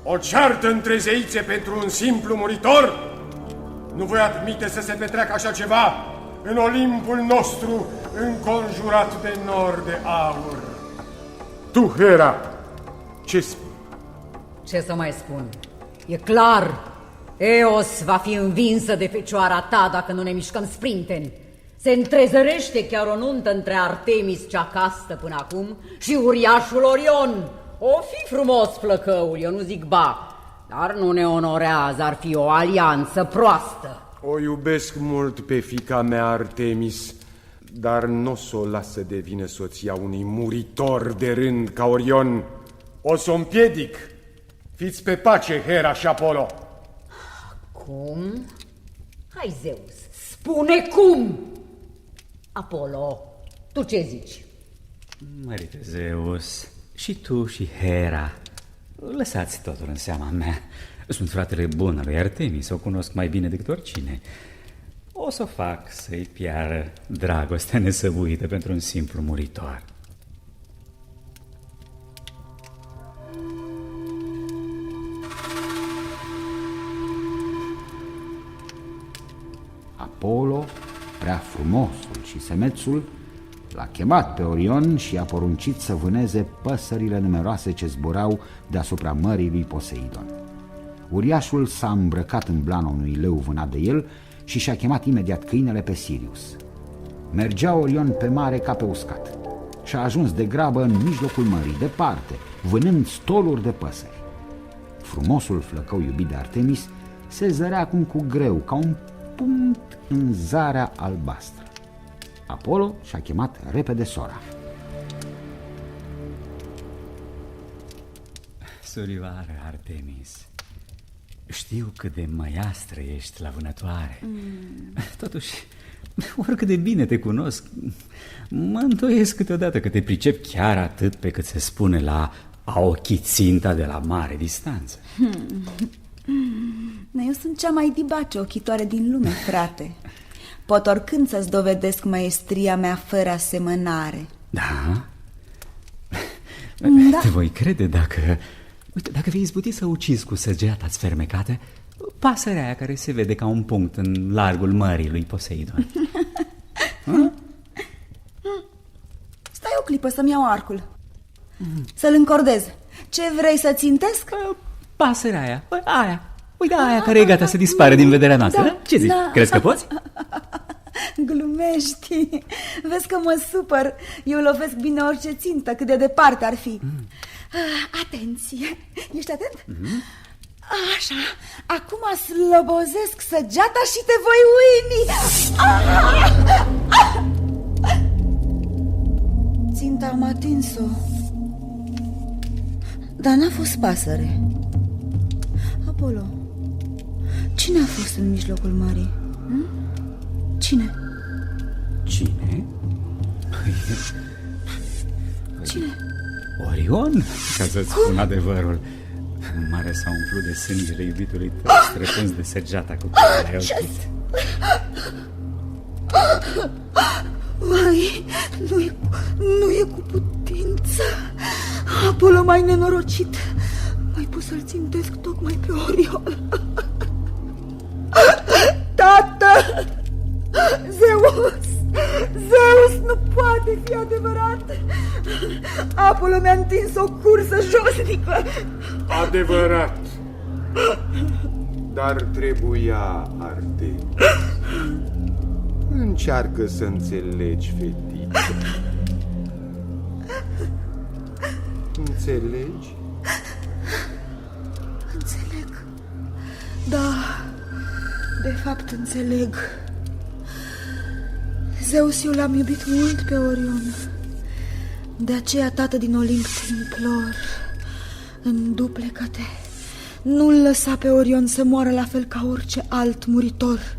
O ceartă între zeițe pentru un simplu muritor? Nu voi admite să se petreacă așa ceva în Olimpul nostru înconjurat de nori de aur. Tu, Hera, ce spui? Ce să mai spun? E clar, Eos va fi învinsă de fecioara ta dacă nu ne mișcăm sprinteni. Se întrezărește chiar o nuntă între Artemis, cea castă până acum, și uriașul Orion. O fi frumos flăcăul, eu nu zic ba, dar nu ne onorează, ar fi o alianță proastă. O iubesc mult pe fiica mea Artemis, dar nu o să o las să devină soția unui muritor de rând ca Orion. O să o împiedic. Fiți pe pace, Hera și Apollo. Cum? Hai, Zeus, spune cum! Apollo, tu ce zici? Mărite Zeus, și tu și Hera, lăsați totul în seama mea. Sunt fratele bun al lui Artemis, o cunosc mai bine decât oricine. O să o fac să-i piară dragostea nesăbuită pentru un simplu muritor. Apollo, prea frumosul și semețul, l-a chemat pe Orion și i-a poruncit să vâneze păsările numeroase ce zburau deasupra mării lui Poseidon. Uriașul s-a îmbrăcat în blana unui leu vânat de el și și-a chemat imediat câinele pe Sirius. Mergea Orion pe mare ca pe uscat și a ajuns de grabă în mijlocul mării, departe, vânând stoluri de păsări. Frumosul flăcău iubit de Artemis se zărea acum cu greu, ca un punct în zarea albastră. Apollo și-a chemat repede sora. Surioară Artemis, știu cât de măiastră ești la vânătoare. Totuși, oricât de bine te cunosc, mă îndoiesc câteodată că te pricep chiar atât pe cât se spune la a ochi ținta de la mare distanță. Eu sunt cea mai dibace ochitoare din lume, frate. Pot oricând să-ți dovedesc maestria mea fără asemănare. Da? Da. Te voi crede dacă vei izbuti să ucizi cu săgeata-ți fermecată pasărea aia care se vede ca un punct în largul mării lui Poseidon. Stai o clipă să-mi iau arcul. Să-l încordez. Ce vrei să țintesc? Pasărea aia. Uite, aia care e gata să dispare din vederea noastră. Da, ce zici? Da. Crezi că poți? Glumești. Vezi că mă supăr. Eu lovesc bine orice țintă, cât de departe ar fi. Atenție. Ești atent? Așa. Acum slobozesc săgeata și te voi uimi. Ținta am atins-o. Dar n-a fost pasăre. Apollo, cine a fost în mijlocul mării? Cine? Cine? Cine? Orion, ca să-ți spun adevărul. În mare s-a umplut de sângele iubitului tău, străpuns de săgeata cu care l-ai ochit. Mai, nu e cu putință. Apollo, mai nenorocit. M-ai pus să-l țintesc tocmai pe Orion. Tată! Zeus, nu poate fi adevărat. Apollo mi-a întins o cursă josnică. Adevărat. Dar trebuia, Artemis. Încearcă să înțelegi, fetiță. Înțelegi? Înțeleg. Da, de fapt înțeleg. Zeus, eu l-am iubit mult pe Orion. De aceea, tată din Olimp, te implor, înduplecă-te. Nu-l lăsa pe Orion să moară la fel ca orice alt muritor.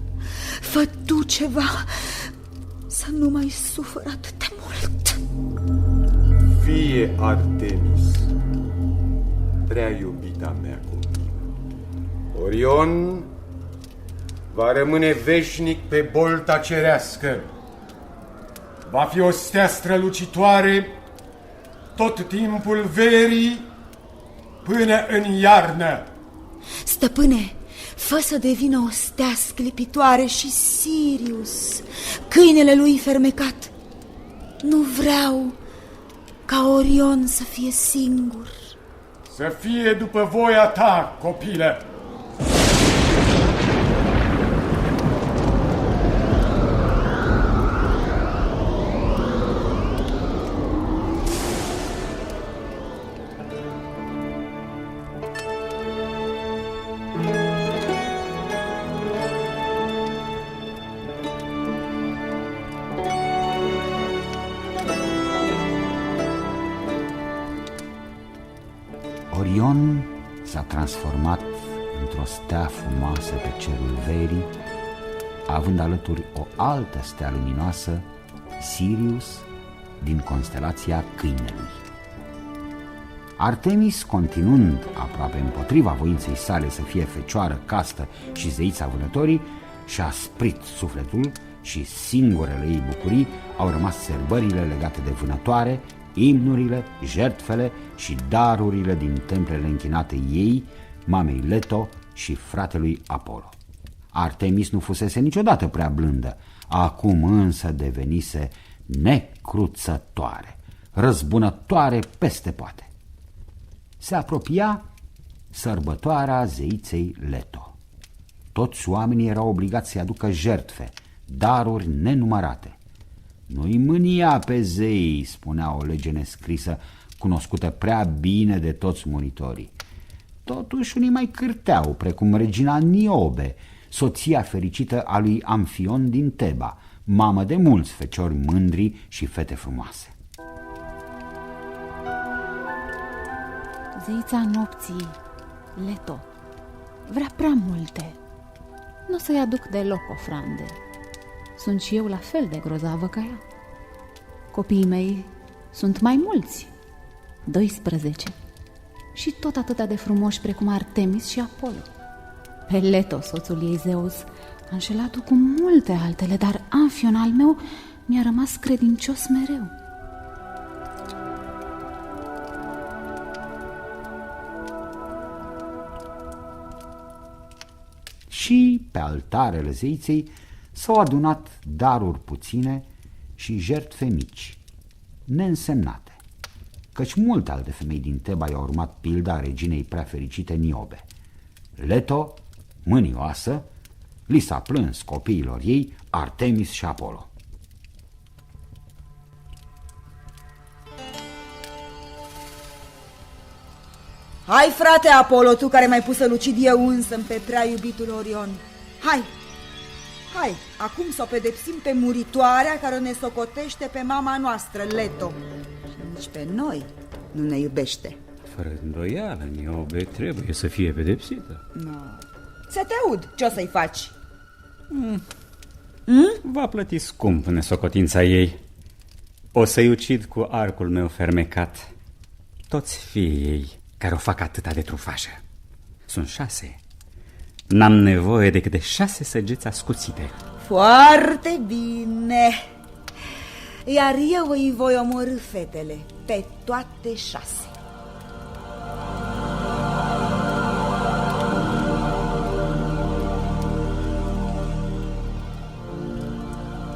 Fă tu ceva să nu mai sufăr atât de mult. Fie, Artemis, prea iubita mea copilă. Orion va rămâne veșnic pe bolta cerească. Va fi o stea strălucitoare tot timpul verii până în iarnă. Stăpâne, fă să devină o stea sclipitoare și Sirius, câinele lui fermecat. Nu vreau ca Orion să fie singur. Să fie după voia ta, copilă. Orion s-a transformat într-o stea frumoasă pe cerul verii, având alături o altă stea luminoasă, Sirius, din constelația Câinelui. Artemis, continuând aproape împotriva voinței sale să fie fecioară, castă și zeița vânătorii, și-a sprit sufletul și singurele ei bucurii au rămas sărbările legate de vânătoare, imnurile, jertfele și darurile din templele închinate ei, mamei Leto și fratelui Apollo. Artemis nu fusese niciodată prea blândă, acum însă devenise necruțătoare, răzbunătoare peste poate. Se apropia sărbătoarea zeiței Leto. Toți oamenii erau obligați să-i aducă jertfe, daruri nenumărate. Nu-i mânia pe zei, spunea o lege nescrisă, cunoscută prea bine de toți muritorii. Totuși unii mai cârteau, precum regina Niobe, soția fericită a lui Amfion din Teba, mamă de mulți feciori mândri și fete frumoase. Zeița nopții, Leto, vrea prea multe. Nu o să-i aduc deloc ofrande. Sunt și eu la fel de grozavă ca ea. Copiii mei sunt mai mulți, 12, și tot atâta de frumoși precum Artemis și Apollo. Pe Leto, soțul ei Zeus, a înșelat-o cu multe altele, dar Amfion al meu mi-a rămas credincios mereu. Și pe altarele zeiței s-au adunat daruri puține și jertfe mici, neînsemnate, căci multe alte femei din Teba i-au urmat pilda reginei prea fericite Niobe. Leto, mânioasă, li s-a plâns copiilor ei Artemis și Apollo. Hai, frate Apollo, tu care m-ai pus să lucid eu însă pe prea iubitul Orion. Hai, acum să o pedepsim pe muritoarea care ne socotește pe mama noastră, Leto. Și nici pe noi nu ne iubește. Fără îndoială, Niobe trebuie să fie pedepsită. No. Să te aud, ce o să-i faci? Va plăti scump nesocotința ei. O să-i ucid cu arcul meu fermecat toți fiii ei care o fac atâta de trufașă. Sunt 6. N-am nevoie decât de 6 săgeți ascuțite. Foarte bine. Iar eu îi voi omorî fetele, pe toate 6.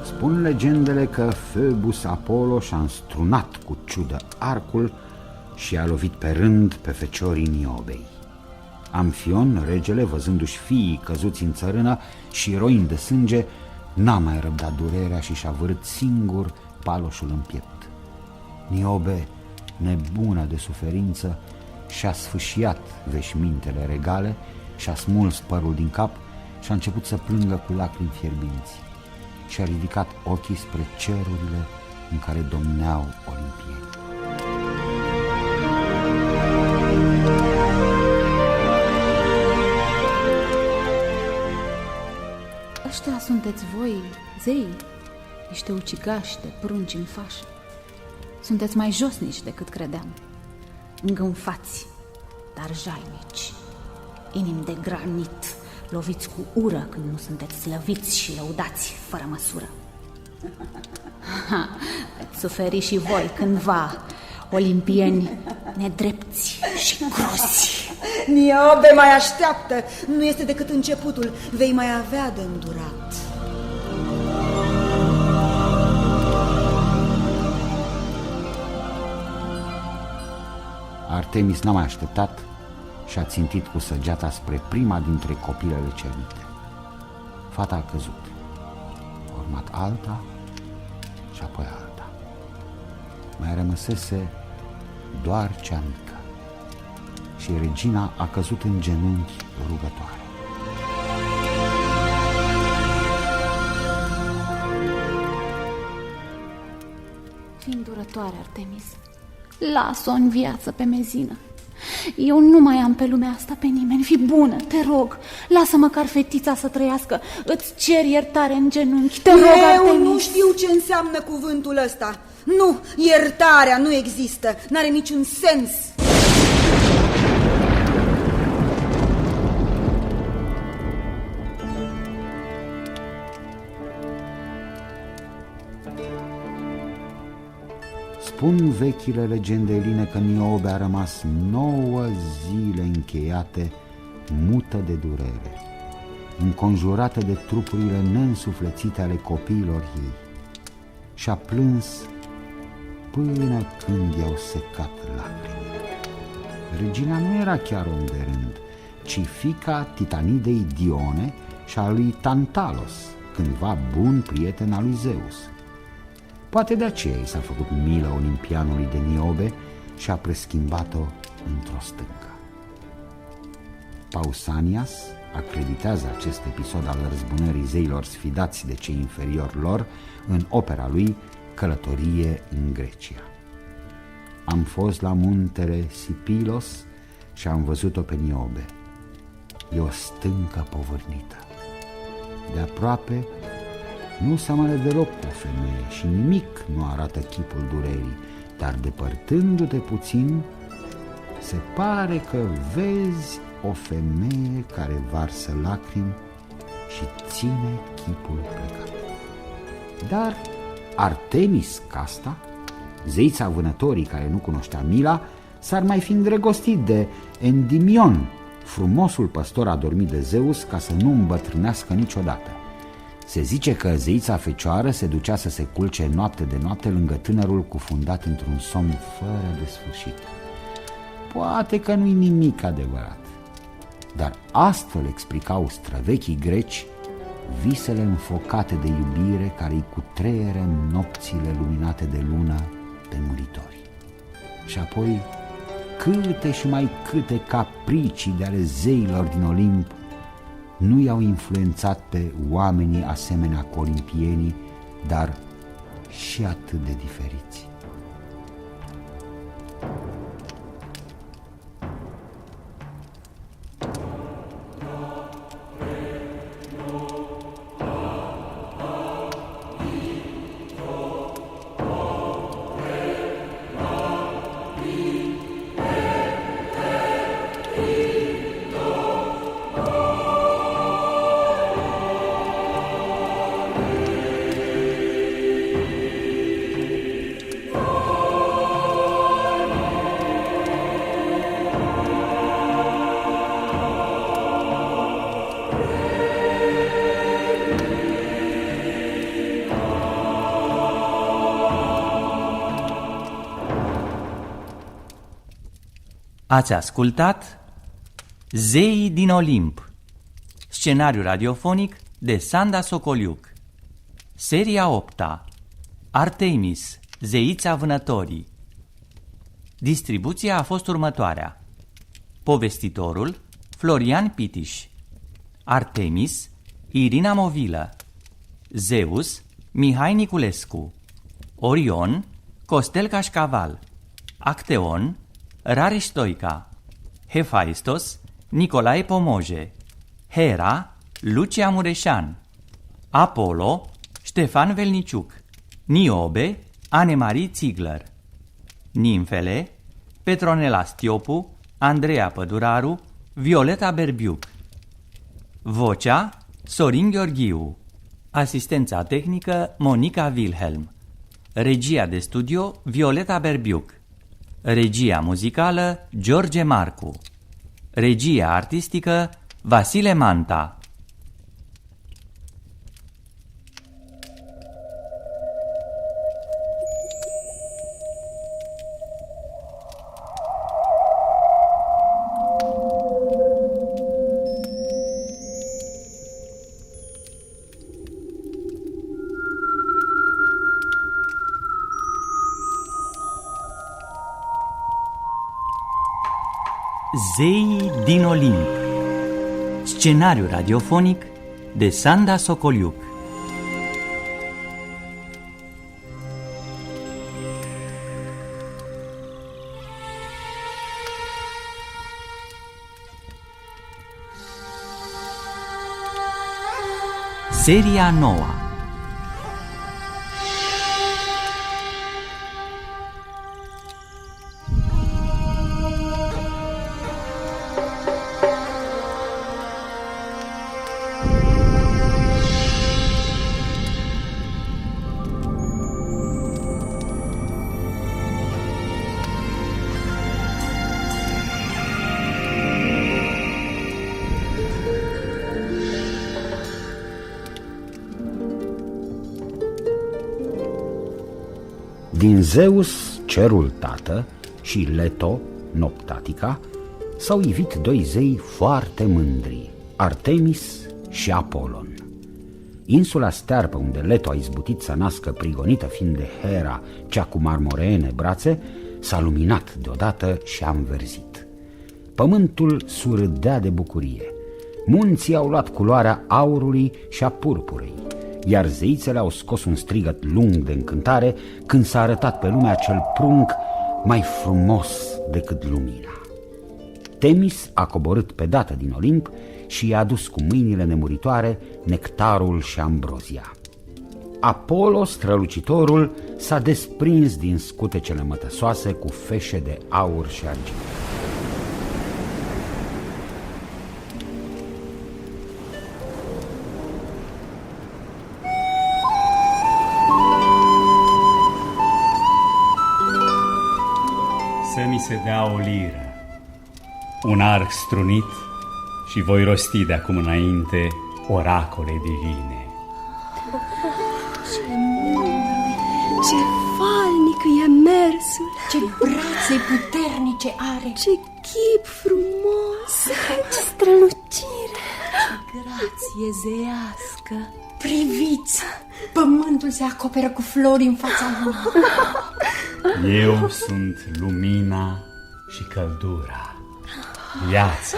Spun legendele că Phoebus Apollo și-a înstrunat cu ciudă arcul și a lovit pe rând pe feciorii Niobei. Amfion, regele, văzându-și fiii căzuți în țărână și roind de sânge, n-a mai răbdat durerea și și-a vârât singur paloșul în piept. Niobe, nebună de suferință, și-a sfâșiat veșmintele regale, și-a smuls părul din cap și a început să plângă cu lacrimi fierbinți. Și-a ridicat ochii spre cerurile în care domneau olimpieni. Ăștia sunteți voi, zei, niște ucigași de prunci în fașă. Sunteți mai josnici decât credeam, îngânfați, dar jalnici, inimi de granit, loviți cu ură când nu sunteți slăviți și lăudați fără măsură. Veți suferi și voi cândva, olimpieni nedrepți și grosi. Niobe, mai așteaptă, nu este decât începutul, vei mai avea de îndurat. Artemis n-a mai așteptat și a țintit cu săgeata spre prima dintre copilele cernite. Fata a căzut, a urmat alta și apoi alta. Mai rămăsese doar cea mică și regina a căzut în genunchi rugătoare. Fii îndurătoare, Artemis, lasă-o în viață pe mezină. Eu nu mai am pe lumea asta pe nimeni. Fii bună, te rog, lasă măcar fetița să trăiască. Îți cer iertare în genunchi, te rog, Artemis. Eu nu știu ce înseamnă cuvântul ăsta. Nu, iertarea nu există, n-are niciun sens. Spun vechile legende eline că Niobe a rămas 9 zile încheiate, mută de durere, înconjurată de trupurile neînsuflețite ale copiilor ei, și a plâns până când i-au secat lacrimile. Regina nu era chiar om de rând, ci fiica Titanidei Dione și a lui Tantalos, cândva bun prieten al lui Zeus. Poate de aceea i s-a făcut milă olimpianului de Niobe și a preschimbat-o într-o stâncă. Pausanias acreditează acest episod al răzbunării zeilor sfidați de cei inferiori lor în opera lui Călătorie în Grecia. Am fost la muntele Sipilos și am văzut-o pe Niobe. E o stâncă povârnită. De aproape nu seamănă deloc cu o femeie și nimic nu arată chipul durerii, dar depărtându-te puțin, se pare că vezi o femeie care varsă lacrimi și ține chipul plecat. Dar Artemis Casta, zeița vânătorii care nu cunoștea mila, s-ar mai fi îndrăgostit de Endimion, frumosul păstor adormit de Zeus, ca să nu îmbătrânească niciodată. Se zice că zeița fecioară se ducea să se culce noapte de noapte lângă tânărul cufundat într-un somn fără de sfârșit. Poate că nu-i nimic adevărat, dar astfel explicau străvechii greci visele înfocate de iubire care îi cutreieră în nopțile luminate de lună pe muritori. Și apoi câte și mai câte capricii de ale zeilor din Olimp nu i-au influențat pe oamenii asemenea cu olimpienii, dar și atât de diferiți. Ați ascultat Zeii din Olimp, scenariu radiofonic de Sanda Socoliuc. Seria 8-a, Artemis, zeița vânătorii. Distribuția a fost următoarea: povestitorul Florian Pitiș, Artemis Irina Movilă, Zeus Mihai Niculescu, Orion Costel Cașcaval, Acteon Rareș Stoica, Hefaistos Nicolae Pomoje, Hera Lucia Mureșan, Apollo Ștefan Velniciuc, Niobe Anemarie Ziegler, Nimfele Petronela Stiopu, Andreea Păduraru, Violeta Berbiuc. Vocea Sorin Gheorghiu. Asistența tehnică Monica Wilhelm. Regia de studio Violeta Berbiuc. Regia muzicală George Marcu. Regia artistică Vasile Manta. Zeii din Olimp. Scenariu radiofonic de Sanda Socoliuc. Seria 9. Din Zeus, cerul tată, și Leto, noptatica, s-au ivit doi zei foarte mândri, Artemis și Apollon. Insula stearpă unde Leto a izbutit să nască, prigonită fiind de Hera, cea cu marmoreene brațe, s-a luminat deodată și a înverzit. Pământul surâdea de bucurie. Munții au luat culoarea aurului și a purpurei, iar zeițele au scos un strigăt lung de încântare când s-a arătat pe lume acel prunc mai frumos decât lumina. Temis a coborât pe dată din Olimp și i-a adus cu mâinile nemuritoare nectarul și ambrozia. Apollo, strălucitorul, s-a desprins din scutecele mătăsoase cu feșe de aur și argint. Să mi se dea o liră, un arc strunit și voi rosti de acum înainte oracole divine. Ce falnic e mersul! Ce brațe puternice are! Ce chip frumos! Ce strălucire! Ce grație zeiască! Priviți! Pământul se acoperă cu flori în fața lui. Eu sunt lumina și căldura, viața.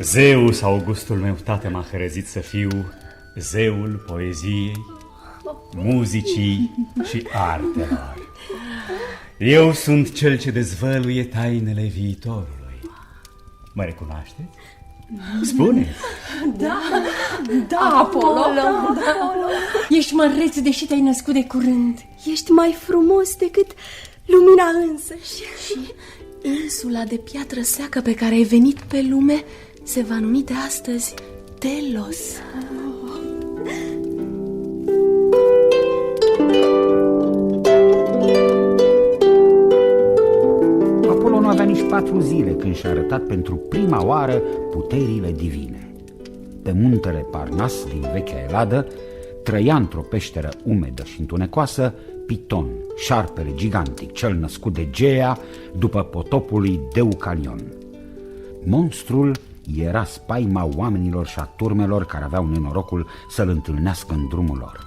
Zeus, Augustul meu tată, m-a hărăzit să fiu zeul poeziei, muzicii și artelor. Eu sunt cel ce dezvăluie tainele viitorului. Mă recunoașteți? Spuneți! Da, Apollo! Ești măreț deși te-ai născut de curând. Ești mai frumos decât lumina însăși. Și insula de piatră seacă pe care ai venit pe lume se va numi de astăzi Delos. Apollo nu avea nici 4 zile când și-a arătat pentru prima oară puterile divine. Pe muntele Parnas din vechea Eladă trăia într-o peșteră umedă și întunecoasă Piton, șarpele gigantic, cel născut de Gea după potopul lui Deucalion. Monstrul era spaima oamenilor și a turmelor care aveau nenorocul să-l întâlnească în drumul lor.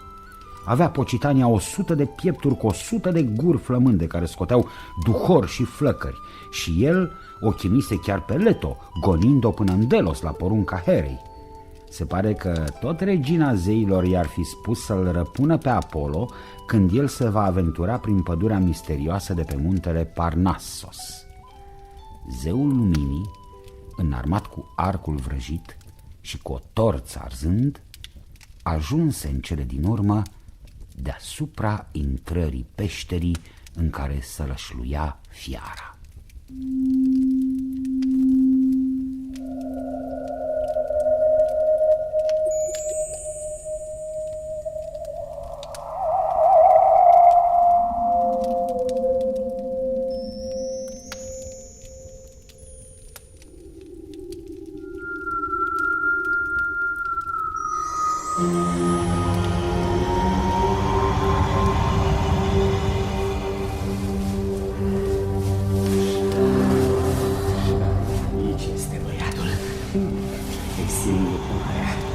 Avea Pocitania 100 de piepturi cu 100 de guri flămânde care scoteau duhori și flăcări și el o chinuise chiar pe Leto, gonind-o până în Delos la porunca Herei. Se pare că tot regina zeilor i-ar fi spus să-l răpună pe Apollo când el se va aventura prin pădurea misterioasă de pe muntele Parnassos. Zeul luminii, înarmat cu arcul vrăjit și cu o torță arzând, ajunse în cele din urmă deasupra intrării peșterii în care sălășluia fiara.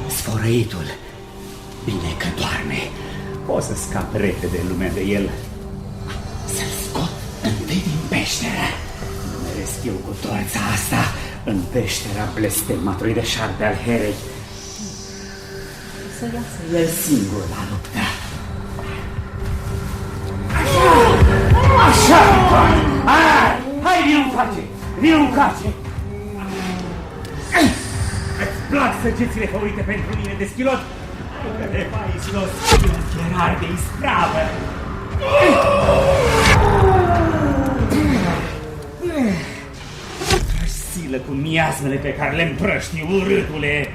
Sfărăitul, bine că doarme. O să scap repede lumea de el. Să-l scot întâi din peșteră. Meresc eu cu torța asta în peștera blestematului de șarpe al Herei. Să iasă el singur la luptă. Așa! Hai, vino-mi face! Vino-mi face! Îți plac săgețile făurite pentru mine de schilot? Că de faislos e un fierar de ispravă. Silă cu miasmele pe care le împrăști, urâtule.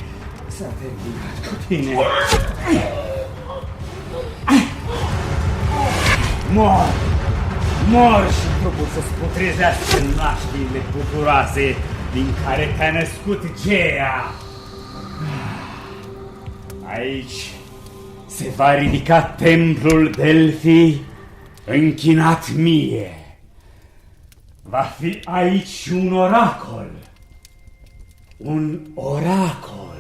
S-a terminat cu tine. Mor și trupul să-ți putrezească naștirile bucuroase din care te-a născut Gea. Aici se va ridica templul Delphi închinat mie. Va fi aici un oracol. Un oracol.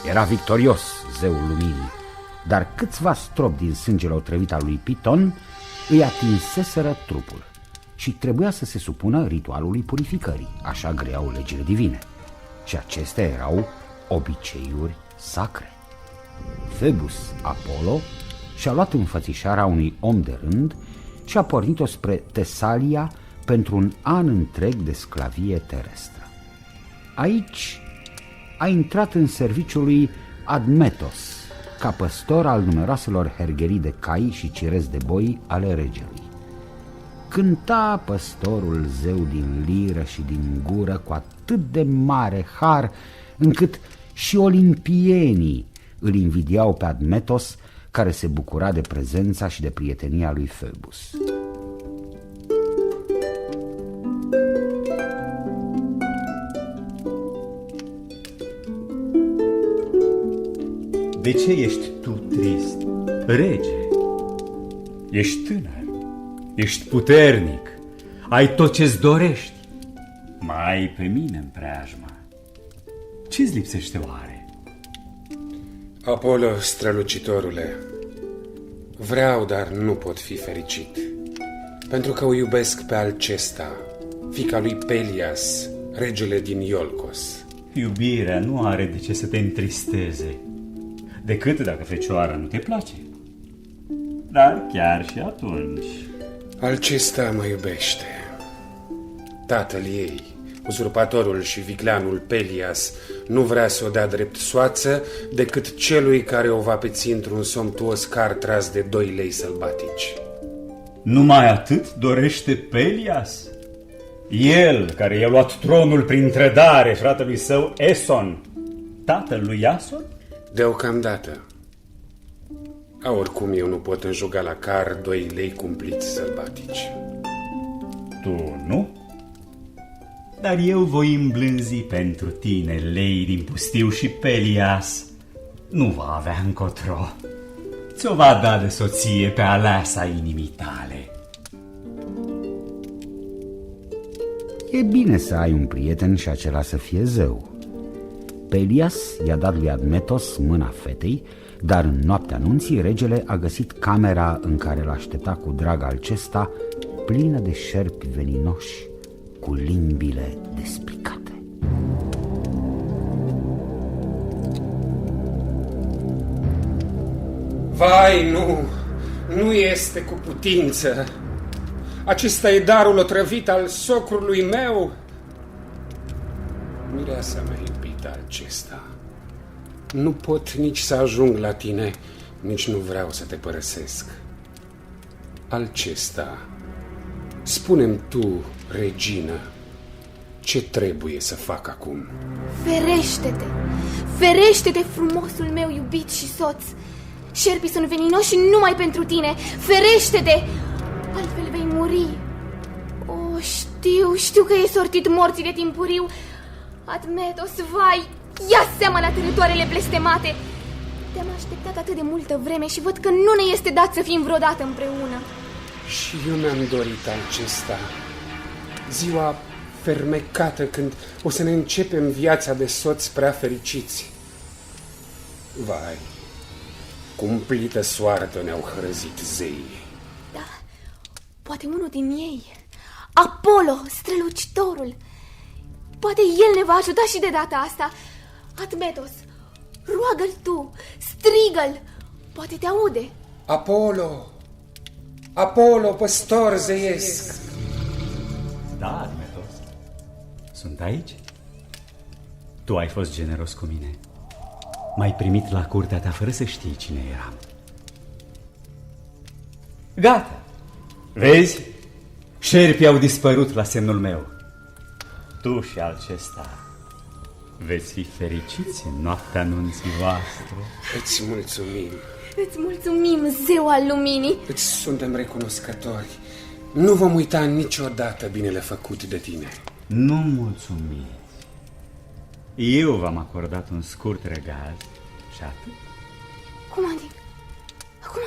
Era victorios zeul luminii, dar câțiva stropi din sângele otrăvit al lui Piton îi atinseseră trupul și trebuia să se supună ritualului purificării, așa greau legile divine. Și acestea erau obiceiuri sacre. Phoebus Apollo și-a luat înfățișarea unui om de rând și a pornit-o spre Tesalia pentru un an întreg de sclavie terestră. Aici a intrat în serviciul lui Admetos, ca păstor al numeroaselor hergherii de cai și cirezi de boi ale regelui. Cânta păstorul zeu din liră și din gură cu atât de mare har, încât și olimpienii îl invidiau pe Admetos, care se bucura de prezența și de prietenia lui Phoebus. De ce ești tu trist, rege? Ești tânăr, ești puternic, ai tot ce-ți dorești. Mai ai pe mine în preajmă. Ce-ți lipsește oare? Apollo, strălucitorule, vreau, dar nu pot fi fericit, pentru că o iubesc pe Alcesta, fiica lui Pelias, regele din Iolcos. Iubirea nu are de ce să te întristeze, decât dacă fecioara nu te place. Dar chiar și atunci... Alcesta mă iubește. Tatăl ei, uzurpatorul și vicleanul Pelias, nu vrea să o dea drept soață decât celui care o va peți într-un somptuos car tras de 2 lei sălbatici. Numai atât dorește Pelias? El, care i-a luat tronul prin trădare fratelui său Eson, tatăl lui Iason? Deocamdată. Oricum eu nu pot înjuga la car 2 lei cumpliți sălbatici. Tu nu? Dar eu voi îmblânzi pentru tine lei din pustiu și Pelias nu va avea încotro. Ți-o va da de soție pe aleasa inimii tale. E bine să ai un prieten și acela să fie zeu. Pelias i-a dat lui Admetos mâna fetei, dar în noaptea anunții regele a găsit camera în care l-aștepta cu drag Alcesta, plină de șerpi veninoși, cu limbile despicate. Vai, nu este cu putință. Acesta e darul otrăvit al socrului meu. Mireasa mea iubită, Alcesta, nu pot nici să ajung la tine, nici nu vreau să te părăsesc. Alcesta, spune-mi tu, regină, ce trebuie să fac acum? Ferește-te! Ferește-te, frumosul meu iubit și soț! Șerpii sunt veninoși numai pentru tine! Ferește-te! Altfel vei muri! O, știu că e sortit morții de timpuriu! Admetos, vai! Ia seama la târătoarele blestemate! Te-am așteptat atât de multă vreme și văd că nu ne este dat să fim vreodată împreună. Și eu mi-am dorit acesta. Ziua fermecată când o să ne începem viața de soți prea fericiți. Vai, cumplită soartă ne-au hrăzit zeii. Da, poate unul din ei, Apollo, strălucitorul. Poate el ne va ajuta și de data asta. Admetos, roagă-l tu, strigă-l, poate te aude. Apollo, Apollo, păstor zeiesc. Da, Admetos, sunt aici. Tu ai fost generos cu mine. M-ai primit la curtea ta fără să știi cine eram. Gata! Vezi? Șerpii au dispărut la semnul meu. Tu și Alcesta veți fi fericiți în noaptea anunții voastre. Îți mulțumim. Îți mulțumim, zeu al luminii. Îți suntem recunoscători. Nu vom uita niciodată binele făcut de tine. Nu mulțumiți. Eu v-am acordat un scurt regal și atât. Cum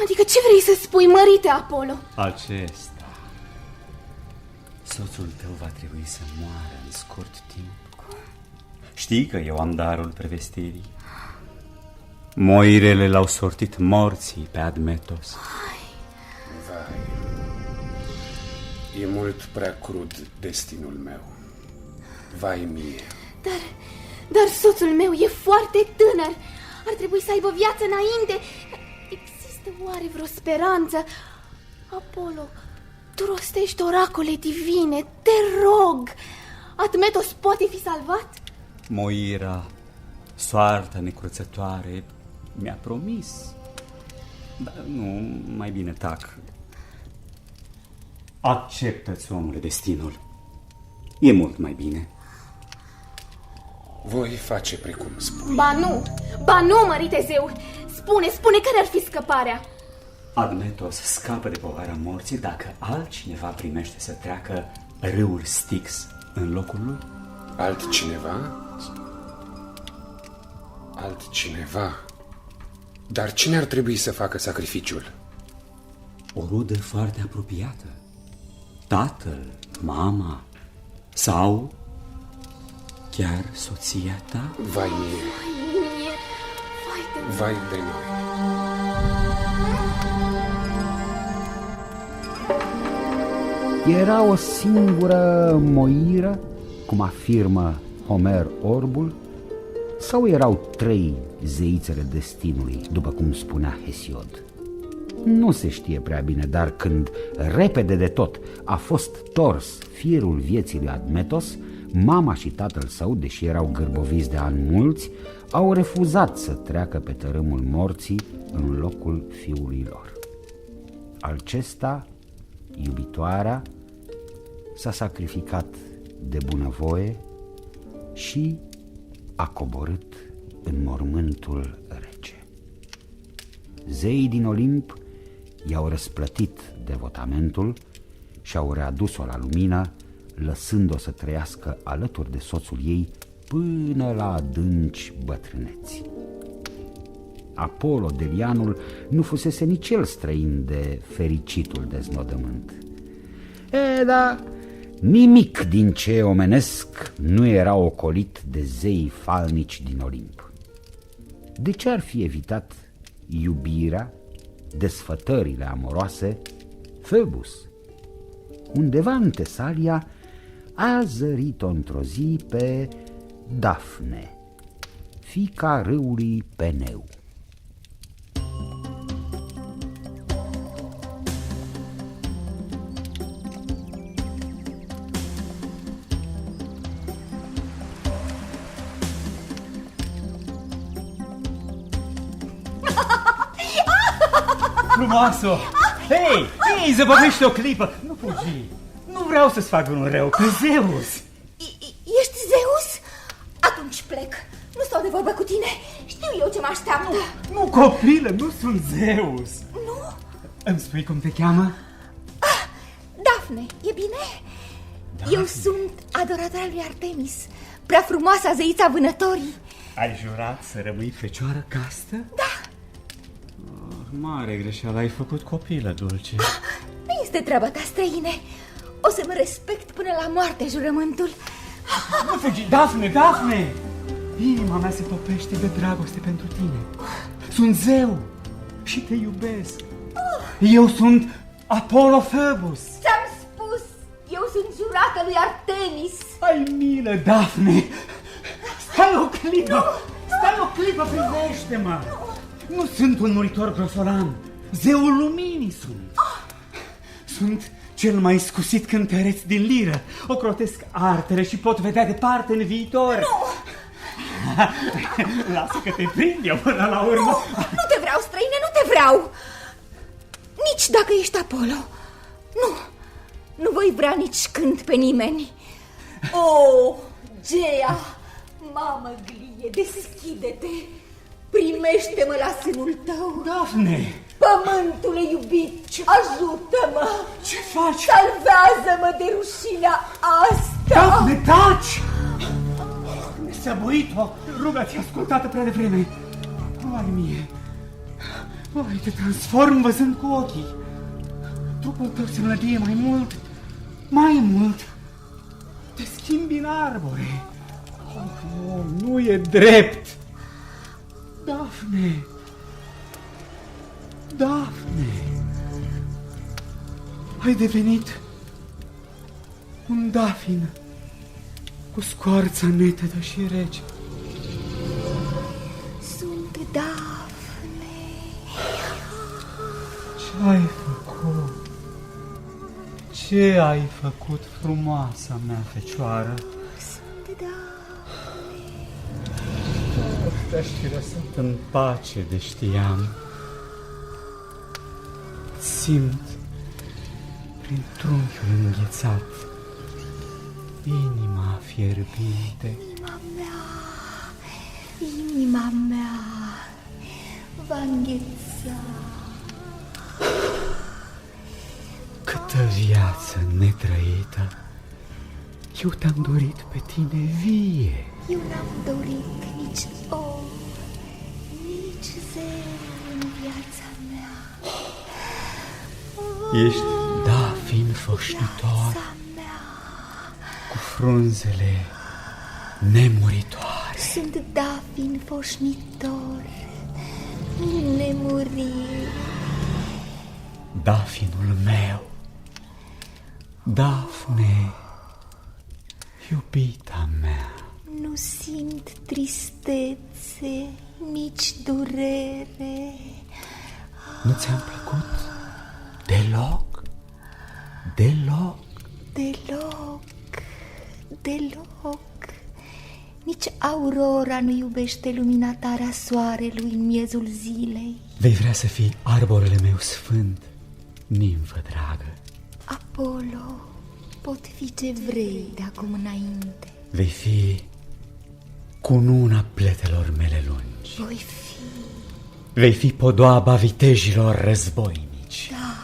adică ce vrei să spui, mărite Apollo? Acesta. Soțul tău va trebui să moară în scurt timp. Cum? Știi că eu am darul prevestirii. Moirele l-au sortit morții pe Admetos. Vai, e mult prea crud destinul meu. Vai mie. Dar soțul meu e foarte tânăr. ar trebui să aibă viață înainte. Există oare vreo speranță? Apollo, tu rostești oracole divine, te rog. Admetos poate fi salvat? Moira, soarta necruțătoare, mi-a promis. Dar nu, mai bine tac. Acceptă-ți, omule, destinul. E mult mai bine. Voi face precum spui. Ba nu, mărite zeu. Spune care ar fi scăparea. Admetos scapă de povara morții dacă altcineva primește să treacă râul Styx în locul lui. Altcineva? Altcineva? Dar cine ar trebui să facă sacrificiul? O rudă foarte apropiată. Tatăl, mama sau chiar soția ta? Vai mie! Vai de noi! Era o singură Moiră, cum afirmă Homer Orbul, sau erau 3 zeițele destinului, după cum spunea Hesiod? Nu se știe prea bine, dar când repede de tot a fost tors firul vieții lui Admetos, mama și tatăl său, deși erau gârboviți de ani mulți, au refuzat să treacă pe tărâmul morții în locul fiului lor. Acesta, iubitoarea, s-a sacrificat de bunăvoie și a coborât în mormântul rece. Zeii din Olimp i-au răsplătit devotamentul și au readus-o la lumină, lăsând-o să trăiască alături de soțul ei până la adânci bătrâneți. Apollo, Delianul, nu fusese nici el străin de fericitul deznodământ. Dar nimic din ce e omenesc nu era ocolit de zeii falnici din Olimp. De ce ar fi evitat iubirea, desfătările amoroase, Phoebus? Undeva în Tesalia a zărit-o într-o zi pe Dafne, fiica râului Peneu. Frumoasă! Hei, zăbăvește o clipă! Nu fugi! Nu vreau să-ți fac un rău, pe Zeus! Ești Zeus? Atunci plec. Nu stau de vorbă cu tine. Știu eu ce mă așteaptă. Nu, copilă, nu sunt Zeus! Nu? Îmi spui cum te cheamă? Dafne, e bine? Dafne. Eu sunt adoratoarea lui Artemis, prea frumoasa zeița vânătorii. Ai jurat să rămâi fecioară castă? Da. Mare greșeală ai făcut, copilă dulce. Nu este treaba ta, străine. O să-mi respect până la moarte jurământul. Nu fugi, Dafne! Inima mea se topește de dragoste pentru tine. Sunt zeu și te iubesc. Eu sunt Apollo Phoebus. Ți-am spus, eu sunt jurată lui Artemis. Ai milă, Dafne. Stai o clipă, privește-mă. Nu sunt un muritor grosolan. Zeul luminii sunt. Sunt cel mai scusit cântăreț din liră. Ocrotesc artele și pot vedea departe în viitor. Nu! Lasă că te prind eu până la urmă. Nu te vreau, străine, nu te vreau. Nici dacă ești Apollo. Nu voi vrea nici când pe nimeni. O, Gea, mamă glie, deschide-te. Primește-mă la sânul tău. Dafne! Pământule iubit, ajută-mă! Ce faci? Salvează-mă de rușinea asta! Dafne, taci! Nesăbuit-o, ruga ți-a ascultată prea devreme. Vai mie! Vai, te transform văzând cu ochii. Trupul tău se înlădie mai mult. Te schimbi în arbore. Oh, nu e drept! Dafne, ai devenit un dafin cu scoarța netedă și rece. Sunt Dafne. Ce ai făcut? Ce ai făcut, frumoasa mea fecioară? Sunt Dafne. Te-aș fi lăsat în pace de știam. Simt prin trunchiul înghețat inima fierbinte. Inima mea va îngheța. Câtă viață netrăită! Eu te-am dorit pe tine vie. Eu n-am dorit nici o, nici zero în viața mea. Ești dafin foșnitor, cu frunzele nemuritoare. Sunt dafin foșnitor, nemurit. Dafinul meu, Dafne, iubita mea. Nu simt tristețe, nici durere. Nu ți-am plăcut deloc? Deloc? Deloc, deloc. Nici aurora nu iubește luminatarea soarelui în miezul zilei. Vei vrea să fii arborele meu sfânt, nimfă dragă. Apollo, pot fi ce vrei de acum înainte. Vei fi cununa pletelor mele lungi. Voi fi. Vei fi podoaba vitejilor războinici. Da,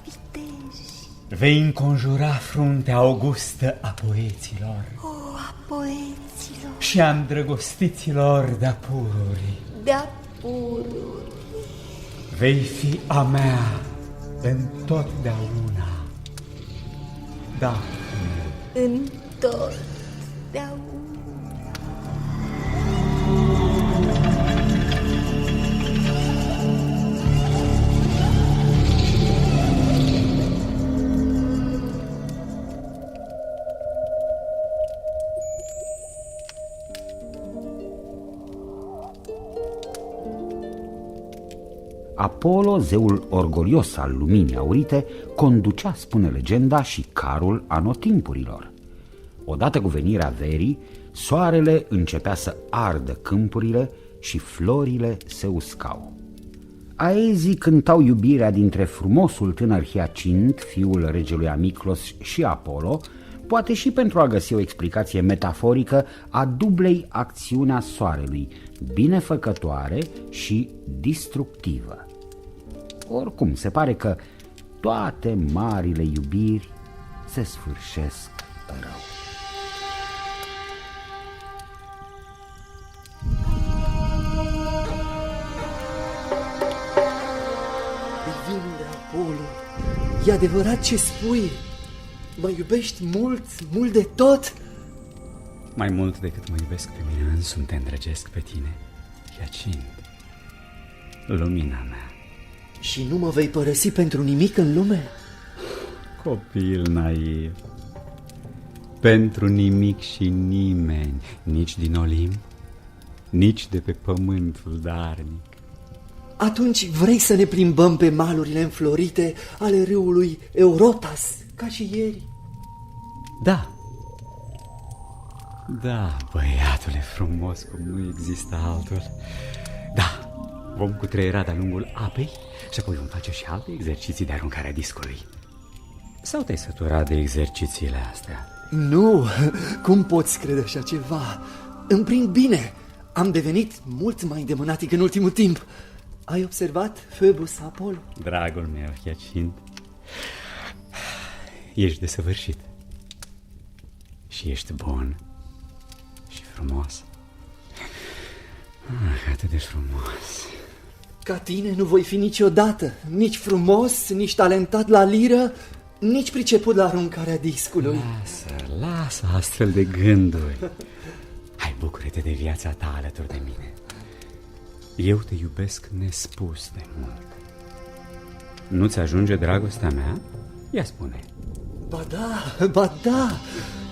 viteji. Vei înconjura fruntea augustă a poeților. O, a poeților. Și a îndrăgostiților de-a pururi. De-a pururi. Vei fi a mea întotdeauna. Da. Întotdeauna. Apollo, zeul orgolios al luminii aurite, conducea, spune legenda, și carul anotimpurilor. Odată cu venirea verii, soarele începea să ardă câmpurile și florile se uscau. Aezii cântau iubirea dintre frumosul tânăr Hiacint, fiul regelui Amiclos, și Apollo, poate și pentru a găsi o explicație metaforică a dublei acțiuni a soarelui, binefăcătoare și distructivă. Oricum, se pare că toate marile iubiri se sfârșesc rău. Divinule Apollo, e adevărat ce spui? Mă iubești mult, mult de tot? Mai mult decât mă iubesc pe mine însumi, te îndrăgesc pe tine, Hiacint, lumina mea. Și nu mă vei părăsi pentru nimic în lume? Copil naiv, pentru nimic și nimeni, nici din Olimp, nici de pe pământul darnic. Atunci vrei să ne plimbăm pe malurile înflorite ale râului Eurotas, ca și ieri? Da. Da, băiatule frumos, cum nu există altul. Da, vom cutreiera de-a lungul apei și apoi vom face și alte exerciții de aruncare a discului. Sau te-ai săturat de exercițiile astea? Nu, cum poți crede așa ceva? Îmi prind bine, am devenit mult mai îndemânatic în ultimul timp. Ai observat, Phoebus Apollo? Dragul meu, Hiacint, ești desăvârșit. Și ești bun și frumos. Atât de frumos. Ca tine nu voi fi niciodată, nici frumos, nici talentat la liră, nici priceput la aruncarea discului. Lasă astfel de gânduri. Hai, bucură-te de viața ta alături de mine. Eu te iubesc nespus de mult. Nu-ți ajunge dragostea mea? Ia spune. Ba da,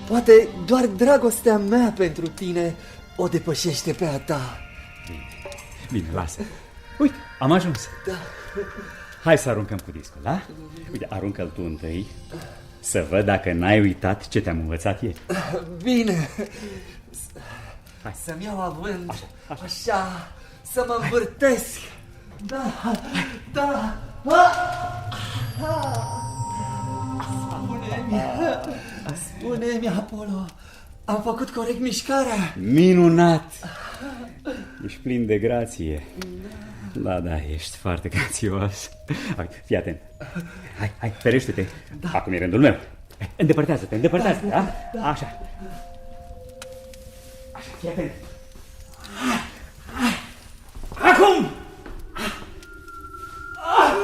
poate doar dragostea mea pentru tine o depășește pe a ta. Bine, lasă. Uite, am ajuns. Da. Hai să aruncăm cu discul, da? Uite, aruncă-l tu întâi, să văd dacă n-ai uitat ce te-am învățat ieri. Bine. Hai. Să-mi iau avânt, așa, să mă învârtesc. Da, da. Spune-mi, Apollo, am făcut corect mișcarea? Minunat! Ești plin de grație. Da, ești foarte grațios. Uite, fii atent. Hai, ferește-te. Da. Acum e rândul meu. Îndepărtează-te, da? Așa. Așa, fii atent. Acum!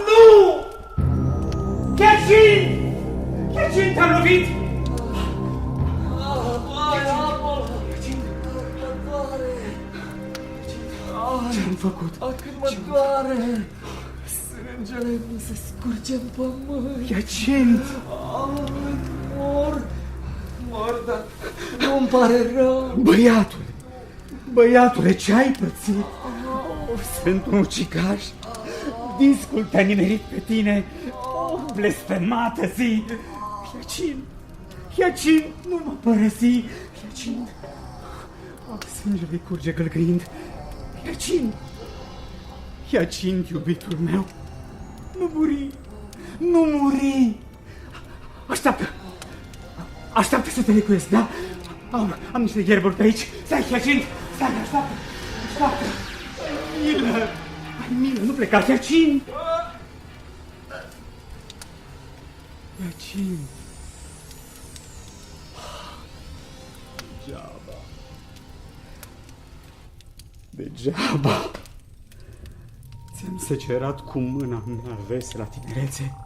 Nu! Chiacin, te-am lovit! Ce-am făcut? Cât mă doare! Sângele nu se scurge în pământ. Chiacin! Mor, dar nu-mi pare rău. Băiatule, ce ai pățit? Sunt un ucigaș. Discul te-a nimerit pe tine. Blestemată zi. Chiacin, nu mă părăsi. Chiacin. Sângele curge gălgâind. Chiacin, iubitul meu. Nu muri. Așteaptă să te lecuiesc, da? Am niște ierburi pe aici. Stai, Chiacin, așteaptă. Ai milă, nu pleca, Chiacin. Degeaba. Ți-am secerat cu mâna mea veselă tinerețe.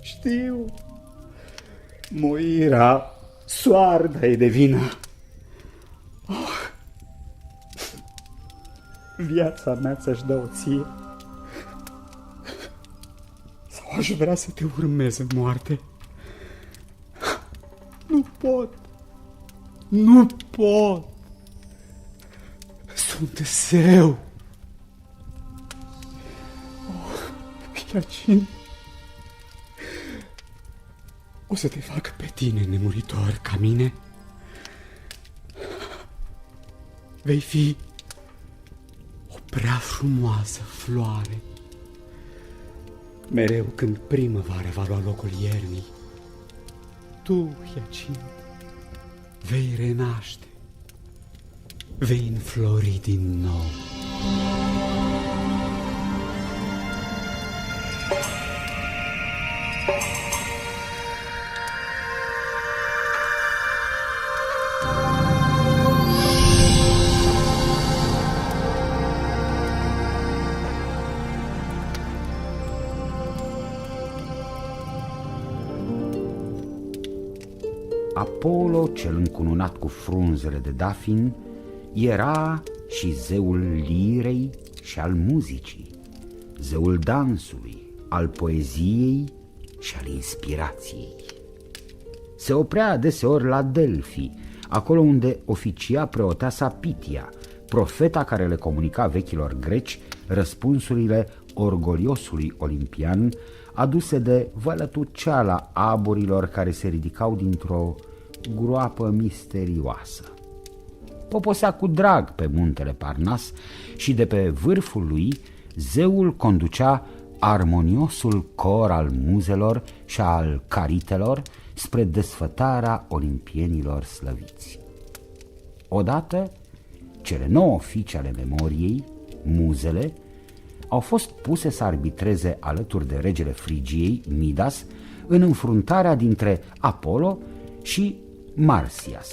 Știu. Moira soardă-i de vină. Viața mea ți-aș da-o ție. Sau aș vrea să te urmez în moarte. Nu pot. Sunt zeu. Chiacin, o să te fac pe tine nemuritor ca mine. Vei fi o prea frumoasă floare. Mereu când primăvara va lua locul iernii, tu, Chiacin, vei renaște, vei înflori din nou. Apollo, cel încununat cu frunzele de dafin, era și zeul lirei și al muzicii, zeul dansului, al poeziei și al inspirației. Se oprea adeseori la Delphi, acolo unde oficia preoteasa Pitia, profeta care le comunica vechilor greci răspunsurile orgoliosului olimpian aduse de vălătuceala aburilor care se ridicau dintr-o groapă misterioasă. Poposea cu drag pe muntele Parnas și de pe vârful lui zeul conducea armoniosul cor al muzelor și al caritelor spre desfătarea olimpienilor slăviți. Odată, cele 9 fiice ale memoriei, muzele, au fost puse să arbitreze alături de regele Frigiei, Midas, în înfruntarea dintre Apollo și Marsyas.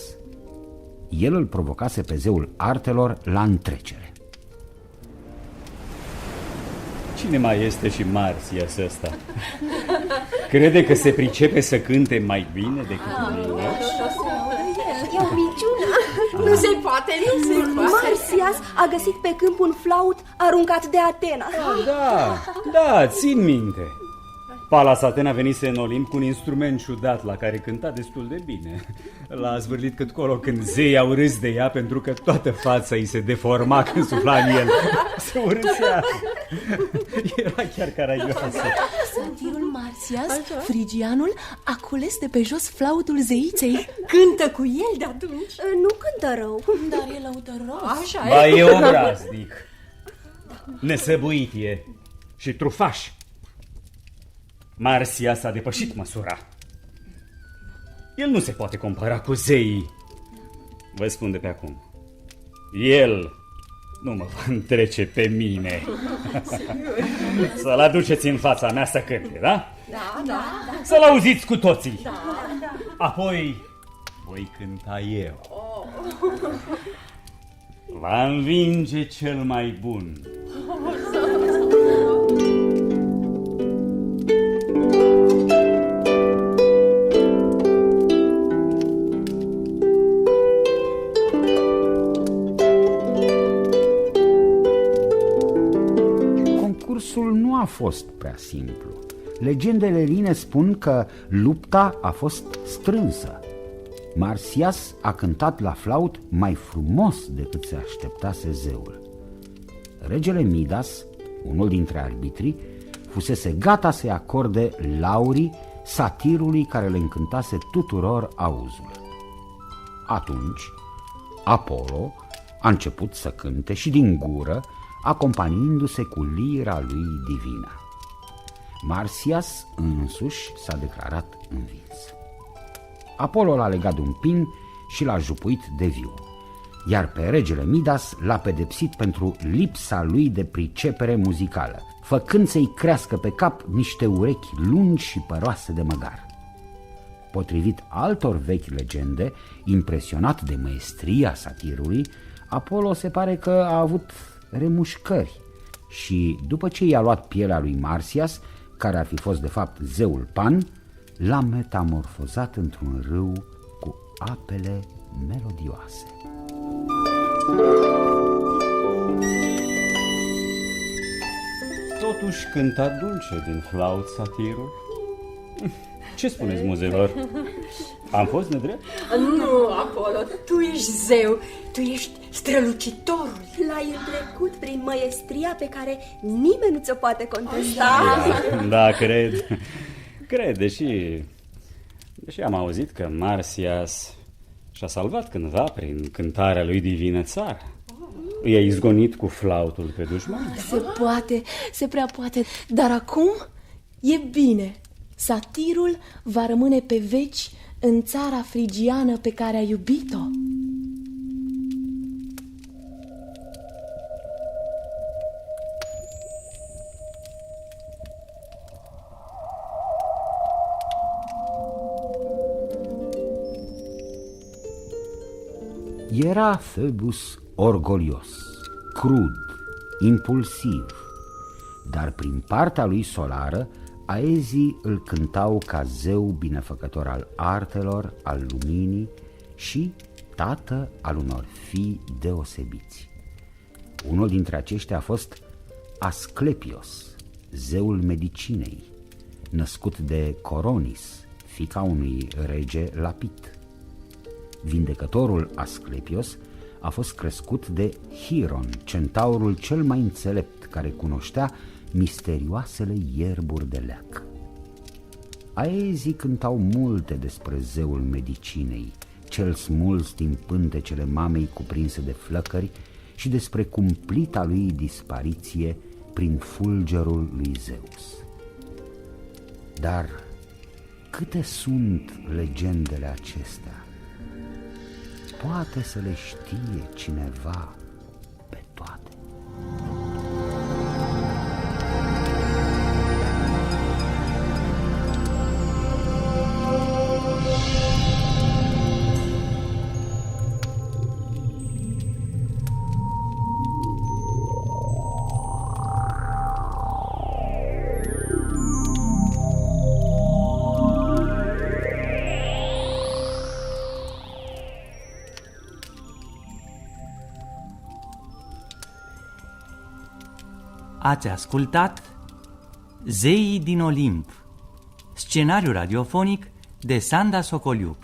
El îl provocase pe zeul artelor la întrecere. Cine mai este și Marsyas ăsta? Crede că se pricepe să cânte mai bine decât mine? E o minciună. Nu se poate. Marsyas a găsit pe câmp un flaut aruncat de Atena. Da, țin minte. Palas Atena venise în Olimp cu un instrument ciudat la care cânta destul de bine. L-a zvârlit cât colo când zeii au râs de ea pentru că toată fața îi se deforma când sufla în el. Se urâsea. Era chiar caragioasă. Satirul Marsias, frigianul, a cules de pe jos flautul zeiței. Cântă cu el de atunci? Nu cântă rău. Dar e lăudăros. Așa Ba, e obraznic. Nesăbuit e și trufaș. Marsias a depășit măsura. El nu se poate compara cu zeii. Vă spun de pe acum, el nu mă va întrece pe mine. Să-l aduceți în fața mea să cânte, da? Da. Să-l auziți cu toții. Apoi voi cânta eu. Va învinge cel mai bun. Concursul nu a fost prea simplu. Legendele eline spun că lupta a fost strânsă. Marsias a cântat la flaut mai frumos decât se așteptase zeul. Regele Midas, unul dintre arbitri, fusese gata să-i acorde laurii satirului care le încântase tuturor auzul. Atunci, Apollo a început să cânte și din gură, acompaniindu-se cu lira lui divină. Marsias însuși s-a declarat învins. Apollo l-a legat de un pin și l-a jupuit de viu, iar pe regele Midas l-a pedepsit pentru lipsa lui de pricepere muzicală, făcând să-i crească pe cap niște urechi lungi și păroase de măgar. Potrivit altor vechi legende, impresionat de măestria satirului, Apollo se pare că a avut remușcări și, după ce i-a luat pielea lui Marsias, care ar fi fost de fapt zeul Pan, l-a metamorfozat într-un râu cu apele melodioase. Totuși cânta dulce din flaut satirul. Ce spuneți, muzelor? Am fost nedrept? Nu, Apollo, tu ești zeu, tu ești strălucitorul. L-ai întrecut prin măestria pe care nimeni nu ți-o poate contesta. Da, cred, deși am auzit că Marsias și-a salvat cândva prin cântarea lui divină țara. I-a izgonit cu flautul pe dușman. Se poate, se prea poate, dar acum e bine. Satirul va rămâne pe veci în țara frigiană pe care a iubit-o. Era Phoebus orgolios, crud, impulsiv, dar prin partea lui solară aezii îl cântau ca zeu binefăcător al artelor, al luminii și tată al unor fii deosebiți. Unul dintre aceștia a fost Asclepios, zeul medicinei, născut de Coronis, fiica unui rege Lapit. Vindecătorul Asclepios a fost crescut de Chiron, centaurul cel mai înțelept, care cunoștea misterioasele ierburi de leac. Aezii cântau multe despre zeul medicinei, cel smuls din pântecele mamei cuprinse de flăcări, și despre cumplita lui dispariție prin fulgerul lui Zeus. Dar câte sunt legendele acestea? Poate să le știe cineva pe toate. Ați ascultat Zeii din Olimp Scenariu radiofonic de Sanda Socoliuc.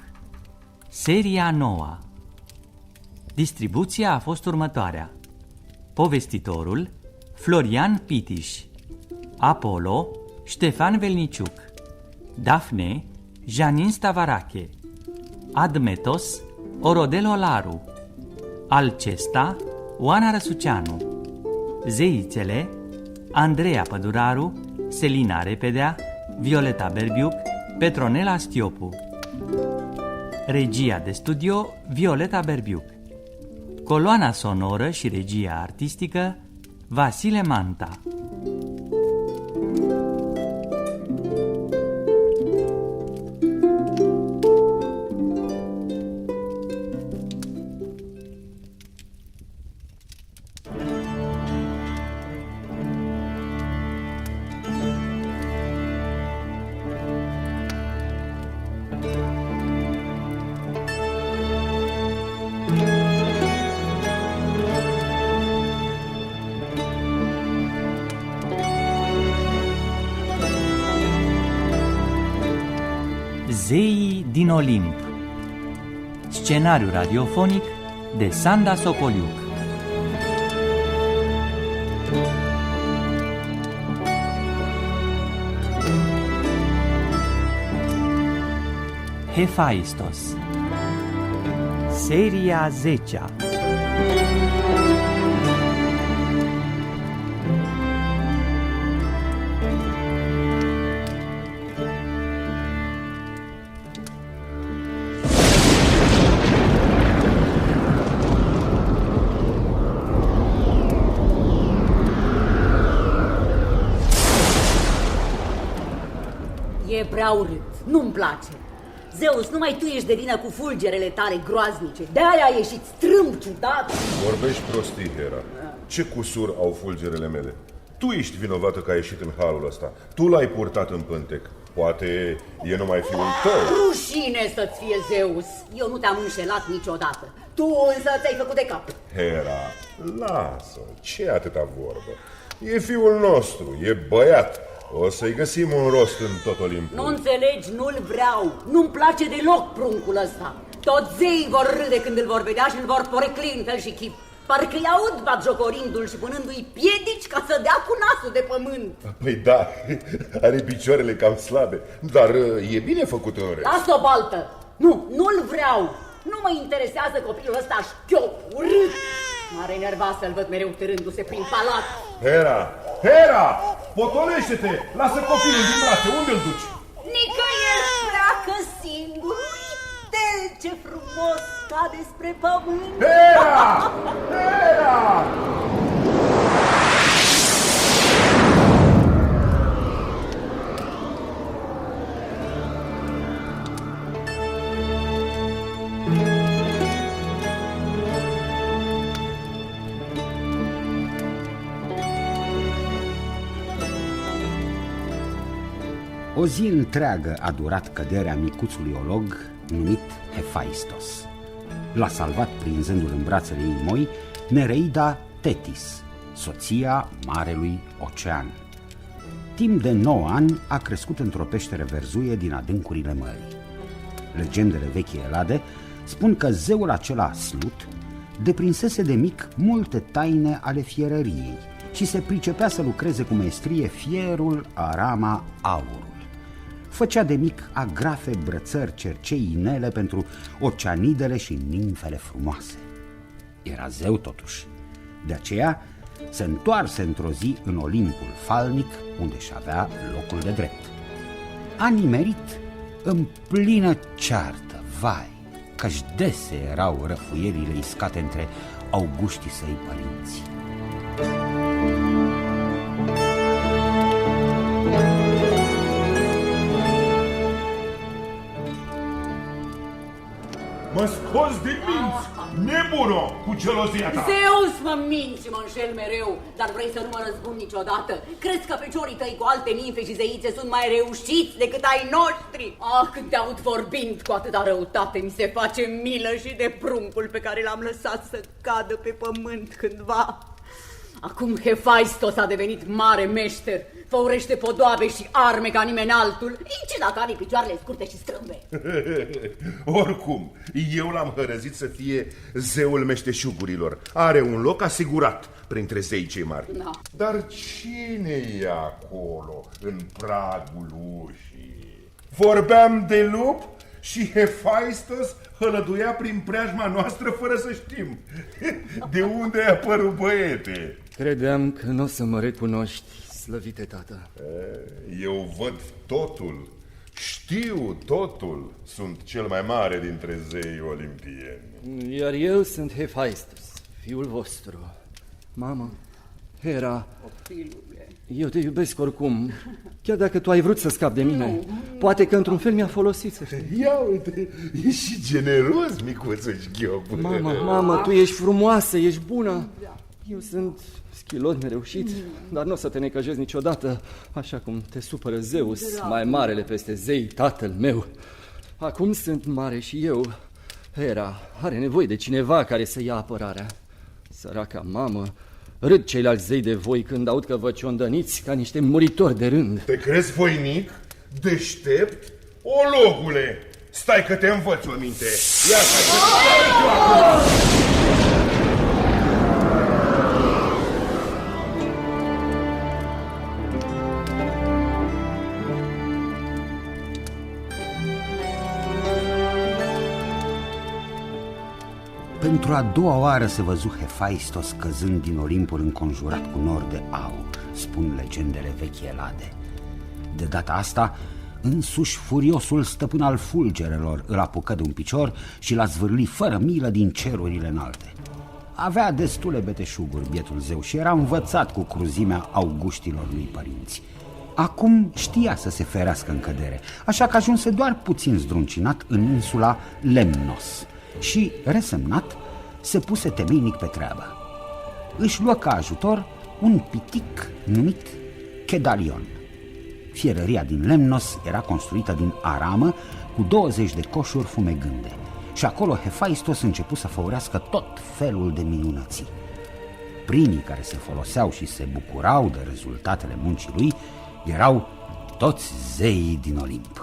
Seria nouă. Distribuția a fost următoarea: povestitorul Florian Pitiș, Apollo Ștefan Velniciuc, Dafne Janin Stavarache, Admetos Orodel Olaru, Alcesta Oana Răsuceanu, Zeițele Andreea Păduraru, Selina Repedea, Violeta Berbiuc, Petronela Stiopu. Regia de studio Violeta Berbiuc. Coloana sonoră și regia artistică Vasile Manta. Zeii din Olimp. Scenariu radiofonic de Sanda Socoliuc. Hephaistos. Seria 10-a. E prea urât, nu-mi place. Zeus, numai tu ești de vină cu fulgerele tale groaznice. De-aia a ieșit strâmb ciudat. Vorbești prostii, Hera. Ce cusur au fulgerele mele? Tu ești vinovată că ai ieșit în halul ăsta. Tu l-ai purtat în pântec. Poate e numai fiul tău. Rușine să-ți fie, Zeus. Eu nu te-am înșelat niciodată. Tu însă ți-ai făcut de cap. Hera, lasă, ce atâta vorbă? E fiul nostru, e băiat. O să-i găsim un rost în tot Olimpul. Nu înțelegi, nu-l vreau. Nu-mi place deloc pruncul ăsta. Toți zeii vor râde când îl vor vedea și îl vor porecli în fel și chip. Parcă-i aud batjocorindu-l și punându-i piedici ca să dea cu nasul de pământ. Păi da, are picioarele cam slabe, dar e bine făcut în rest. Las-o baltă! Nu-l vreau! Nu mă interesează copilul ăsta șchiop, urât. M-are nervat să-l văd mereu târându-se prin palat. Hera! Potolește-te! Lasă copilul din brațe, unde-l duci? Nicăieri pleacă singur. Uite ce frumos cade spre pământ. Hera! O zi întreagă a durat căderea micuțului olog numit Hephaistos. L-a salvat prinzându-l în brațele ei moi Nereida Thetis, soția Marelui Ocean. Timp de 9 ani a crescut într-o peșteră verzuie din adâncurile mării. Legendele vechi Elade spun că zeul acela Slut deprinsese de mic multe taine ale fierăriei și se pricepea să lucreze cu maestrie fierul, arama, aurul. Făcea de mic agrafe, brățări, cercei, inele pentru oceanidele și nimfele frumoase. Era zeu totuși. De aceea se întoarse într-o zi în Olimpul falnic, unde și avea locul de drept. A nimerit în plină ceartă, vai, că-și dese erau răfuierile iscate între auguștii săi părinți. Mă scoți din minți, nebuno, cu celozia ta! Zeus, mă minți și mă înșel mereu, dar vrei să nu mă răzbun niciodată? Crezi că feciorii tăi cu alte nimfe și zeițe sunt mai reușiți decât ai noștri? Când te aud vorbind cu atâta răutate, mi se face milă și de pruncul pe care l-am lăsat să cadă pe pământ cândva. Acum Hephaistos a devenit mare meșter, făurește podoabe și arme ca nimeni altul, nici dacă are picioarele scurte și strâmbe. Oricum, eu l-am hărăzit să fie zeul meșteșugurilor. Are un loc asigurat printre zeii cei mari. Da. Dar cine e acolo, în pragul ușii? Vorbeam de lup și Hephaistos hălăduia prin preajma noastră fără să știm. De unde ai apărut, băiete? Credeam că nu o să mă recunoști, slăvite tată. Eu văd totul, știu totul. Sunt cel mai mare dintre zeii olimpieni. Iar eu sunt Hephaistos, fiul vostru. Mamă, Hera, eu te iubesc oricum, chiar dacă tu ai vrut să scapi de mine. Poate că într-un fel mi-a folosit, să știi. Ia uite, ești și generos, micuță-și Ghiop. Mamă, tu ești frumoasă, ești bună. Eu sunt schilot nereușit, dar nu o să te necăjezi niciodată, așa cum te supără Zeus, mai marele peste zei, tatăl meu. Acum sunt mare și eu. Hera are nevoie de cineva care să ia apărarea. Săraca mamă, râd ceilalți zei de voi când aud că vă ciondăniți ca niște muritori de rând. Te crezi voinic? Deștept? Ologule! Stai că te învăț o minte! Ia Pentru a doua oară se văzu Hephaistos căzând din Olimpul înconjurat cu nori de aur, spun legendele vechi Elade. De data asta, însuși furiosul stăpân al fulgerelor îl apucă de un picior și l-a zvârlit fără milă din cerurile înalte. Avea destule beteșuguri bietul zeu și era învățat cu cruzimea auguștilor lui părinți. Acum știa să se ferească în cădere, așa că ajunse doar puțin zdruncinat în insula Lemnos și, resemnat, se puse temeinic pe treabă. Își luă ca ajutor un pitic numit Chedalion. Fierăria din Lemnos era construită din aramă cu 20 de coșuri fumegânde și acolo Hephaistos începu să făurească tot felul de minunății. Primii care se foloseau și se bucurau de rezultatele muncii lui erau toți zeii din Olimp.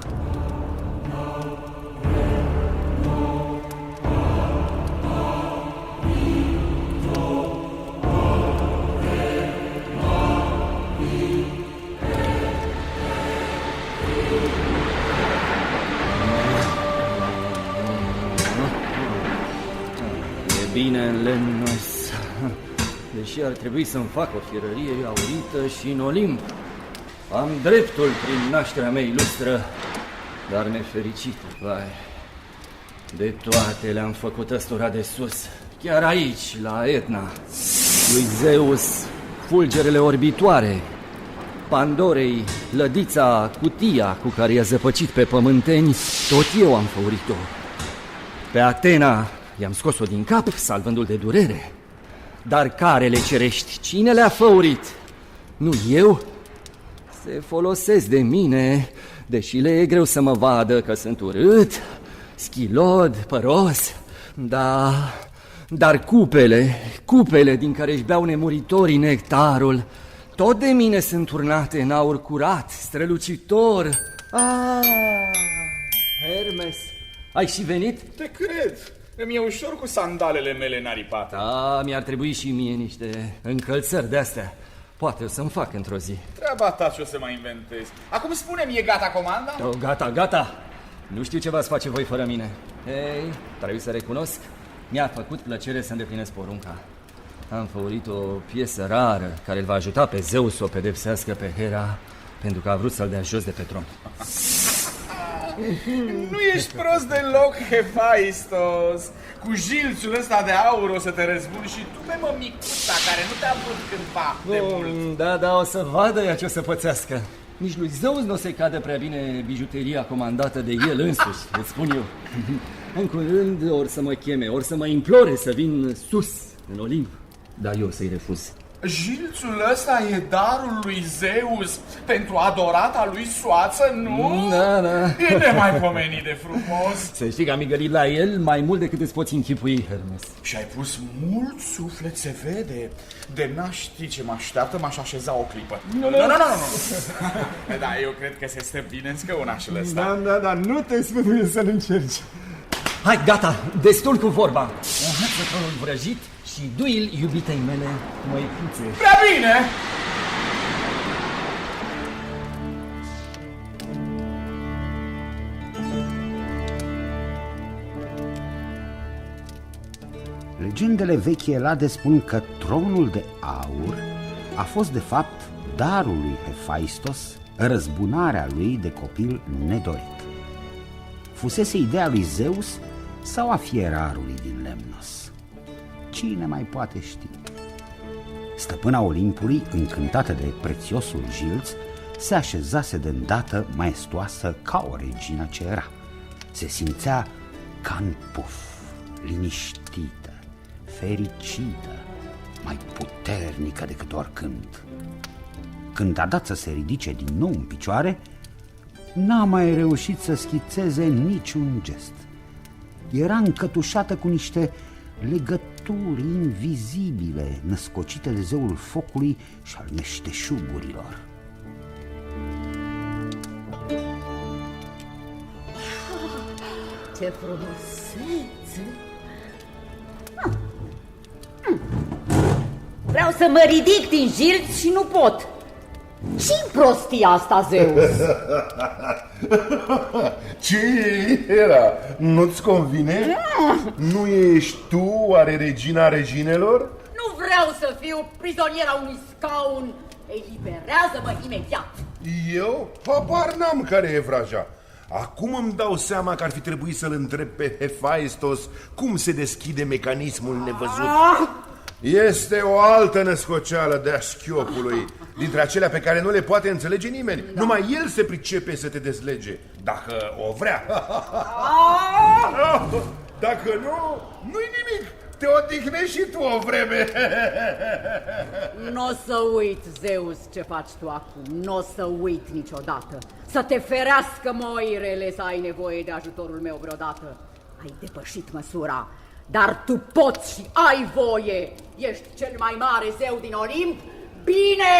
Bine în Lemnos, deși ar trebui să-mi fac o fierărie aurită și în Olimp. Am dreptul prin nașterea mea ilustră, dar nefericit, vai. De toate le-am făcut ăstora de sus, chiar aici, la Etna. Lui Zeus, fulgerele orbitoare, Pandorei, lădița, cutia cu care i-a zăpăcit pe pământeni, tot eu am făurit-o. Pe Atena i-am scos-o din cap, salvându-l de durere. Dar carele cerești, cine le-a făurit? Nu eu? Se folosesc de mine, deși le e greu să mă vadă că sunt urât, schilod, păros. Dar cupele din care își beau nemuritorii nectarul, tot de mine sunt turnate în aur curat, strălucitor. Hermes, ai și venit? Te cred. Îmi e ușor cu sandalele mele înaripate. Da, mi-ar trebui și mie niște încălțări de-astea. Poate o să-mi fac într-o zi. Treaba ta ce o să mai inventezi. Acum spune-mi, e gata comanda? Gata. Nu știu ce v-ați face voi fără mine. Ei, trebuie să recunosc, mi-a făcut plăcere să îndeplinesc porunca. Am făurit o piesă rară care îl va ajuta pe Zeus să o pedepsească pe Hera pentru că a vrut să-l dea jos de pe tron. Nu ești prost deloc, Hephaistos. Cu jilțul ăsta de aur o să te răzbuni și tu pe mămicuța care nu te-a vrut cândva de mult. Da, o să vadă ea ce o să pățească. Nici lui Zeus nu o să-i cadă prea bine bijuteria comandată de el însuși, îți spun eu. În curând ori să mă cheme, ori să mă implore să vin sus, în Olimp. Dar eu să-i refuz. Jilțul ăsta e darul lui Zeus pentru adorata lui soață, nu? Da. E nemaipomenit de frumos. Să știi că am migălit la el mai mult decât îți poți închipui, Hermes. Și ai pus mult suflet, se vede. De n-aș ști ce mă așteaptă, m-aș așeza o clipă. Nu. Da, eu cred că se stă bine în scăunașul ăsta. Da, nu te sfătuie să-l încerci. Hai, gata, destul cu vorba. Înhăță tronul vrăjit și du-i-l iubitei mele, măicuțe. Prea bine! Legendele vechi Elade spun că tronul de aur a fost de fapt darul lui Hephaistos, răzbunarea lui de copil nedorit. Fusese ideea lui Zeus sau a fierarului din Lemnos? Cine mai poate ști? Stăpâna Olimpului, încântată de prețiosul Jilț, se așezase de îndată maestoasă ca o regină ce era. Se simțea ca în puf, liniștită, fericită, mai puternică decât oricând. Când a dat să se ridice din nou în picioare, n-a mai reușit să schițeze niciun gest. Era încătușată cu niște legături invizibile născocite de zeul focului și al meșteșugurilor. Ce frumusețe! Vreau să mă ridic din Jilț și nu pot. Ce-i prostia asta, Zeus? Ce era? Nu-ți convine? Nu ești tu oare regina reginelor? Nu vreau să fiu prizoniera unui scaun. Eliberează-mă imediat. Eu? Habar n-am care e vraja. Acum îmi dau seama că ar fi trebuit să-l întreb pe Hephaistos cum se deschide mecanismul nevăzut. Este o altă născoceală de-a șchiopului, dintre acelea pe care nu le poate înțelege nimeni. Numai el se pricepe să te dezlege, dacă o vrea. Dacă nu, nu-i nimic. Te odihnești și tu o vreme. N-o să uit, Zeus, ce faci tu acum. N-o să uit niciodată. Să te ferească, Moirele, să ai nevoie de ajutorul meu vreodată. Ai depășit măsura, dar tu poți și ai voie. Ești cel mai mare zeu din Olimp. Bine!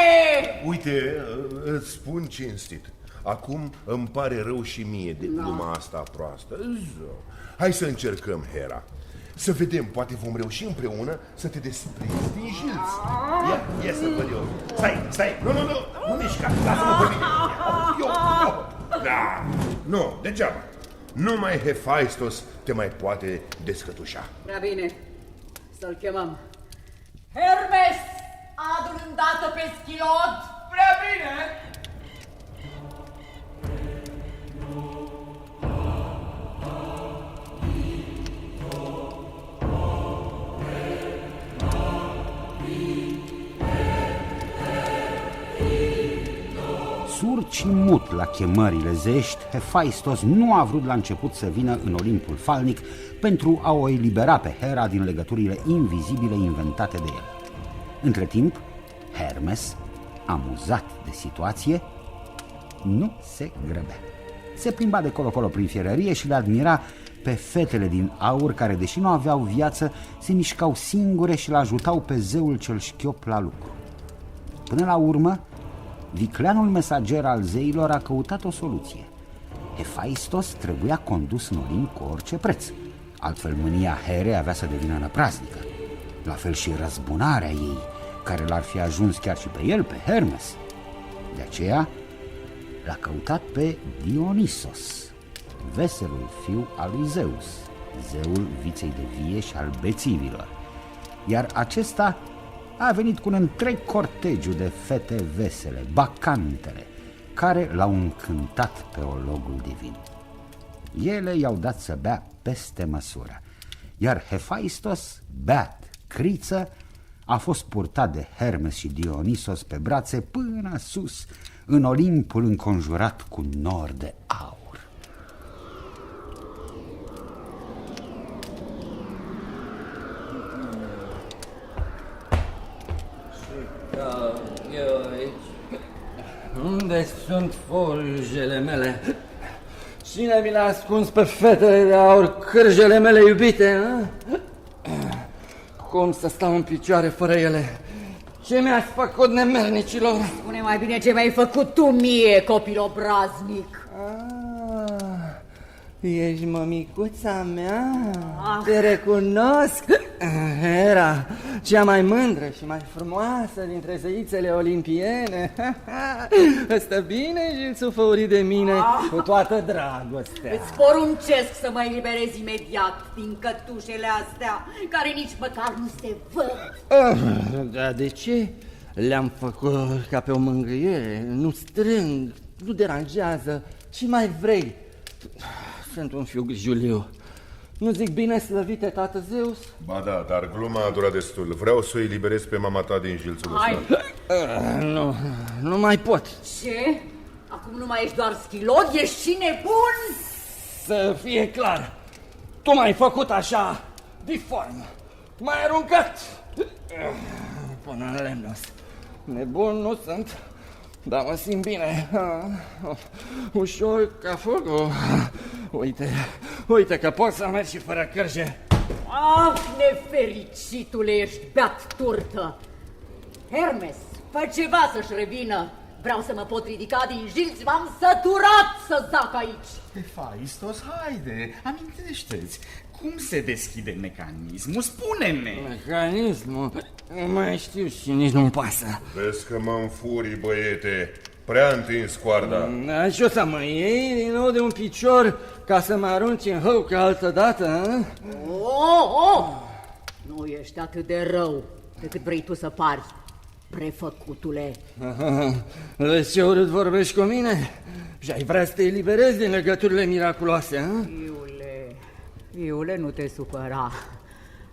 Uite, îți spun cinstit. Acum îmi pare rău și mie de gluma asta proastă. Hai să încercăm, Hera. Să vedem, poate vom reuși împreună să te desprinzi din Jilț. Ia să văd eu. Stai, nu mișca, lasă-mă pe mine. Eu. Da, nu, degeaba. Numai Hephaistos te mai poate descătușa. Prea bine, să-l chemăm. Hermes, adu-l îndată pe Schilod. Prea bine! Surd și mut la chemările zești, Hephaistos nu a vrut la început să vină în Olimpul falnic pentru a o elibera pe Hera din legăturile invizibile inventate de el. Între timp, Hermes, amuzat de situație, nu se grăbea. Se plimba de colo-colo prin fierărie și le admira pe fetele din aur care, deși nu aveau viață, se mișcau singure și l-ajutau pe zeul cel șchiop la lucru. Până la urmă, vicleanul mesager al zeilor a căutat o soluție. Hephaistos trebuia condus în Olimp cu orice preț, altfel mânia Herei avea să devină năpraznică. La fel și răzbunarea ei, care l-ar fi ajuns chiar și pe el, pe Hermes. De aceea l-a căutat pe Dionisos, veselul fiu al lui Zeus, zeul viței de vie și al bețivilor. Iar acesta a venit cu un întreg cortegiu de fete vesele, bacantele, care l-au încântat pe ologul divin. Ele i-au dat să bea peste măsură, iar Hephaistos, beat criță, a fost purtat de Hermes și Dionisos pe brațe până sus, în Olimpul înconjurat cu nori de aur. Unde sunt fulgele mele? Cine mi le-a ascuns pe fetele de aur, cârjele mele iubite? Cum să stau în picioare fără ele? Ce mi-ați făcut, nemernicilor? Spune mai bine ce mi-ai făcut tu mie, copil obraznic. Ești mămicuța mea? Te recunosc. Hera, cea mai mândră și mai frumoasă dintre zeițele olimpiene. Stă bine, Jilțu, făurit de mine, cu toată dragostea. Îți poruncesc să mă eliberezi imediat din cătușele astea, care nici măcar nu se văd. Dar de ce? Le-am făcut ca pe o mângâiere. Nu strâng, nu deranjează. Ce mai vrei? Sunt un fiu grijuliu. Nu zic bine, slăvite tată Zeus? Ba da, dar gluma a durat destul. Vreau să o eliberez pe mama ta din jilțul ăsta. Nu mai pot. Ce? Acum nu mai ești doar schilod, ești și nebun? Să fie clar, tu m-ai făcut așa, diform. M-ai aruncat până în lemnos. Nebun nu sunt, dar mă simt bine. Ușor ca focul. Uite că pot să merg și fără cârje. Ah, nefericitule, ești beat turtă. Hermes, fă ceva să-și revină. Vreau să mă pot ridica din jilți, m-am săturat să zac aici. Hephaistos, haide, amintește-ți. Cum se deschide mecanismul? Spune-ne! Mecanismul? Nu mai știu și nici nu-mi pasă. Vezi că mă înfurii, băiete. Prea întins coarda. Și o să mă iei din nou de un picior ca să mă arunci în hău ca altă dată? Nu ești atât de rău decât vrei tu să pari, prefăcutule. Vezi ce urât vorbești cu mine? Și ai vrea să te eliberezi din legăturile miraculoase, Iule, nu te supăra.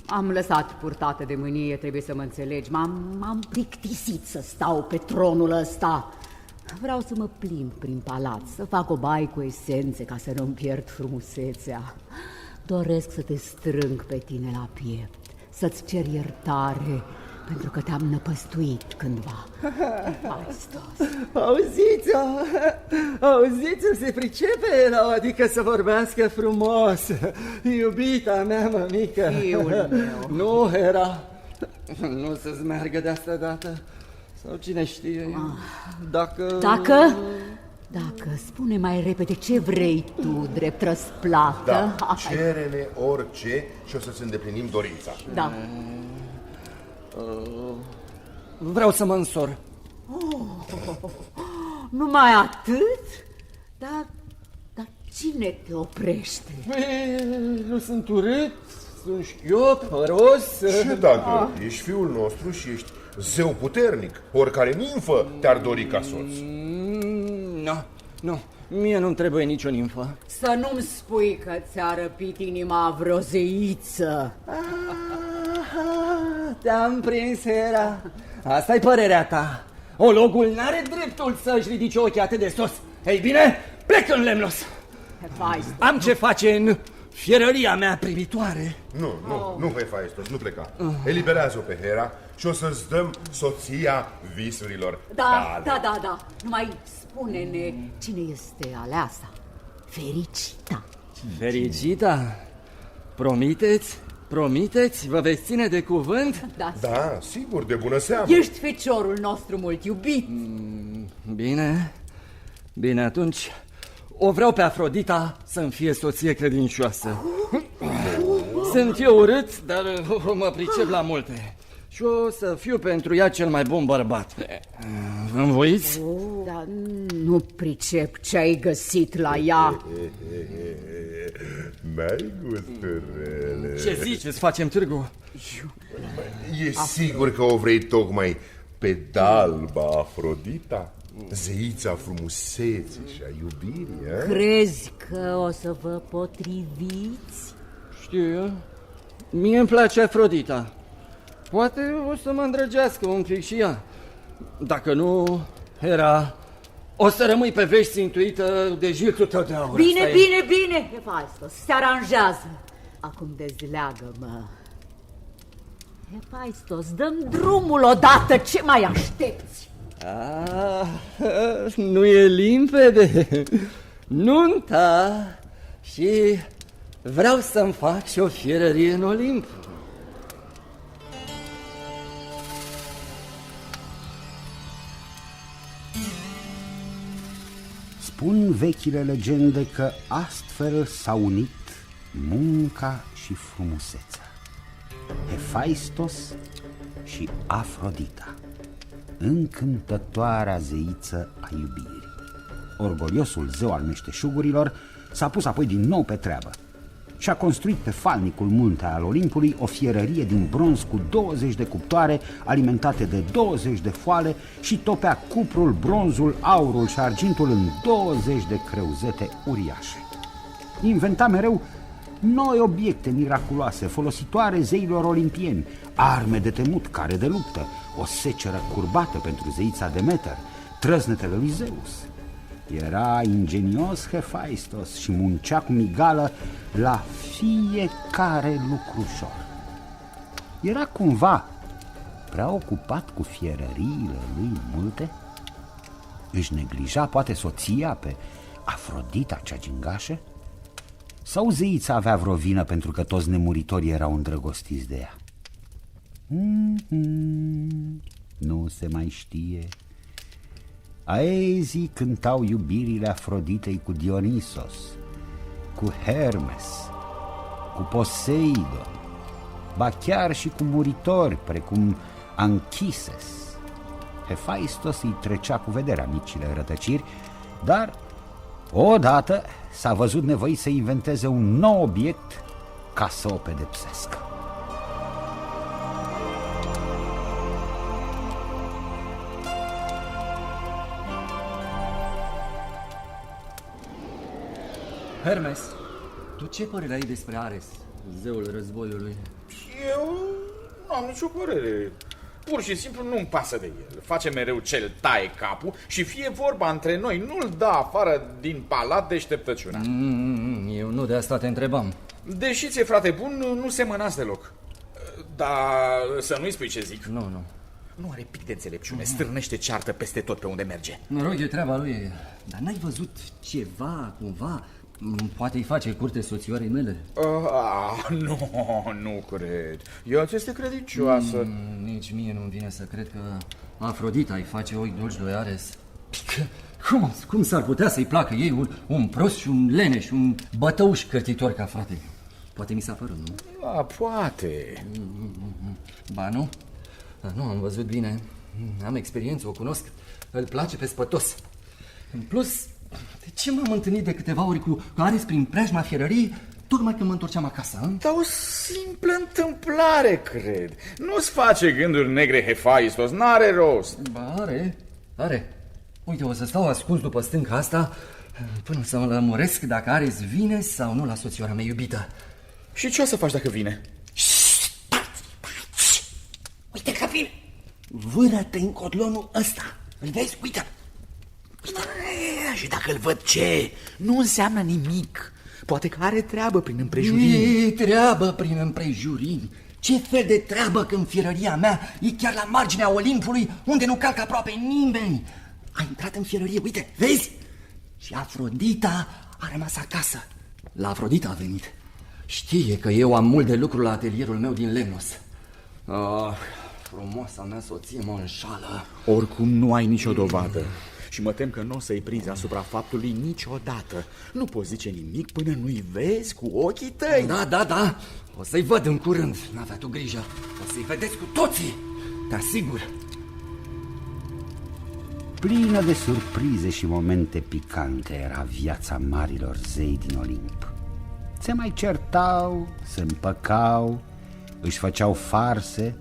Am lăsat purtată de mânie, trebuie să mă înțelegi. M-am plictisit să stau pe tronul ăsta. Vreau să mă plimb prin palat, să fac o baie cu esențe ca să nu-mi pierd frumusețea. Doresc să te strâng pe tine la piept, să-ți cer iertare pentru că te-am năpăstuit cândva. Auziți-o, se pricepe, adică să vorbească frumos. Iubita mea, mămică. Fiul meu. Nu, Hera, nu să-ți meargă de asta dată. Sau cine știe, Dacă, spune mai repede ce vrei tu, drept răsplată. Da, cere-ne orice și o să-ți îndeplinim dorința. Da. Vreau să mă însor. Numai atât? Dar cine te oprește? Nu sunt urât, sunt șchiop, hăros. Ce dacă ești fiul nostru și ești zeu puternic, oricare nimfă te-ar dori ca soț? Nu, mie nu-mi trebuie nicio nimfă. Să nu-mi spui că ți-a răpit inima vreo zeiță. Te-am prins, Hera. Asta-i părerea ta. Ologul n-are dreptul să-și ridice ochii atât de sus. Ei bine, plec în lemnos. Am ce face în fierăria mea primitoare. Nu, Hephaistos, nu pleca. Eliberează-o pe Hera și o să-ți dăm soția visurilor. Da. Numai spune-ne cine este aleasa. Fericita. Fericita? Promiteți? Vă veți ține de cuvânt? Da, sigur, de bună seamă. Ești feciorul nostru mult iubit. Bine, atunci o vreau pe Afrodita să-mi fie soție credincioasă. Sunt eu urât, dar mă pricep la multe. Și o să fiu pentru ea cel mai bun bărbat. Vă învoiți? Dar nu pricep ce ai găsit la ea. N-ai gusturi rele. Ce ziceți, facem târgu? E sigur că o vrei tocmai pe dalba Afrodita? Zeița frumuseții și a iubirii, Crezi că o să vă potriviți? Știu eu. Mie îmi place Afrodita. Poate o să mă îndrăgească un pic și ea. Dacă nu, Hera, o să rămâi pe vești țintuită de jilțul tău de aur. Bine, Hephaistos, se aranjează. Acum dezleagă-mă. Hephaistos, dăm drumul odată, ce mai aștepți? Nu e limpede? Nunta! Și vreau să-mi fac și o fierărie în Olimp. Spun vechile legende că astfel s-au unit munca și frumusețea, Hefaistos și Afrodita, încântătoarea zeiță a iubirii. Orgoliosul zeu al meșteșugurilor s-a pus apoi din nou pe treabă și a construit pe falnicul munte al Olimpului o fierărie din bronz cu 20 de cuptoare alimentate de 20 de foale și topea cuprul, bronzul, aurul și argintul în 20 de creuzete uriașe. Inventa mereu noi obiecte miraculoase folositoare zeilor olimpieni, arme de temut, care de luptă, o seceră curbată pentru zeița Demeter, trăznetele lui Zeus. Era ingenios Hefaistos și muncea cu migală la fiecare lucru ușor. Era cumva prea ocupat cu fierăriile lui multe? Își neglija poate soția pe Afrodita cea gingașă? Sau zeița avea vreo vină pentru că toți nemuritorii erau îndrăgostiți de ea? Nu se mai știe. Aezii cântau iubirile Afroditei cu Dionisos, cu Hermes, cu Poseidon, ba chiar și cu muritori precum Anchises. Hefaistos îi trecea cu vederea micile rătăciri, dar odată s-a văzut nevoit să inventeze un nou obiect ca să o pedepsească. Hermes, tu ce părere ai despre Ares, zeul războiului? Eu nu am nicio părere. Pur și simplu nu-mi pasă de el. Face mereu ce-l taie capul și fie vorba între noi, nu-l dă afară din palat deșteptăciunea. Eu nu de asta te întrebam. Deși ți-e frate bun, nu semănați deloc. Dar să nu-i spui ce zic. Nu. Nu are pic de înțelepciune, stârnește ceartă peste tot pe unde merge. Mă rog, e treaba lui. Dar n-ai văzut ceva, cumva? Poate-i face curte soțioarei mele? Nu cred. Ea ți este credincioasă. Nici mie nu-mi vine să cred că Afrodita îi face ochi dulci lui Ares. Cum s-ar putea să-i placă ei un prost și un leneș, un bătăuș cărtitor ca frate? Poate mi s-a părut, nu? Poate. Ba nu? Nu, am văzut bine. Am experiență, o cunosc. Îl place pe spătos. În plus, de ce m-am întâlnit de câteva ori cu Ares prin preajma fierăriei, tocmai când mă întorceam acasă? Dar o simplă întâmplare, cred. Nu-ți face gânduri negre Hefaistos, n-are rost. Ba, are. Uite, o să stau ascuns după stânca asta până să mă lămuresc dacă Ares vine sau nu la soțioara mea iubită. Și ce o să faci dacă vine? Uite că vine. Vâră-te în codlonul ăsta. Îl vezi? Uite-l. Și dacă îl văd ce? Nu înseamnă nimic. Poate că are treabă prin împrejurimi. Treabă prin împrejurimi? Ce fel de treabă când fierăria mea e chiar la marginea Olimpului, unde nu calcă aproape nimeni? A intrat în fierărie, uite, vezi? Și Afrodita a rămas acasă. La Afrodita a venit. Știe că eu am mult de lucru la atelierul meu din Lemnos. Frumoasa mea soție mă înșală. Oricum nu ai nicio dovadă. Și mă tem că nu o să-i prinzi asupra faptului niciodată. Nu poți zice nimic până nu-i vezi cu ochii tăi. Da. O să-i văd în curând. N-avea tu grijă. O să-i vedeți cu toții. Te asigur. Plină de surprize și momente picante era viața marilor zei din Olimp. Se mai certau, se împăcau, își făceau farse,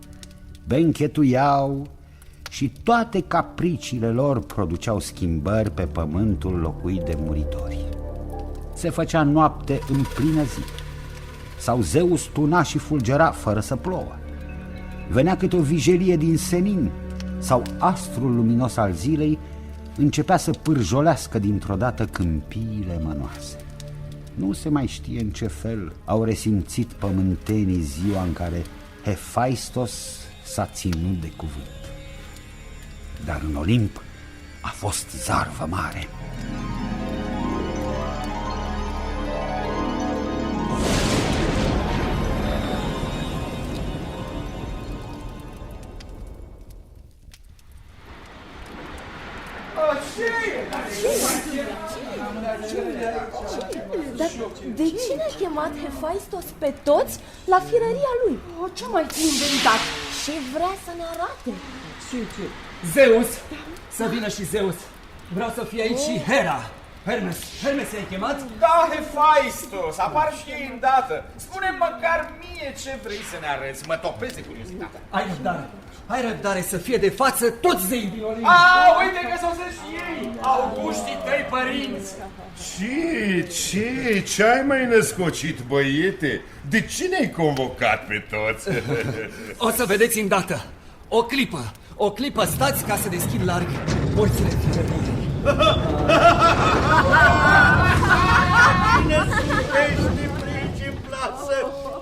benchetuiau și toate capriciile lor produceau schimbări pe pământul locuit de muritori. Se făcea noapte în plină zi, sau Zeus tuna și fulgera fără să plouă. Venea câte o vijelie din senin, sau astrul luminos al zilei începea să pârjolească dintr-o dată câmpiile mănoase. Nu se mai știe în ce fel au resimțit pământenii ziua în care Hefaistos s-a ținut de cuvânt. dar în Olimp a fost zarvă mare. Dar de cine a chemat Hephaistos pe toți la firăria lui? Ce mai fi inventat? Ce vrea să ne arate? Ce? Zeus! Să vină și Zeus! Vreau să fie aici și Hera! Hermes i-ai chemat? Da, Hephaistos, apar și ei îndată. Spune măcar mie ce vrei să ne arăți, mă topesc de curiozitate. Ai răbdare să fie de față toți zeii din Olimp. Uite că sosesc și ei, Auguștii tăi părinți. Ce ai mai născocit, băiete? De cine ai convocat pe toți? O să vedeți îndată. O clipă stați ca să deschid larg porțile firăriei. Cine sunt pești frici în plasă,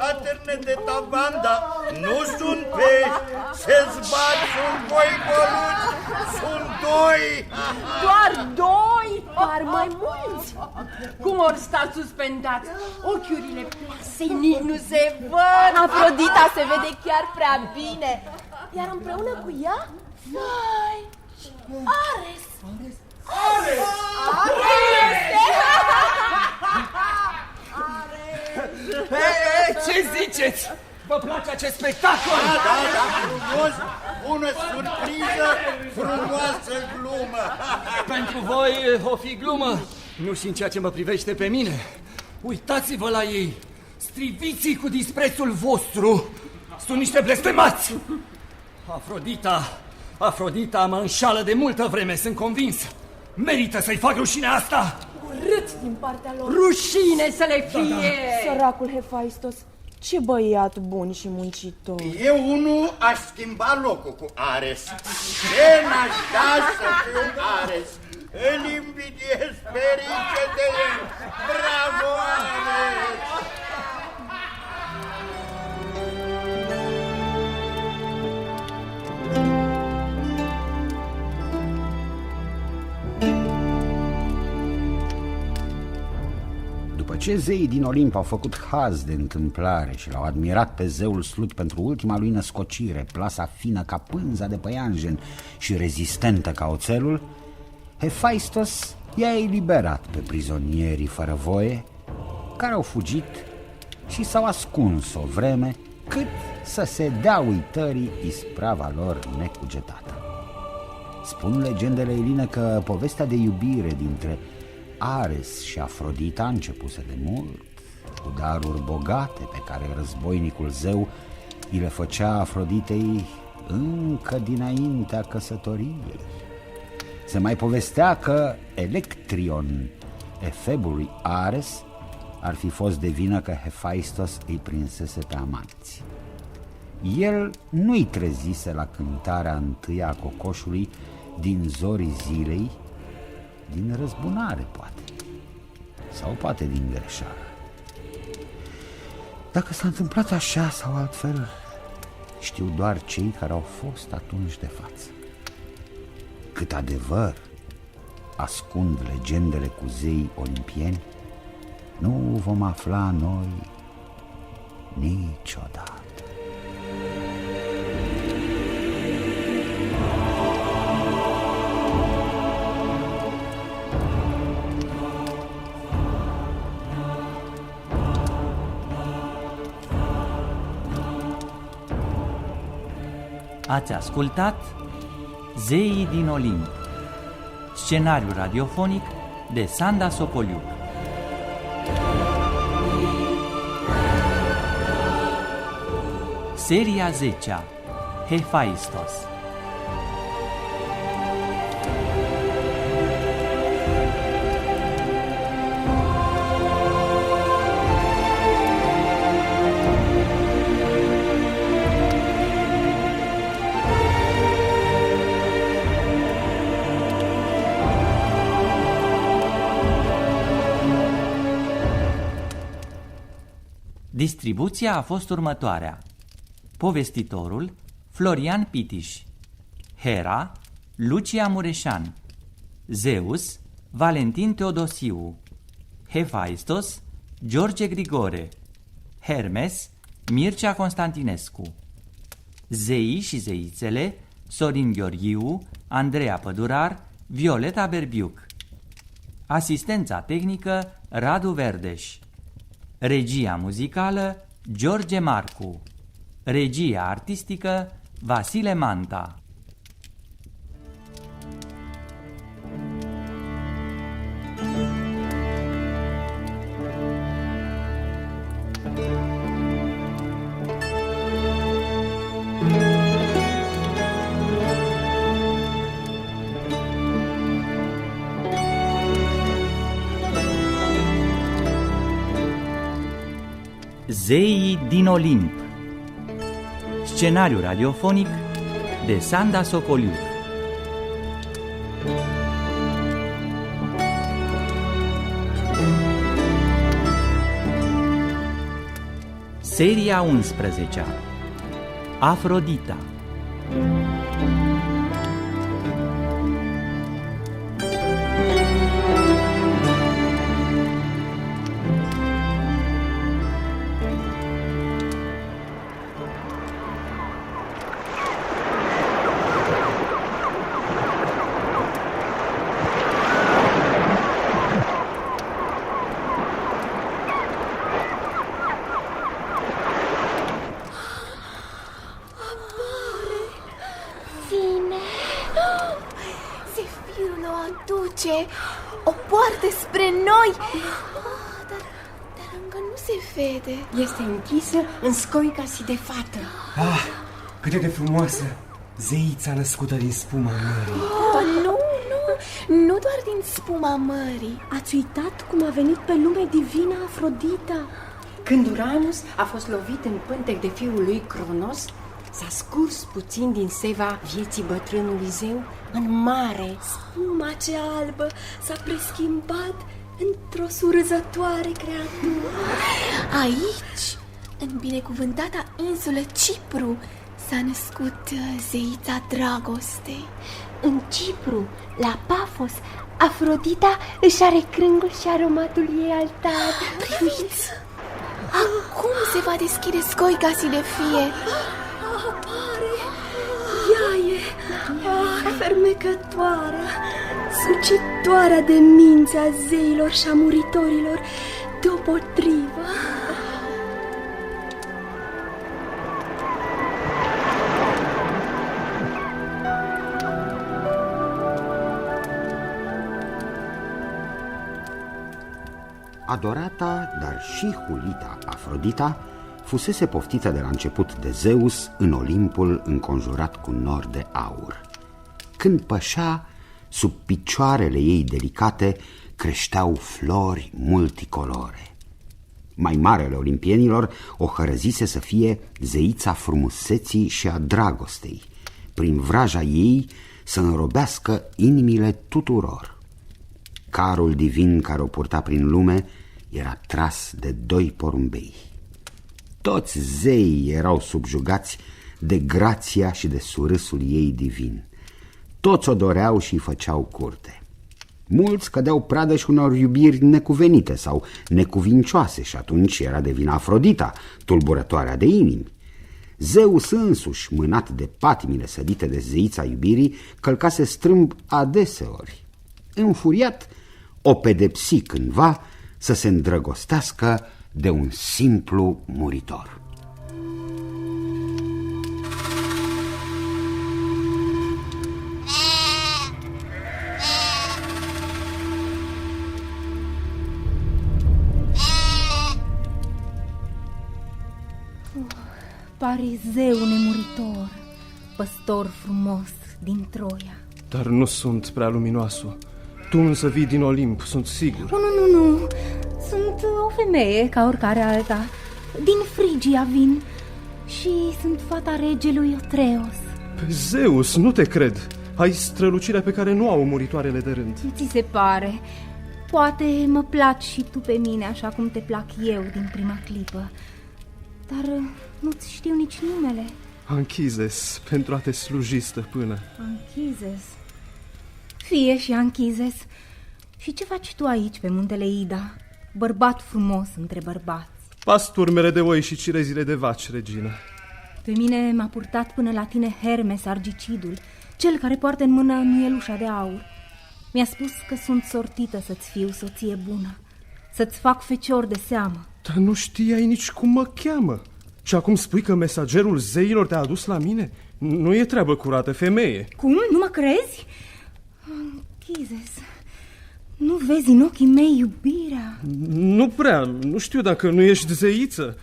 atârne de tavan, dar nu sunt pești, se zbat, sunt voi goluți, sunt doi. Doar doi? Par mai mulți. Cum or sta suspendați? Ochiurile plasei nici nu se văd. Afrodita se vede chiar prea bine. Iar împreună cu ea, vai, Ares! Ce ziceți? Vă place acest spectacol? Da, frumos, bună surpriză, frumoasă glumă. Pentru voi o fi glumă, nu și în ceea ce mă privește pe mine. Uitați-vă la ei, striviți-i cu disprețul vostru. Sunt niște blestemați. Afrodita mă înșală de multă vreme, sunt convins. Merită să-i fac rușine asta. Urât din partea lor. Rușine să le fie. Săracul Hephaistos, ce băiat bun și muncitor. Eu unul aș schimba locul cu Ares. Ce n-aș da să fiu Ares. Îl invidiez ferice de el. Bravo, Ares! După ce zeii din Olimp au făcut haz de întâmplare și l-au admirat pe zeul slut pentru ultima lui născocire, plasa fină ca pânza de păianjen și rezistentă ca oțelul, Hephaistos i-a eliberat pe prizonierii fără voie, care au fugit și s-au ascuns o vreme cât să se dea uitării isprava lor necugetată. Spun legendele eline că povestea de iubire dintre Ares și Afrodita începuse de mult, cu daruri bogate pe care războinicul zeu îi le făcea Afroditei încă dinaintea căsătoriei. Se mai povestea că Electrion, efebul lui Ares, ar fi fost de vină că Hephaistos îi prinsese pe amanți. El nu-i trezise la cântarea întâia a cocoșului din zorii zilei, din răzbunare, poate. Sau poate din greșeală. Dacă s-a întâmplat așa sau altfel, știu doar cei care au fost atunci de față. Cât adevăr ascund legendele cu zeii olimpieni, nu vom afla noi niciodată. Ați ascultat Zeii din Olimp, scenariu radiofonic de Sanda Sopoliuc. Seria 10-a, Hephaistos. Distribuția a fost următoarea: povestitorul Florian Pitiș, Hera Lucia Mureșan. Zeus, Valentin Teodosiu. Hephaistos, George Grigore. Hermes, Mircea Constantinescu. Zeii și zeițele, Sorin Gheorghiu, Andreea Pădurar, Violeta Berbiuc. Asistența tehnică, Radu Verdeș. Regia muzicală, George Marcu. Regia artistică, Vasile Manta. Zeii din Olimp. Scenariu radiofonic de Sanda Socoliuc. Seria 11-a. Afrodita. O poartă spre noi. Dar încă nu se vede. Este închisă în scoica si de fată. Ah, cât de frumoasă! Zeița născută din spuma mării. Nu doar din spuma mării. Ați uitat cum a venit pe lume divina Afrodita? Când Uranus a fost lovit în pântec de fiul lui Cronos, s-a scurs puțin din seva vieții bătrânului zeu în mare. Spuma cea albă s-a preschimbat într-o surâzătoare creatură. Aici, în binecuvântata insulă Cipru, s-a născut zeița dragostei. În Cipru, la Pafos, Afrodita își are crângul și aromatul ei altar. Priviți! Acum se va deschide scoica si de fie. Apare! Ea e! Fermecătoarea, sucitoarea de minți a zeilor și a muritorilor, deopotrivă. Adorata, dar și hulita Afrodita fusese poftită de la început de Zeus în Olimpul înconjurat cu nori de aur. Când pășea, sub picioarele ei delicate creșteau flori multicolore. Mai marele olimpienilor o hărăzise să fie zeița frumuseții și a dragostei, prin vraja ei să înrobească inimile tuturor. Carul divin care o purta prin lume era tras de 2 porumbei. Toți zeii erau subjugați de grația și de surâsul ei divin. Toți o doreau și îi făceau curte. Mulți cădeau pradă și unor iubiri necuvenite sau necuvincioase și atunci era de vină Afrodita, tulburătoarea de inimi. Zeus însuși, mânat de patimile sădite de zeița iubirii, călcase strâmb adeseori. Înfuriat, o pedepsi cândva să se îndrăgostească de un simplu muritor. Pare zeu nemuritor, păstor frumos din Troia. Dar nu sunt prea luminoasă. Tu însă vii din Olimp, sunt sigur. Nu. Sunt o femeie ca oricare alta. Din Frigia vin și sunt fata regelui Otreos. Pe Zeus, nu te cred. Ai strălucirea pe care nu au muritoarele de rând. Ți se pare? Poate mă placi și tu pe mine așa cum te plac eu din prima clipă. Dar nu-ți știu nici numele. Anchizes, pentru a te sluji, stăpână. Anchizes? Fie și Anchizes. Și ce faci tu aici pe muntele Ida, bărbat frumos între bărbați? Pas turmele de oi și cirezile de vaci, regină. Pe mine m-a purtat până la tine Hermes Argicidul, cel care poartă în mână mielușa de aur. Mi-a spus că sunt sortită să-ți fiu soție bună, să-ți fac fecior de seamă. Dar nu știai nici cum mă cheamă. Și acum spui că mesagerul zeilor te-a adus la mine? Nu e treabă curată, femeie. Cum? Nu mă crezi? Anchizes, nu vezi în ochii mei iubirea? Nu prea, nu știu dacă nu ești zeiță.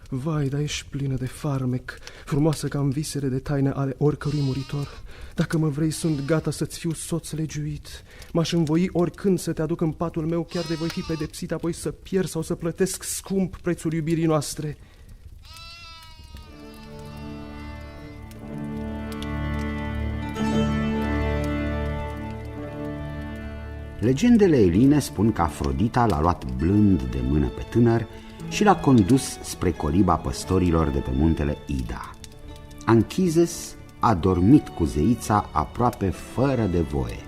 Vai, dar ești plină de farmec, frumoasă ca în visele de taine ale oricărui muritor. Dacă mă vrei, sunt gata să-ți fiu soț legiuit. M-aș învoi oricând să te aduc în patul meu, chiar de voi fi pedepsit, apoi să pierd sau să plătesc scump prețul iubirii noastre. Legendele eline spun că Afrodita l-a luat blând de mână pe tânăr și l-a condus spre coliba păstorilor de pe muntele Ida. Anchizes a dormit cu zeița aproape fără de voie,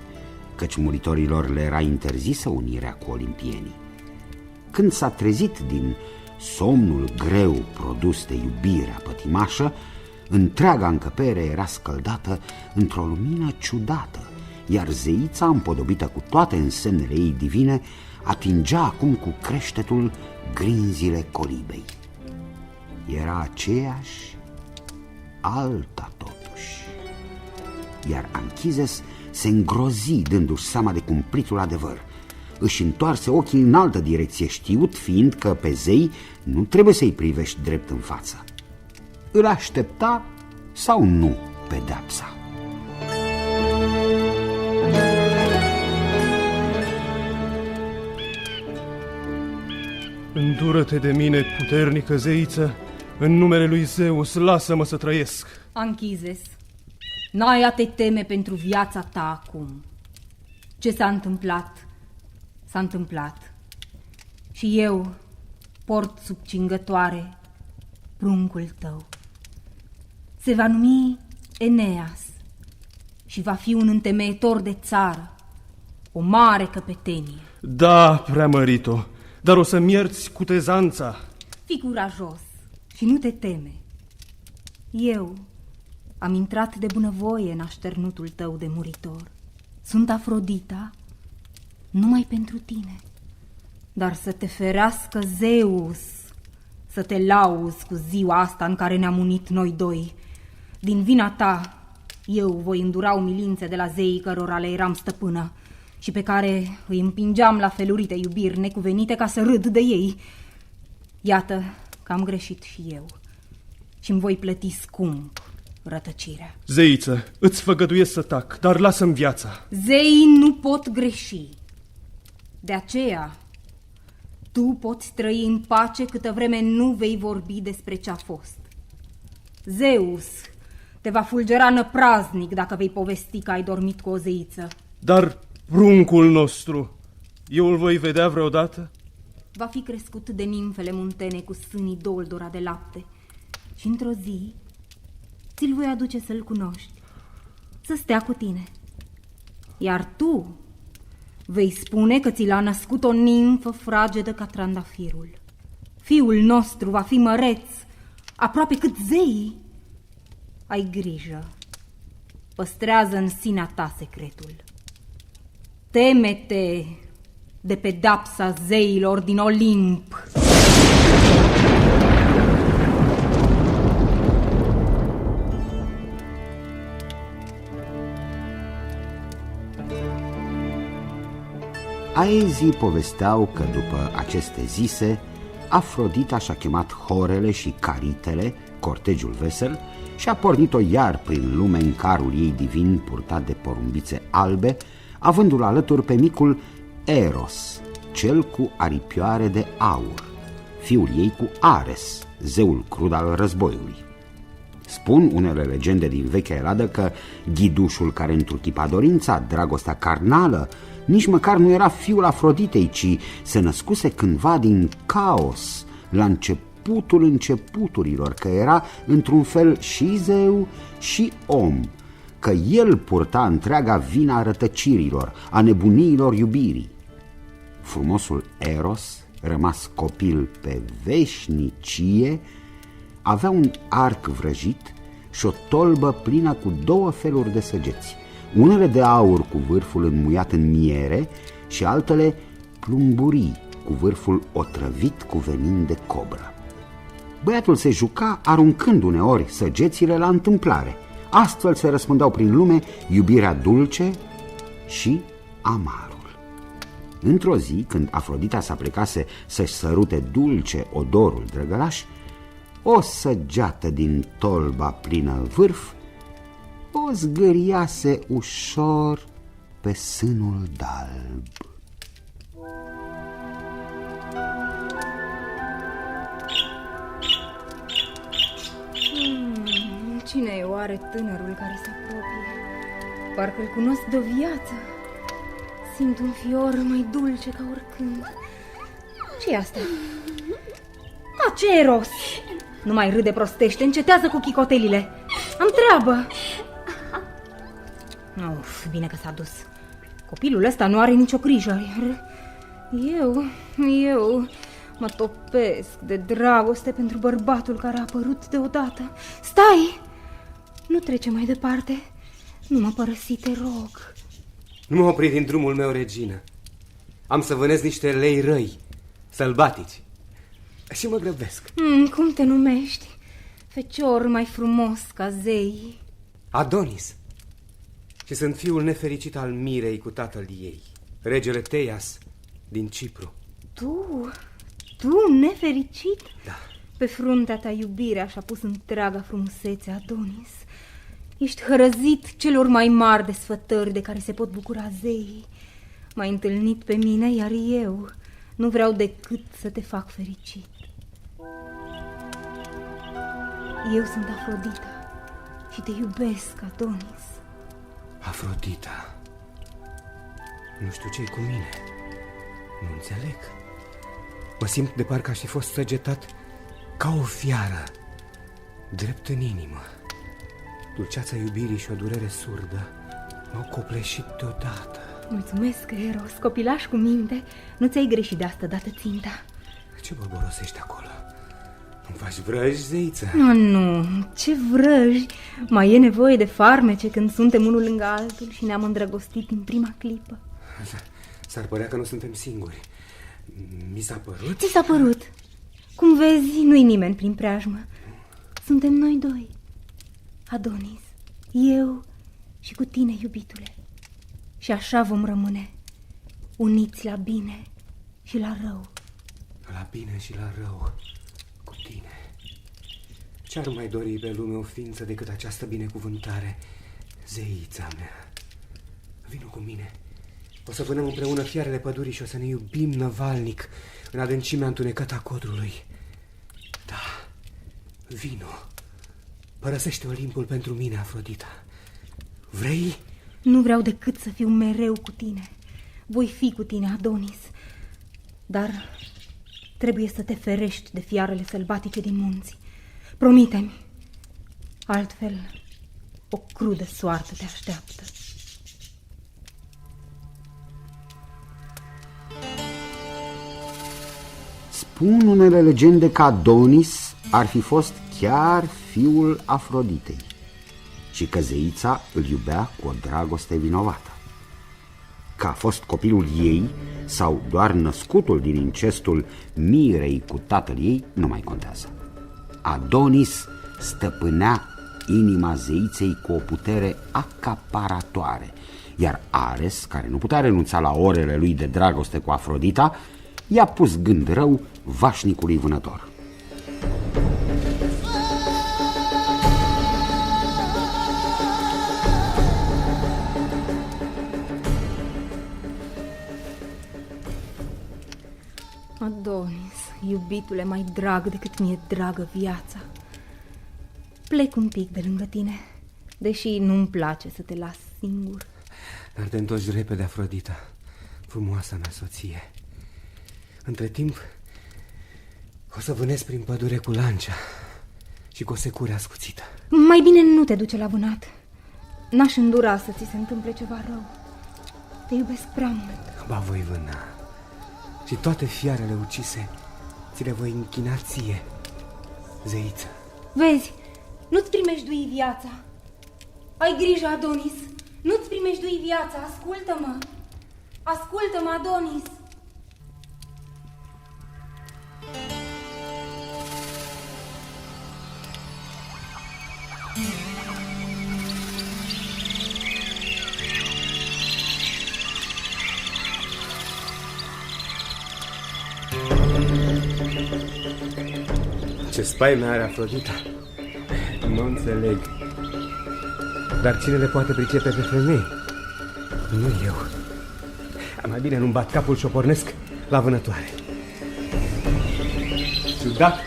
căci muritorilor le era interzisă unirea cu olimpienii. Când s-a trezit din somnul greu produs de iubirea pătimașă, întreaga încăpere era scăldată într-o lumină ciudată, iar zeița, împodobită cu toate însemnele ei divine, atingea acum cu creștetul grinzile colibei. Era aceeași, alta totuși. Iar Anchizes se îngrozi dându-și seama de cumplitul adevăr. Își întoarse ochii în altă direcție, știut fiind că pe zei nu trebuie să-i privești drept în față. Îl aștepta sau nu pedeapsa? Îndură-te de mine, puternică zeiță, în numele lui Zeus, lasă-mă să trăiesc. Anchizes, n-ai a te teme pentru viața ta acum. Ce s-a întâmplat, s-a întâmplat. Și eu port sub cingătoare pruncul tău. Se va numi Eneas și va fi un întemeietor de țară, o mare căpetenie. Da, preamărito, dar o să-mi ierți cutezanța. Fii curajos și nu te teme. Eu am intrat de bunăvoie în așternutul tău de muritor. Sunt Afrodita numai pentru tine, dar să te ferească Zeus să te lauzi cu ziua asta în care ne-am unit noi doi. Din vina ta eu voi îndura umilințe de la zeii cărora le eram stăpână și pe care îi împingeam la felurite iubiri necuvenite ca să râd de ei. Iată că am greșit și eu și îmi voi plăti scump rătăcirea. Zeiță, îți făgăduiesc să tac, dar lasă-mi viața. Zeii nu pot greși. De aceea tu poți trăi în pace câtă vreme nu vei vorbi despre ce-a fost. Zeus te va fulgera năpraznic dacă vei povesti că ai dormit cu o zeiță. Dar pruncul nostru, eu îl voi vedea vreodată? Va fi crescut de nimfele muntene cu sânii doldora de lapte și într-o zi ți-l voi aduce să-l cunoști, să stea cu tine. Iar tu vei spune că ți l-a născut o nimfă fragedă ca trandafirul. Fiul nostru va fi măreț, aproape cât zeii. Ai grijă, păstrează în sinea ta secretul. Teme-te de pedapsa zeilor din Olimp. Aezii povesteau că după aceste zise, Afrodita și-a chemat horele și caritele, cortegiul vesel, și a pornit-o iar prin lume în carul ei divin purtat de porumbițe albe, avându-l alături pe micul Eros, cel cu aripioare de aur, fiul ei cu Ares, zeul crud al războiului. Spun unele legende din vechea Eladă că ghidușul care întruchipa dorința, dragostea carnală, nici măcar nu era fiul Afroditei, ci se născuse cândva din caos, la începutul începuturilor, că era într-un fel și zeu și om, că el purta întreaga vina rătăcirilor, a nebuniilor iubirii. Frumosul Eros, rămas copil pe veșnicie, avea un arc vrăjit și o tolbă plină cu 2 feluri de săgeți, unele de aur cu vârful înmuiat în miere și altele plumburii cu vârful otrăvit cu venin de cobră. Băiatul se juca aruncând uneori săgețile la întâmplare. Astfel se răspândeau prin lume iubirea dulce și amarul. Într-o zi, când Afrodita s-aplecase să-și sărute dulce odorul drăgălaș, o săgeată din tolba plină vârf o zgâriase ușor pe sânul d'alb. Cine e oare tânărul care se apropie? Parcă-l cunosc de o viață. Simt un fior mai dulce ca oricând. Ce-i asta? Ce e Eros? Nu mai râde prostește, încetează cu chicotelile. Am treabă. Uf, bine că s-a dus. Copilul ăsta nu are nicio grijă. Eu mă topesc de dragoste pentru bărbatul care a apărut deodată. Stai! Nu trece mai departe. Nu mă părăsi, te rog. Nu mă opri din drumul meu, regină. Am să vânez niște lei răi, sălbatici. Și mă grăbesc. Cum te numești? Fecior mai frumos ca zei. Adonis. Și sunt fiul nefericit al Mirei cu tatăl ei, regele Teias din Cipru. Tu nefericit? Da. Pe fruntea ta iubirea și-a pus întreaga frumusețe, Adonis. Ești hărăzit celor mai mari desfătări de care se pot bucura zeii. M-ai întâlnit pe mine, iar eu nu vreau decât să te fac fericit. Eu sunt Afrodita și te iubesc, Adonis. Afrodita? Nu știu ce-i cu mine. Nu înțeleg. Mă simt de parcă aș fi fost săgetat ca o fiară, drept în inimă. Dulceața iubirii și o durere surdă m-au copleșit deodată. Mulțumesc, Eros, copilaș cu minte. Nu ți-ai greșit de asta dată ținta. Ce bărborosești acolo? Îmi faci vrăji, zeiță? Nu, ce vrăji. Mai e nevoie de farmece când suntem unul lângă altul și ne-am îndrăgostit în prima clipă. S-ar părea că nu suntem singuri. Mi s-a părut? Ți s-a părut? Cum vezi, nu-i nimeni prin preajmă. Suntem noi doi, Adonis, eu și cu tine, iubitule. Și așa vom rămâne, uniți la bine și la rău. La bine și la rău, cu tine. Ce-ar mai dori pe lume o ființă decât această binecuvântare, zeița mea? Vino cu mine. O să vânăm împreună fiarele pădurii și o să ne iubim năvalnic în adâncimea întunecată a codrului. Da, vino. Părăsește Olimpul pentru mine, Afrodita. Vrei? Nu vreau decât să fiu mereu cu tine. Voi fi cu tine, Adonis. Dar trebuie să te ferești de fiarele sălbatice din munți. Promite-mi. Altfel, o crudă soartă te așteaptă. Spun unele legende că Adonis ar fi fost chiar fiul Afroditei și că zeița îl iubea cu o dragoste vinovată. Că a fost copilul ei sau doar născutul din incestul Mirei cu tatăl ei nu mai contează. Adonis stăpânea inima zeiței cu o putere acaparatoare, iar Ares, care nu putea renunța la orele lui de dragoste cu Afrodita, i-a pus gând rău vașnicului vânător. Adonis, iubitule mai drag decât mi-e dragă viața. Plec un pic de lângă tine, deși nu-mi place să te las singur. Dar te întorci repede, Afrodita, frumoasa mea soție. Între timp, o să vânez prin pădure cu lancia și cu o secură ascuțită. Mai bine nu te duce la vânat. N-aș îndura să ți se întâmple ceva rău. Te iubesc prea mult. Ba voi vâna. Și toate fiarele ucise ți le voi închina ție, zeiță. Vezi, nu-ți primejdui viața. Ai grijă, Adonis. Nu-ți primejdui viața. Ascultă-mă. Ascultă-mă, Adonis. Ce spaimă are Afrodita? Nu înțeleg. Dar cine le poate pricepe pe femei? Nu eu. Mai bine nu-mi bat capul și o pornesc la vânătoare. Ciudat.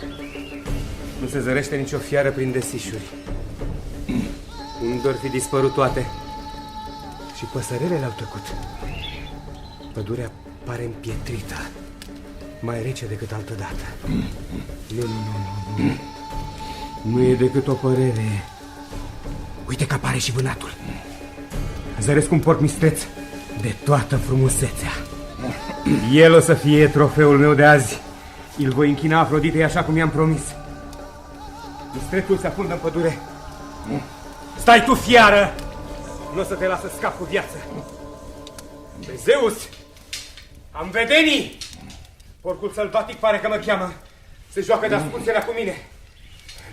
Nu se zărește nicio fiară prin desișuri. Unde or fi dispărut toate? Și păsărelele au tăcut. Pădurea pare împietrită, mai rece decât altădată. Nu. Nu e decât o părere. Uite că apare și vânatul. Zăresc un porc mistreț de toată frumusețea. El o să fie trofeul meu de azi. Îl voi închina Afroditei așa cum i-am promis. Mistrețul se afundă în pădure. Stai tu, fiară! Nu o să te las să scap cu viață. Pe Zeus! Am vedenii! Porcul sălbatic pare că mă cheamă. Se joacă de ascunselea cu mine.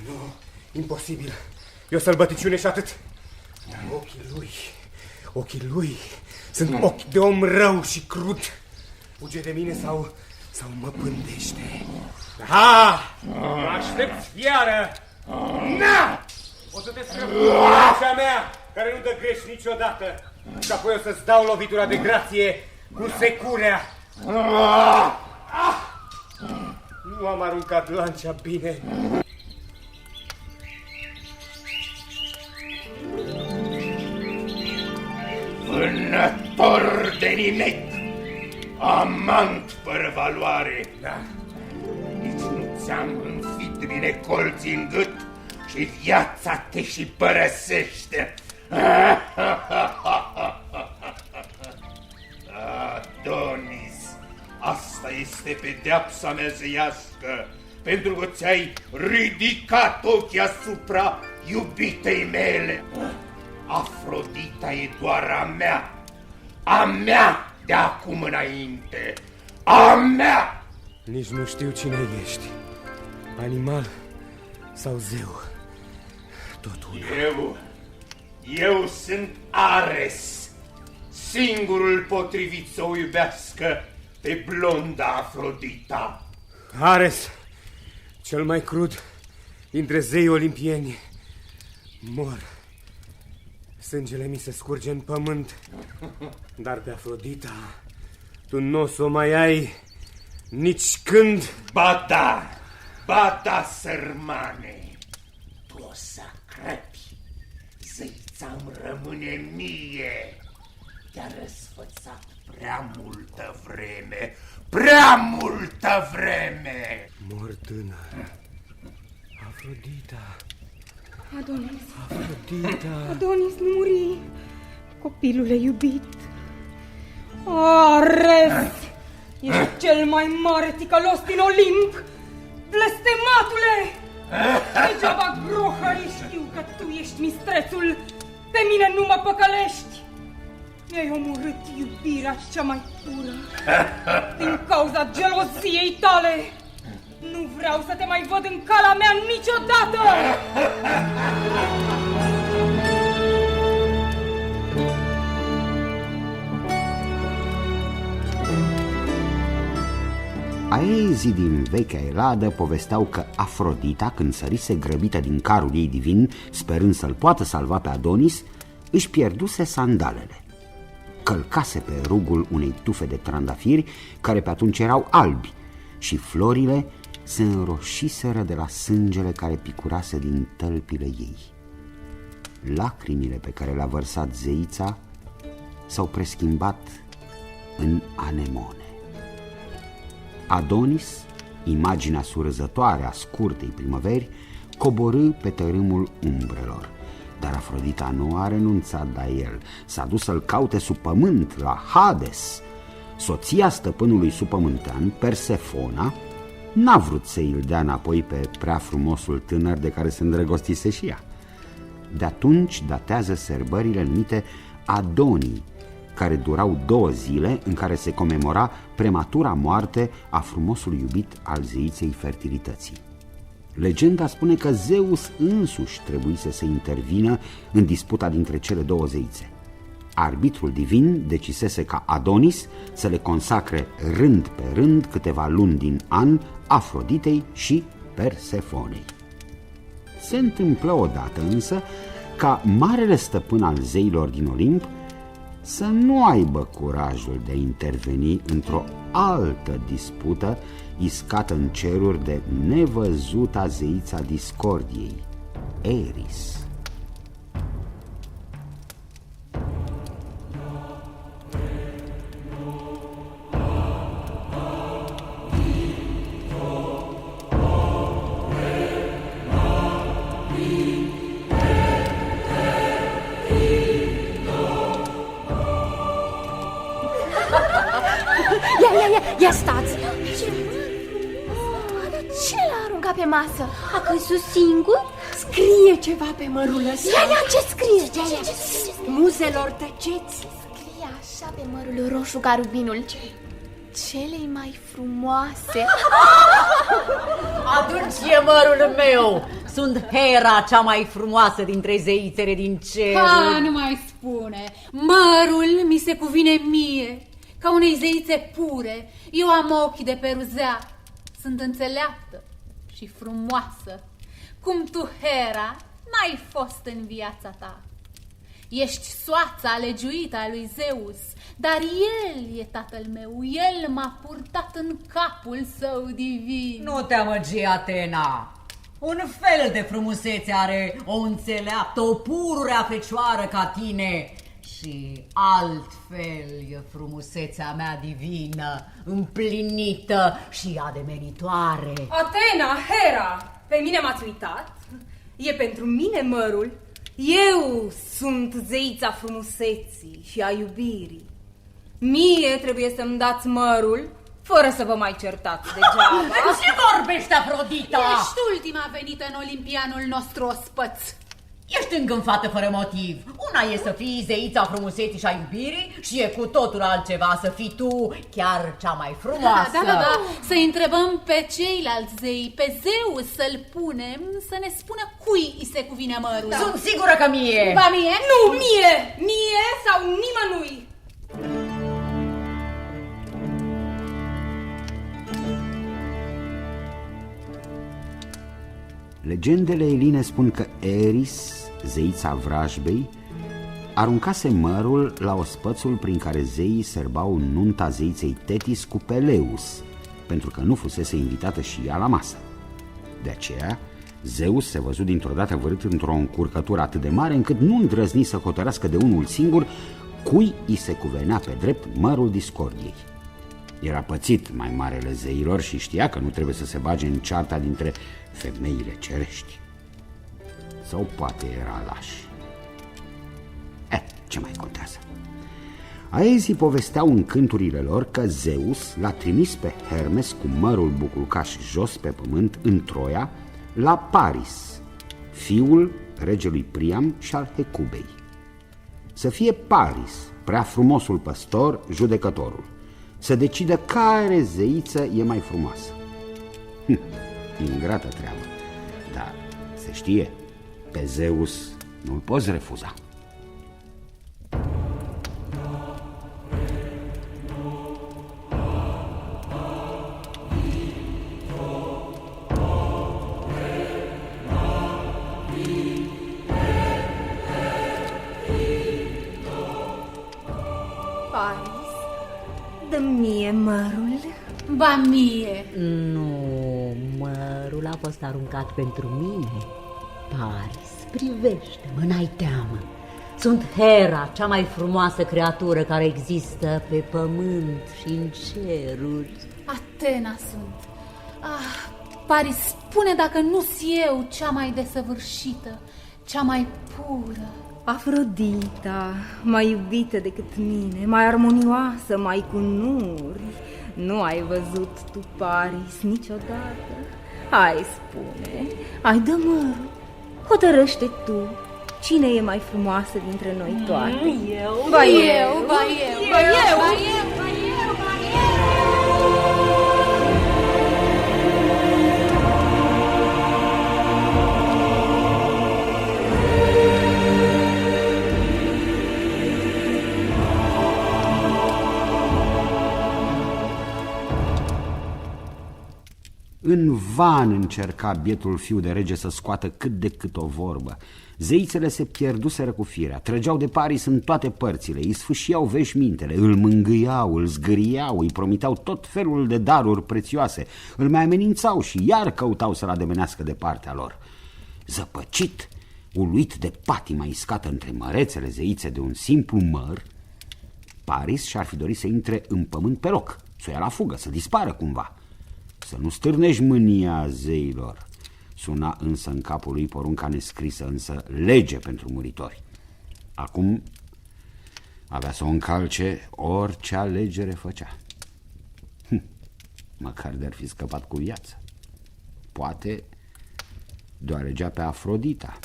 Nu, imposibil. E o sălbăticiune și atât. Ochii lui sunt ochi de om rău și crud. Fuge de mine sau mă pândește. Ha! Mă aștepți, fiară! Na! O să te scrăpui cea mea, care nu dă greș niciodată. Și apoi o să-ți dau lovitura de grație cu securea. Nu am aruncat lancea bine. Vânător de nimec, amant fără valoare. Da. Nici nu ți-am înfit bine colții în gât și viața te și părăsește. Adonis, asta este pedeapsa mea zeiască, pentru că ți-ai ridicat ochii asupra iubitei mele. Afrodita e doar a mea de acum înainte, a mea! Nici nu știu cine ești, animal sau zeu, tot una. Eu sunt Ares, singurul potrivit să o iubească pe blonda Afrodita. Ares, cel mai crud dintre zeii olimpieni, mor. Sângele mi se scurge în pământ, dar pe Afrodita tu nu o să o mai ai nici când. Ba da, sărmane, tu o să crepi, zeița îmi rămâne mie. Te-a răsfățat prea multă vreme. Mor tânăr. Afrodita. Adonis. Afrodita. Adonis, nu muri. Copilule iubit. Ares! Ești cel mai mare ticălos din Olimp. Blestematule! Degeaba grohării știu că tu ești mistrețul. Pe mine nu mă păcălești. Mi-ai omorât iubirea cea mai pură. Din cauza geloziei tale. Nu vreau să te mai văd în cala mea niciodată! Aezii din vechea Eladă povesteau că Afrodita, când sărise grăbită din carul ei divin, sperând să-l poată salva pe Adonis, își pierduse sandalele. Călcase pe rugul unei tufe de trandafiri, care pe atunci erau albi, și florile se înroșiseră de la sângele care picurase din tălpile ei. Lacrimile pe care le-a vărsat zeița s-au preschimbat în anemone. Adonis, imaginea surâzătoare a scurtei primăveri, coborî pe tărâmul umbrelor, Dar Afrodita nu a renunțat la el. S-a dus să-l caute sub pământ, la Hades. Soția stăpânului supământean, Persefona, n-a vrut să îl dea înapoi pe prea frumosul tânăr de care se îndrăgostise și ea. De atunci datează sărbările numite Adonii, care durau 2 zile în care se comemora prematura moarte a frumosului iubit al zeiței fertilității. Legenda spune că Zeus însuși trebuise să intervină în disputa dintre cele 2 zeițe. Arbitrul divin decisese ca Adonis să le consacre rând pe rând câteva luni din an Afroditei și Persefonei. Se întâmplă odată însă ca marele stăpân al zeilor din Olimp să nu aibă curajul de a interveni într-o altă dispută iscată în ceruri de nevăzuta zeița discordiei, Eris. Ia stați! Ce l-a aruncat pe masă? A căzut singur? Scrie ceva pe mărul ăsta. Ia, ce scrie? Muzelor, tăceți! Scrie așa pe mărul roșu ca rubinul. Cele mai frumoase. Atunci e mărul meu. Sunt Hera, cea mai frumoasă dintre zeițele din cer. Nu mai spune. Mărul mi se cuvine mie, ca unei zeițe pure. Eu am ochii de peruzea. Sunt înțeleaptă și frumoasă. Cum tu, Hera, n-ai fost în viața ta. Ești soața legiuită a lui Zeus, dar el e tatăl meu. El m-a purtat în capul său divin. Nu te amăgi, Atena. Un fel de frumusețe are o înțeleaptă, o pururea fecioară ca tine. Și altfel e frumusețea mea divină, împlinită și ademenitoare. Atena, Hera, pe mine m-ați uitat? E pentru mine mărul. Eu sunt zeița frumuseții și a iubirii. Mie trebuie să-mi dați mărul, fără să vă mai certați degeaba. Ce vorbești, Afrodita? Ești ultima venită în olimpianul nostru ospăț. Ești îngânfată fără motiv. Una e să fii zeița frumuseții și a iubirii și e cu totul altceva să fii tu chiar cea mai frumoasă. Da. Să întrebăm pe ceilalți zei, pe Zeus să-l punem să ne spună cui îi se cuvine mărul. Da. Sunt sigură că mie. Ba mie? Nu, mie! Mie sau nimănui! Legendele eline spun că Eris, zeița vrajbei, aruncase mărul la ospățul prin care zeii sărbau nunta zeiței Tetis cu Peleus, pentru că nu fusese invitată și ea la masă. De aceea, Zeus se văzut dintr-o dată vărât într-o încurcătură atât de mare încât nu îndrăzni să hotărească de unul singur cui îi se cuvenea pe drept mărul discordiei. Era pățit mai marele zeilor și știa că nu trebuie să se bage în cearta dintre femeile cerești. Sau poate era laș. Ce mai contează? Aezii povesteau în cânturile lor că Zeus l-a trimis pe Hermes cu mărul buclucaș jos pe pământ în Troia la Paris, fiul regelui Priam și al Hecubei. Să fie Paris, prea frumosul păstor, judecătorul, să decidă care zeiță e mai frumoasă. Ingrată treabă, dar se știe, pe Zeus nu-l poți refuza. Paris, dă-mi mie mărul. Ba mie. Nu, mărul a fost aruncat pentru mine. Paris, privește-mă, n-ai teamă. Sunt Hera, cea mai frumoasă creatură care există pe pământ și în ceruri. Atena sunt. Paris, spune dacă nu-s eu cea mai desăvârșită, cea mai pură. Afrodita, mai iubită decât mine, mai armonioasă, mai cu nuri. Nu ai văzut tu Paris niciodată? Hai, spune, hai, dă mărul, hotărăște tu. Cine e mai frumoasă dintre noi toate? Eu, ba eu, eu, ba eu, ba eu, ba eu, ba eu, ba În van încerca bietul fiu de rege să scoată cât de cât o vorbă. Zeițele se pierduseră cu firea, trăgeau de Paris în toate părțile, îi sfâșiau veșmintele, îl mângâiau, îl zgâriau, îi promiteau tot felul de daruri prețioase, îl mai amenințau și iar căutau să-l ademenească de partea lor. Zăpăcit, uluit de patima iscată între mărețele zeițe de un simplu măr, Paris și-ar fi dorit să intre în pământ pe loc, să o ia la fugă, să dispară cumva. Să nu stârnești mânia zeilor. Suna însă în capul lui porunca nescrisă, însă lege pentru muritori. Acum avea să o încalce orice alegere făcea. Măcar de-ar fi scăpat cu viață. Poate de-o alegea pe Afrodita.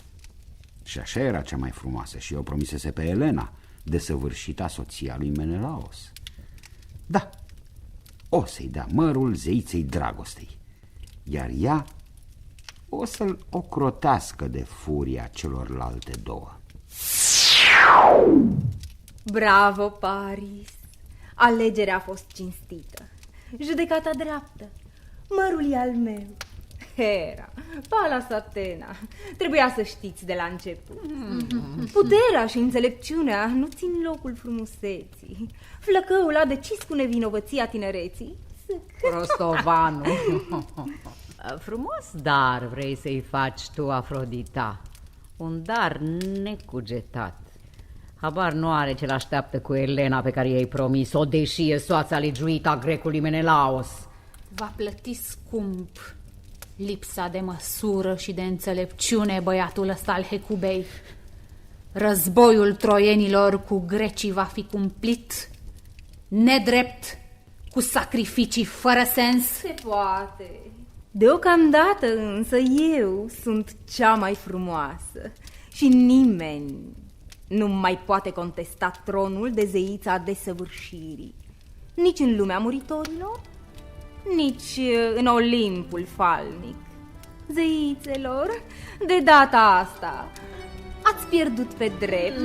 Și așa era cea mai frumoasă și o promisese pe Elena, desăvârșita soția lui Menelaos. Da, o să-i dea mărul zeiței dragostei, iar ea o să-l ocrotească de furia celorlalte două. Bravo, Paris! Alegerea a fost cinstită, judecata dreaptă, mărul e al meu. Hera, Palas Atena, trebuia să știți de la început. Puterea și înțelepciunea nu țin locul frumuseții. Flăcăul a decis cu nevinovăția tinereții. Prostovanu. Frumos dar vrei să-i faci tu, Afrodita. Un dar necugetat. Habar nu are ce l-așteaptă cu Elena pe care i-ai promis-o, deși e soața legiuită a grecului Menelaos. Va plăti scump lipsa de măsură și de înțelepciune băiatul ăsta al Hecubei. Războiul troienilor cu grecii va fi cumplit nedrept, cu sacrificii fără sens. Se poate. Deocamdată însă eu sunt cea mai frumoasă și nimeni nu mai poate contesta tronul de zeița desăvârșirii. Nici în lumea muritorilor, nici în Olimpul falnic. Zeițelor, de data asta ați pierdut pe drept.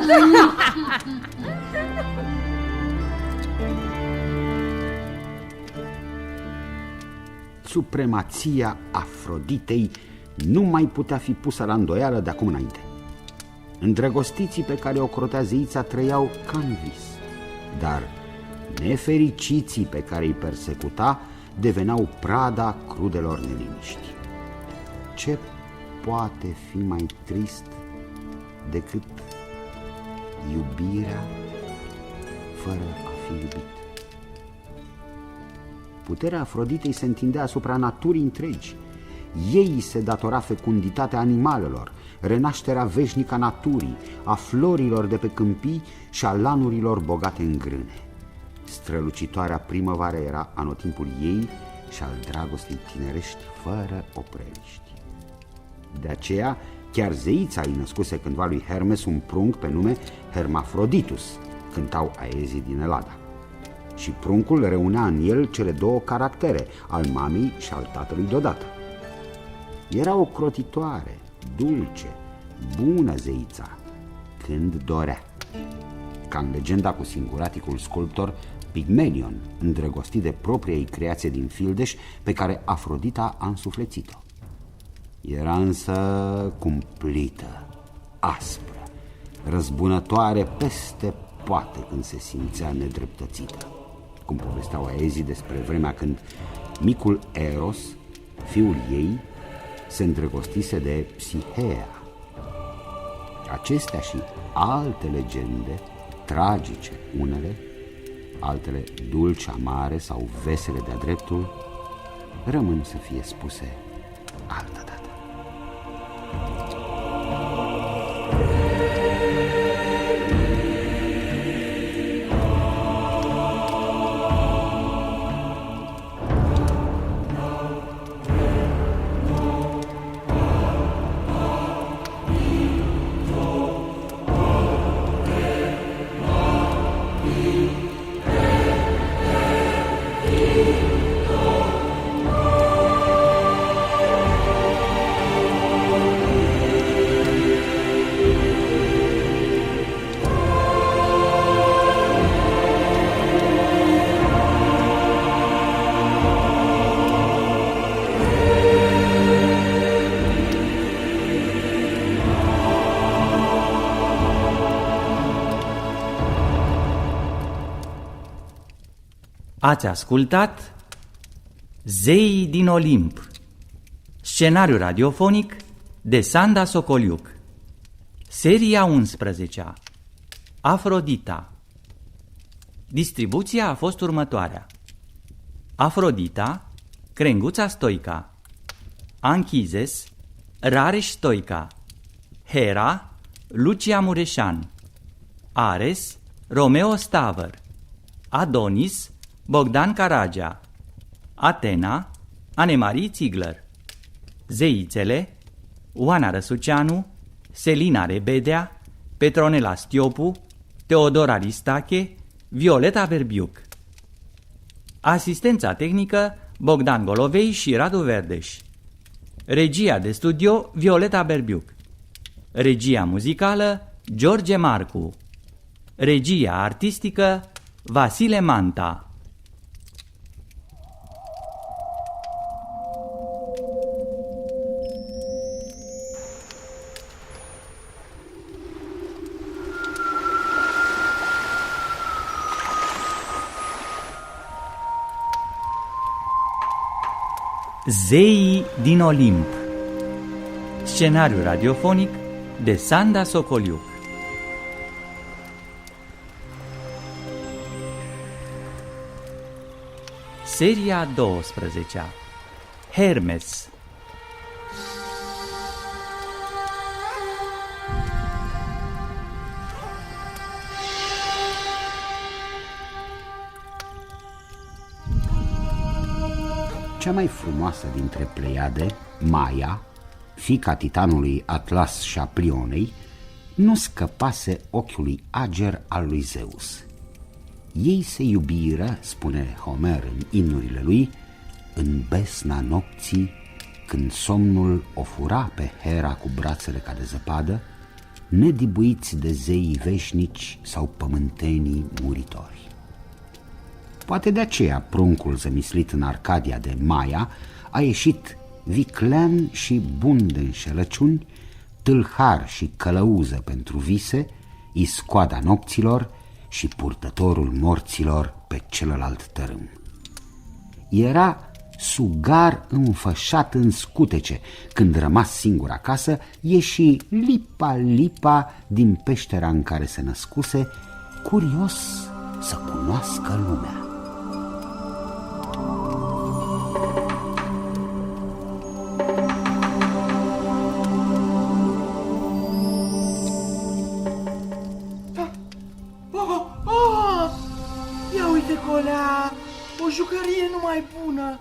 Supremația Afroditei nu mai putea fi pusă la îndoială de acum înainte. Îndrăgostiții pe care o crotea zeița trăiau ca în vis, dar nefericiții pe care îi persecuta deveneau prada crudelor neliniști. Ce poate fi mai trist decât iubirea fără a fi iubit? Puterea Afroditei se întindea asupra naturii întregi. Ei se datora fecunditatea animalelor, renașterea veșnică a naturii, a florilor de pe câmpii și a lanurilor bogate în grâne. Strălucitoarea primăvară era anotimpul ei și al dragostei tinerești fără opreliști. De aceea, chiar zeița îi născuse cândva lui Hermes un prunc pe nume Hermafroditus, cântau aezii din Elada. Și pruncul reunea în el cele două caractere, al mamei și al tatălui deodată. Era o crotitoare, dulce, bună zeița, când dorea. Ca în legenda cu singuraticul sculptor Pigmalion, îndrăgostit de propria ei creație din fildeș pe care Afrodita a însuflețit-o. Era însă cumplită, aspră, răzbunătoare peste poate când se simțea nedreptățită, cum povesteau aezii despre vremea când micul Eros, fiul ei, se îndrăgostise de Psihea. Acestea și alte legende, tragice unele, altele dulci, amare sau vesele de-a dreptul, rămân să fie spuse altă dată. Ați ascultat Zeii din Olimp, scenariu radiofonic de Sanda Socoliuc. Seria 11-a, Afrodita. Distribuția a fost următoarea: Afrodita, Crenguța Stoica; Anchizes, Rareș Stoica; Hera, Lucia Mureșan; Ares, Romeo Stavăr; Adonis, Bogdan Caragea; Atena, Anemarie Țigler; Zeițele, Oana Răsuceanu, Selina Rebedea, Petronela Stiopu, Teodor Aristache, Violeta Verbiuc. Asistența tehnică Bogdan Golovei și Radu Verdeș. Regia de studio Violeta Berbiuc. Regia muzicală George Marcu. Regia artistică Vasile Manta. Zeii din Olimp. Scenariu radiofonic de Sanda Socoliuc. Seria 12-a, Hermes. Cea mai frumoasă dintre Pleiade, Maia, fiica titanului Atlas și a Plionei, nu scăpase ochiului ager al lui Zeus. Ei se iubiră, spune Homer în inurile lui, în besna nopții, când somnul o fura pe Hera cu brațele ca de zăpadă, nedibuiți de zeii veșnici sau pământenii muritori. Poate de aceea pruncul zămislit în Arcadia de Maia a ieșit viclean și bun de înșelăciuni, tâlhar și călăuză pentru vise, iscoada nopților și purtătorul morților pe celălalt tărâm. Era sugar înfășat în scutece. Când rămas singur acasă, ieși lipa din peștera în care se născuse, curios să cunoască lumea. O jucărie numai bună,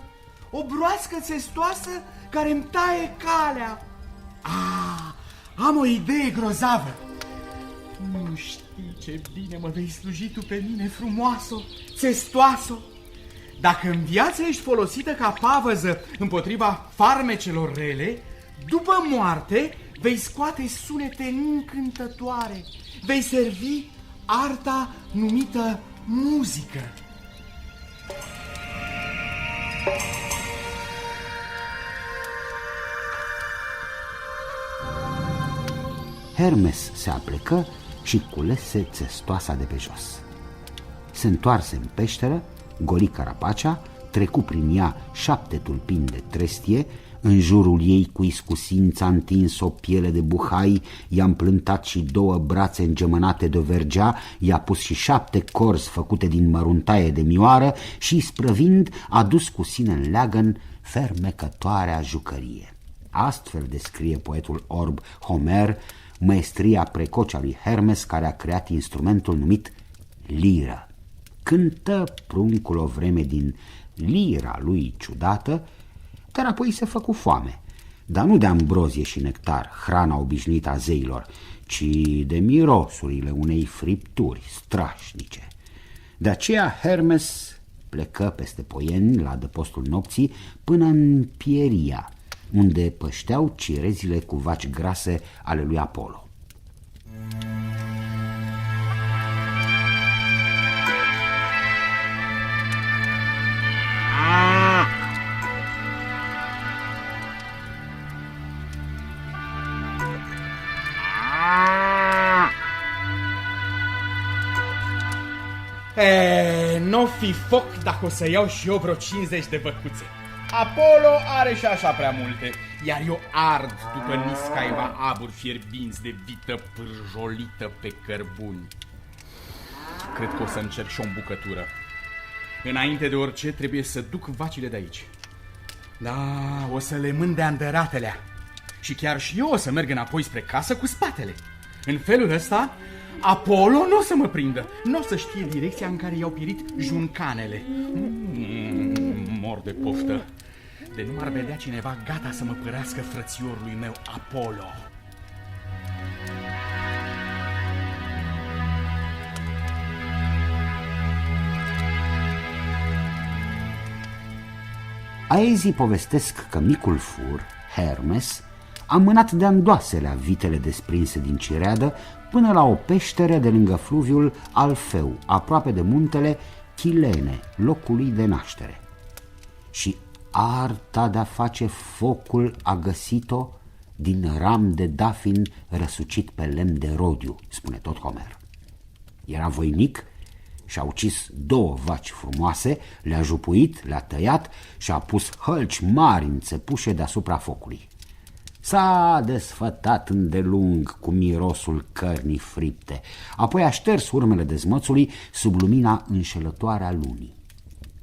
o broască țestoasă care îmi taie calea. Am o idee grozavă. Nu știi ce bine mă vei sluji tu pe mine, frumoasă, țestoasă. Dacă în viață ești folosită ca pavăză împotriva farmecelor rele, după moarte vei scoate sunete încântătoare, vei servi arta numită muzică. Hermes se aplecă și culese țestoasa de pe jos. Se întoarse în peșteră, goli carapacea, trecu prin ea 7 tulpini de trestie, în jurul ei cu iscusința întins o piele de buhai, i-a împlântat și 2 brațe îngemănate de vergea, i-a pus și 7 corzi făcute din măruntaie de mioară și, sprăvind, a dus cu sine în leagăn fermecătoarea jucărie. Astfel descrie poetul orb Homer maestria precoce a lui Hermes, care a creat instrumentul numit liră. Cântă pruncul o vreme din lira lui ciudată, dar apoi se făcu foame, dar nu de ambrozie și nectar, hrana obișnuită a zeilor, ci de mirosurile unei fripturi strașnice. De aceea Hermes plecă peste poieni la adăpostul nopții până în Pieria, unde pășteau cirezile cu vaci grase ale lui Apollo. N-o fi foc dacă o să iau și eu vreo 50 de băcuțe. Apollo are și așa prea multe, iar eu ard după niscaiva aburi fierbinți de vită pârjolită pe cărbuni. Cred că o să încerc și o bucătură. Înainte de orice trebuie să duc vacile de aici. Da, o să le mând de andăratelea. Și chiar și eu o să merg înapoi spre casă cu spatele. În felul ăsta, Apollo nu o să mă prindă. Nu o să știe direcția în care i-au pierit juncanele. Mor de poftă. De nu m-ar vedea cineva gata să mă părească frățiorului meu Apollo. Aezii povestesc că micul fur, Hermes, a mânat de andoaselea vitele desprinse din cireadă până la o peșteră de lângă fluviul Alfeu, aproape de muntele Chilene, locul lui de naștere. Și arta de-a face focul a găsit-o din ram de dafin răsucit pe lemn de rodiu, spune tot Homer. Era voinic și-a ucis 2 vaci frumoase, le-a jupuit, le-a tăiat și a pus hălci mari înțepușe deasupra focului. S-a desfătat îndelung cu mirosul cărnii fripte, apoi a șters urmele dezmățului sub lumina înșelătoare a lunii.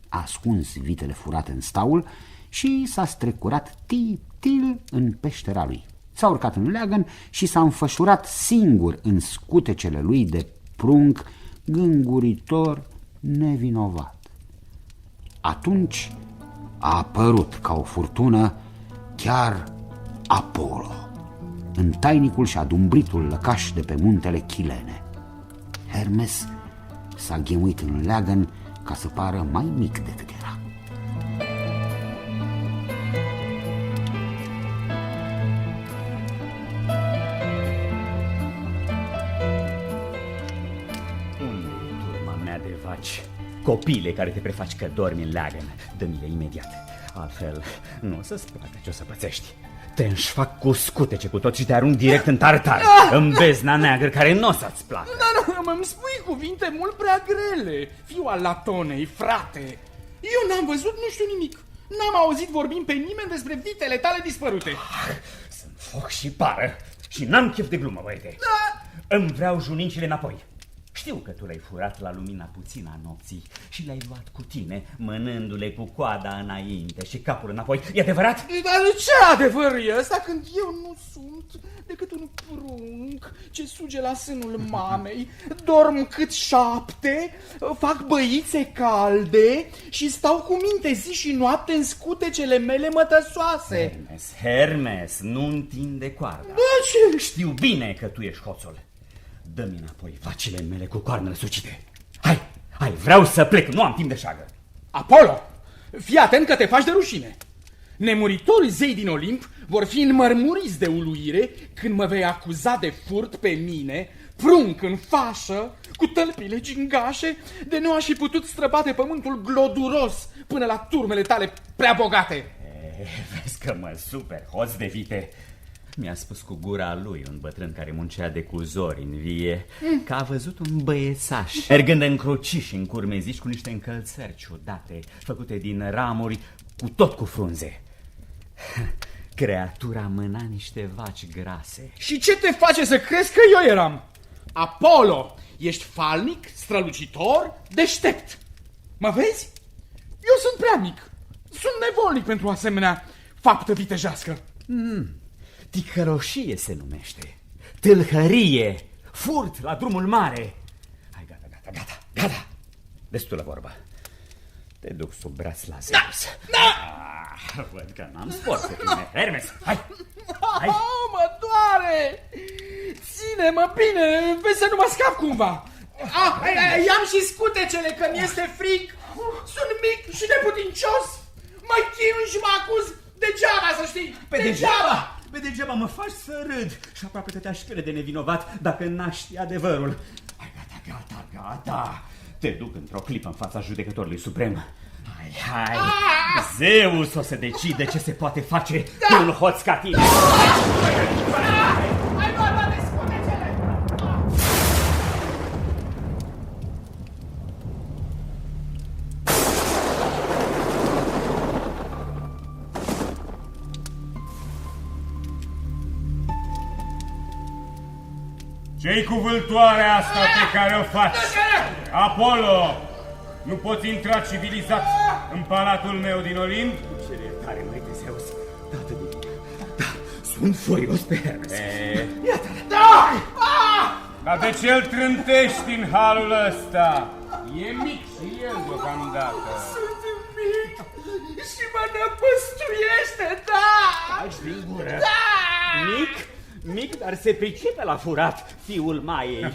A ascuns vitele furate în staul și s-a strecurat tip-til în peștera lui. S-a urcat în leagăn și s-a înfășurat singur în scutecele lui de prunc gânguritor nevinovat. Atunci a apărut ca o furtună chiar Apollo, în tainicul și adumbritul lăcaș de pe muntele Chilene. Hermes s-a ghemuit în leagăn ca să pară mai mic decât era. Unde-i turma mea de vaci? Copile care te prefaci că dormi în leagăn, dă-mi-le imediat. Altfel nu o să-ți placă ce o să pățești. Te înșfac cu scutece cu tot și te arunc direct în tartar, în bezna neagră care nu o să-ți placă. Dar îmi spui cuvinte mult prea grele, fiu al Latonei, frate. Eu n-am văzut, nu știu nimic. N-am auzit vorbind pe nimeni despre vitele tale dispărute. Sunt foc și pară și n-am chef de glumă, băiete. Îmi vreau junincile înapoi. Știu că tu le-ai furat la lumina puțină a nopții și le-ai luat cu tine, mănându-le cu coada înainte și capul înapoi. E adevărat? Dar ce adevăr e ăsta când eu nu sunt decât un prunc ce suge la sânul mamei, dorm cât 7, fac băițe calde și stau cu minte zi și noapte în scutecele mele mătăsoase. Hermes, nu întinde coarda. Ce? Știu bine că tu ești hoțul. Dă-mi înapoi vacile mele cu coarnele sucite. Hai, vreau să plec, nu am timp de șagă. Apollo, fii atent că te faci de rușine. Nemuritorii zei din Olimp vor fi înmărmuriți de uluire când mă vei acuza de furt pe mine, prunc în fașă, cu tălpile gingașe, de nu aș fi putut străbate pământul gloduros până la turmele tale prea bogate. Vezi că mă super, hoț de vite. Mi-a spus cu gura lui un bătrân care muncea de cuzori în vie că a văzut un băiețaș mergând în cruci și în curmezici cu niște încălțări ciudate făcute din ramuri cu frunze. Creatura mâna niște vaci grase. Și ce te face să crezi că eu eram? Apollo, ești falnic, strălucitor, deștept. Mă vezi? Eu sunt prea mic. Sunt nevolnic pentru o asemenea faptă vitejească. Ticăloșie se numește, tâlhărie, furt la drumul mare. Hai, gata, destulă vorba. Te duc sub braț la Zeus. Văd că n-am spor pe tine. Hermes, hai! Mă doare! Ține-mă bine, vezi să nu mă scap cumva. I-am și scutecele că mi-este frig. Sunt mic și neputincios. Mă chinui și mă acuz degeaba, să știi. Degeaba! Pe degeaba mă faci să râd și aproape că te-aș crede nevinovat dacă n-aș ști adevărul. Hai, gata. Te duc într-o clipă în fața judecătorului suprem. Hai. Zeus o să decide ce se poate face cu un hoț ca tine. Hai, vorba de scutecele! Ce-i cu vâltoarea asta pe care o faci? Apollo! Nu poți intra civilizat în palatul meu din Olimp? Ce iertare, mărite Zeus. Tată din mine. Da, sunt furios pe Hermes. Iată-l. Da! Dar de ce îl trântești în halul ăsta? E mic și el deocamdată. Sunt mic și mă năpăstuiește, da! Taci din gură. Da! Mic, dar se pricepe la furat, fiul Maiei.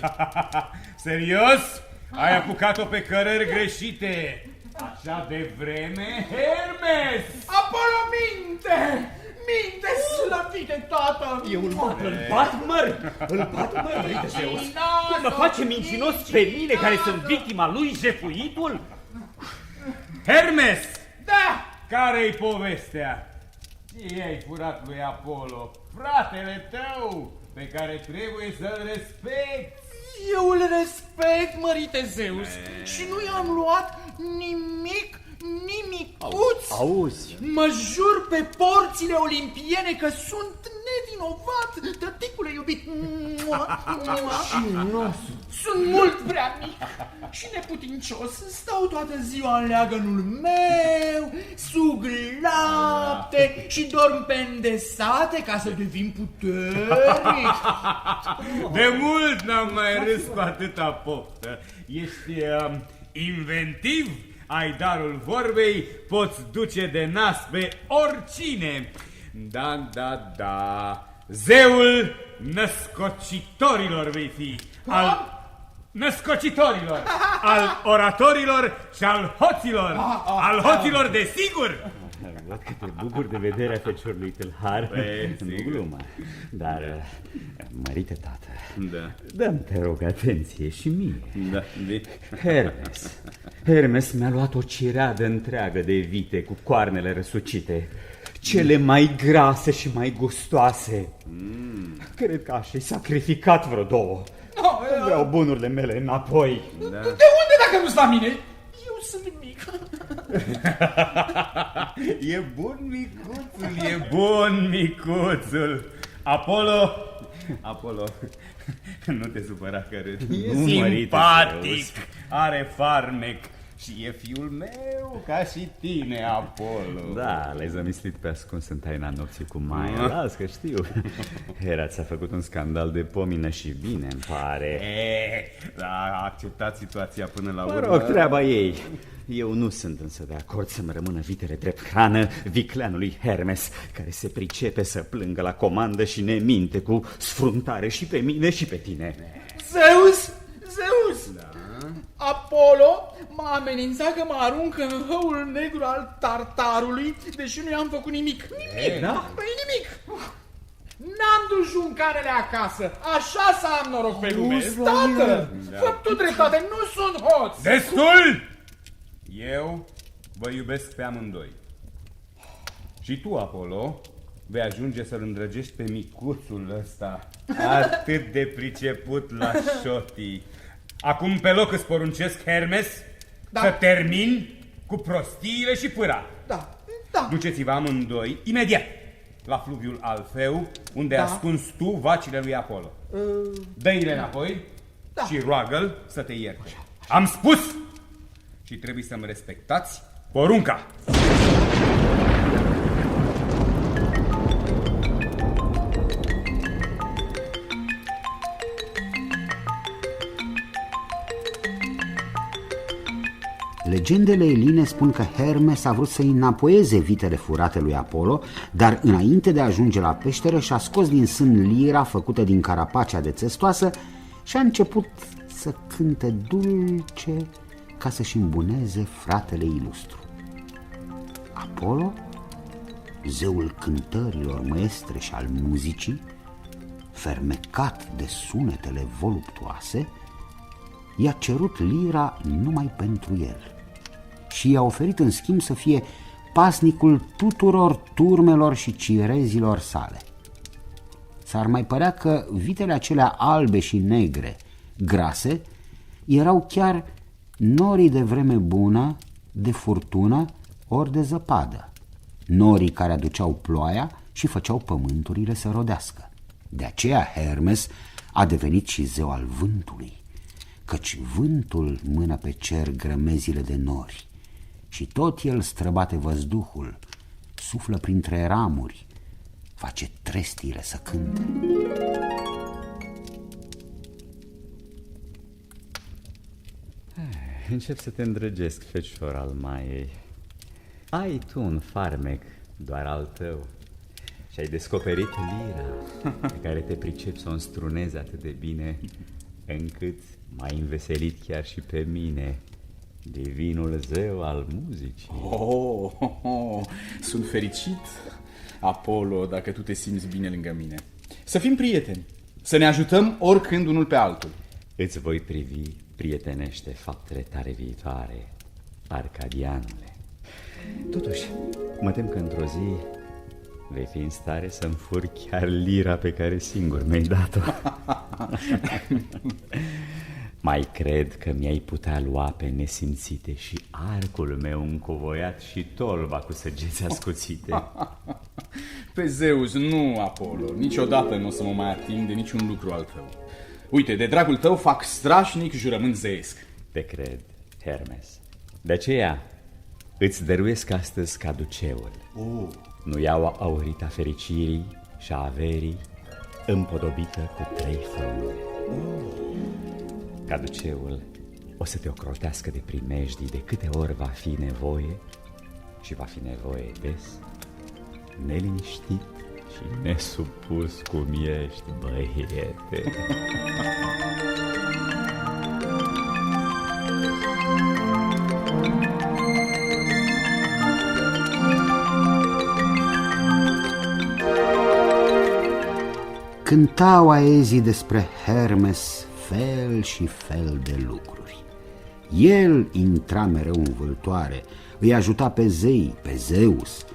Serios? Ai apucat-o pe cărări greșite. Așa de vreme, Hermes! Apollo minte! Minte, slăbite, tată! Eu îl bat, măr! Mărite Zeus! Cum mă face mincinos pe mine care sunt victima lui, jefuitul? Hermes! Da! Care-i povestea? Ce i-ai furat lui Apollo? Fratele tău, pe care trebuie să-l respecti. Eu îl respect, mărite Zeus, și nu i-am luat nimicuț. Auzi? Mă jur pe porțile olimpiene că sunt nevinovat, tăticule iubit. Sunt mult prea mic și neputincios. Stau toată ziua în leagănul meu, sug lapte și dorm pe îndesate ca să devin puternic. De mult n-am mai râs cu atâta poftă. Ești inventiv, ai darul vorbei, poți duce de nas pe oricine. Da. Zeul născocitorilor vei fi. Al născocitorilor, al oratorilor și al hoților. Al hoților, desigur. Văd că te bucuri de vederea feciorului tâlhar. Nu glumă. Dar, mărite tată, dă-mi, te rog, atenție și mie. Hermes mi-a luat o cireadă întreagă de vite cu coarnele răsucite, cele mai grase și mai gustoase. Cred că așa-i sacrificat vreo două. Vreau bunurile mele înapoi. De unde dacă nu-ți la mine? Eu sunt mic. E bun micuțul. Apollo, nu te supăra că râd. E simpatic, are farmec și e fiul meu ca și tine, Apollo. Da, l-ai zămislit pe ascuns în taina nopții cu Maia. Las că știu. Hera ți-a făcut un scandal de pomină și bine, îmi pare. A acceptat situația până la urmă. Mă rog, treaba ei. Eu nu sunt însă de acord să-mi rămână vitele drept hrană vicleanului Hermes, care se pricepe să plângă la comandă și ne minte cu sfruntare și pe mine și pe tine. Zeus! Da. Apollo m-a amenințat că mă aruncă în hăul negru al Tartarului, deși nu i-am făcut nimic. Nimic! N-am dus juncarele acasă, așa să am noroc pe lume. Tată, fă tu dreptate, nu sunt hoț. Destul! Eu vă iubesc pe amândoi. Și tu, Apollo, vei ajunge să-l îndrăgești pe micuțul ăsta, atât de priceput la șotii. Acum pe loc îți poruncesc, Hermes, să termin cu prostiile și pâra. Da. Duceți-vă amândoi imediat la fluviul Alfeu, unde ai ascuns tu vacile lui Apollo. Dă-i-le înapoi și roagă-l să te ierte. Am spus! Și trebuie să-mi respectați porunca. Legendele eline spun că Hermes a vrut să-i înapoieze vitele furate lui Apollo, dar înainte de a ajunge la peșteră și-a scos din sân lira făcută din carapacea de țestoasă și a început să cânte dulce ca să-și îmbuneze fratele ilustru. Apollo, zeul cântărilor maestre și al muzicii, fermecat de sunetele voluptuoase, i-a cerut lira numai pentru el și i-a oferit în schimb să fie pasnicul tuturor turmelor și cirezilor sale. S-ar mai părea că vitele acelea albe și negre, grase, erau chiar norii de vreme bună, de furtună ori de zăpadă, norii care aduceau ploaia și făceau pământurile să rodească. De aceea Hermes A devenit și zeu al vântului, căci vântul mână pe cer grămezile de nori și tot el străbate văzduhul, suflă printre ramuri, face trestiile să cânte. Încep să te îndrăgesc, fecior al Maiei. Ai tu un farmec doar al tău și ai descoperit lira pe care te pricepi să o înstrunezi atât de bine încât m-ai înveselit chiar și pe mine, divinul zeu al muzicii. Sunt fericit, Apollo, dacă tu te simți bine lângă mine. Să fim prieteni, să ne ajutăm oricând unul pe altul. Îți voi privi prietenește faptele tale viitoare, Arcadianule. Totuși, mă tem că într-o zi vei fi în stare să-mi furi chiar lira pe care singur mi-ai dat-o. Mai cred că mi-ai putea lua pe nesimțite și arcul meu încovoiat și tolba cu săgeți ascuțite. Pe Zeus, nu, Apollo, niciodată nu o să mă mai ating de niciun lucru al tău. Uite, de dragul tău fac strașnic jurământ zeiesc. Te cred, Hermes. De aceea îți dăruiesc astăzi caduceul. Nu iau aurita fericirii și a averii împodobită cu 3 frunze. Caduceul o să te ocrotească de primejdii de câte ori va fi nevoie și va fi nevoie des, neliniștit și nesupus cum ești, băiete. Cântau aezii despre Hermes fel și fel de lucruri. El intra mereu în vâltoare, îi ajuta pe zei, pe Zeus.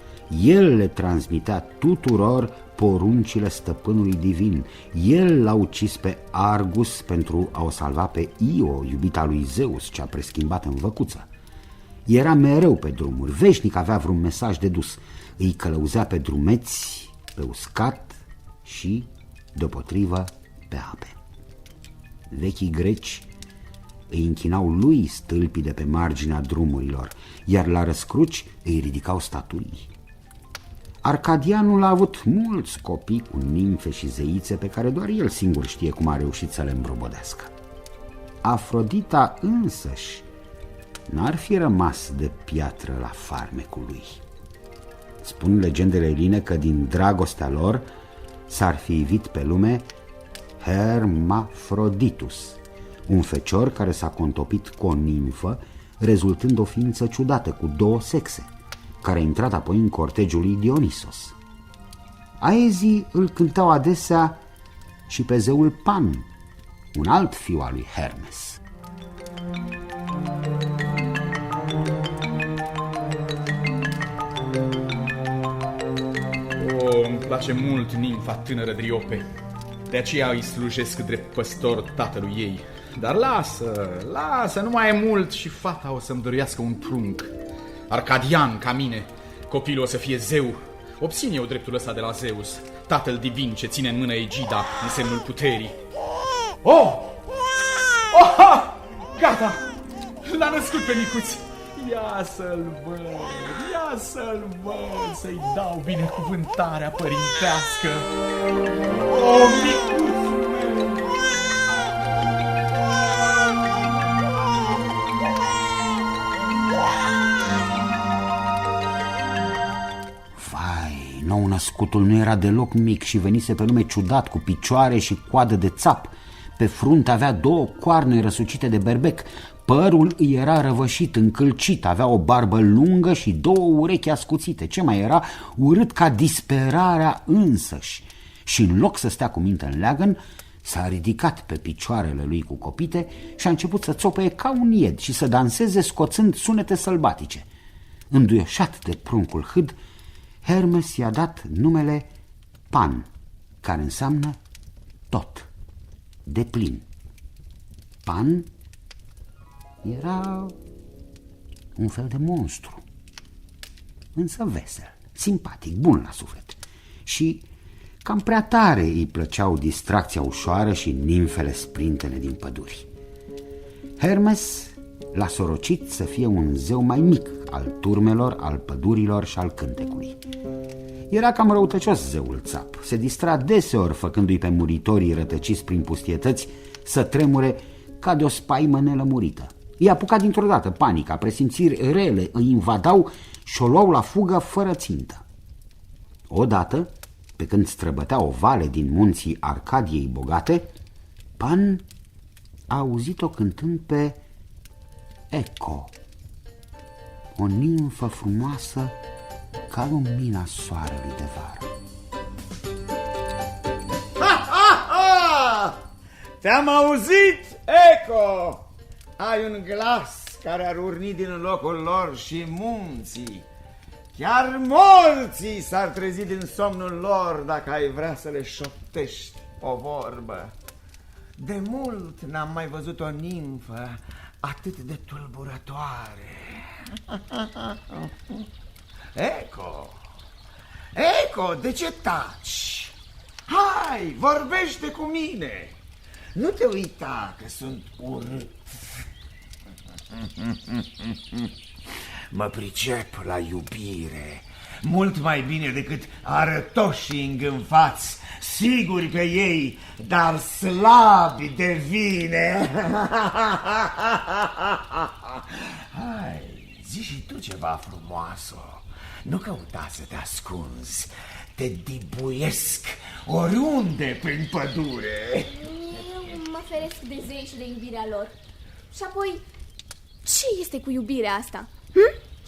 El le transmitea tuturor poruncile stăpânului divin. El l-a ucis pe Argus pentru a o salva pe Io, iubita lui Zeus, cea preschimbată în văcuță. Era mereu pe drumuri, veșnic avea vreun mesaj de dus. Îi călăuzea pe drumeți, pe uscat și, deopotrivă, pe ape. Vechii greci îi închinau lui stâlpii de pe marginea drumurilor, iar la răscruci îi ridicau statui. Arcadianul a avut mulți copii cu nimfe și zeițe pe care doar el singur știe cum a reușit să le îmbrobodească. Afrodita însăși n-ar fi rămas de piatră la farmecul lui. Spun legendele eline că din dragostea lor s-ar fi ivit pe lume Hermafroditus, un fecior care s-a contopit cu o nimfă, rezultând o ființă ciudată cu 2 sexe, care a intrat apoi în cortegiul lui Dionisos. Aezii îl cântau adesea și pe zeul Pan, un alt fiu al lui Hermes. Îmi place mult nimfa tânără Driope. De aceea îi slujesc drept păstor tatălui ei. Dar lasă, nu mai e mult și fata o să-mi dăruiască un prunc. Arcadian ca mine, copilul o să fie zeu. Obțin eu dreptul ăsta de la Zeus, tatăl divin ce ține în mână egida în semnul puterii. Oh! Gata! L-a născut pe micuț! Ia să-l văd, să-i dau binecuvântarea părintească. Oh, micuț! Vai, nou-născutul nu era deloc mic și venise pe lume ciudat, cu picioare și coadă de țap. Pe frunte avea 2 coarne răsucite de berbec. Părul îi era răvășit, încălcit, avea o barbă lungă și 2 urechi ascuțite. Ce mai era? Urât ca disperarea însăși. Și în loc să stea cu minte în leagăn, s-a ridicat pe picioarele lui cu copite și a început să țopăie ca un ied și să danseze scoțând sunete sălbatice. Înduioșat de pruncul hâd, Hermes i-a dat numele Pan, care înseamnă tot, deplin. Pan era un fel de monstru, însă vesel, simpatic, bun la suflet. Și Cam prea tare îi plăceau distracția ușoară și nimfele sprintene din păduri. Hermes l-a sorocit să fie un zeu mai mic al turmelor, al pădurilor și al cântecului. Era cam răutăcios zeul țap, se distra deseori făcându-i pe muritorii rătăciți prin pustietăți să tremure ca de o spaimă nelămurită. I-a apucat dintr-o dată panica, presimțiri rele îi invadau și o luau la fugă fără țintă. Odată, pe când străbătea o vale din munții Arcadiei bogate, Pan a auzit-o cântând pe Eco, o nimfă frumoasă ca lumina soarelui de vară. Ha, ha, ha! Te-am auzit, Eco! Ai un glas care ar urni din locul lor și munții. Chiar morții s-ar trezi din somnul lor dacă ai vrea să le șoptești o vorbă. De mult n-am mai văzut o nimfă atât de tulburătoare. Eco! Eco, de ce taci? Hai, vorbește cu mine! Nu te uita că sunt urât. Mă pricep la iubire mult mai bine decât arătoșii îngânfați, siguri pe ei, dar slabi de vine. Hai, zi și tu ceva frumoasă. Nu căuta să te ascunzi. Te dibuiesc oriunde prin pădure. Eu mă feresc de zei și de iubirea lor. Și apoi, ce este cu iubirea asta?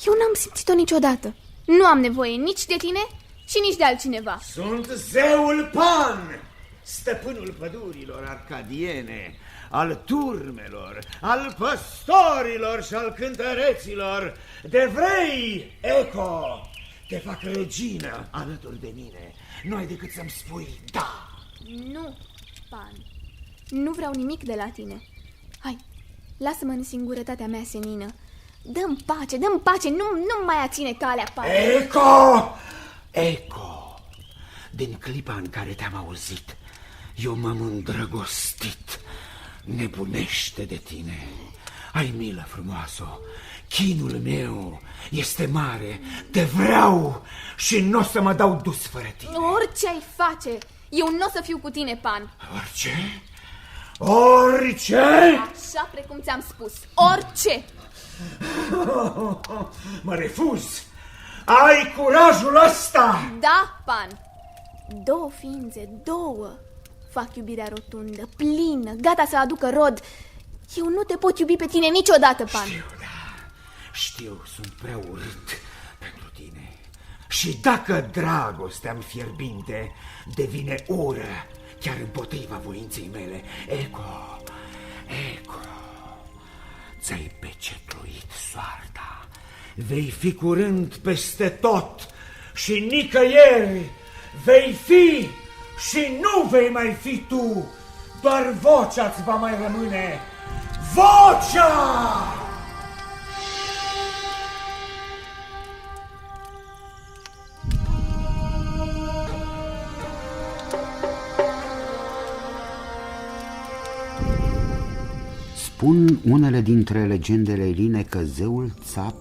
Eu n-am simțit-o niciodată. Nu am nevoie nici de tine și nici de altcineva. Sunt zeul Pan, stăpânul pădurilor arcadiene, al turmelor, al păstorilor și al cântăreților. De vrei, Eco, te fac regină alături de mine. Nu ai decât să-mi spui da. Nu, Pan. Nu vreau nimic de la tine. Hai, lasă-mă în singurătatea mea senină. Dă-mi pace, nu mai aține calea, Pan. Eco! Eco! Din clipa în care te-am auzit, eu m-am îndrăgostit. Nebunește de tine. Ai milă, frumoasă. Chinul meu este mare. Te vreau și nu o să mă dau dus fără tine. Orice ai face, eu nu o să fiu cu tine, Pan. Orice? Orice? Așa precum ți-am spus, orice. Mă refuz. Ai curajul ăsta? Da, Pan. Două ființe, fac iubirea rotundă, plină, gata să aducă rod. Eu nu te pot iubi pe tine niciodată, Pan. Știu, da. Știu, sunt prea urât pentru tine. Și dacă dragostea-mi fierbinte devine ură, chiar împotriva voinței mele, Eco, ți-ai pecetluit soarta. Vei fi curând peste tot și nicăieri. Vei fi și nu vei mai fi tu. Doar vocea-ți va mai rămâne. Vocea! Spun unele dintre legendele eline că zeul țap,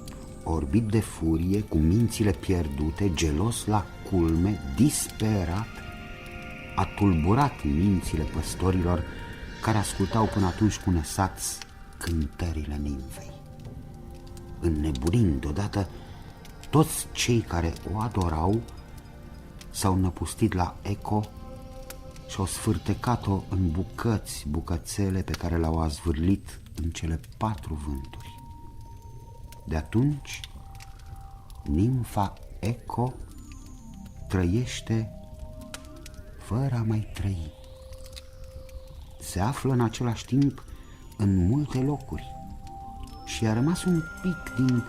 orbit de furie, cu mințile pierdute, gelos la culme, disperat, a tulburat mințile păstorilor care ascultau până atunci cu nesați cântările nimfei. Înnebunind deodată, toți cei care o adorau s-au năpustit la Eco și-au sfârtecat-o în bucățele pe care le-au azvârlit în cele 4 vânturi. De atunci, nimfa Eco trăiește fără a mai trăi. Se află în același timp în multe locuri și a rămas un pic din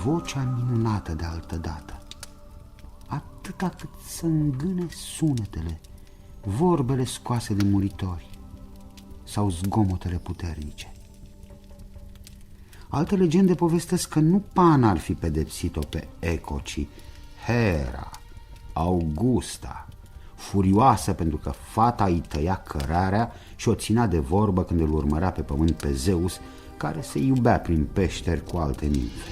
vocea minunată de altădată, atâta cât să îngâne sunetele, vorbele scoase de muritori sau zgomotele puternice. Alte legende povestesc că nu Pan ar fi pedepsit-o pe Eco, ci Hera, Augusta, furioasă pentru că fata îi tăia cărarea și o ținea de vorbă când îl urmărea pe pământ pe Zeus, care se iubea prin peșteri cu alte nimfe.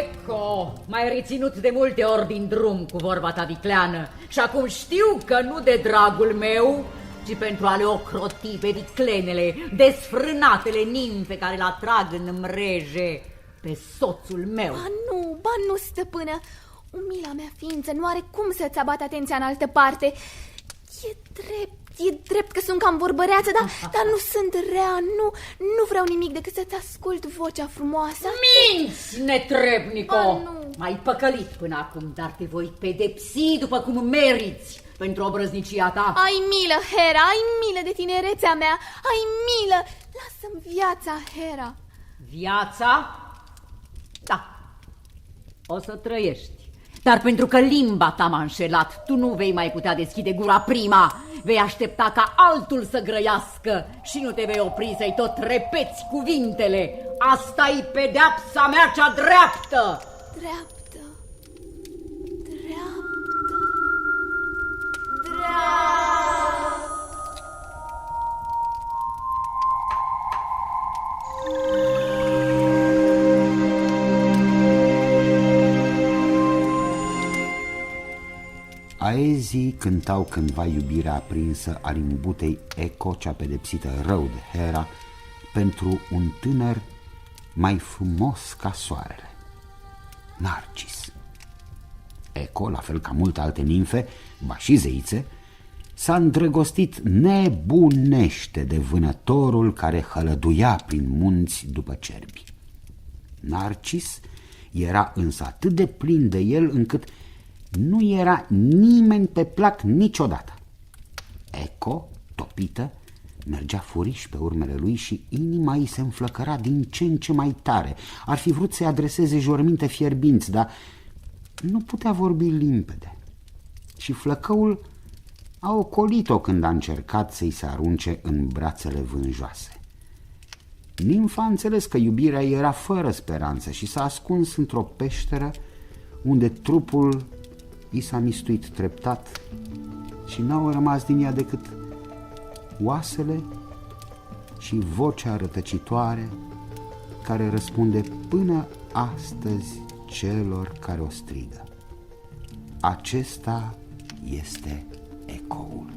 Eco, m-ai reținut de multe ori din drum cu vorba ta vicleană și acum știu că nu de dragul meu, ci pentru a le ocroti pe viclenele, desfrânatele nimfe care l atrag în mreje pe soțul meu. Ba nu, stăpână, umila mea ființă nu are cum să-ți abate atenția în altă parte. E drept că sunt cam vorbăreață, dar nu sunt rea, nu vreau nimic decât să-ți ascult vocea frumoasă. Minți, netrebnico! M-ai păcălit până acum, dar te voi pedepsi după cum meriți pentru obrăznicia ta. Ai milă, Hera, ai milă de tinerețea mea, ai milă, lasă-mi viața, Hera. Viața? Da, o să trăiești. Dar pentru că limba ta m-a înșelat, tu nu vei mai putea deschide gura prima. Vei aștepta ca altul să grăiască și nu te vei opri să-i tot repeți cuvintele. Asta-i pedeapsa mea cea dreaptă. Dreaptă. Aezii cântau cândva iubirea aprinsă a limbutei Eco, cea pedepsită rău de Hera, pentru un tânăr mai frumos ca soarele, Narcis. Eco, la fel ca multe alte nimfe, ba și zeițe, s-a îndrăgostit nebunește de vânătorul care hălăduia prin munți după cerbi. Narcis era însă atât de plin de el încât nu era nimeni pe plac niciodată. Eco, topită, mergea furiș pe urmele lui și inima îi se înflăcăra din ce în ce mai tare. Ar fi vrut să-i adreseze jurăminte fierbinți, dar nu putea vorbi limpede. Și flăcăul a ocolit-o când a încercat să-i se arunce în brațele vânjoase. Nimfa a înțeles că iubirea era fără speranță și s-a ascuns într-o peșteră unde trupul i s-a mistuit treptat și n-au rămas din ea decât oasele și vocea rătăcitoare care răspunde până astăzi celor care o strigă. Acesta este ecoul.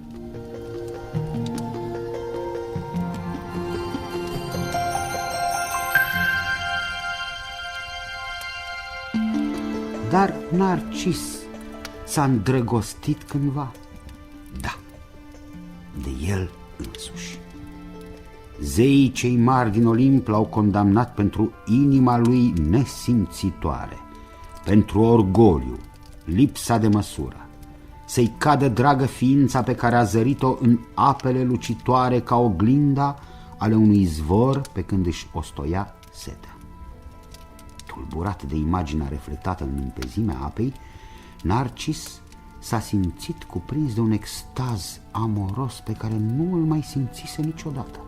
Dar Narcis s-a îndrăgostit cândva. Da, de el însuși. Zeii cei mari din Olimp l-au condamnat pentru inima lui nesimțitoare, pentru orgoliu, lipsa de măsură, să-i cadă dragă ființa pe care a zărit-o în apele lucitoare ca oglinda ale unui izvor pe când își ostoia setea. Tulburat de imaginea reflectată în limpezimea apei, Narcis s-a simțit cuprins de un extaz amoros pe care nu îl mai simțise niciodată.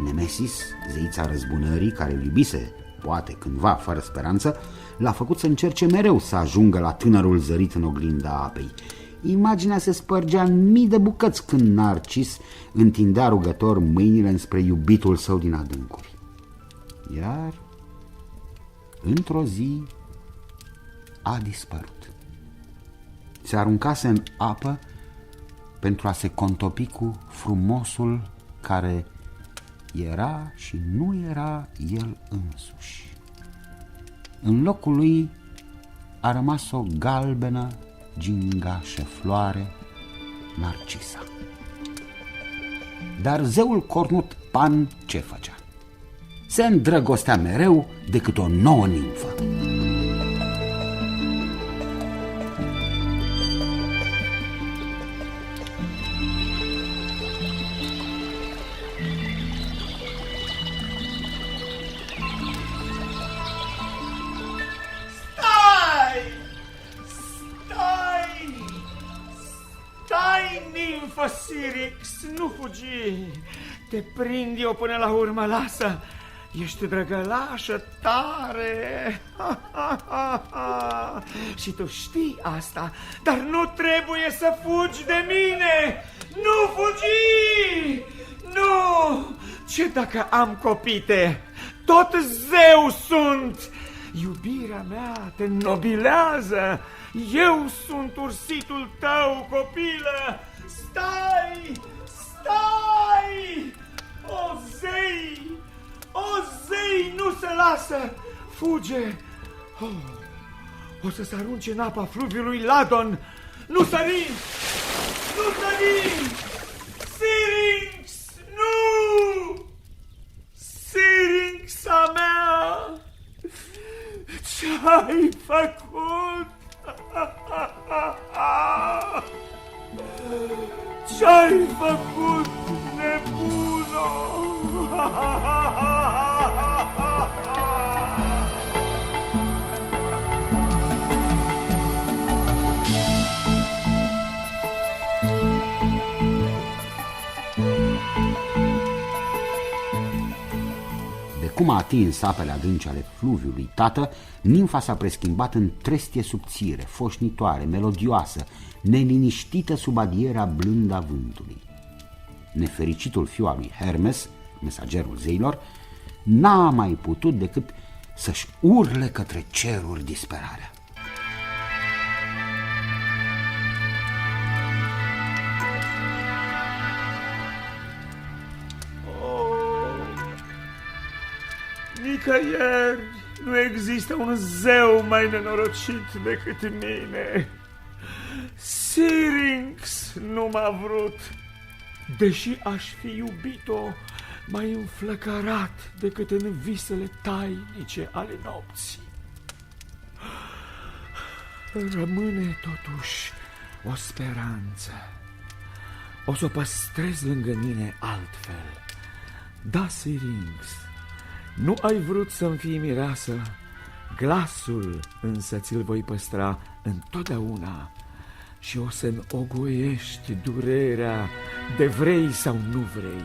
Nemesis, zeița răzbunării, care îl iubise, poate cândva fără speranță, l-a făcut să încerce mereu să ajungă la tânărul zărit în oglinda apei. Imaginea se spărgea în mii de bucăți când Narcis întindea rugător mâinile înspre iubitul său din adâncuri. Iar într-o zi a dispărut. Se aruncase în apă pentru a se contopi cu frumosul care era și nu era el însuși. În locul lui a rămas o galbenă, gingașă floare, Narcisa. Dar zeul cornut Pan ce făcea? Se îndrăgostea mereu decât o nouă nimfă. Sirix, nu fugi! Te prind eu până la urmă, lasă! Ești drăgălașă tare. Și tu știi asta, dar nu trebuie să fugi de mine. Nu fugi! Nu! Ce dacă am copite? Tot zeu sunt! Iubirea mea te înnobilează. Eu sunt ursitul tău, copilă. Stai! Stai! O zei! O zei, nu se lasă! Fuge! O să se arunce în apa fluviului Ladon. Nu sări! Nu sări! Syrinx! Nu! Syrinxa mea! Ce-ai făcut? Ce-ai făcut, nebuno? De cum a atins apele adânci ale fluviului tată, nimfa s-a preschimbat în trestie subțire, foșnitoare, melodioasă, neliniștită sub adierea blândă a vântului. Nefericitul fiu al lui Hermes, mesagerul zeilor, n-a mai putut decât să-și urle către ceruri disperarea. Nicăieri nu există un zeu mai nenorocit decât mine. Syrinx nu m-a vrut, deși aș fi iubit-o mai înflăcărat decât în visele tainice ale nopții. Rămâne totuși o speranță. O să o păstrez lângă mine altfel. Da, Syrinx, nu ai vrut să-mi fii mireasă, glasul însă ți-l voi păstra întotdeauna și o să-mi ogoiești durerea de vrei sau nu vrei.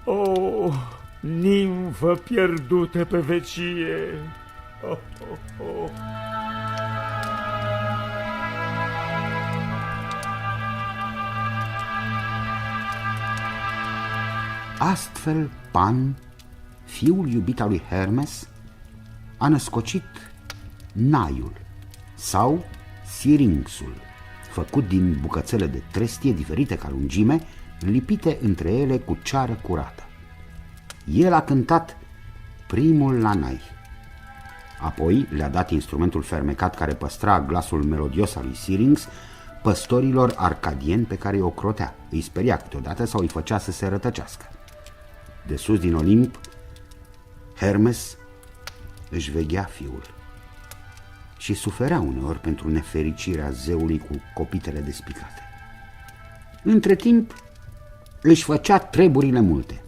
O, nimfă pierdută pe vecie! Oh, oh, oh. Astfel, Pan, fiul iubit al lui Hermes, a născocit Naiul sau Syrinxul, făcut din bucățele de trestie diferite ca lungime, lipite între ele cu ceară curată. El a cântat primul la Nai. Apoi le-a dat instrumentul fermecat care păstra glasul melodios al lui Syrinx păstorilor arcadieni pe care îi ocrotea, îi speria câteodată sau îi făcea să se rătăcească. De sus din Olimp, Hermes își veghea fiul și suferea uneori pentru nefericirea zeului cu copitele despicate. Între timp își făcea treburile multe,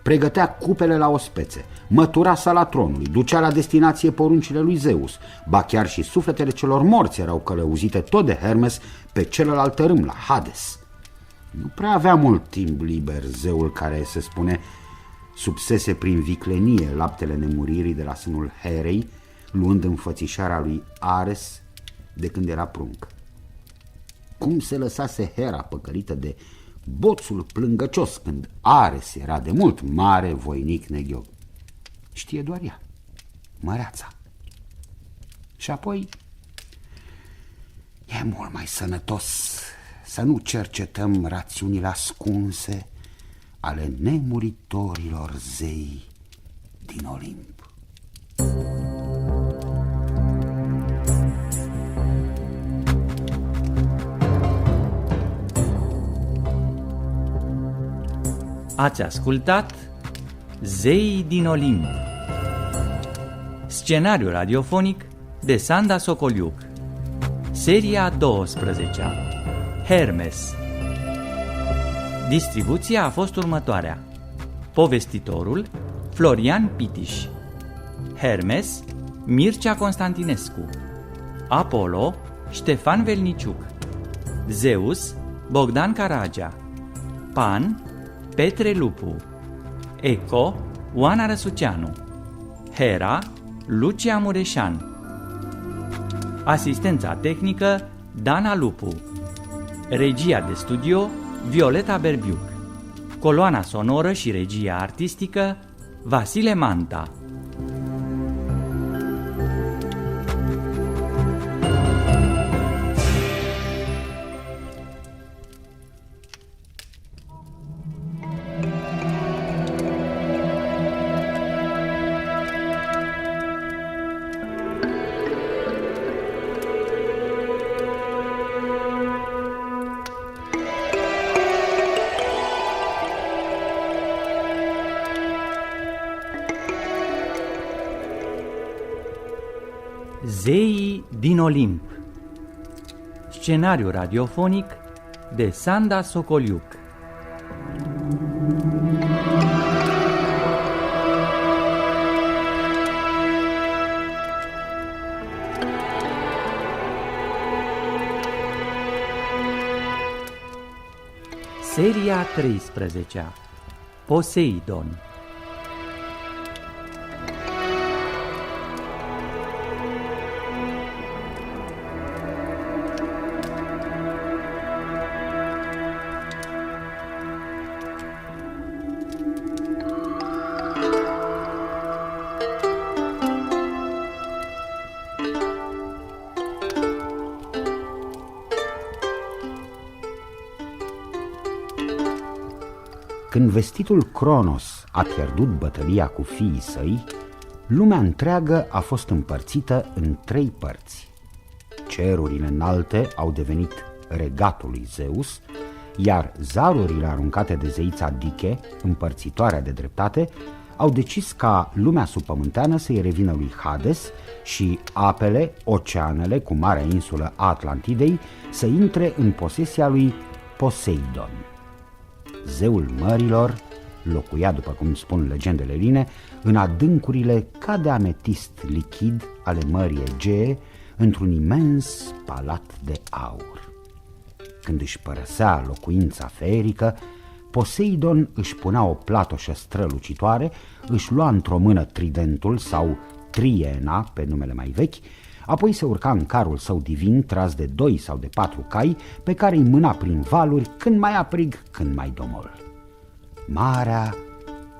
pregătea cupele la ospețe, mătura sala tronului, ducea la destinație poruncile lui Zeus, ba chiar și sufletele celor morți erau călăuzite tot de Hermes pe celălalt tărâm, la Hades. Nu prea avea mult timp liber zeul care, se spune, subsese prin viclenie laptele nemuririi de la sânul Herei, luând înfățișarea lui Ares de când era prunc. Cum se lăsase Hera păcălită de boțul plângăcios când Ares era de mult mare voinic neghiog? Știe doar ea, măreața. Și apoi e mult mai sănătos să nu cercetăm rațiunile ascunse ale nemuritorilor zei din Olimp. Ați ascultat Zeii din Olimp. Scenariu radiofonic de Sanda Socoliuc. Seria 12-a, Hermes. Distribuția a fost următoarea: povestitorul Florian Pitiș, Hermes Mircea Constantinescu, Apollo Ștefan Velniciuc, Zeus Bogdan Caragea, Pan Petre Lupu, Eco Oana Răsuceanu. Hera, Lucia Mureșan. Asistența tehnică, Dana Lupu. Regia de studio, Violeta Berbiuc. Coloana sonoră și regia artistică, Vasile Manta. Zeii din Olimp. Scenariu radiofonic de Sanda Socoliuc. Seria 13-a. Poseidon. Când vestitul Cronos a pierdut bătălia cu fiii săi, lumea întreagă a fost împărțită în 3 părți. Cerurile înalte au devenit regatul lui Zeus, iar zarurile aruncate de zeița Diche, împărțitoarea de dreptate, au decis ca lumea subpământeană să-i revină lui Hades și apele, oceanele, cu marea insulă a Atlantidei, să intre în posesia lui Poseidon. Zeul mărilor locuia, după cum spun legendele eline, în adâncurile ca de ametist lichid ale Mării Egee, într-un imens palat de aur. Când își părăsea locuința feerică, Poseidon își punea o platoșă strălucitoare, își lua într-o mână tridentul sau triena, pe numele mai vechi, apoi se urca în carul său divin, tras de 2 sau de 4 cai, pe care îi mâna prin valuri, când mai aprig, când mai domol. Marea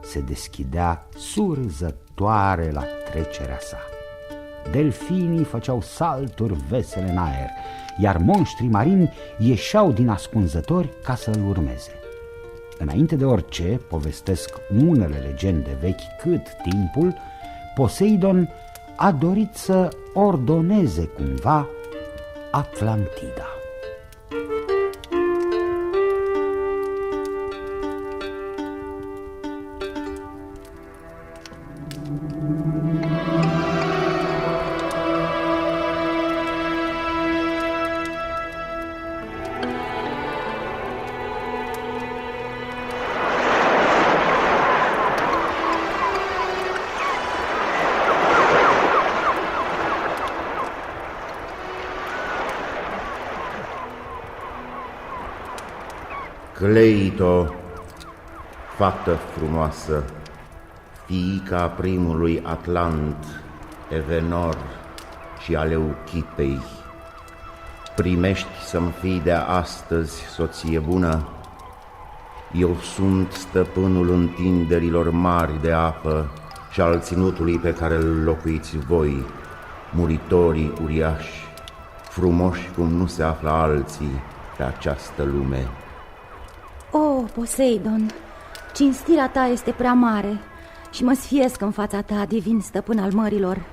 se deschidea surzătoare la trecerea sa. Delfinii făceau salturi vesele în aer, iar monștrii marini ieșeau din ascunzători ca să îl urmeze. Înainte de orice, povestesc unele legende vechi cât timpul, Poseidon a dorit să ordoneze cumva Atlantida. Cleito, fată frumoasă, fiica primului Atlant, Evenor și a Leuchipei, primești să-mi fii de astăzi soție bună? Eu sunt stăpânul întinderilor mari de apă și al ținutului pe care îl locuiți voi, muritorii uriași, frumoși cum nu se află alții pe această lume. O, Poseidon, cinstirea ta este prea mare și mă sfiesc în fața ta, divin stăpân al mărilor.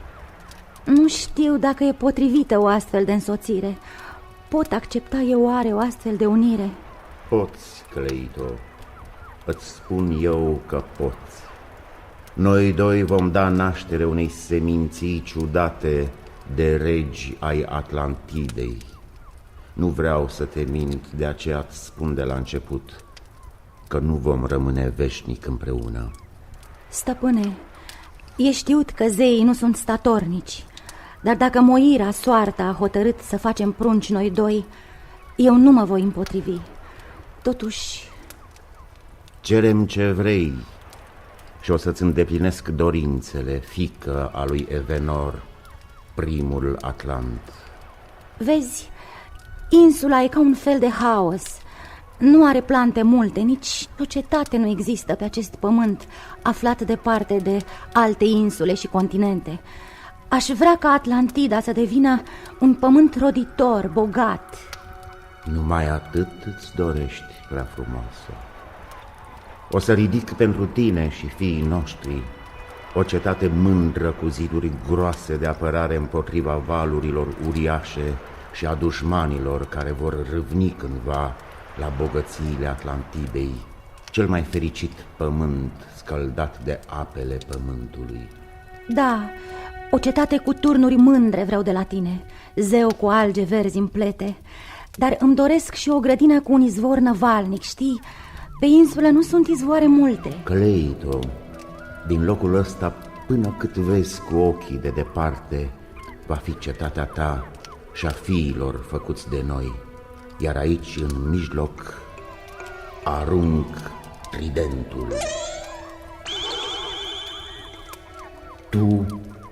Nu știu dacă e potrivită o astfel de însoțire. Pot accepta eu oare o astfel de unire? Poți, Cleito, îți spun eu că poți. Noi doi vom da naștere unei seminții ciudate de regi ai Atlantidei. Nu vreau să te mint, de aceea îți spun de la început că nu vom rămâne veșnic împreună. Stăpâne, e știut că zeii nu sunt statornici, dar dacă Moira, soarta, a hotărât să facem prunci noi doi, eu nu mă voi împotrivi. Totuși... Cerem ce vrei, și o să-ți îndeplinesc dorințele, fiică a lui Evenor, primul Atlant. Vezi, insula e ca un fel de haos. Nu are plante multe, nici o cetate nu există pe acest pământ, aflat departe de alte insule și continente. Aș vrea ca Atlantida să devină un pământ roditor, bogat. Numai atât îți dorești, prea frumoasă. O să ridic pentru tine și fiii noștri o cetate mândră cu ziduri groase de apărare împotriva valurilor uriașe și a dușmanilor care vor râvni cândva la bogățiile Atlantidei, cel mai fericit pământ scăldat de apele pământului. Da, o cetate cu turnuri mândre vreau de la tine, zeu cu alge verzi în plete, dar îmi doresc și o grădină cu un izvor năvalnic, știi? Pe insulă nu sunt izvoare multe. Cleito, din locul ăsta, până cât vezi cu ochii de departe, va fi cetatea ta și a fiilor făcuți de noi, iar aici, în mijloc, arunc tridentul. Tu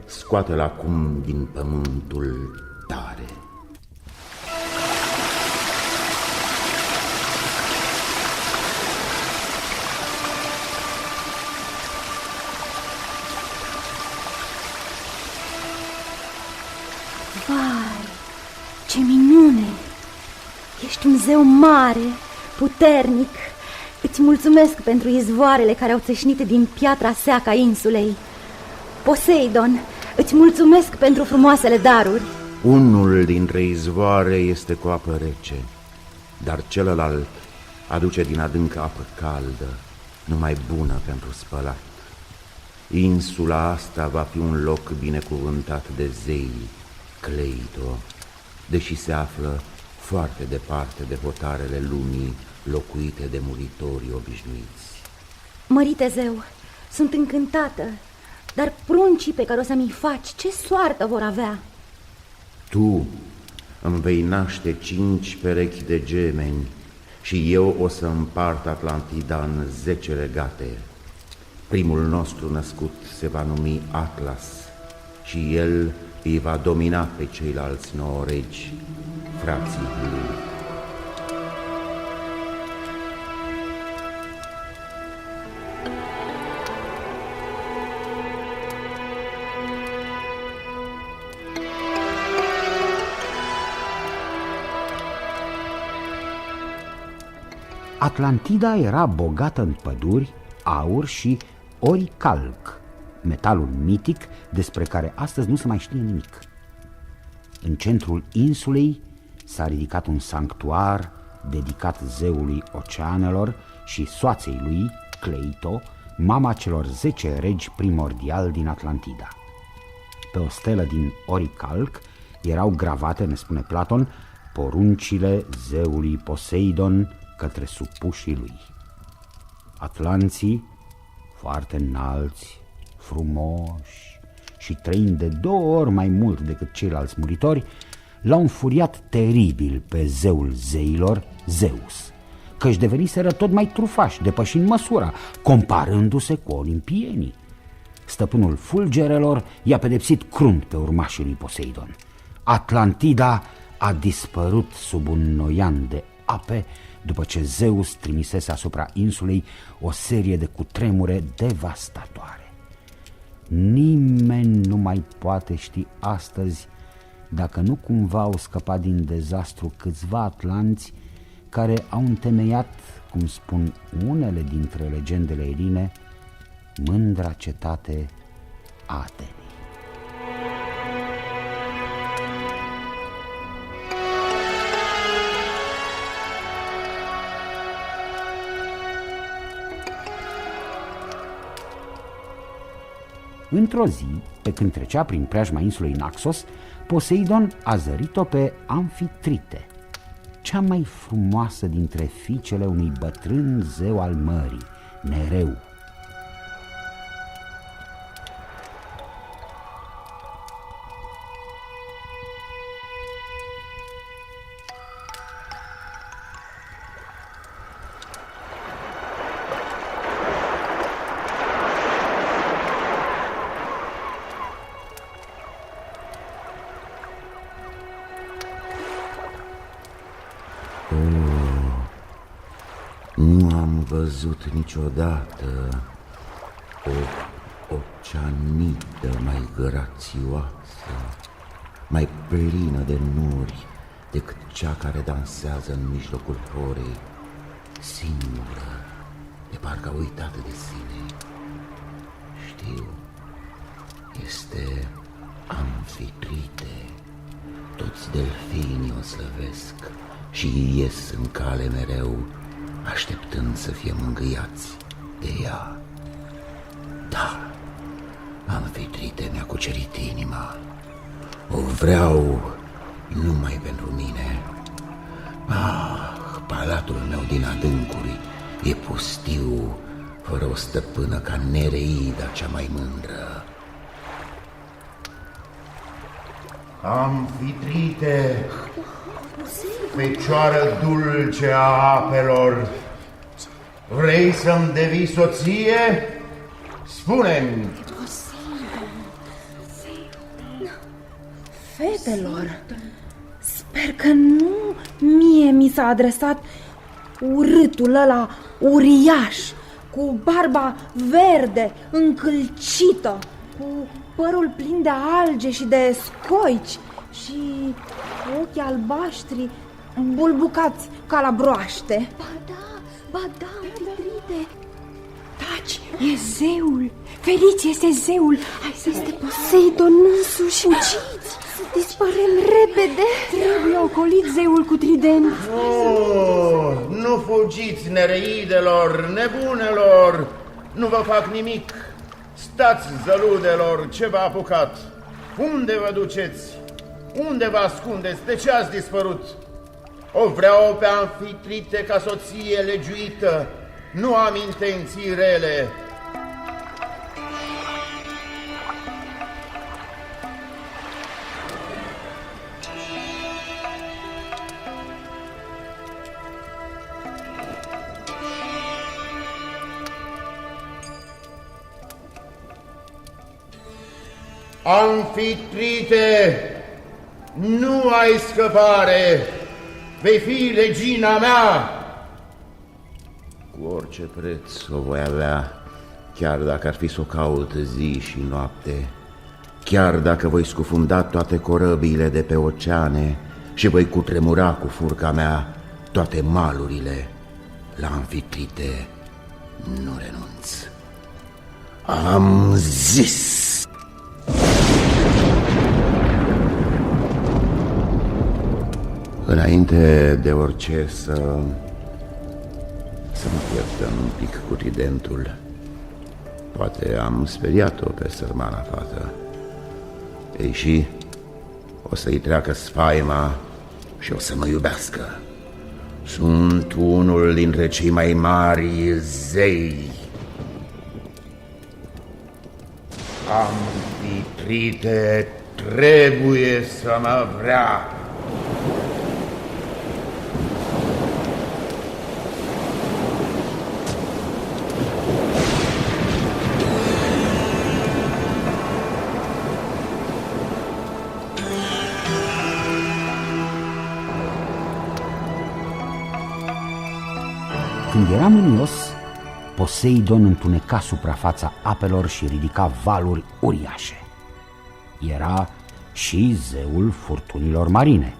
scoate-l acum din pământul tare. Vai, ce minune! Ești un zeu mare, puternic. Îți mulțumesc pentru izvoarele care au țâșnit din piatra seacă a insulei. Poseidon, îți mulțumesc pentru frumoasele daruri. Unul dintre izvoare este cu apă rece, dar celălalt aduce din adânc apă caldă, numai bună pentru spălat. Insula asta va fi un loc binecuvântat de zei, Cleito, deși se află foarte departe de hotarele lumii locuite de muritorii obișnuiți. Mărite zeu, sunt încântată, dar pruncii pe care o să mi-i faci, ce soartă vor avea? Tu îmi vei naște 5 perechi de gemeni și eu o să împart Atlantida în 10 regate. Primul nostru născut se va numi Atlas și el îi va domina pe ceilalți 9 regi, frații lui. Atlantida era bogată în păduri, aur și oricalc, metalul mitic despre care astăzi nu se mai știe nimic. În centrul insulei s-a ridicat un sanctuar dedicat zeului oceanelor și soaței lui, Cleito, mama celor 10 regi primordiali din Atlantida. Pe o stelă din oricalc erau gravate, ne spune Platon, poruncile zeului Poseidon către supușii lui. Atlanții, foarte înalți, frumoși și trăind de 2 ori mai mult decât ceilalți muritori, l-au înfuriat teribil pe zeul zeilor, Zeus, că își deveniseră tot mai trufași, depășind măsura, comparându-se cu olimpienii. Stăpânul fulgerelor i-a pedepsit crunt pe urmașii lui Poseidon. Atlantida a dispărut sub un noian de ape după ce Zeus trimisese asupra insulei o serie de cutremure devastatoare. Nimeni nu mai poate ști astăzi dacă nu cumva au scăpat din dezastru câțiva atlanți care au întemeiat, cum spun unele dintre legendele eline, mândra cetate Atene. Într-o zi, pe când trecea prin preajma insulei Naxos, Poseidon a zărit-o pe Amfitrite, cea mai frumoasă dintre fiicele unui bătrân zeu al mării, Nereu. Nu am văzut niciodată o oceanită mai grațioasă, mai plină de nuri decât cea care dansează în mijlocul horei, singură, de parcă uitată de sine. Știu, este Amfitrite. Toți delfinii o slăvesc și ies în cale mereu, așteptând să fie mângâiați de ea. Da, Amfitrite mi-a cucerit inima. O vreau numai pentru mine. Palatul meu din adâncuri e pustiu, fără o stăpână ca Nereida cea mai mândră. Amfitrite, fecioară dulce a apelor, vrei să-mi devii soție? Spune-mi! Fetelor, sper că nu mie mi s-a adresat urâtul ăla uriaș, cu barba verde, încălcită, cu părul plin de alge și de scoici și ochii albaștri bulbucați ca la broaște. Ba da, Amfitrite. Taci, e zeul. Felice este zeul. Hai să este Poseidon însuși. Fugiți, să dispărem repede. Trebuie ocolit zeul cu trident. Nu fugiți, nereidelor, nebunelor. Nu vă fac nimic. Stați, zăludelor, ce v-a apucat? Unde vă duceți? Unde vă ascundeți? De ce ați dispărut? O vreau pe Amfitrite ca soție legiuită. Nu am intenții rele. Amfitrite, nu ai scăpare, vei fi regina mea. Cu orice preț o voi avea, chiar dacă ar fi să o caut zi și noapte, chiar dacă voi scufunda toate corăbiile de pe oceane și voi cutremura cu furca mea toate malurile, la Amfitrite nu renunț. Am zis! Înainte de orice să-mi pierdem un pic cu tridentul. Poate am speriat-o pe sărmana fată. Ei și o să-i treacă sfaima și o să mă iubească. Sunt unul dintre cei mai mari zei. Amfitrite trebuie să mă vrea. Când era mânios, Poseidon întuneca suprafața apelor și ridica valuri uriașe. Era și zeul furtunilor marine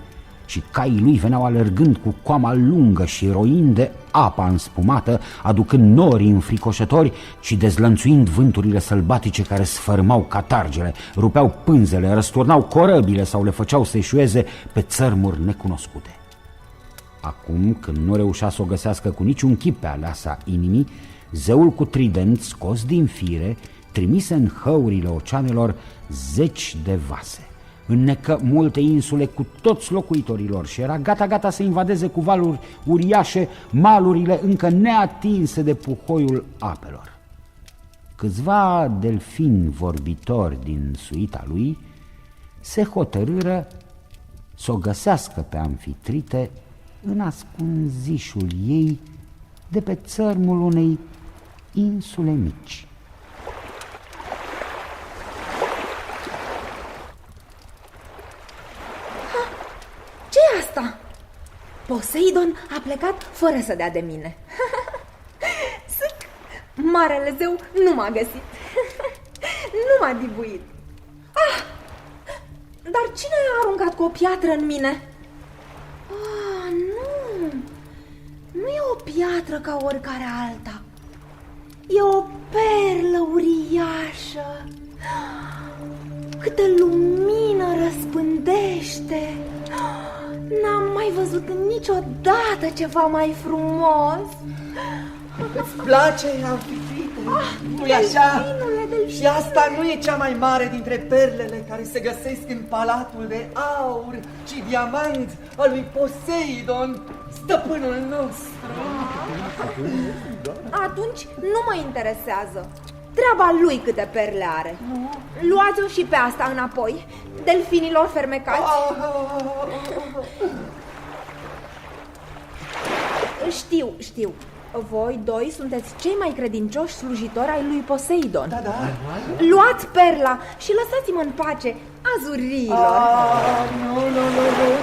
și caii lui veneau alergând cu coama lungă și roind de apa înspumată, aducând norii înfricoșători și dezlănțuind vânturile sălbatice care sfărâmau catargele, rupeau pânzele, răsturnau corăbile sau le făceau să eșueze pe țărmuri necunoscute. Acum, când nu reușea să o găsească cu niciun chip pe aleasa inimii, zeul cu trident, scos din fire, trimise în hăurile oceanelor 10 de vase. Înnecă multe insule cu toți locuitorilor și era gata să invadeze cu valuri uriașe malurile încă neatinse de puhoiul apelor. Câțiva delfini vorbitori din suita lui se hotărâră să o găsească pe Amfitrite în ascunzișul ei de pe țărmul unei insule mici. Ce-i asta? Poseidon a plecat fără să dea de mine. Marele zeu nu m-a găsit. Nu m-a dibuit. Dar cine a aruncat cu o piatră în mine? Nu. Nu e o piatră ca oricare alta. E o perlă uriașă. Câtă lumină răspândește. N-am mai văzut niciodată ceva mai frumos. Îți place, Amfitrite? Nu-i așa? Și asta nu e cea mai mare dintre perlele care se găsesc în palatul de aur și diamant al lui Poseidon, stăpânul nostru. Atunci nu mă interesează. Treaba lui câte perle are. Luați-o și pe asta înapoi, delfinilor fermecați. Știu. Voi doi sunteți cei mai credincioși slujitori ai lui Poseidon. Da. Luați perla și lăsați-mă în pace, azurilor. Nu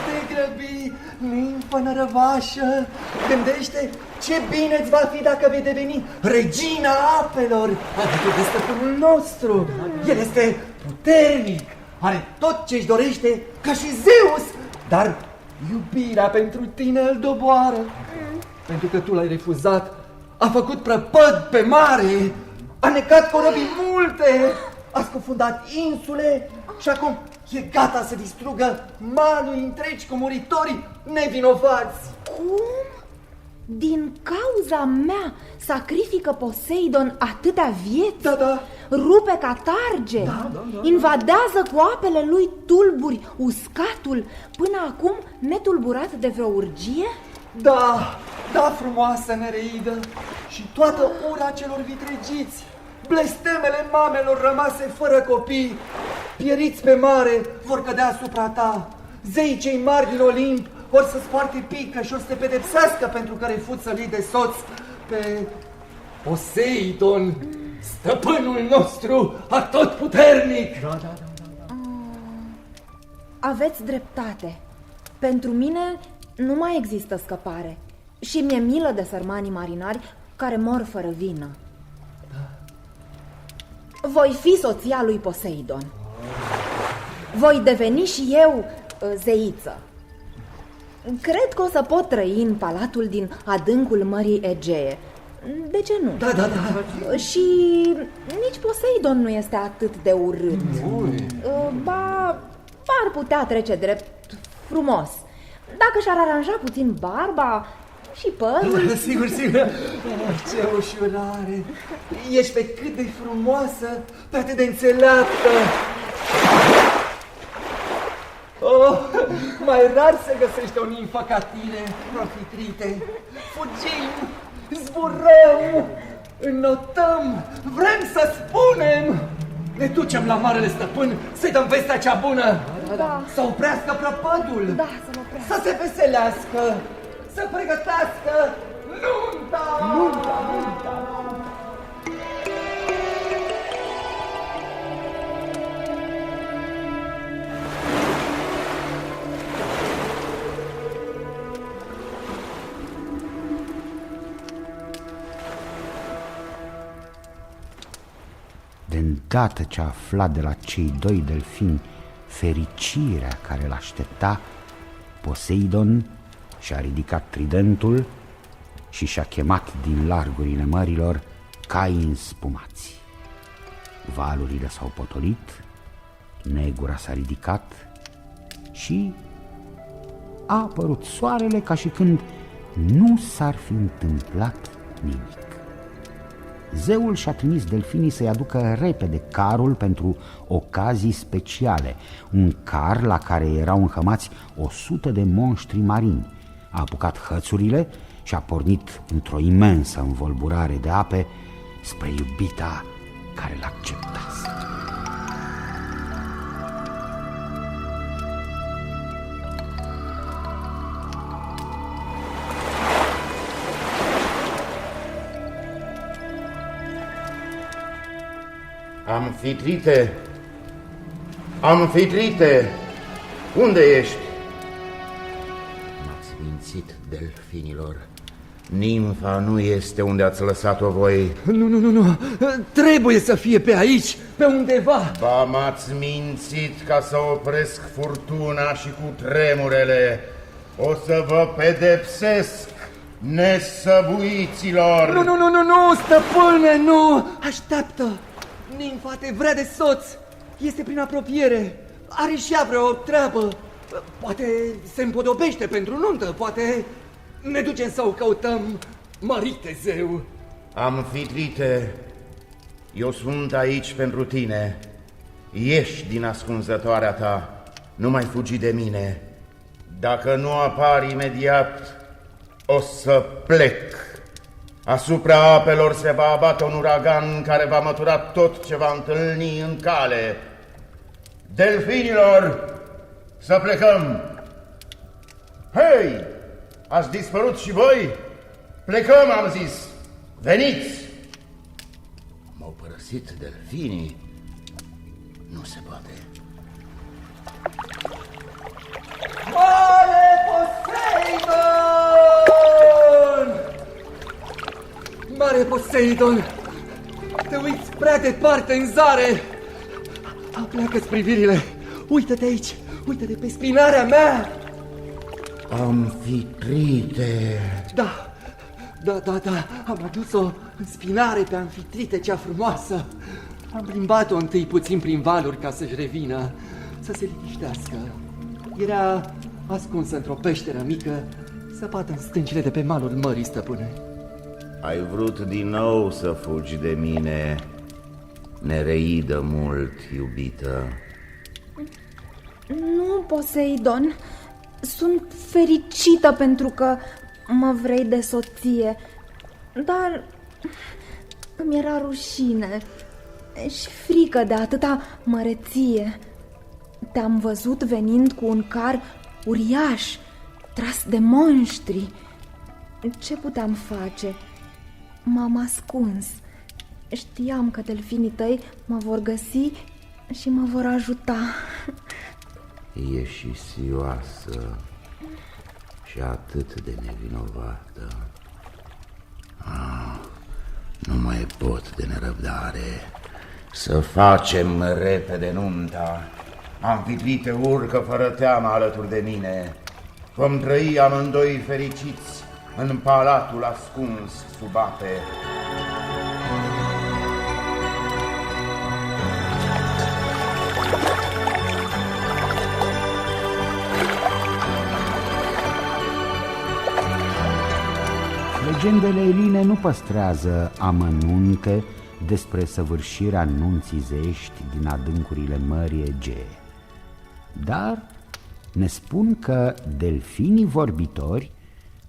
te grăbi, nimfă nărăvașă. Gândește ce bine îți va fi dacă vei deveni regina apelor, adică de stăpânul nostru. El este puternic, are tot ce-și dorește, ca și Zeus, dar iubirea pentru tine îl doboară. Pentru că tu l-ai refuzat, a făcut prăpăd pe mare, a necat corăbii multe, a scufundat insule și acum e gata să distrugă maluri întregi cu muritorii nevinovați. Cum? Din cauza mea sacrifică Poseidon atâtea vieți? Da. Rupe catarge? Da. Invadează cu apele lui tulburi uscatul, până acum netulburat de vreo urgie? Da, frumoasă Nereidă, și toată ura celor vitregiți, blestemele mamelor rămase fără copii, pieriți pe mare, vor cădea asupra ta. Zeii cei mari din Olimp vor să-ți poarte pică și o să te pedepsească pentru că refuzi să-l iei de soț pe Poseidon, stăpânul nostru atotputernic. Da. Aveți dreptate. Pentru mine nu mai există scăpare și mi-e milă de sărmanii marinari care mor fără vină. Voi fi soția lui Poseidon. Voi deveni și eu zeiță. Cred că o să pot trăi în palatul din adâncul Mării Egee. De ce nu? Da. Și nici Poseidon nu este atât de urât. Ba, ar putea trece drept frumos dacă și-ar aranja puțin barba și părul. Sigur. Ce ușurare. Ești pe cât de frumoasă, pe atât de înțeleaptă. Mai rar se găsește o nimfă ca tine, Amfitrite. Fugim, zburăm, înnotăm, vrem să spunem. Ne ducem la marele stăpân să-i dăm vestea cea bună. Da. Să oprească prăpădul. Da, să-l oprească. Să se veselească, să pregătească nunta. De îndată ce a aflat de la cei doi delfini fericirea care l-aștepta, Poseidon și-a ridicat tridentul și și-a chemat din largurile mărilor cai înspumați. Valurile s-au potolit, negura s-a ridicat și a apărut soarele ca și când nu s-ar fi întâmplat nimic. Zeul și-a trimis delfinii să-i aducă repede carul pentru ocazii speciale, un car la care erau înhămați 100 de monștri marini. A apucat hățurile și a pornit într-o imensă învolburare de ape spre iubita care l-acceptase. Amfitrite, unde ești? M-ați mințit, delfinilor. Nimfa nu este unde ați lăsat-o voi. Nu. Trebuie să fie pe aici, pe undeva. Ba, m-ați mințit ca să opresc furtuna și cu tremurele. O să vă pedepsesc, nesăbuiților. Nu, stăpâne, nu! Așteaptă! Nimfa te vrea de soț. Este prin apropiere. Are și ea vreo treabă. Poate se împodobește pentru nuntă. Poate ne ducem să o căutăm. Mărite zeu. Amfitrite, eu sunt aici pentru tine. Ieși din ascunzătoarea ta. Nu mai fugi de mine. Dacă nu apar imediat, o să plec. Asupra apelor se va abate un uragan care va mătura tot ce va întâlni în cale. Delfinilor, să plecăm! Hei! Ați dispărut și voi? Plecăm, am zis! Veniți! M-au părăsit delfinii? Nu se poate. Mare Poseidon! Mare Poseidon! Te uiți prea departe în zare! Apleacă-ți privirile! Uită-te aici! Uită-te pe spinarea mea! Amfitrite! Da! Am adus-o în spinare pe Amfitrite, cea frumoasă. Am plimbat-o întâi puțin prin valuri ca să-și revină, să se liniștească. Era ascunsă într-o peșteră mică, săpată în stâncile de pe malul mării, stăpâne. Ai vrut din nou să fugi de mine, nereidă mult, iubită. Nu, Poseidon. Sunt fericită pentru că mă vrei de soție, dar îmi era rușine și frică de atâta măreție. Te-am văzut venind cu un car uriaș, tras de monștri. Ce puteam face? M-am ascuns. Știam că delfinii tăi mă vor găsi și mă vor ajuta. E șisioasă și atât de nevinovată. Nu mai pot de nerăbdare. Să facem repede nunta. Amfitrite, urcă fără teamă alături de mine. Vom trăi amândoi fericiți în palatul ascuns sub ape. Legendele eline nu păstrează amănunte despre săvârșirea nunții zești din adâncurile Mării Egee, dar ne spun că delfinii vorbitori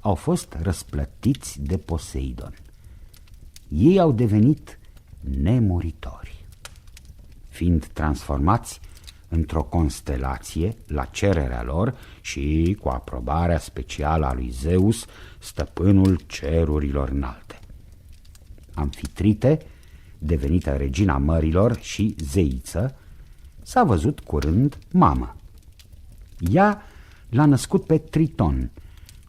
au fost răsplătiți de Poseidon. Ei au devenit nemuritori, fiind transformați într-o constelație la cererea lor și cu aprobarea specială a lui Zeus, stăpânul cerurilor înalte. Amfitrite, devenită regina mărilor și zeiță, s-a văzut curând mamă. Ea l-a născut pe Triton,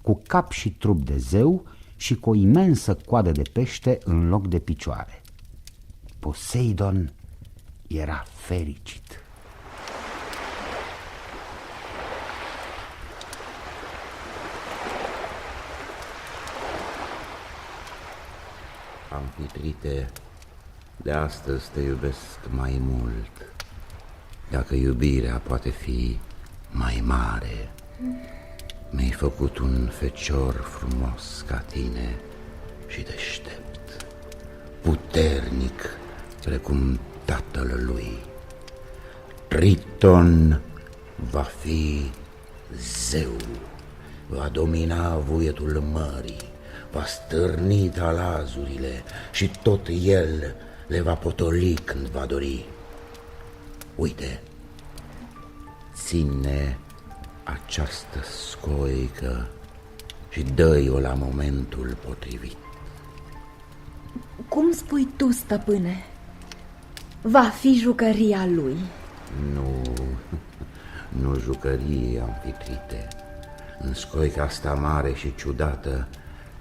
cu cap și trup de zeu și cu o imensă coadă de pește în loc de picioare. Poseidon era fericit. Amfitrite, de astăzi te iubesc mai mult, dacă iubirea poate fi mai mare. Mi-ai făcut un fecior frumos ca tine și deștept, puternic precum tatăl lui. Triton va fi zeu, va domina vuietul mării, va stârni talazurile și tot el le va potoli când va dori. Uite, ține această scoică și dă-i-o la momentul potrivit. Cum spui tu, stăpâne? Va fi jucăria lui. Nu jucărie, Amfitrite. În scoica asta mare și ciudată,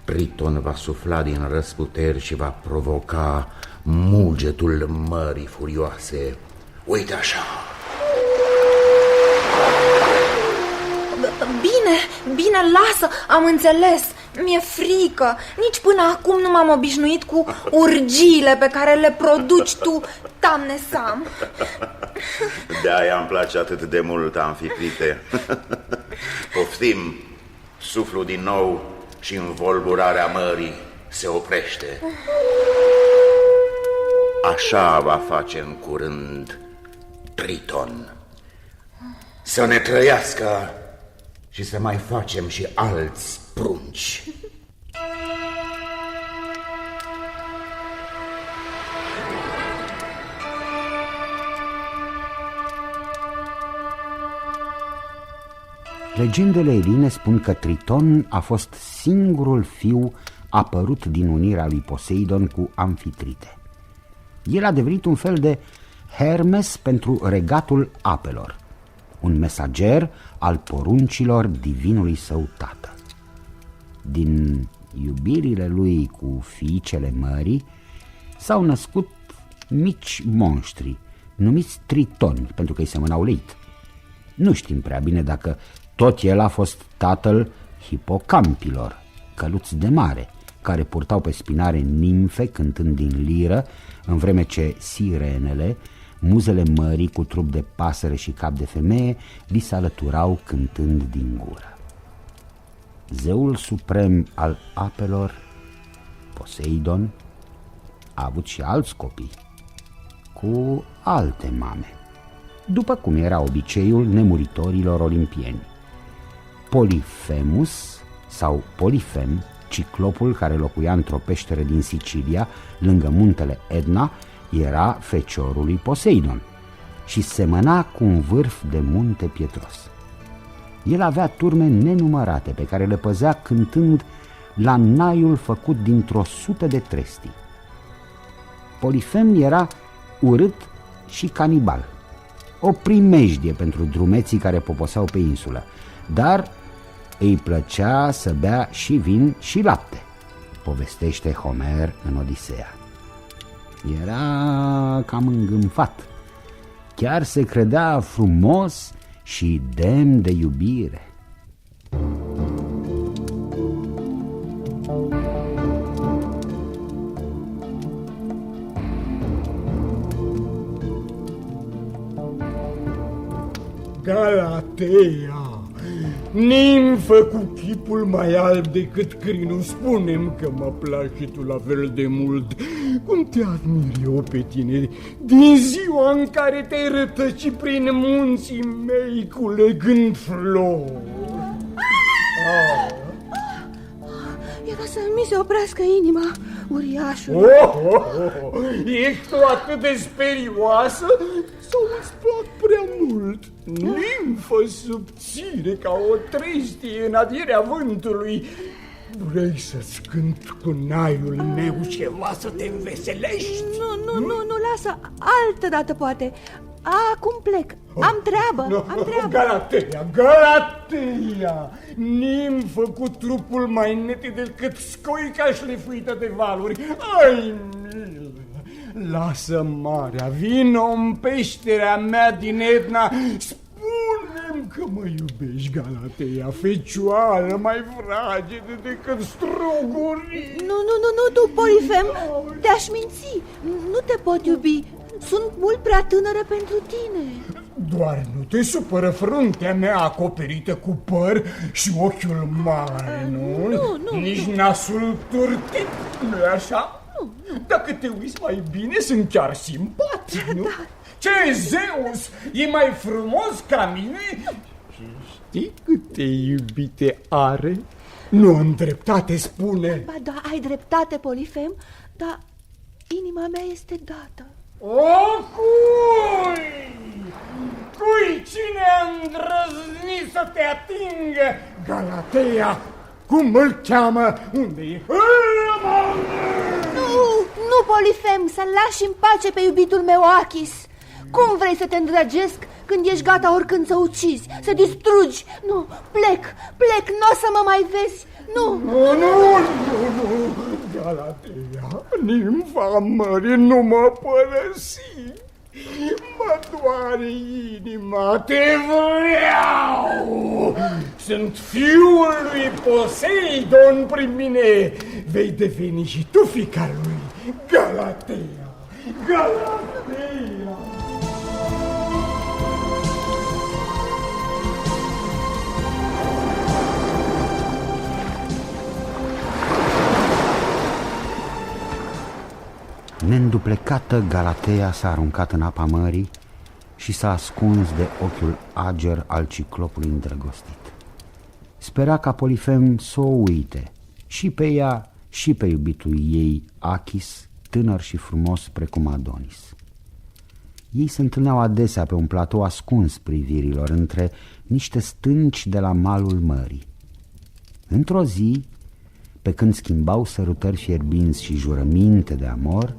Triton va sufla din răsputeri și va provoca mugetul mării furioase. Uite așa! Bine, lasă, am înțeles. Mi-e frică. Nici până acum nu m-am obișnuit cu urgiile pe care le produci tu, Tamne Sam. De-aia îmi place atât de mult, Amfitrite. Poftim, suflu din nou și învolburarea mării se oprește. Așa va face în curând Triton. Să ne trăiască și să mai facem și alți prunci. Legendele eline spun că Triton a fost singurul fiu apărut din unirea lui Poseidon cu Amfitrite. El a devenit un fel de Hermes pentru regatul apelor, un mesager al poruncilor divinului său tată. Din iubirile lui cu fiicele mării s-au născut mici monștri, numiți tritoni, pentru că îi semănau leit. Nu știm prea bine dacă tot el a fost tatăl hipocampilor, căluți de mare, care purtau pe spinare nimfe cântând din liră, în vreme ce sirenele, muzele mării cu trup de pasăre și cap de femeie, li se alăturau cântând din gură. Zeul suprem al apelor, Poseidon, a avut și alți copii, cu alte mame, după cum era obiceiul nemuritorilor olimpieni. Polifemus sau Polifem, ciclopul care locuia într-o peșteră din Sicilia, lângă muntele Etna, era feciorul lui Poseidon și semăna cu un vârf de munte pietros. El avea turme nenumărate pe care le păzea cântând la naiul făcut dintr-o sută de trestii. Polifem era urât și canibal, o primejdie pentru drumeții care poposeau pe insulă, dar îi plăcea să bea și vin și lapte, povestește Homer în Odiseea. Era cam îngânfat, chiar se credea frumos și demn de iubire. Galatea, nimfă cu chipul mai alb decât crinul, spune-mi că mă place tu la fel de mult cum te admir eu pe tine din ziua în care te-ai rătăcit prin munții mei culegând flori. Era să mi se oprească inima, uriașul. Ești tu atât de sperioasă sau îți plac prea mult? Nimfă subțire ca o trestie în adierea vântului. Vrei să-ți cânt cu naiul meu ceva să te înveselești? Nu, lasă, altă dată poate. Acum plec, am treabă. Galatea, nimfă cu trupul mai net decât scoica șlefuită de valuri. Ai, milă, lasă marea, vino în peșterea mea din Etna. Spune-mi că mă iubești, Galatea, fecioară mai fragedă decât strugurii. Nu, tu, Polifem, te-aș minți, nu te pot iubi. Sunt mult prea tânără pentru tine. Doar nu te supără fruntea mea acoperită cu păr și ochiul mare, nu? Nici nasul turtit, nu-i așa? Nu. Dacă te uiți mai bine, sunt chiar simpatic, nu? Da. Ce, Zeus, e mai frumos ca mine? Și știi câte iubite are? Nu am dreptate, spune. Ba da, ai dreptate, Polifem, dar inima mea este dată. O, cui cine a îndrăznit să te atingă? Galatea, cum îl cheamă? Unde e? Nu, Polifem, să lași în pace pe iubitul meu Achis. Cum vrei să te îndrăgesc când ești gata oricând să ucizi, să distrugi. Nu, plec, nu o să mă mai vezi. Nu! Nu, Galatea, nimfa mării, nu mă părăsi. Mă doare inima, te vreau! Sunt fiul lui Poseidon prin mine. Vei deveni și tu fiica lui, Galatea, Galatea! Neînduplecată, Galatea s-a aruncat în apa mării și s-a ascuns de ochiul ager al ciclopului îndrăgostit. Spera ca Polifem să o uite, și pe ea și pe iubitul ei, Achis, tânăr și frumos precum Adonis. Ei se întâlneau adesea pe un platou ascuns privirilor între niște stânci de la malul mării. Într-o zi, pe când schimbau sărutări fierbinți și jurăminte de amor,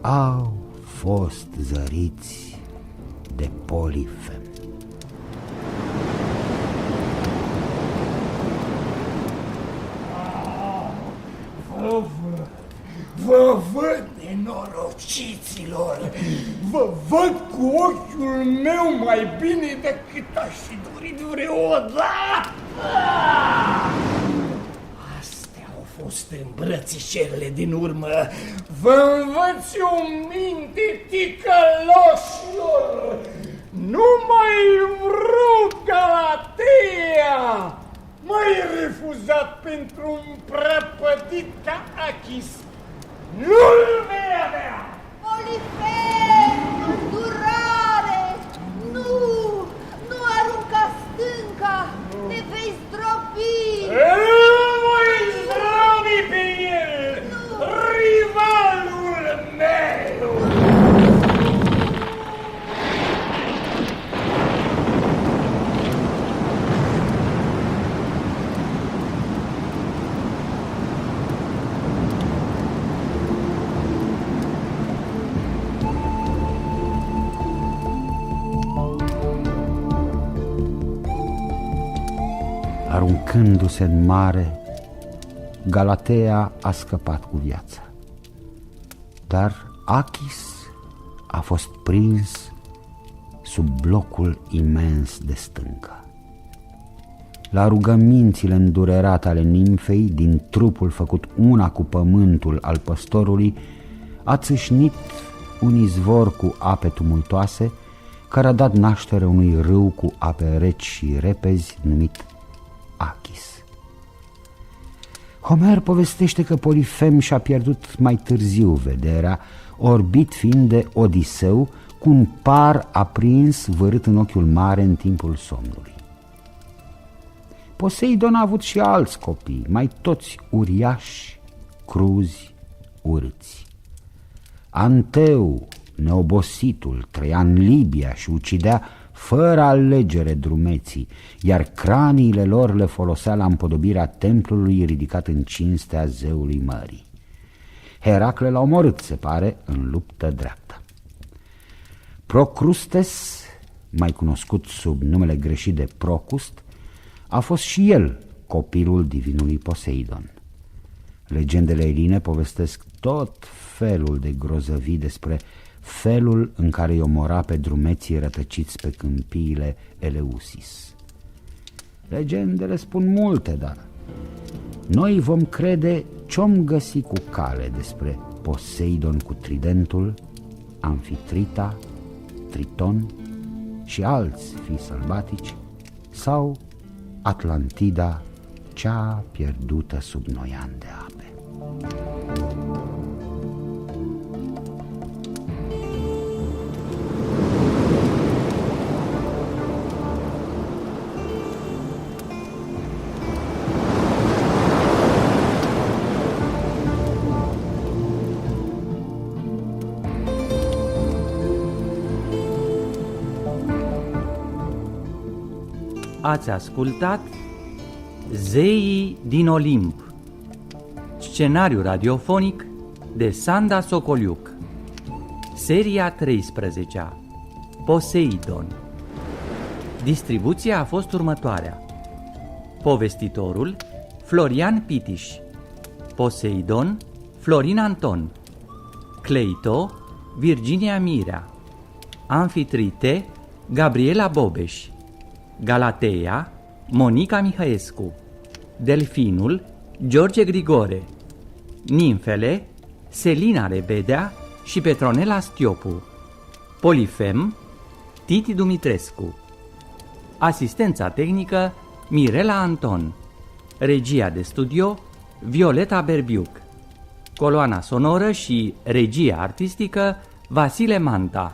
au fost zăriți de Polifem. Vă văd, nenorociților! Vă văd cu ochiul meu mai bine decât aș fi dorit vreodată! Astea au fost îmbrățișerile din urmă. Vă învăț eu minte, ticăloșilor! Nu mai vrut Galatea! M-ai refuzat pentru un prăpădit ca Achis. Nu-l vei avea! Polifem, îndurare! Nu arunca stânca! Ne vei zdrobi! Voi zdrobi pe el! Rivalul meu! Aruncându-se în mare, Galatea a scăpat cu viața. Dar Achis a fost prins sub blocul imens de stâncă. La rugămințile îndurerate ale nimfei, din trupul făcut una cu pământul al păstorului, a țâșnit un izvor cu ape tumultoase, care a dat naștere unui râu cu ape reci și repezi, numit Achis. Homer povestește că Polifem și-a pierdut mai târziu vederea, orbit fiind de Odiseu, cu un par aprins vărât în ochiul mare în timpul somnului. Poseidon a avut și alți copii, mai toți uriași, cruzi, urâți. Anteu, neobositul, trăia în Libia și ucidea fără alegere drumeții, iar craniile lor le folosea la împodobirea templului ridicat în cinstea zeului mării. Heracle l-a omorât, se pare, în luptă dreaptă. Procrustes, mai cunoscut sub numele greșit de Procust, a fost și el copilul divinului Poseidon. Legendele eline povestesc tot felul de grozăvii despre felul în care îi omora pe drumeții rătăciți pe câmpiile Eleusis. Legendele spun multe, dar noi vom crede ce-om găsi cu cale despre Poseidon cu tridentul, Amfitrita, Triton și alți fii sălbatici, sau Atlantida, cea pierdută sub noian de ape. Ați ascultat Zeii din Olimp, scenariu radiofonic de Sanda Socoliuc, seria 13-a, Poseidon. Distribuția a fost următoarea: povestitorul Florian Pitiș, Poseidon Florin Anton, Cleito Virginia Mirea, Amfitrite Gabriela Bobeș, Galateea Monica Mihaescu, Delfinul George Grigore, Nimfele Selina Rebedea și Petronela Stiopu, Polifem Titi Dumitrescu, asistența tehnică Mirela Anton, regia de studio Violeta Berbiuc, coloana sonoră și regia artistică Vasile Manta.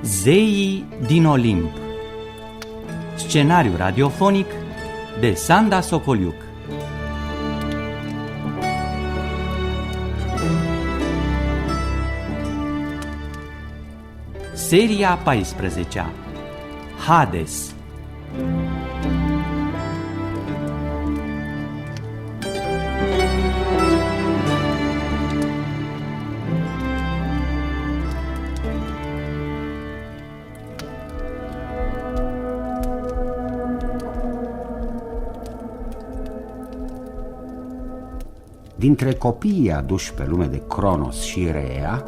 Zeii din Olimp. Scenariu radiofonic de Sanda Socoliuc. Seria 14-a, Hades. Dintre copiii aduși pe lume de Cronos și Rhea,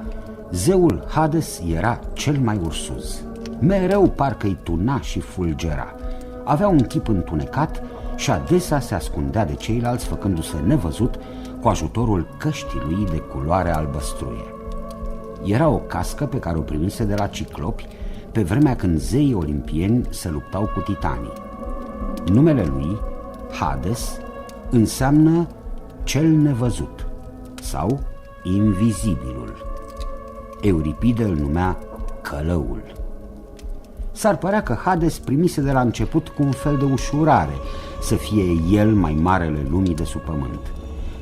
zeul Hades era cel mai ursuz. Mereu parcă-i tuna și fulgera. Avea un chip întunecat și adesea se ascundea de ceilalți, făcându-se nevăzut cu ajutorul căștii lui de culoare albăstruie. Era o cască pe care o primise de la ciclopi pe vremea când zeii olimpieni se luptau cu titanii. Numele lui, Hades, înseamnă cel nevăzut sau invizibilul. Euripide îl numea călăul. S-ar părea că Hades primise de la început cu un fel de ușurare să fie el mai marele lumii de sub pământ.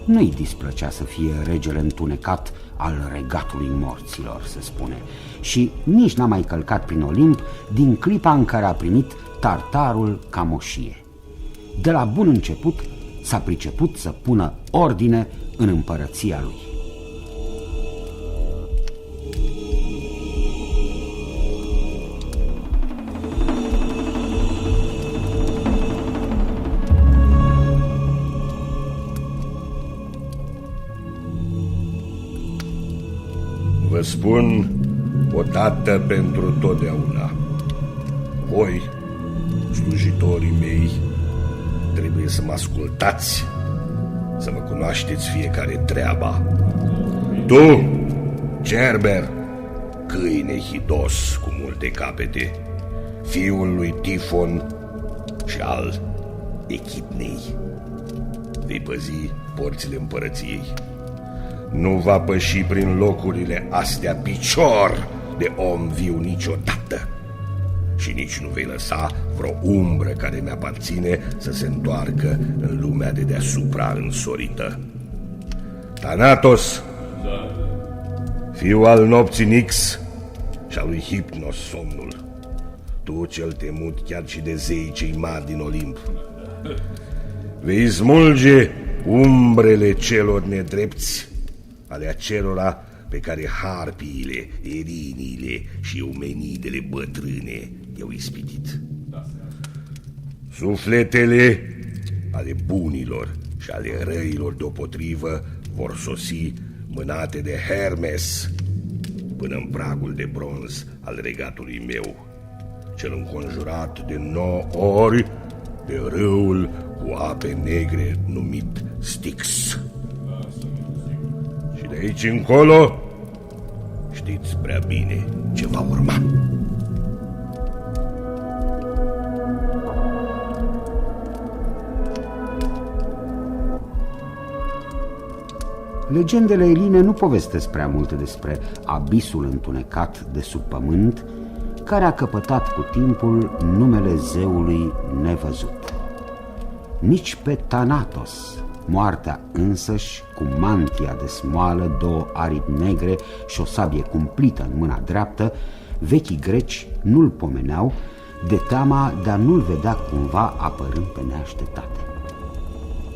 Nu-i displăcea să fie regele întunecat al regatului morților, se spune, și nici n-a mai călcat prin Olimp din clipa în care a primit Tartarul ca moșie. De la bun început s-a priceput să pună ordine în împărăția lui. Vă spun odată pentru totdeauna: voi, slujitorii mei, trebuie să mă ascultați, să mă cunoașteți fiecare treaba. Tu, Cerber, câine hidos cu multe capete, fiul lui Tifon și al Echidnei, vei păzi porțile împărăției. Nu va păși prin locurile astea picior de om viu niciodată. Și nici nu vei lăsa vreo umbră care mi-aparține să se întoarcă în lumea de deasupra însorită. Thanatos, fiul al nopții Nix și al lui Hypnos somnul, tu cel temut chiar și de zeii cei mari din Olimp, vei smulge umbrele celor nedrepți, ale acelora pe care harpiile, eriniile și umenidele bătrâne i-au ispitit. Sufletele ale bunilor și ale răilor deopotrivă vor sosi mânate de Hermes până în pragul de bronz al regatului meu, cel înconjurat de 9 ori de râul cu ape negre numit Styx. Și de aici încolo știți prea bine ce va urma. Legendele eline nu povestesc prea multe despre abisul întunecat de sub pământ, care a căpătat cu timpul numele zeului nevăzut. Nici pe Thanatos, moartea însăși, cu mantia de smoală, 2 aripi negre și o sabie cumplită în mâna dreaptă, vechii greci nu-l pomeneau de teama de a nu-l vedea cumva apărând pe neașteptate.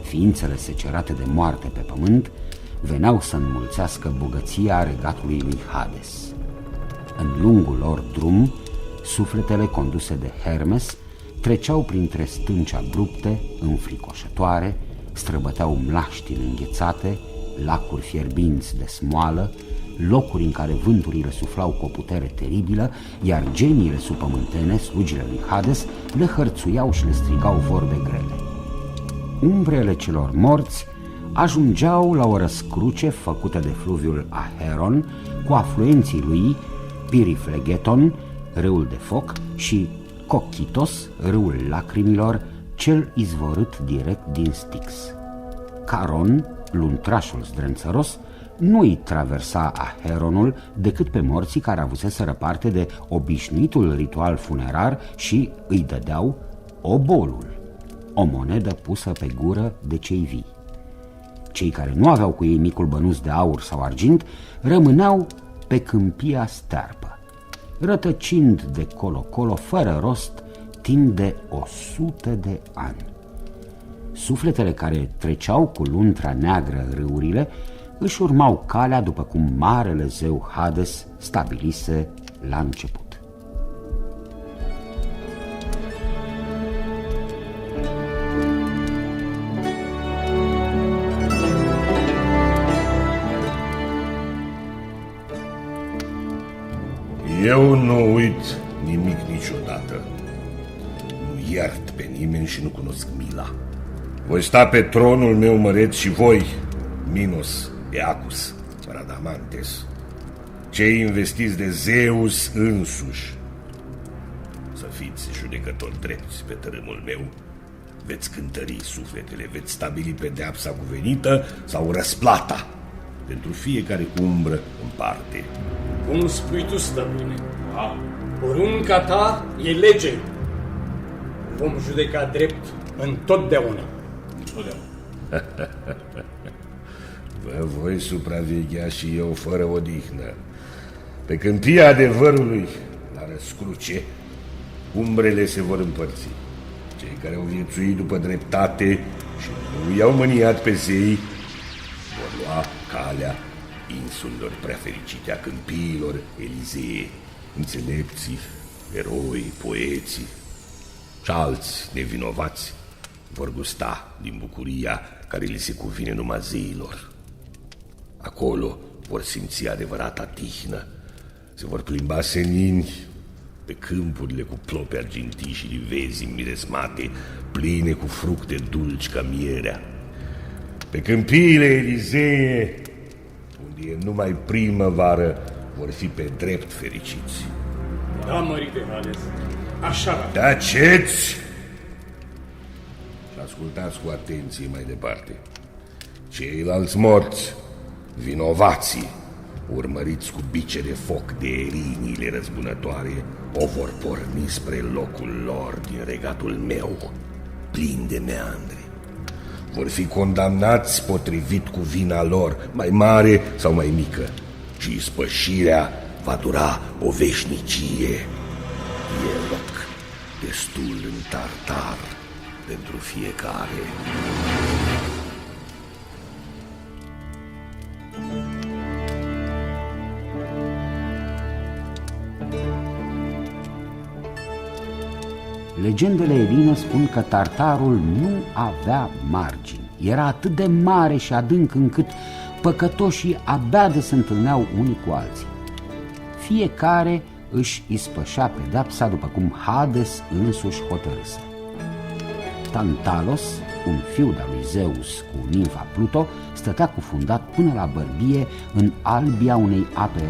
Ființele secerate de moarte pe pământ veneau să înmulțească bogăția regatului lui Hades. În lungul lor drum, sufletele conduse de Hermes treceau printre stânci abrupte, înfricoșătoare, străbăteau mlaștini înghețate, lacuri fierbinți de smoală, locuri în care vânturile suflau cu o putere teribilă, iar geniile supământene, slugile lui Hades, le hărțuiau și le strigau vorbe grele. Umbrele celor morți ajungeau la o răscruce făcută de fluviul Acheron, cu afluenții lui Piriflegeton, râul de foc, și Cochitos, râul lacrimilor, cel izvorât direct din Styx. Caron, luntrașul zdrențăros, nu îi traversa Acheronul decât pe morții care avuseseră parte de obișnuitul ritual funerar și îi dădeau obolul, o monedă pusă pe gură de cei vii. Cei care nu aveau cu ei micul bănuț de aur sau argint rămâneau pe câmpia stearpă, rătăcind de colo-colo fără rost timp de 100 de ani. Sufletele care treceau cu luntra neagră râurile își urmau calea după cum marele zeu Hades stabilise la început. Eu nu uit nimic niciodată. Nu iert pe nimeni și nu cunosc mila. Voi sta pe tronul meu măreț și voi, Minos, Eacus, Radamantes, cei investiți de Zeus însuși, să fiți judecători drepți pe tărâmul meu. Veți cântări sufletele, veți stabili pedeapsa cuvenită sau răsplata pentru fiecare umbră în parte. Cum spui tu, stăpâne? Porunca ta e lege. Vom judeca drept întotdeauna. Vă voi supraveghea și eu fără odihnă. Pe câmpia adevărului, la răscruce, umbrele se vor împărți. Cei care au viețuit după dreptate și nu i-au mâniat pe zei vor lua calea insulelor prea fericite a câmpiilor Elizee, înțelepții, eroi, poeții și alți nevinovați vor gusta din bucuria care li se cuvine numai zeilor. Acolo vor simți adevărata tihnă, se vor plimba senini pe câmpurile cu plopi argintii și livezi miresmate, pline cu fructe dulci ca mierea. Pe câmpiile Elizee, unde e numai primăvară, vor fi pe drept fericiți. Da, mărite Hades, așa va. Taceți! Și ascultați cu atenție mai departe. Ceilalți morți, vinovații, urmăriți cu bice de foc de eriniile răzbunătoare, o vor porni spre locul lor din regatul meu, plin de meandre. Vor fi condamnați potrivit cu vina lor, mai mare sau mai mică, și ispășirea va dura o veșnicie. E loc destul în Tartar pentru fiecare. Legendele eline spun că Tartarul nu avea margini. Era atât de mare și adânc încât păcătoșii abia de se întâlneau unii cu alții. Fiecare își ispășea pedepsa după cum Hades însuși hotărâse. Tantalos, un fiu de-al lui Zeus cu nimfa Pluto, stătea cufundat până la bărbie în albia unei ape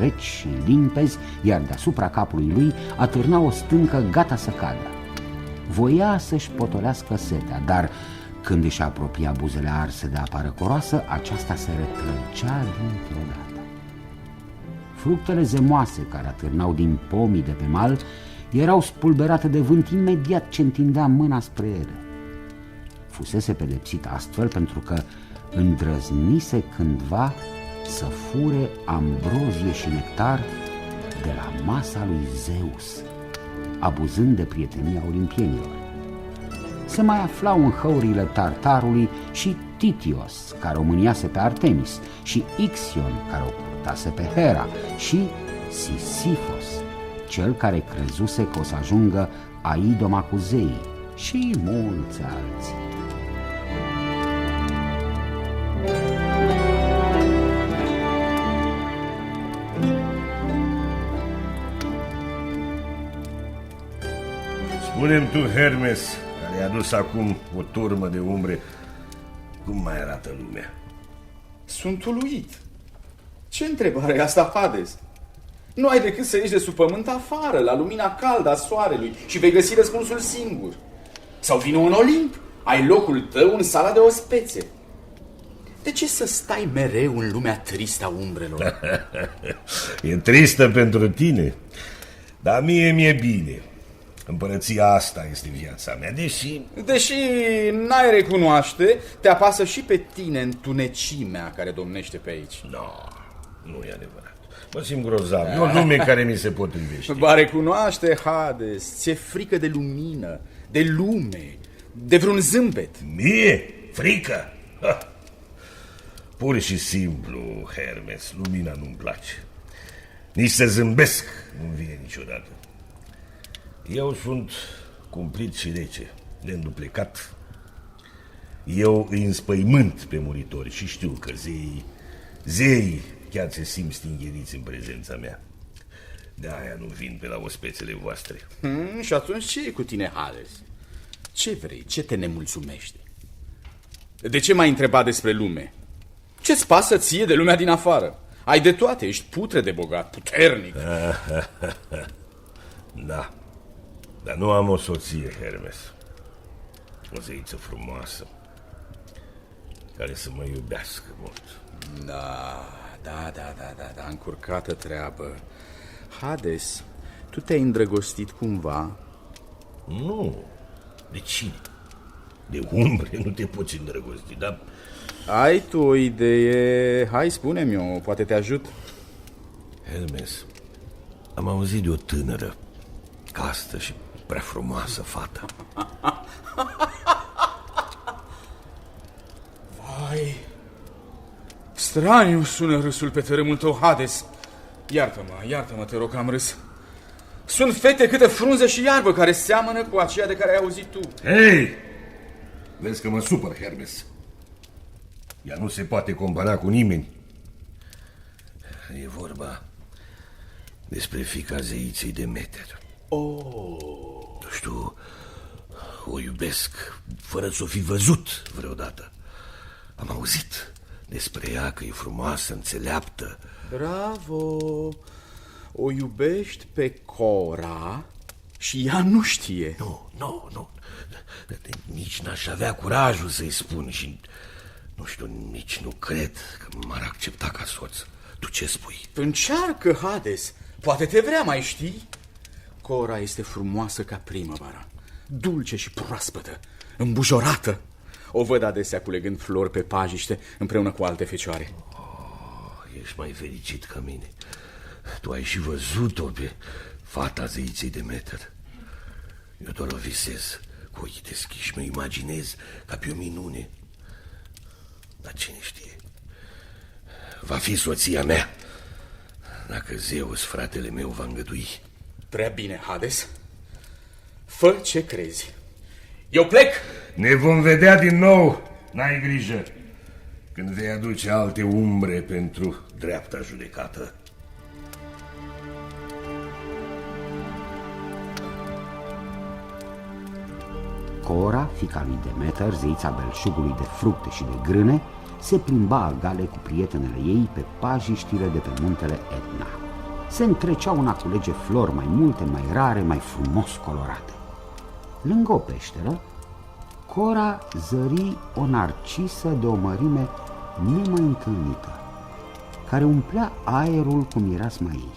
reci și limpezi, iar deasupra capului lui atârna o stâncă gata să cadă. Voia să-și potolească setea, dar Când își apropia buzele arse de apă răcoroasă, aceasta se retrăgea dintr-o dată. Fructele zemoase care atârnau din pomii de pe mal erau spulberate de vânt imediat ce întindea mâna spre ele. Fusese pedepsit astfel pentru că îndrăznise cândva să fure ambrozie și nectar de la masa lui Zeus, abuzând de prietenia olimpienilor. Se mai aflau în hăurile Tartarului și Titios, care o mâniase pe Artemis, și Ixion, care o purtase pe Hera, și Sisifos, cel care crezuse că o să ajungă aidoma cu zeii, și mulți alții. Spune-mi tu, Hermes, care i-a adus acum o turmă de umbre, cum mai arată lumea? Sunt uluit. Ce întrebare e asta, Hades? Nu ai decât să ieși de sub pământ afară, la lumina caldă a soarelui, și vei găsi răspunsul singur. Sau vină în Olimp, ai locul tău în sala de ospețe. De ce să stai mereu în lumea tristă a umbrelor? E tristă pentru tine, dar mie mi-e bine. Împărăția asta este viața mea, deși n-ai recunoaște, te apasă și pe tine întunecimea care domnește pe aici. Nu e adevărat. Mă simt grozav, e o lume care mi se potrivește. Ba recunoaște, Hades, ți-e frică de lumină, de lume, de vreun zâmbet. Mie? Frică? Ha. Pur și simplu, Hermes, lumina nu-mi place. Nici să zâmbesc nu vine niciodată. Eu sunt cumplit și rece, neînduplecat. Eu îi înspăimânt pe muritori și știu că zeii chiar se simt stingheriți în prezența mea. De-aia nu vin pe la ospețele voastre. Și atunci ce e cu tine, Hades? Ce vrei? Ce te nemulțumește? De ce m-ai întrebat despre lume? Ce-ți pasă ție de lumea din afară? Ai de toate, ești putre de bogat, puternic. Da, dar nu am o soție, Hermes. O zeiță frumoasă, care să mă iubească mult. Da, încurcată treabă. Hades, tu te-ai îndrăgostit cumva? Nu. De cine? De umbre nu te poți îndrăgosti, dar... Ai tu o idee? Hai, spune-mi-o, poate te ajut. Hermes, am auzit de o tânără, castă și prea frumoasă fată. Vai, straniu sună râsul pe tărâmul tău, Hades. Iartă-mă, te rog că am râs. Sunt fete câte frunze și iarbă care seamănă cu aceea de care ai auzit tu. Hei! Vezi că mă supăr, Hermes. Ea nu se poate compara cu nimeni. E vorba despre fiica zeiței Demeter. Nu știu, o iubesc fără să o fi văzut vreodată. Am auzit despre ea că e frumoasă, înțeleaptă. Bravo! O iubești pe Cora și ea nu știe. Nu. Nici n-aș avea curajul să-i spun și nu știu, nici nu cred că m-ar accepta ca soț. Tu ce spui? Încearcă, Hades. Poate te vrea, mai știi? Cora este frumoasă ca primăvara, dulce și proaspătă, îmbujorată. O văd adesea culegând flori pe pajiște împreună cu alte fecioare. Ești mai fericit ca mine. Tu ai și văzut-o pe fata zeiței Demeter. Eu doar o visez cu ochii deschiși, mă imaginez ca pe o minune. Dar cine știe? Va fi soția mea, dacă Zeus, fratele meu, va îngădui. Prea bine, Hades. Fă ce crezi. Eu plec. Ne vom vedea din nou, n-ai grijă, când vei aduce alte umbre pentru dreapta judecată. Cora, fiica lui Demeter, zeița belșugului de fructe și de grâne, se plimba agale cu prietenele ei pe pajiștile de pe muntele Etna. Se întreceau în a culege flori mai multe, mai rare, mai frumos colorate. Lângă o peșteră Cora zări o narcisă de o mărime nemai întâlnită, care umplea aerul cu mireasma ei.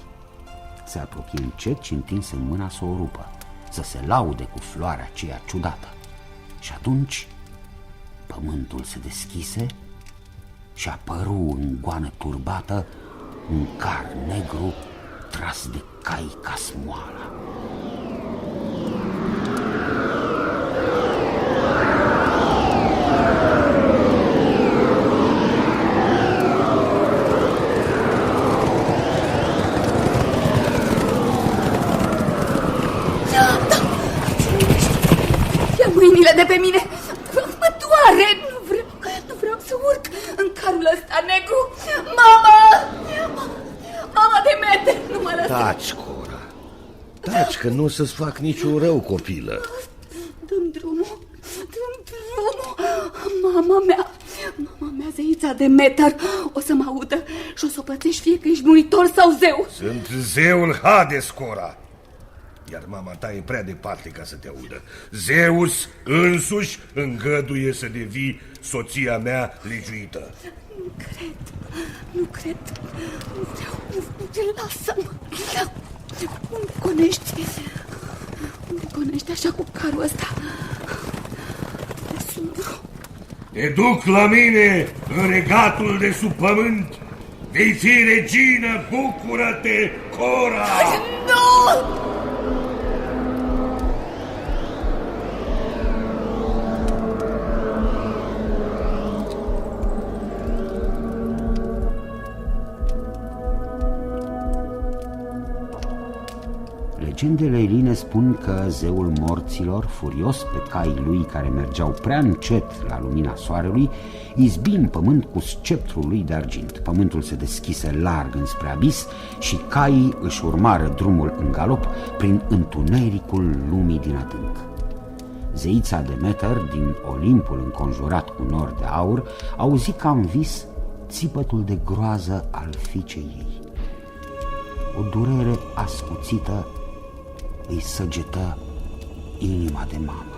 Se apropie încet și întinse mâna să o rupă, să se laude cu floarea aceea ciudată. Și atunci pământul se deschise și apăru în goană turbată un car negru tras de cai ca smoala. Mâinile de pe mine! Mă doare! Nu vreau să urc în carul ăsta negru! Mama! Mama Demeter, nu mă lăsa! Taci, Cora! Taci, că nu o să-ți fac niciun rău, copilă! Dă-mi drumul! Mama mea, zeița Demeter, o să mă audă și o să o pățești fie că ești muritor sau zeu! Sunt zeul Hades, Cora! Iar mama ta e prea departe ca să te audă. Zeus însuși îngăduie să devii soția mea legiuită. Nu cred. Nu vreau. Lasă-mă. Unde gonești așa cu carul ăsta? Te duc la mine în regatul de sub pământ. Vei fi regină, bucură-te, Cora! Nu! Legendele eline spun că zeul morților, furios pe caii lui care mergeau prea încet la lumina soarelui, izbi în pământ cu sceptrul lui de argint. Pământul se deschise larg înspre abis și caii își urmară drumul în galop prin întunericul lumii din adânc. Zeița Demeter, din Olimpul înconjurat cu nori de aur, auzi ca în vis țipătul de groază al fiicei ei. O durere ascuțită îi săgetă inima de mamă.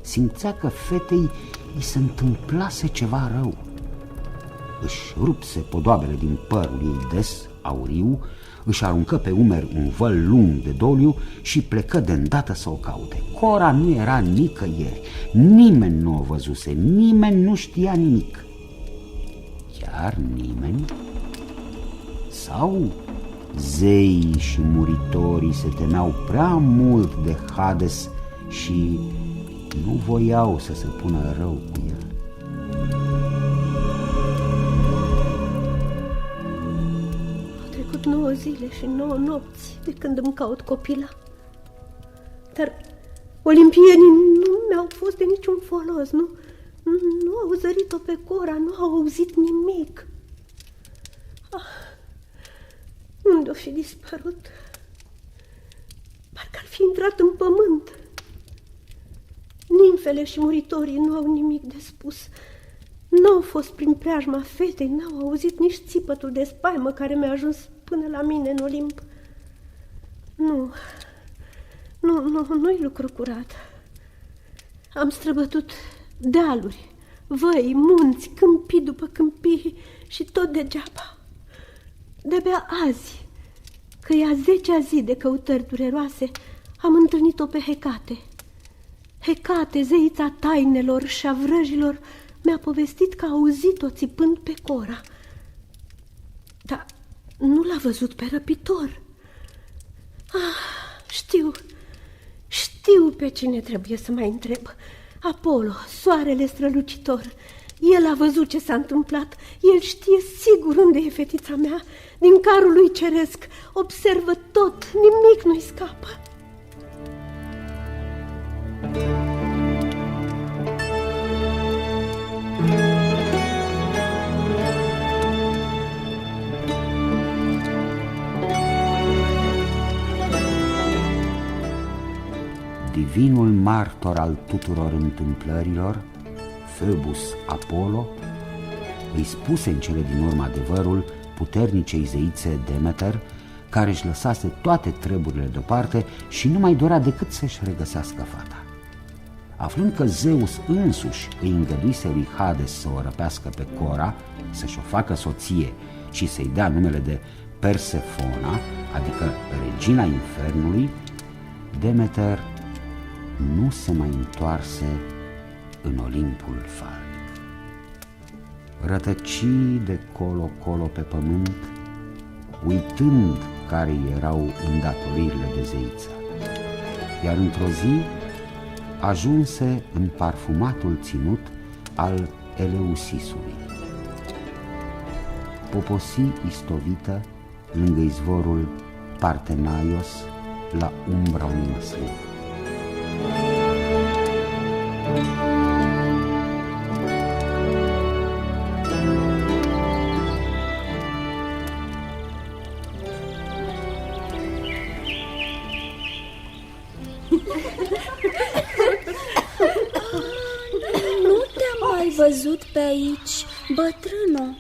Simțea că fetei îi se întâmplase ceva rău. Își rupse podoabele din părul ei des, auriu, își aruncă pe umeri un văl lung de doliu și plecă de îndată să o caute. Cora nu era nicăieri, nimeni nu o văzuse, nimeni nu știa nimic. Chiar nimeni? Sau zeii și muritorii se temeau prea mult de Hades și nu voiau să se pună rău cu el? Au trecut 9 zile și 9 nopți de când îmi caut copila. Dar olimpienii nu mi-au fost de niciun folos, nu au zărit-o pe Cora, nu au auzit nimic. Unde-o fi dispărut? Parcă ar fi intrat în pământ. Nimfele și muritorii nu au nimic de spus. N-au fost prin preajma fetei, n-au auzit nici țipătul de spaimă care mi-a ajuns până la mine în Olimp. Nu-i lucru curat. Am străbătut dealuri, văi, munți, câmpii după câmpii și tot degeaba. De-abia azi, că e a 10-a zi de căutări dureroase, am întâlnit-o pe Hecate. Hecate, zeița tainelor și a vrăjilor, mi-a povestit că a auzit-o țipând pe Cora. Dar nu l-a văzut pe răpitor. Știu pe cine trebuie să mai întreb. Apollo, soarele strălucitor. El a văzut ce s-a întâmplat. El știe sigur unde e fetița mea. Din carul lui ceresc. Observă tot, nimic nu-i scapă. Divinul martor al tuturor întâmplărilor, Phoebus Apollo, îi spuse în cele din urmă adevărul puternicei zeițe Demeter, care își lăsase toate treburile deoparte și nu mai dorea decât să-și regăsească fata. Aflând că Zeus însuși îi îngăduise lui Hades să o răpească pe Cora, să-și o facă soție și să-i dea numele de Persefona, adică regina infernului, Demeter nu se mai întoarse în Olimpul falnic. Rătăci de colo-colo pe pământ, uitând care erau îndatoririle de zeiță. Iar într-o zi ajunse în parfumatul ținut al Eleusisului. Poposi istovită lângă izvorul Partenaios la umbra unui măslin. Văzut pe aici, bătrână.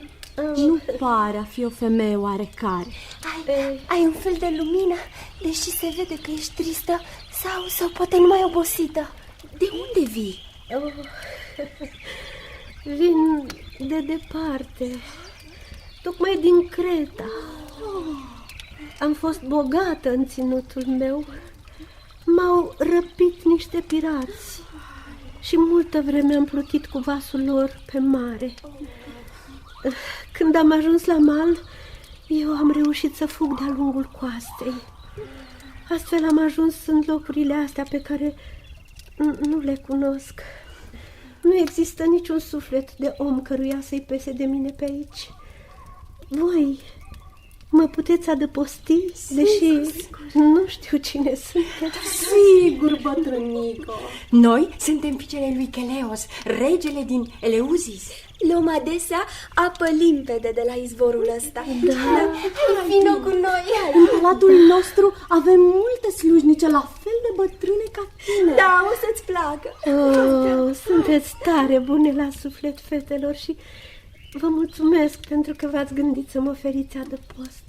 Nu pare a fi o femeie oarecare. Ai un fel de lumină, deși se vede că ești tristă sau poate numai obosită. De unde vii? Vin de departe, tocmai din Creta. Am fost bogată în ținutul meu. M-au răpit niște pirați și multă vreme am plutit cu vasul lor pe mare. Când am ajuns la mal, eu am reușit să fug de-a lungul coastei. Astfel am ajuns în locurile astea pe care nu le cunosc. Nu există niciun suflet de om căruia să-i pese de mine pe aici. Voi mă puteți adăposti, deși nu știu cine sunteți. Sigur, bătrânico. Noi suntem fiicele lui Cheleos, regele din Eleusis. Luăm adesea apă limpede de la izvorul ăsta. Da. Vino cu noi. În palatul nostru avem multe slujnice la fel de bătrâne ca tine. Da, o să-ți placă. Sunteți tare bune la suflet, fetelor, și vă mulțumesc pentru că v-ați gândit să mă oferiți adăpost.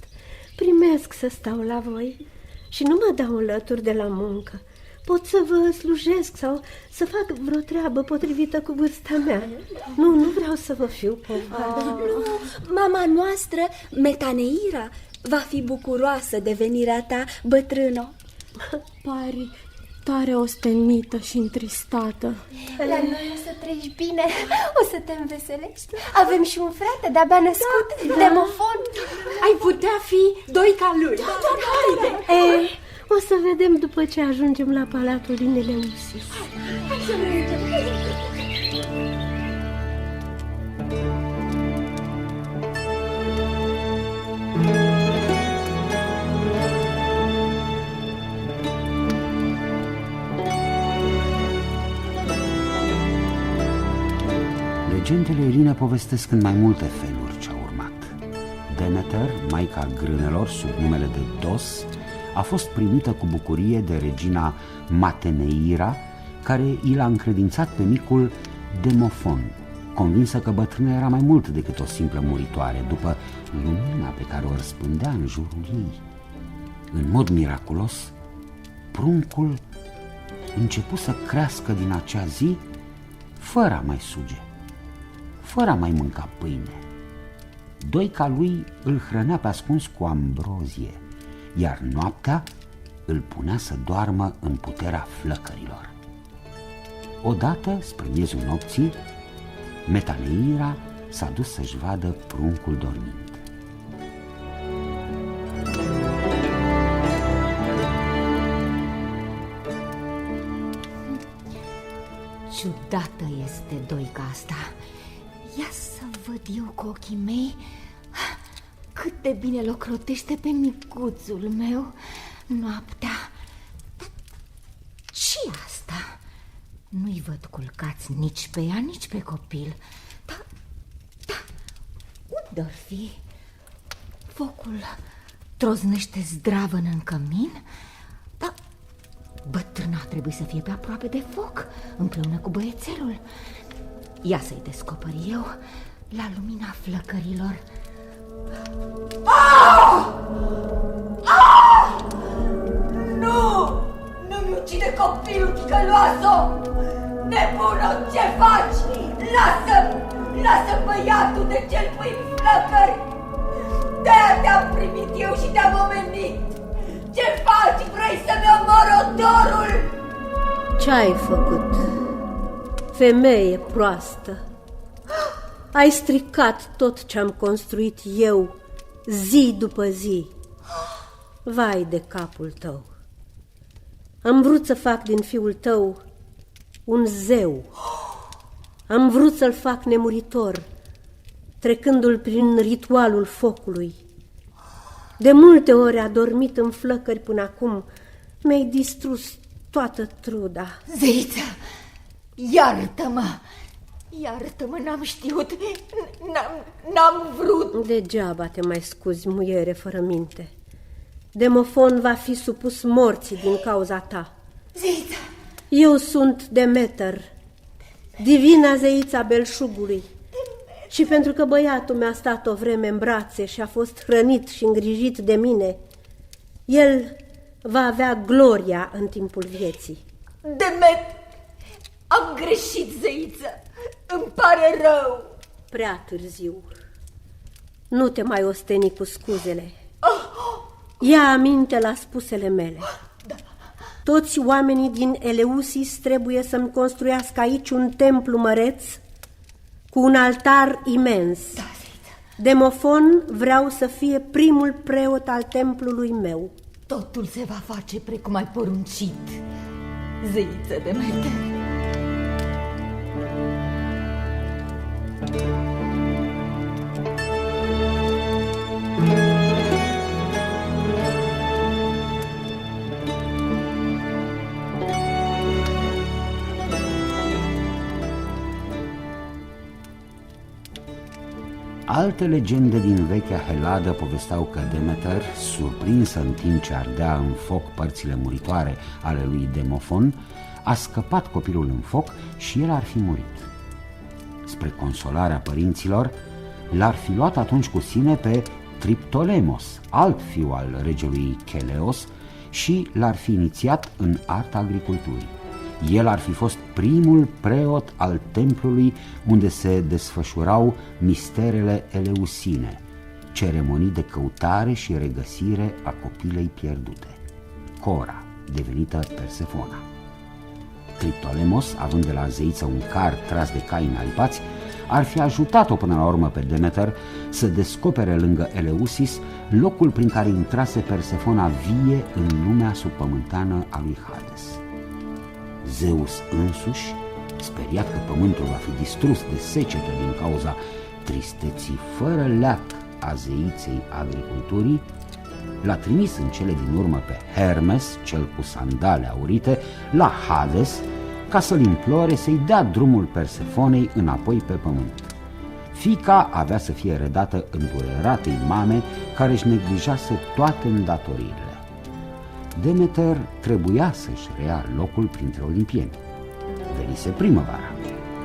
Primesc să stau la voi și nu mă dau înlături de la muncă. Pot să vă slujesc sau să fac vreo treabă potrivită cu vârsta mea. Nu vreau să vă fiu povară. Mama noastră, Metaneira, va fi bucuroasă de venirea ta, bătrână. Pari tare ostenită și întristată. La noi o să treci bine, o să te înveselești. Avem și un frate de-abia născut, Demofon. Ai putea fi doi ca lui. Haide! O să vedem după ce ajungem la palatul din Eleusis. Hai să mergem. Legendele Eline povestesc în mai multe feluri ce a urmat. Demeter, maica grânelor sub numele de Dos, a fost primită cu bucurie de regina Mateneira, care i l-a încredințat pe micul Demofon, convinsă că bătrâna era mai mult decât o simplă muritoare, după lumina pe care o răspândea în jurul ei. În mod miraculos, pruncul începu să crească din acea zi fără a mai suge, fără a mai mânca pâine. Doica lui îl hrănea pe ascuns cu ambrozie, iar noaptea îl punea să doarmă în puterea flăcărilor. Odată, spre miezul nopții, Metaneira s-a dus să-și vadă pruncul dormind. Ciudată este doica asta. Ia să văd eu cu ochii mei cât de bine locrotește pe micuțul meu noaptea. Dar ce asta? Nu-i văd culcați nici pe ea, nici pe copil. Da, unde-or fi? Focul troznește zdravăn în cămin? Dar bătrâna trebuie să fie pe aproape de foc, împreună cu băiețelul. Ia să-i descoper eu la lumina flăcărilor. Nu! Nu-mi ucide copilul, ticăloasă! Nebună, ce faci? Lasă băiatul, de ce-l pui în flăcări? De-aia te-am primit eu și te-am omenit. Ce faci? Vrei să-mi omor odorul? Ce-ai făcut? Femeie proastă! Ai stricat tot ce-am construit eu, zi după zi. Vai de capul tău! Am vrut să fac din fiul tău un zeu. Am vrut să-l fac nemuritor, trecându-l prin ritualul focului. De multe ori a dormit în flăcări până acum. Mi-ai distrus toată truda. Zeiță, iartă-mă! Iartă-mă, n-am știut, n-am vrut. Degeaba te mai scuzi, muiere fără minte. Demofon va fi supus morții din cauza ta. Zeiță! Eu sunt Demeter, divina zeița belșugului. Și pentru că băiatul mi-a stat o vreme în brațe și a fost hrănit și îngrijit de mine, el va avea gloria în timpul vieții. Demet, am greșit, zeiță, îmi pare rău. Prea târziu. Nu te mai osteni cu scuzele. Ia aminte la spusele mele. Toți oamenii din Eleusis trebuie să-mi construiască aici un templu măreț cu un altar imens. Demofon vreau să fie primul preot al templului meu. Totul se va face precum ai poruncit, zeiță Demeter. Alte legende din vechea Heladă povesteau că Demeter, surprinsă în timp ce ardea în foc părțile muritoare ale lui Demofon, a scăpat copilul în foc și el ar fi murit. Spre consolarea părinților, l-ar fi luat atunci cu sine pe Triptolemos, alt fiu al regelui Cheleos, și l-ar fi inițiat în arta agriculturii. El ar fi fost primul preot al templului unde se desfășurau misterele eleusine, ceremonii de căutare și regăsire a copilei pierdute, Cora, devenită Persefona. Triptolemos, având de la zeiță un car tras de cai înaripați, ar fi ajutat-o până la urmă pe Demeter să descopere lângă Eleusis locul prin care intrase Persefona vie în lumea subpământană a lui Hades. Zeus însuși, speriat că pământul va fi distrus de secetă din cauza tristeții fără leac a zeiței agriculturii, l-a trimis în cele din urmă pe Hermes, cel cu sandale aurite, la Hades, ca să-l implore să-i dea drumul Persefonei înapoi pe pământ. Fiica avea să fie redată îndureratei mame care își neglijase toate îndatoririle. Demeter trebuia să-și reia locul printre olimpieni. Venise primăvara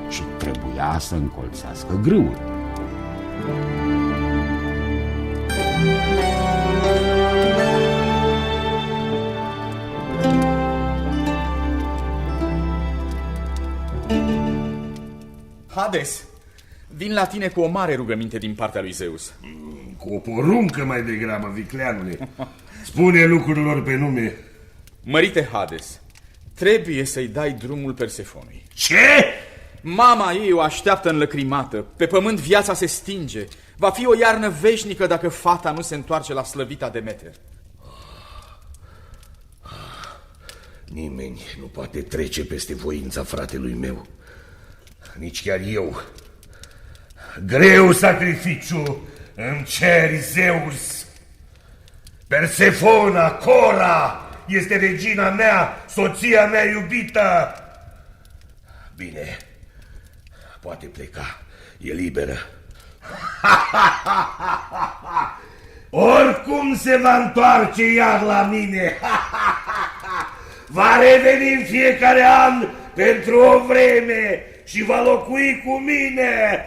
și trebuia să încolțească grâul. Hades, vin la tine cu o mare rugăminte din partea lui Zeus. Cu o poruncă mai degrabă, vicleanule. Spune lucrurilor pe nume. Mărite Hades, trebuie să-i dai drumul Persefonei. Ce? Mama ei o așteaptă înlăcrimată. Pe pământ viața se stinge. Va fi o iarnă veșnică dacă fata nu se întoarce la slăvita Demeter. Nimeni nu poate trece peste voința fratelui meu. Nici chiar eu. Greu sacrificiu îmi ceri, Zeus. Persefona, Cora, este regina mea, soția mea iubită. Bine, poate pleca, e liberă. Oricum se va întoarce iar la mine. Va reveni în fiecare an pentru o vreme și va locui cu mine.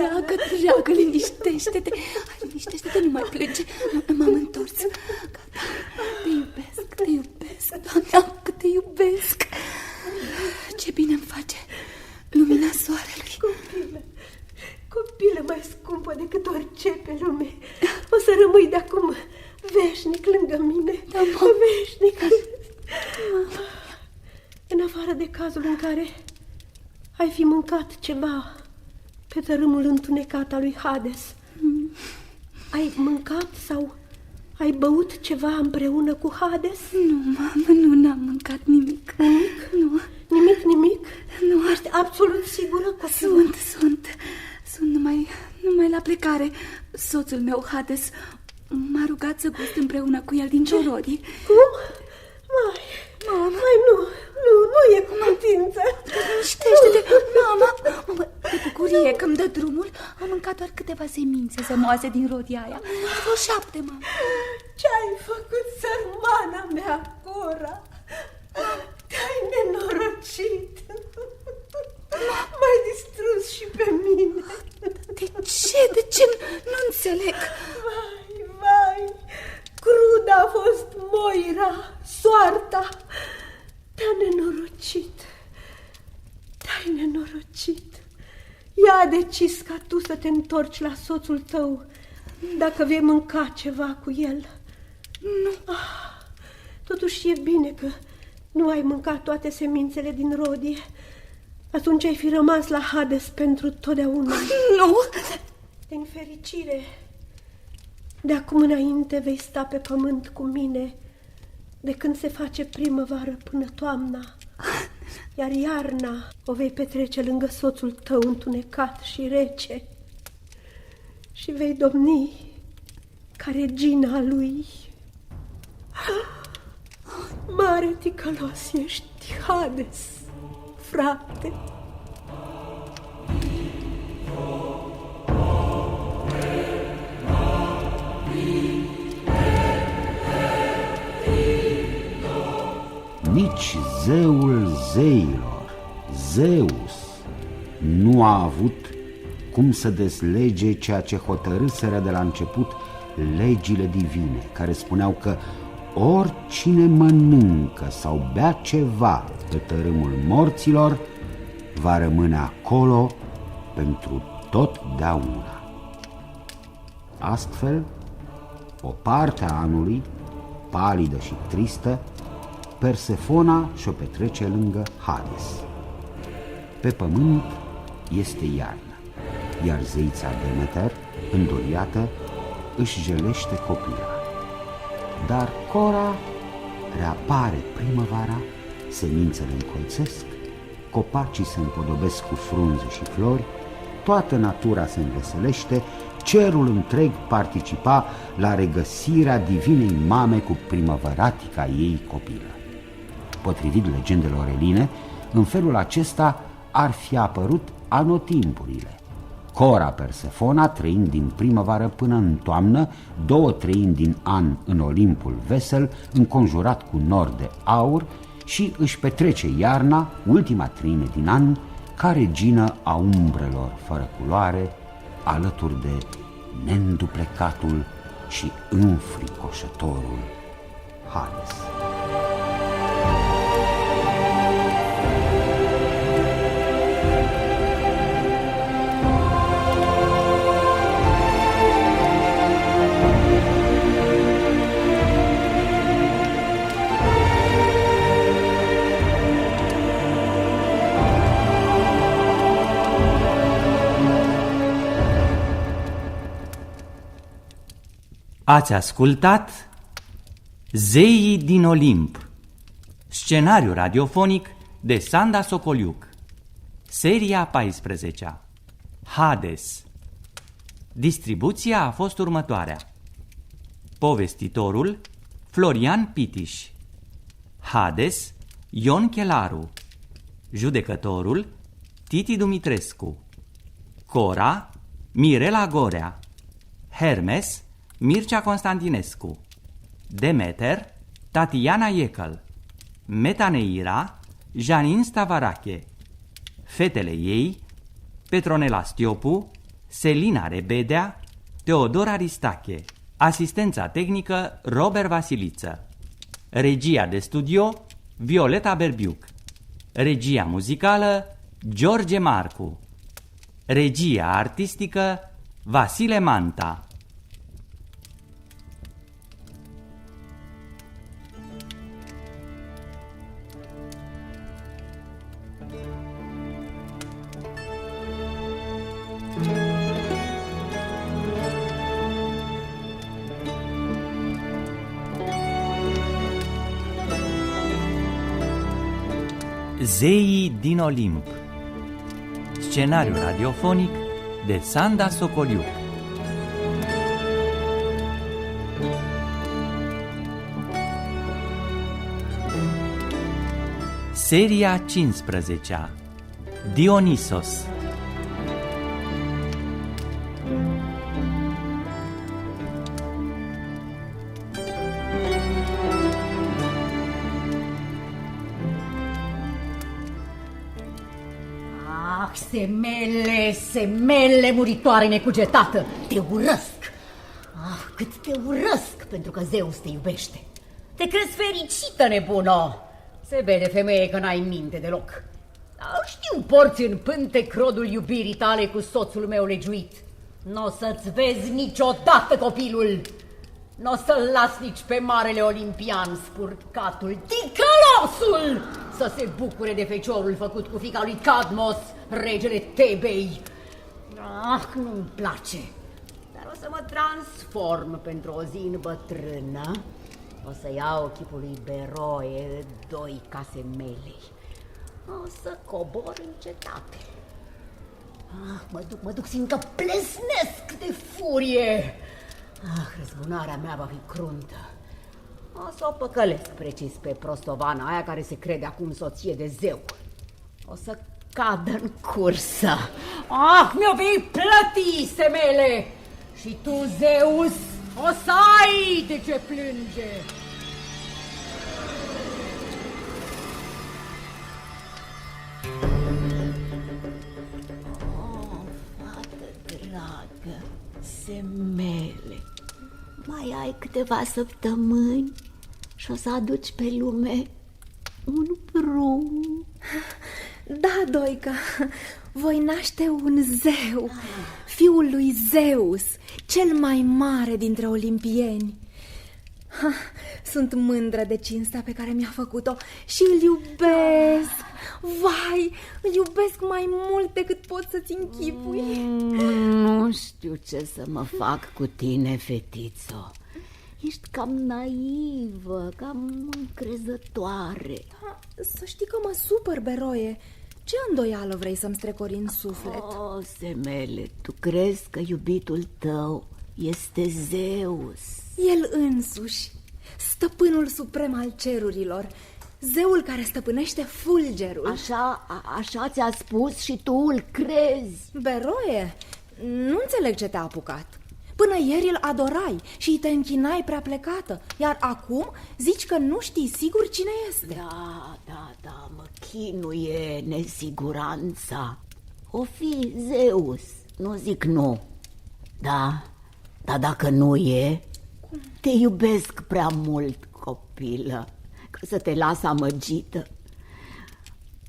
dragă, liniștește-te. Liniștește-te, nu mai plece. M-am întors. Te iubesc, Doamne, cât te iubesc. Ce bine îmi face lumina soarelui. Copilă mai scumpă decât orice pe lume. O să rămâi de acum veșnic lângă mine. Da, veșnic. În afară de cazul în care ai fi mâncat ceva pe tărâmul întunecat al lui Hades. Ai mâncat sau ai băut ceva împreună cu Hades? Nu, mamă, n-am mâncat nimic. Nimic? Nu. Nimic? Nu. Ești absolut sigură că Sunt numai la plecare. Soțul meu, Hades, m-a rugat să gust împreună cu el din ciorodii. Cum? Mai nu e cu putință. Liniștește-te, mama, de bucurie că îmi dă drumul. Am mâncat doar câteva semințe zămoase din rodia aia. Vreo 7, mama. Ce-ai făcut, sărmana mea, Cora? Te-ai nenorocit. M-ai distrus și pe mine. De ce? Nu înțeleg. Vai, cruda a fost Moira, soarta. Te-a nenorocit. Te-ai nenorocit. Ea a decis ca tu să te întorci la soțul tău dacă vei mânca ceva cu el. Nu. Totuși e bine că nu ai mâncat toate semințele din rodie. Atunci ai fi rămas la Hades pentru totdeauna. Nu! Din fericire, de acum înainte vei sta pe pământ cu mine de când se face primăvară până toamna, iar iarna o vei petrece lângă soțul tău întunecat și rece și vei domni ca regina lui. Mare ticălos ești, Hades, frate. Nici zeul zeilor, Zeus, nu a avut cum să deslege ceea ce hotărâseră de la început legile divine, care spuneau că oricine mănâncă sau bea ceva pe tărâmul morților va rămâne acolo pentru totdeauna. Astfel, o parte a anului, palidă și tristă, Persefona și-o petrece lângă Hades. Pe pământ este iarnă, iar zeița Demeter, îndoriată, își jelește copila. Dar Cora reapare primăvara, semințele încolțesc, copacii se împodobesc cu frunze și flori, toată natura se înveselește, cerul întreg participa la regăsirea divinei mame cu primăvăratica ei copilă. Potrivit legendelor eline, în felul acesta ar fi apărut anotimpurile. Cora Persefona trăind din primăvară până în toamnă, 2/3 din an în Olimpul vesel, înconjurat cu nori de aur, și își petrece iarna, ultima treime din an, ca regină a umbrelor fără culoare, alături de neînduplecatul și înfricoșătorul Hades. Ați ascultat Zeii din Olimp, scenariu radiofonic de Sanda Socoliuc, seria 14-a, Hades. Distribuția a fost următoarea: povestitorul Florian Pitiș, Hades Ion Chelaru, judecătorul Titi Dumitrescu, Cora Mirela Gorea, Hermes Mircea Constantinescu, Demeter Tatiana Iecăl, Metaneira Janin Stavarache, fetele ei Petronela Stiopu, Selina Rebedea, Teodor Aristache. Asistența tehnică Robert Vasiliță. Regia de studio Violeta Berbiuc. Regia muzicală George Marcu. Regia artistică Vasile Manta. Zeii din Olimp. Scenariu radiofonic de Sanda Socoliuc. Seria 15-a. Dionisos. Semele muritoare necugetată, te urăsc! Ah, cât te urăsc, pentru că Zeus te iubește. Te crezi fericită, nebună! Se vede, femeie, că n-ai minte deloc. Știu, porți în pântec rodul iubirii tale cu soțul meu legiuit. N-o să-ți vezi niciodată copilul. N-o să-l las nici pe marele olimpian, spurcatul, ticălosul, să se bucure de feciorul făcut cu fiica lui Cadmos, regele Tebei. Ah, nu-mi place, dar o să mă transform pentru o zi în bătrână. O să iau chipul lui Beroe, Doica Semelei. O să cobor în cetate. Ah, mă duc, simt că plesnesc de furie. Ah, răzbunarea mea va fi cruntă. O să o păcălesc precis pe prostovana aia care se crede acum soție de zeu. O să cadă în cursă. Ah, mi-o vei plăti, Semele! Și tu, Zeus, o să ai de ce plânge. Oh, fată dragă, Semele, mai ai câteva săptămâni și o să aduci pe lume un prunc. Da, Doica, voi naște un zeu, fiul lui Zeus, cel mai mare dintre olimpieni. Sunt mândră de cinstea pe care mi-a făcut-o și îl iubesc. Vai, îl iubesc mai mult decât pot să-ți închipui. Nu știu ce să mă fac cu tine, fetițo. Ești cam naivă, cam încrezătoare. Să știi că mă supăr, Beroe. Ce îndoială vrei să-mi strecori în suflet? Oh, Semele, tu crezi că iubitul tău este Zeus? El însuși, stăpânul suprem al cerurilor, zeul care stăpânește fulgerul. Așa ți-a spus și tu îl crezi? Beroe, nu înțeleg ce te-a apucat. Până ieri îl adorai și îi te închinai prea plecată, iar acum zici că nu știi sigur cine este. Da, mă chinuie nesiguranța. O fi Zeus, nu zic nu. Da, dar dacă nu e, te iubesc prea mult, copilă, ca să te las amăgită.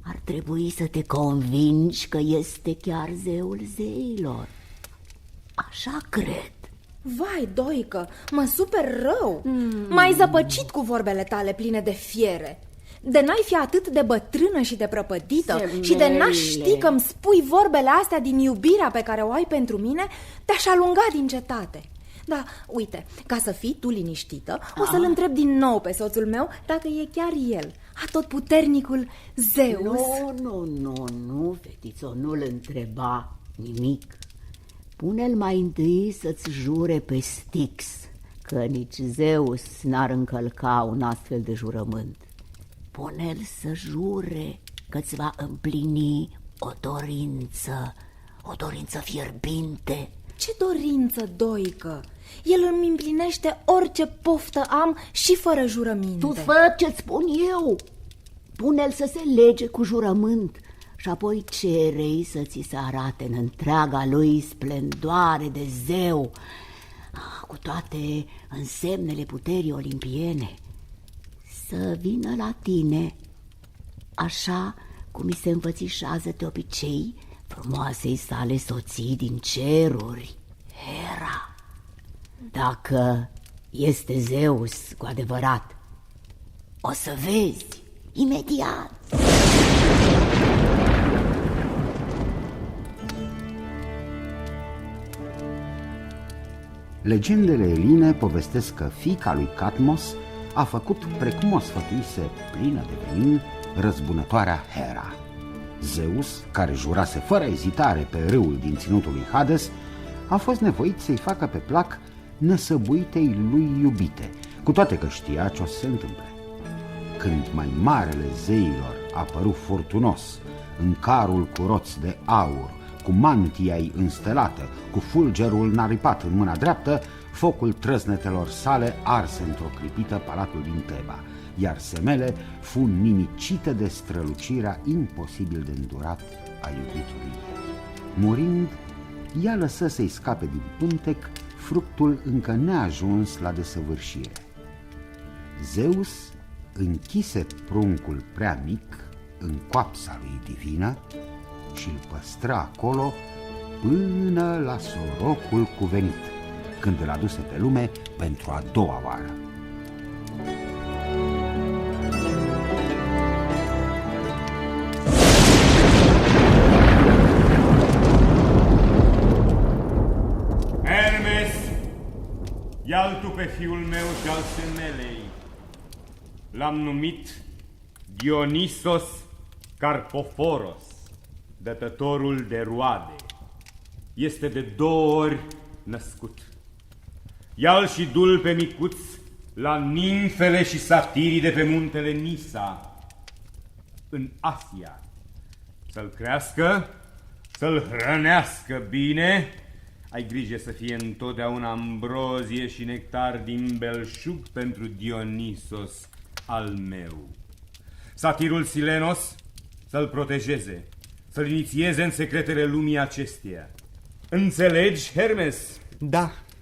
Ar trebui să te convingi că este chiar zeul zeilor. Așa cred. Vai, Doică, mă super rău. M-ai zăpăcit cu vorbele tale pline de fiere. De n-ai fi atât de bătrână și de prăpădită, Semele. și de n-aș ști că-mi spui vorbele astea din iubirea pe care o ai pentru mine, te-aș alunga din cetate. Da, uite, ca să fii tu liniștită, o să-l întreb din nou pe soțul meu dacă e chiar el, atotputernicul Zeus. Nu, fetițo, nu-l întreba nimic. Pune-l mai întâi să-ți jure pe Stix că nici Zeus n-ar încălca un astfel de jurământ. Pune-l să jure că-ți va împlini o dorință fierbinte. Ce dorință, Doică? El îmi împlinește orice poftă am și fără jurăminte. Tu fă ce-ți spun eu. Pune-l să se lege cu jurământ și apoi cerei să ți se arate în întreaga lui splendoare de zeu, cu toate însemnele puterii olimpiene, să vină la tine, așa cum îi se înfățișează de obicei frumoasei sale soții din ceruri, Hera. Dacă este Zeus cu adevărat, o să vezi imediat. Legendele eline povestesc că fiica lui Cadmos a făcut, precum o sfătuise plină de venin, răzbunătoarea Hera. Zeus, care jurase fără ezitare pe râul din ținutul lui Hades, a fost nevoit să-i facă pe plac nesăbuitei lui iubite, cu toate că știa ce o să se întâmple. Când mai marele zeilor a părut furtunos, în carul cu roți de aur, cu mantia-i înstelată, cu fulgerul naripat în mâna dreaptă, focul trăsnetelor sale arse într-o clipită palatul din Teba, iar Semele fu nimicită de strălucirea imposibil de îndurat a iubitului ei. Murind, ea lăsă să-i scape din pântec fructul încă neajuns la desăvârșire. Zeus închise pruncul prea mic în coapsa lui divină și îl păstră acolo până la sorocul cuvenit, când îl aduse pe lume pentru a doua oară. Hermes, ia-l tu pe fiul meu și al Semelei. L-am numit Dionisos Carpoforos, dătătorul de roade. Este de 2 ori născut. Ia-l și du-l pe micuț la nimfele și satirii de pe muntele Nisa, în Asia. Să-l crească, să-l hrănească bine. Ai grijă să fie întotdeauna ambrozie și nectar din belșug pentru Dionisos al meu. Satirul Silenos să-l protejeze, să-l inițieze în secretele lumii acesteia. Înțelegi, Hermes?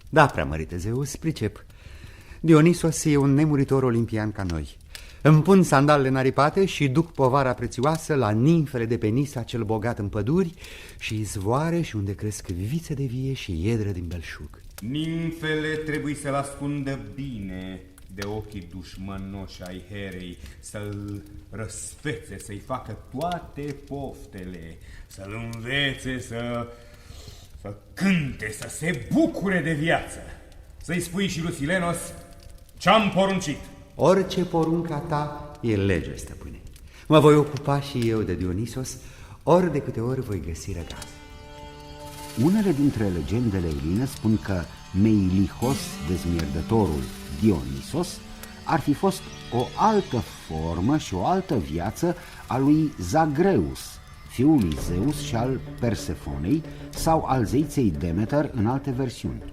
Da, preamărite Zeus, pricep. Dionisos e un nemuritor olimpian ca noi. Îmi pun sandalele naripate și duc povara prețioasă la nimfele de pe Nisa cel bogat în păduri și izvoare și unde cresc vițe de vie și iedre din belșug. Nimfele trebuie să-l ascundă bine de ochii dușmănoși ai Herei, să-l răsfețe, să-i facă toate poftele, să-l învețe să cânte, să se bucure de viață. Să-i spui și lui Silenos ce-am poruncit. Orice porunca ta e lege, stăpâne. Mă voi ocupa și eu de Dionisos ori de câte ori voi găsi răgaz. Unele dintre legendele eline spun că Meilihos, dezmierdătorul Dionisos, ar fi fost o altă formă și o altă viață a lui Zagreus, fiul lui Zeus și al Persefonei, sau al zeiței Demeter în alte versiuni.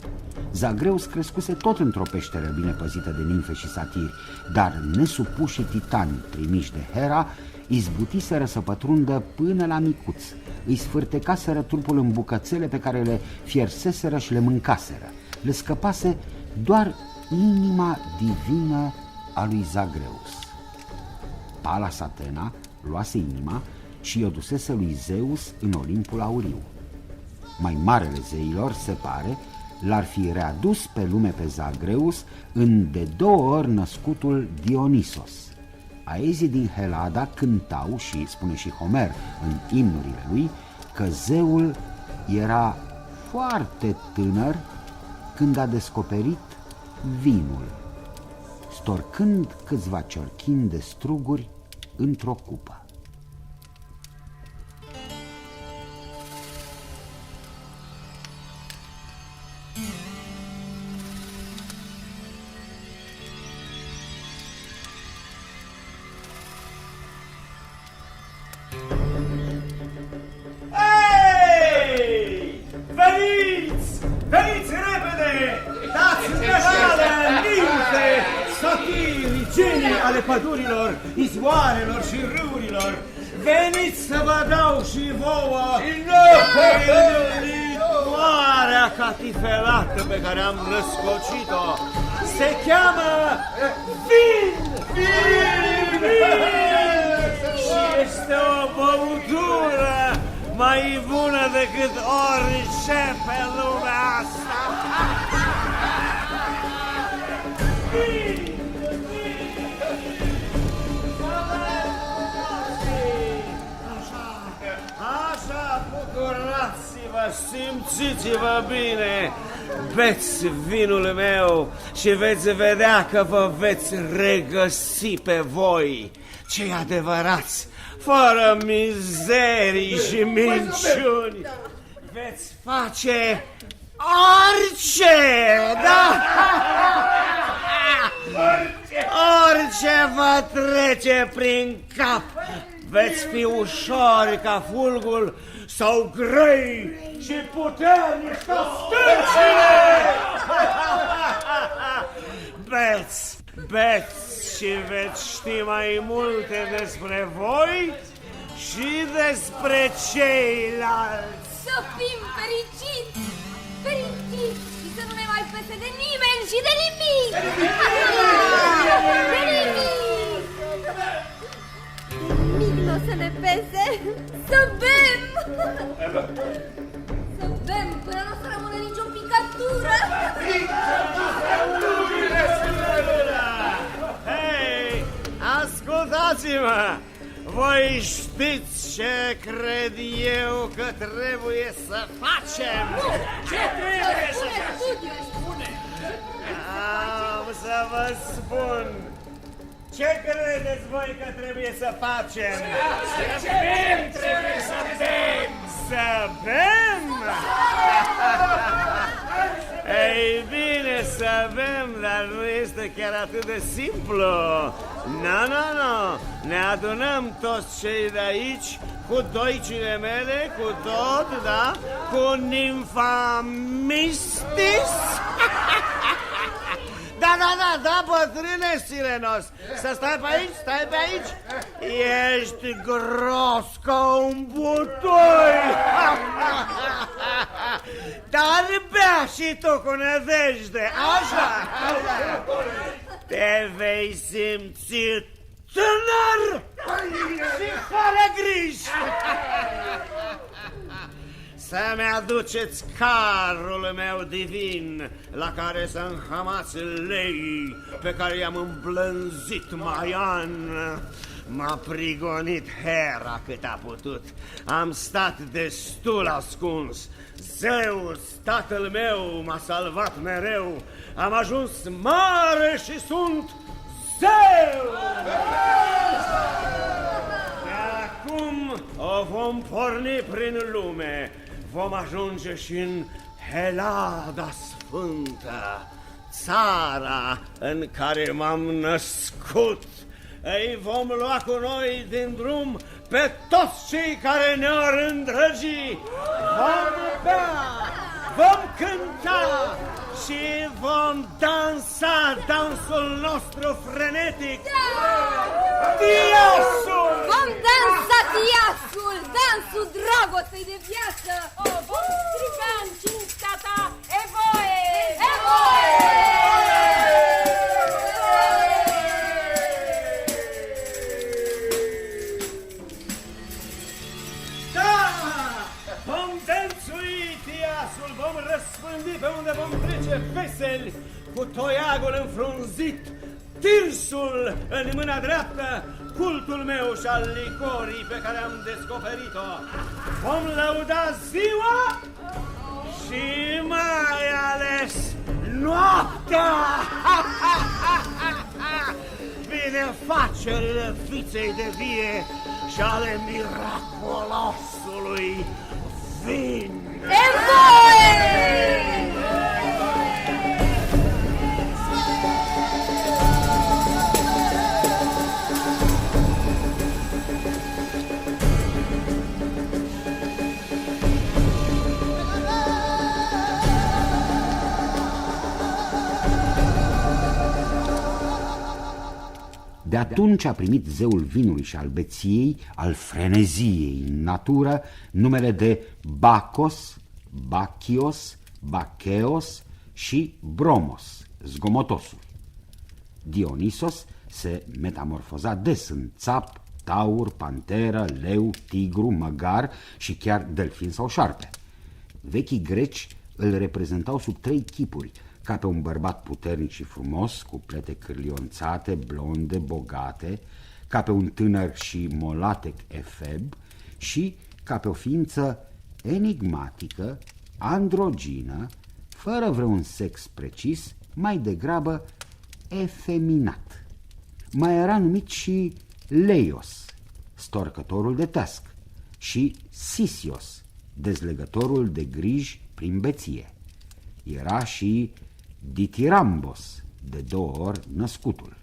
Zagreus crescuse tot într-o peșteră bine păzită de nimfe și satiri, dar nesupușii titani trimiși de Hera izbutiseră să pătrundă până la micuț, îi sfârtecaseră trupul în bucățele pe care le fierseseră și le mâncaseră. Le scăpase doar inima divină a lui Zagreus. Palas Atena luase inima și o dusese lui Zeus în Olimpul Auriu. Mai marele zeilor, se pare, l-ar fi readus pe lume pe Zagreus în de 2 ori născutul Dionisos. Aezii din Helada cântau, și spune și Homer în imnurile lui, că zeul era foarte tânăr când a descoperit vinul, storcând câțiva ciorchini de struguri într-o cupă. Veniți repede! Dați-mi pe hală, nimfe, satiri, genii ale pădurilor, izvoarelor și râurilor. Veniți să vă dau și vouă marea catifelată pe care am răscocit-o. Se cheamă vin! Vin! Și este o băutură mai bună decât orice pe lumea asta. Așa, bucurați-vă, simțiți-vă bine, beți vinul meu și veți vedea că vă veți regăsi pe voi, cei adevărați, fără mizerii și minciuni. Veți face orice, da? Orice vă trece prin cap. Veți fi ușori ca fulgul sau grei și puternici ca stâncile. Beți și veți ști mai multe despre voi și despre ceilalți. Să fim fericiți, fericiți și să nu ne mai pese de nimeni și de nimic. De nimic. Nimic nu o să ne pese. Să bem. Să bem până nu o să rămână nicio picătură. Hei, ascultați-mă! Voi știți ce cred eu că trebuie să facem? Ce trebuie să facem? Am să vă spun. Ce credeți voi că trebuie să facem? Să bem, trebuie să bem! Să bem? Ei bine, să bem, dar nu este chiar atât de simplu. Nu. Ne adunăm toți cei de aici cu doicile mele, cu tot, da? Cu nimfa Mistis. Da, bătrâne Sirenos. Să stai pe aici, Ești gros ca un butoi. Dar bea și tu cu nădejde, așa? Te vei simți tânăr și fără griji. Să-mi aduceți carul meu divin, la care să înhamați lei pe care i-am îmblânzit Maian. M-a prigonit Hera cât a putut. Am stat destul ascuns. Zeus, tatăl meu, m-a salvat mereu. Am ajuns mare și sunt zeu! De acum o vom porni prin lume. Vom ajunge și în Helada Sfântă, țara în care m-am născut. Îi vom lua cu noi din drum pe toți cei care ne-au îndrăgi. Vom bea, vom cânta și vom dansa dansul nostru frenetic. Diasul! Vom dansa diasul, dansul dragostei de viață. Vom striga în cinstea ta, Evoe! Evoe! Vom dănțui tiasul, vom răspândi pe unde vom trece veseli, cu toiagul înfrunzit, tirsul în mâna dreaptă, cultul meu și al licorii pe care am descoperit-o. Vom lăuda ziua și mai ales noaptea. Binefacerile fiței de vie și ale miraculosului vin. De atunci a primit zeul vinului și al beției, al freneziei în natură, numele de Bacos, Bachios, Bacheos și Bromos, zgomotosul. Dionisos se metamorfoza des în țap, taur, panteră, leu, tigru, măgar și chiar delfin sau șarpe. Vechii greci îl reprezentau sub 3 chipuri, ca pe un bărbat puternic și frumos, cu plete cârlionțate, blonde, bogate, ca pe un tânăr și molatec efeb și ca pe o ființă enigmatică, androgină, fără vreun sex precis, mai degrabă efeminat. Mai era numit și Leios, storcătorul de teasc, și Sisios, dezlegătorul de griji prin beție. Era și Ditirambos, de 2 ori născutul.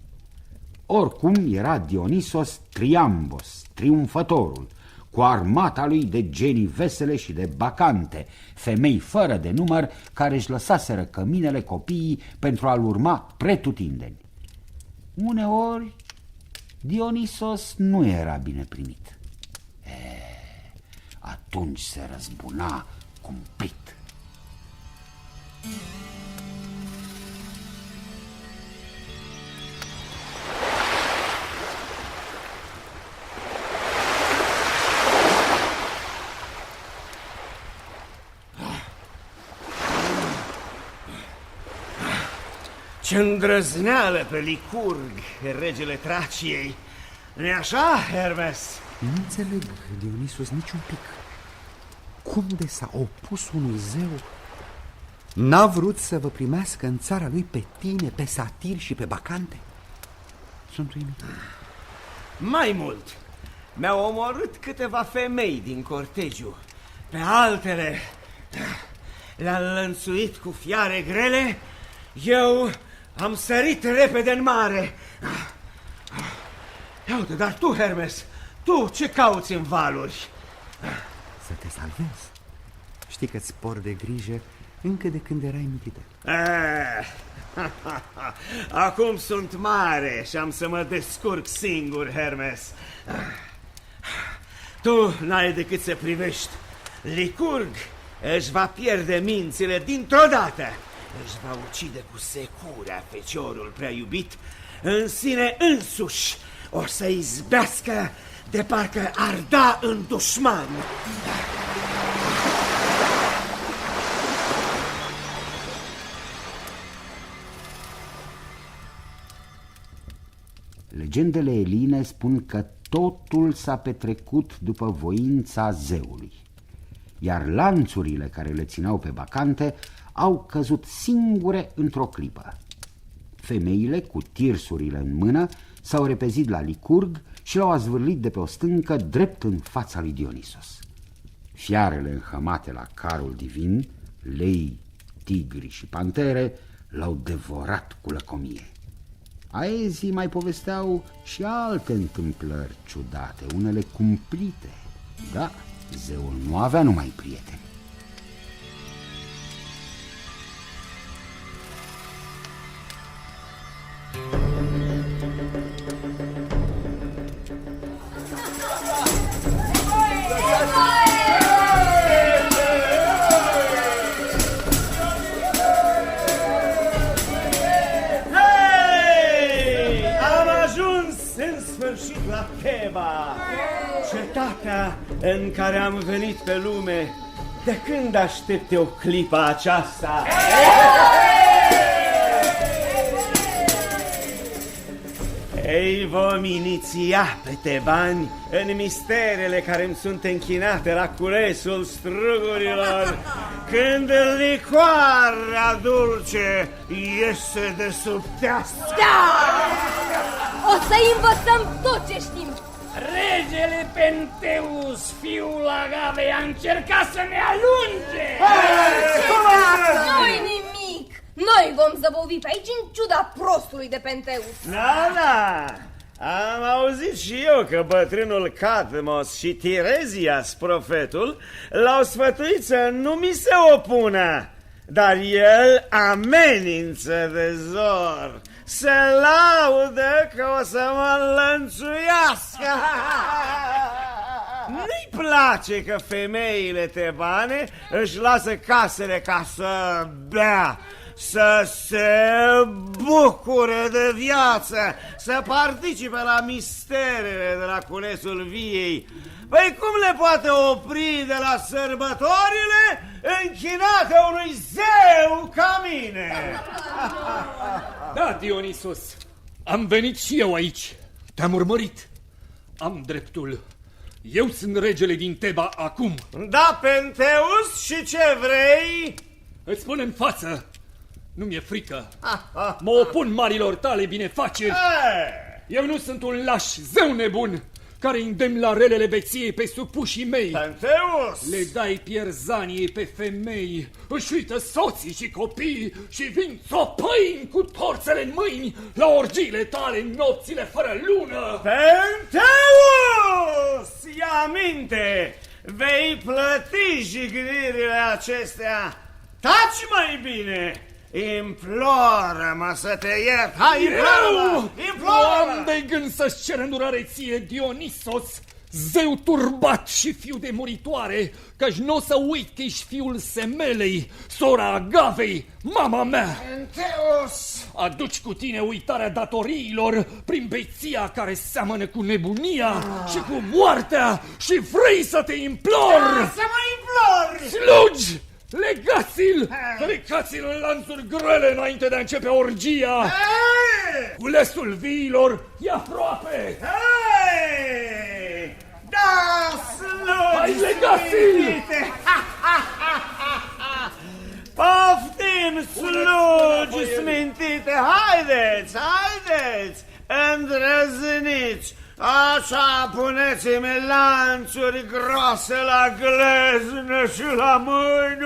Oricum era Dionisos Triambos, triumfătorul, cu armata lui de genii vesele și de bacante, femei fără de număr care își lăsaseră căminele copiii pentru a-l urma pretutindeni. Uneori Dionisos nu era bine primit. Atunci se răzbuna cumplit. Ce îndrăzneală pe Licurg, regele Traciei. Nu-i așa, Hermes? Nu înțeleg, Dionisos, niciun pic. Cum de s-a opus unui zeu? N-a vrut să vă primească în țara lui pe tine, pe satiri și pe bacante? Sunt uimit. Mai mult, mi-au omorât câteva femei din cortegiu. Pe altele le-am lănțuit cu fiare grele. Eu am sărit repede în mare. Ia uite, dar tu, Hermes, tu ce cauți în valuri? Să te salvezi. Știi că-ți por de grijă încă de când erai mititel. Acum sunt mare și am să mă descurc singur, Hermes. Tu n-ai decât să privești. Licurg își va pierde mințile dintr-o dată. Își va ucide cu securea feciorul prea iubit. În sine însuși o să izbească de parcă arda în dușman. Legendele eline spun că totul s-a petrecut după voința zeului, iar lanțurile care le țineau pe bacante au căzut singure într-o clipă. Femeile, cu tirsurile în mână, s-au repezit la Licurg și l-au azvârlit de pe o stâncă drept în fața lui Dionisos. Fiarele înhămate la carul divin, lei, tigri și pantere, l-au devorat cu lăcomie. Aezii mai povesteau și alte întâmplări ciudate, unele cumplite. Da, zeul nu avea numai prieteni. La Theba, cetatea în care am venit pe lume. De când aștept eu clipa aceasta? Ei, vom iniția pe tebani în misterele care îmi sunt închinate la culesul strugurilor, când licoarea dulce iese de sub tească. Da! O să-i învățăm tot ce știm. Regele Penteus, fiul Agavei, a încercat să ne alunge. Nu-i nimic. Noi vom zăbovi pe aici în ciuda prostului de Penteus. Da, am auzit și eu că bătrânul Cadmos și Tirezias, profetul, l-au sfătuit să nu mi se opună. dar el amenință de zor. Se laudă că o să mă înlănțuiască. Nu-i place că femeile tebane își lasă casele ca să bea, să se bucure de viață, să participe la misterele de la culesul viei. Păi cum le poate opri de la sărbătorile închinate unui zeu ca mine? Da, Dionisos, am venit și eu aici. Te-am urmărit. Am dreptul. Eu sunt regele din Teba acum. Da, Penteus, și ce vrei? Îți spun în față. Nu mi-e frică. Mă opun marilor tale binefaceri. Eu nu sunt un laș zeu nebun care îndemn la relele veției pe supușii mei. Penteus! Le dai pierzaniei pe femei, își uită soții și copii și vin țopăini cu torțele în mâini la orgiile tale în nopțile fără lună. Penteus! Ia aminte! Vei plăti jignirile acestea. Taci mai bine! Imploră-mă să te iert! Hai, imploră-mă! Imploră-mă! Am de gând să-ți cer îndurare ție, Dionisos, zeu turbat și fiu de muritoare, căci n-o să uit că ești fiul Semelei, sora Agavei, mama mea. Penteus! Aduci cu tine uitarea datoriilor prin beția care seamănă cu nebunia și cu moartea și vrei să te implor! Da, să mă implori! Slugi! Legați-l! Plecați-l în lanțuri grele înainte de a începe orgia! Culesul viilor e aproape! Da, slugi! Hai, legați-l! Poftim, slugi smintite! Haideți, haideți! Îndrăzniți! Așa puneți-mi lanțuri groase la gleznă și la mâini.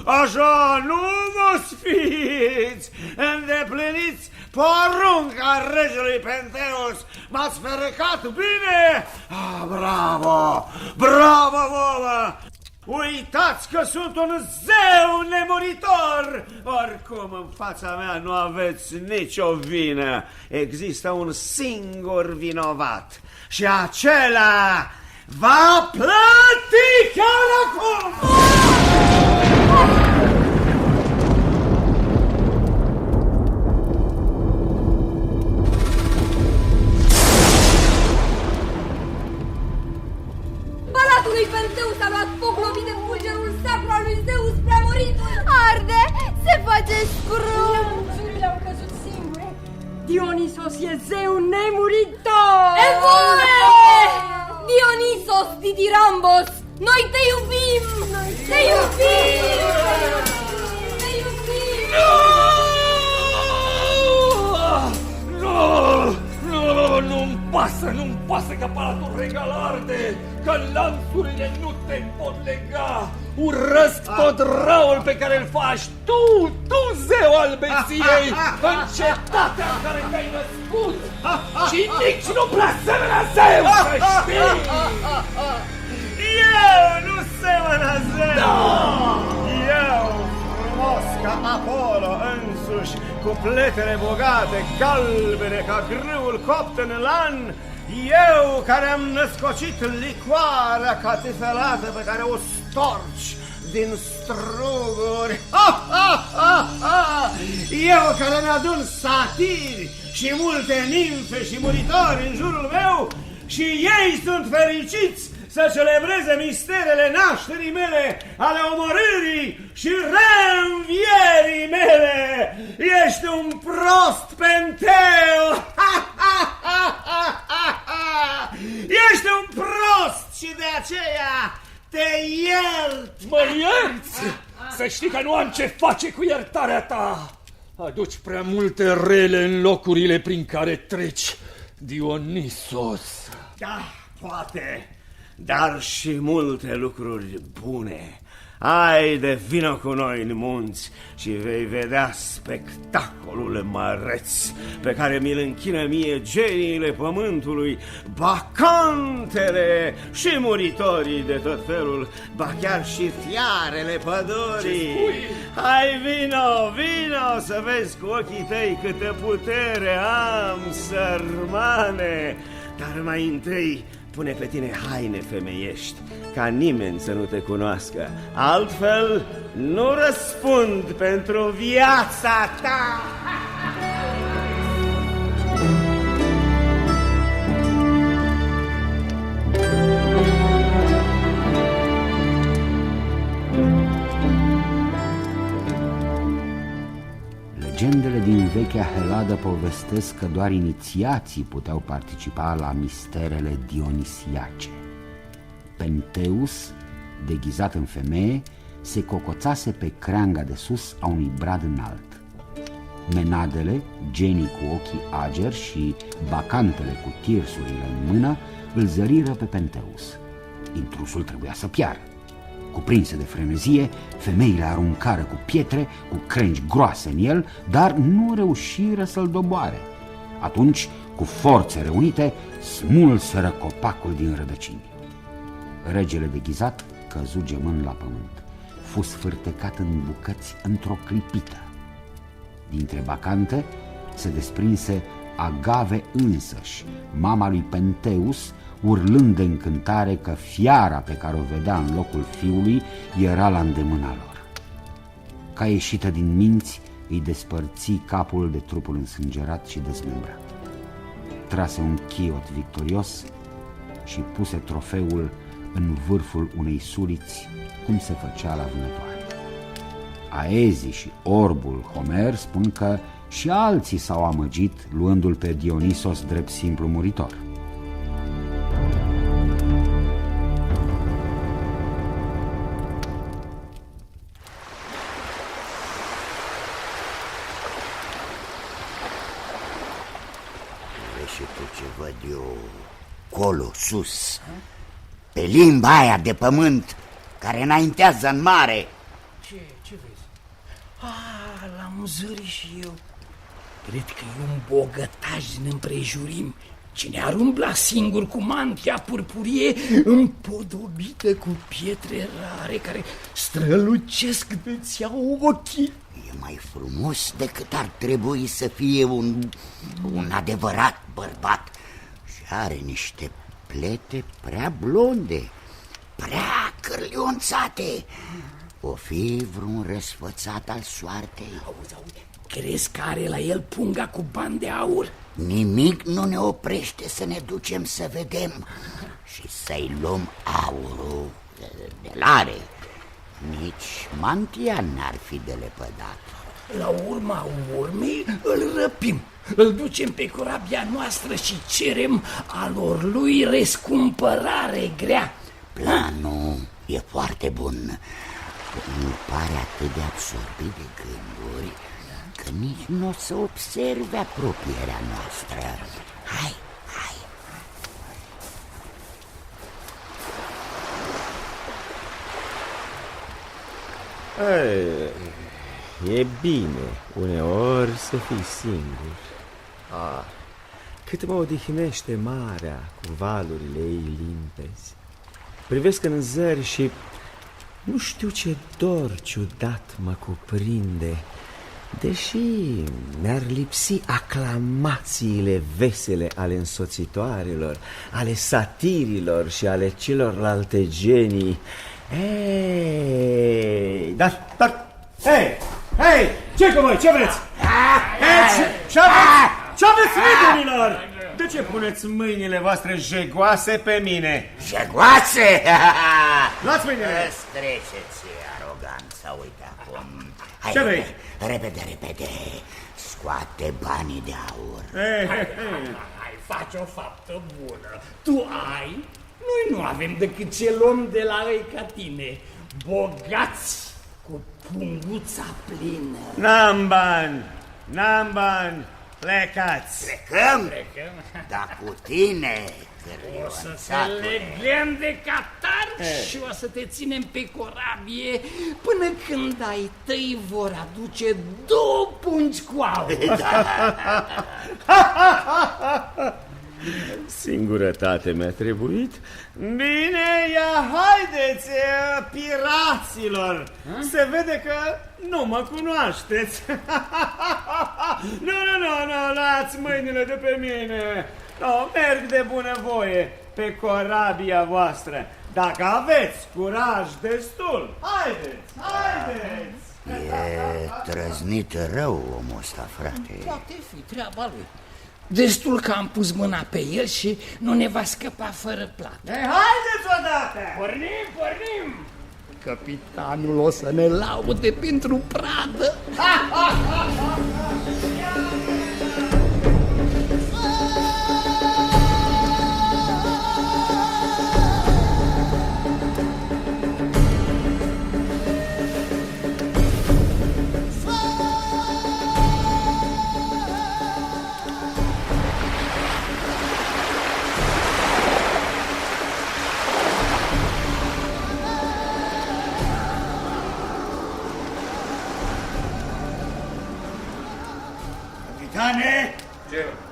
Așa nu vă sfiți. Îndepliniți porunca regelui Penteus. M-ați ferecat bine? Bravo! Bravo vouă! Uitați că sunt un zeu nemuritor! Oricum, în fața mea nu aveți nicio vină. Există un singur vinovat și acela va plăti chiar acum! Palatul lui Penteus a luat foc lovit de fulgerul sacru al lui Zeus preamoritul. Arde, se face scrum. Lanțurile au căzut singure. Dionisos e zeu nemuritor. Evule! Dionisos Didirambos, noi te iubim! Te iubim! Te iubim! Nu-mi pasă că palatul regal arde, că lanțurile nu te pot lega. Urăsc tot răul pe care îl faci tu, zeu al beției, în cetatea în care te-ai născut. Și nici nu prea zeu, să știi! Eu nu semănă zeu! Eu, frumos ca Apollo însuși, cu pletele bogate, galbene ca grâul copt în lan, eu care am născocit licoarea catifelată pe care o storci din struguri, eu care mi-adun satiri și multe nimfe și muritori în jurul meu și ei sunt fericiți să celebreze misterele nașterii mele, ale omorârii și reînvierii mele. Ești un prost, Penteu! Ești un prost și de aceea te iert! Mă ierți? Să știi că nu am ce face cu iertarea ta. Aduci prea multe rele în locurile prin care treci, Dionisos. Da, poate, dar și multe lucruri bune. Haide, vină cu noi în munți și vei vedea spectacolul măreț pe care mi-l închină mie geniile pământului, bacantele și muritorii de tot felul, ba chiar și fiarele pădurii. Hai, vino să vezi cu ochii tăi câtă putere am, sărmane. Dar mai întâi pune pe tine haine femeiești, ca nimeni să nu te cunoască. Altfel nu răspund pentru viața ta. Legendele din vechea Heladă povestesc că doar inițiații puteau participa la misterele dionisiace. Penteus, deghizat în femeie, se cocoțase pe creanga de sus a unui brad înalt. Menadele, genii cu ochii ageri și bacantele cu tirsurile în mână, îl zăriră pe Penteus. Intrusul trebuia să piară. Cuprinse de frenezie, femeile aruncară cu pietre, cu crengi groase în el, dar nu reușiră să-l doboare. Atunci, cu forțe reunite, smulseră copacul din rădăcini. Regele deghizat căzu gemând la pământ. Fu sfârtecat în bucăți într-o clipită. Dintre bacante se desprinse Agave însăși, mama lui Penteus, urlând de încântare că fiara pe care o vedea în locul fiului era la îndemâna lor. Ca ieșită din minți, îi despărți capul de trupul însângerat și dezmembrat. Trase un chiot victorios și puse trofeul în vârful unei suliți, cum se făcea la vânătoare. Aezi și orbul Homer spun că și alții s-au amăgit luându-l pe Dionisos drept simplu muritor. Și tu ce văd eu colo, sus, pe limba aia de pământ care înaintează în mare? Ce vezi? L-am zărit și eu. Cred că e un bogătaș din împrejurim. Cine ar umbla singur cu mantia purpurie împodobită cu pietre rare care strălucesc de-ți iau ochii. E mai frumos decât ar trebui să fie un adevărat bărbat. Și are niște plete prea blonde, prea cârlionțate. O fi vreun răsfățat al soartei. Auzi, crezi că are la el punga cu bani de aur? Nimic nu ne oprește să ne ducem să vedem și să-i luăm aurul de lare. Nici mantia n-ar fi de lepădat. La urma urmei îl răpim, îl ducem pe corabia noastră și cerem alor lui răscumpărare grea. Planul e foarte bun. Nu pare atât de absorbit de gânduri că nici nu o să observe apropierea noastră. Hai! E bine uneori să fii singur. Cât mă odihnește marea cu valurile ei limpezi. Privesc în zări și nu știu ce dor ciudat mă cuprinde, deși mi-ar lipsi aclamațiile vesele ale însoțitoarelor, ale satirilor și ale celorlalte genii. Hei, ce cu voi, ce vreți? Ce aveți, nebunilor? De ce puneți mâinile voastre jegoase pe mine? Jegoase? Luați mâinile! Streceți aroganța, uite acum. Hai, Ce vrei? Repede, scoate banii de aur. Hai, faci o faptă bună. Tu ai, noi nu avem decât ce luăm de la ei ca tine. Bogați, cu punguța plină. N-am bani, plecați. Plecăm? Da, cu tine, o să te legăm de catar și o să te ținem pe corabie până când ai tăi vor aduce 2 pungi cu aur. Singurătate mi-a trebuit. Bine, ia haideți, piraților. Se vede că nu mă cunoașteți. Nu, luați mâinile de pe mine. No, merg de bunăvoie pe corabia voastră. Dacă aveți curaj destul, haideți. E trăznit rău omul ăsta, frate. Poate fi treaba lui. Destul că am pus mâna pe el și nu ne va scăpa fără plată. Haideți odată! Pornim! Capitanul o să ne laude pentru pradă.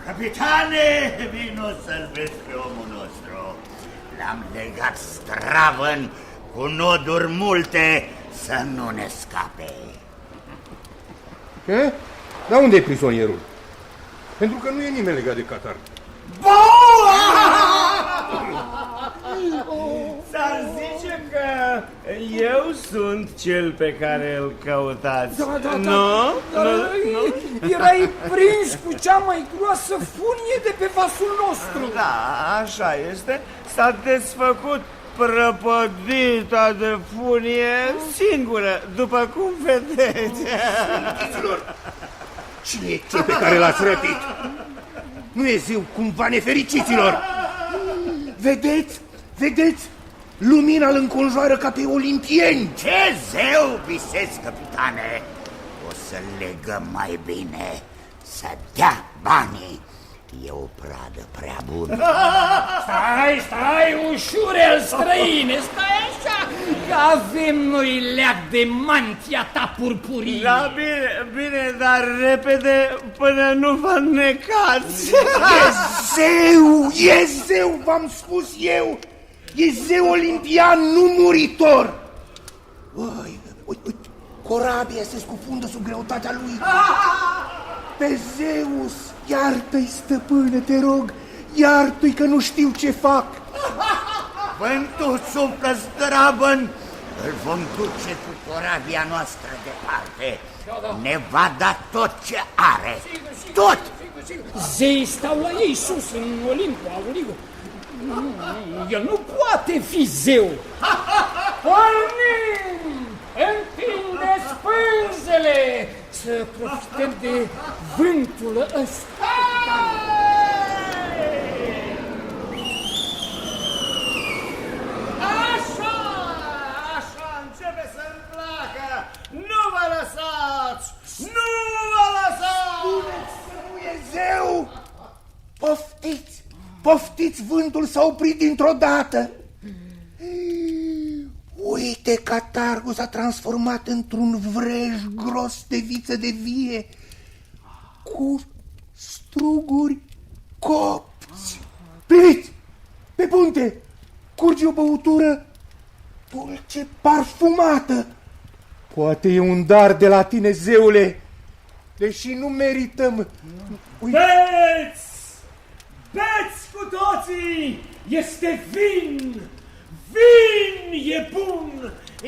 Capitane, vino să-l vezi pe omul nostru. L-am legat stravăn cu noduri multe să nu ne scape. Ce? Dar unde e prizonierul? Pentru că nu e nimeni legat de catar. S-ar zice că eu sunt cel pe care îl căutați. Nu? Erai prins cu cea mai groasă funie de pe vasul nostru. Da, așa este. S-a desfăcut prăpădita de funie singură, după cum vedeți. Cine e cel pe care l-ați răpit? Nu e zeu cumva nefericiților? Vedeți? Lumina îl înconjoară ca pe olimpieni. Ce zeu visezi, capitane? O să-l legăm mai bine, să dea banii. E o pradă prea bună. Stai, ușurel, străine, stai așa, că avem noi leac de mantia ta purpurie. Da, bine, dar repede până nu vă necați. E zeu, v-am spus eu. E zeu olimpian, nu muritor. Uite, corabia se scufundă sub greutatea lui. Pe Zeus, iartă-i, stăpâne, te rog, iartă-i că nu știu ce fac. Vântul suflă zdravăn, îl vom duce cu corabia noastră departe. Ne va da tot ce are, tot. Zeii stau la ei sus, în Olimpu, Auliu. El nu poate fi zeu. Pornim! Întindeți pânzele să profităm de vântul ăsta. Așa începe să-mi placă. Nu vă lăsați! Spuneți că nu e zeu. Poftiți, vântul s-a oprit dintr-o dată. Uite, catargul s-a transformat într-un vrej gros de viță de vie, cu struguri copți. Priviți, pe punte curge o băutură dulce, parfumată. Poate e un dar de la tine, zeule, deși nu merităm. Beți cu toții! Este vin! Vin e bun! E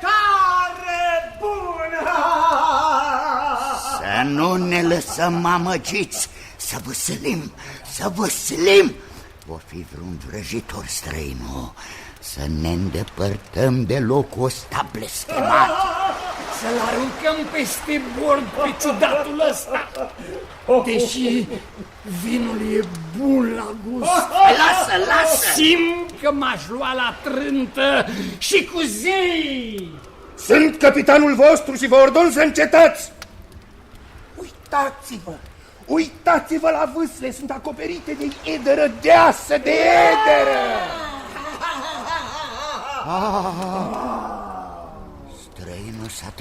tare bun! Să nu ne lăsăm amăgiți, să văslim. O fi vreun vrăjitor străin, să ne îndepărtăm de locul ăsta blestemat. Să-l aruncăm peste bord pe ciudatul ăsta. Deși vinul e bun la gust. Lasă! Simt că m-aș lua la trântă și cu zei. Sunt capitanul vostru și vă ordon să încetați. Uitați-vă la vâsle, sunt acoperite de ederă deasă, de ederă.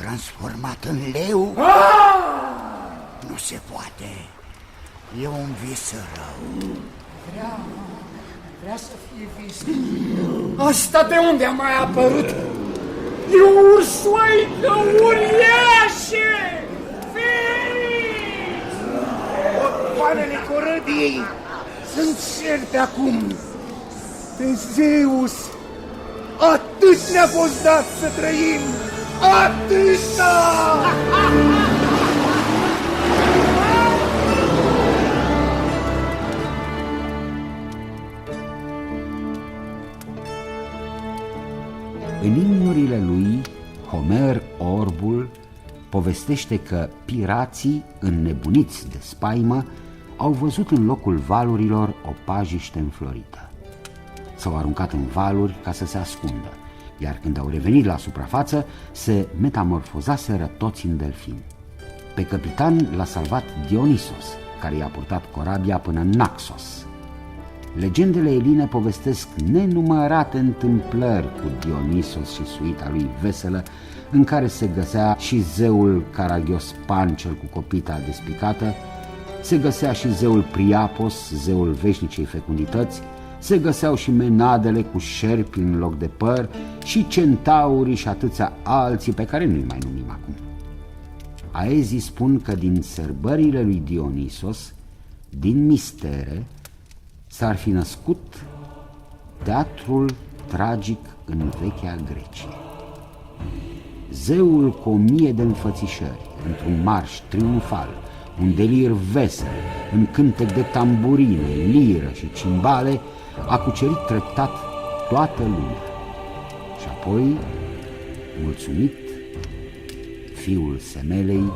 transformat în leu? Nu se poate. E un vis rău. Vrea să fie vis. Asta de unde a mai apărut? E o ursoaică uriașă! Fiți! Ocoanele corădiei sunt certe acum. De Zeus, atât ne-a fost dat să trăim! Atâta! În imnurile lui, Homer Orbul povestește că pirații, înnebuniți de spaimă, au văzut în locul valurilor o pajiște înflorită. S-au aruncat în valuri ca să se ascundă, iar când au revenit la suprafață, se metamorfozaseră toți în delfini. Pe capitan l-a salvat Dionisos, care i-a purtat corabia până în Naxos. Legendele eline povestesc nenumărate întâmplări cu Dionisos și suita lui veselă, în care se găsea și zeul Caragiospan, cel cu copita despicată, se găsea și zeul Priapos, zeul veșnicei fecundități, se găseau și menadele cu șerpi în loc de păr și centaurii și atâția alții pe care nu-i mai numim acum. Aezii spun că din sărbările lui Dionisos, din mistere, s-ar fi născut teatrul tragic în vechea Grecie. Zeul cu 1000 de înfățișări, într-un marș triumfal, un delir vesel, în cântec de tamburine, liră și cimbale, a cucerit treptat toată lumea. Și apoi, mulțumit, fiul Semelei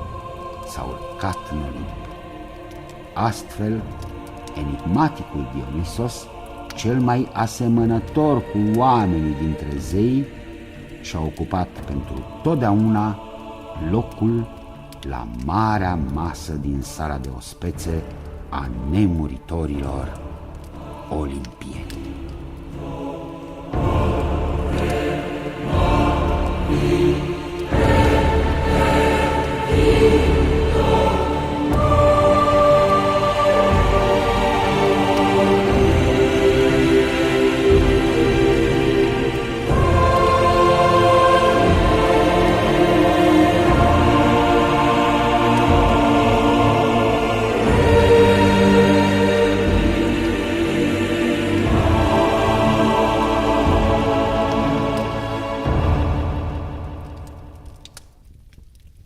s-a urcat în Olimp. Astfel, enigmaticul Dionisos, cel mai asemănător cu oamenii dintre zei, și-a ocupat pentru totdeauna locul la marea masă din sala de ospețe a nemuritorilor olimpieni.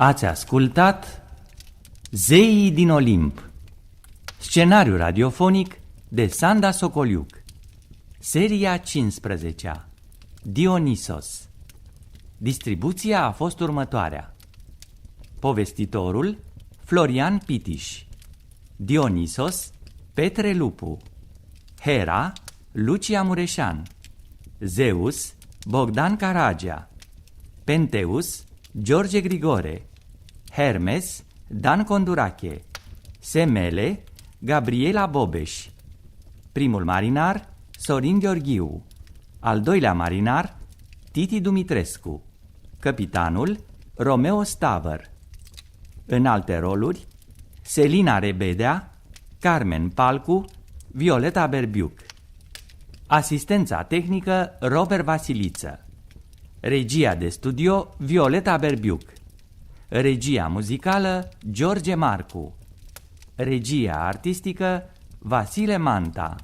Ați ascultat Zeii din Olimp, scenariu radiofonic de Sanda Socoliuc, seria 15-a, Dionisos. Distribuția a fost următoarea: povestitorul Florian Pitiș, Dionisos Petre Lupu, Hera Lucia Mureșan, Zeus Bogdan Caragea, Penteus George Grigore, Hermes Dan Condurache, Semele Gabriela Bobeș, primul marinar Sorin Gheorghiu, al doilea marinar Titi Dumitrescu, capitanul Romeo Stavăr. În alte roluri, Selina Rebedea, Carmen Palcu, Violeta Berbiuc. Asistența tehnică Robert Vasiliță. Regia de studio Violeta Berbiuc. Regia muzicală George Marcu. Regia artistică Vasile Manta.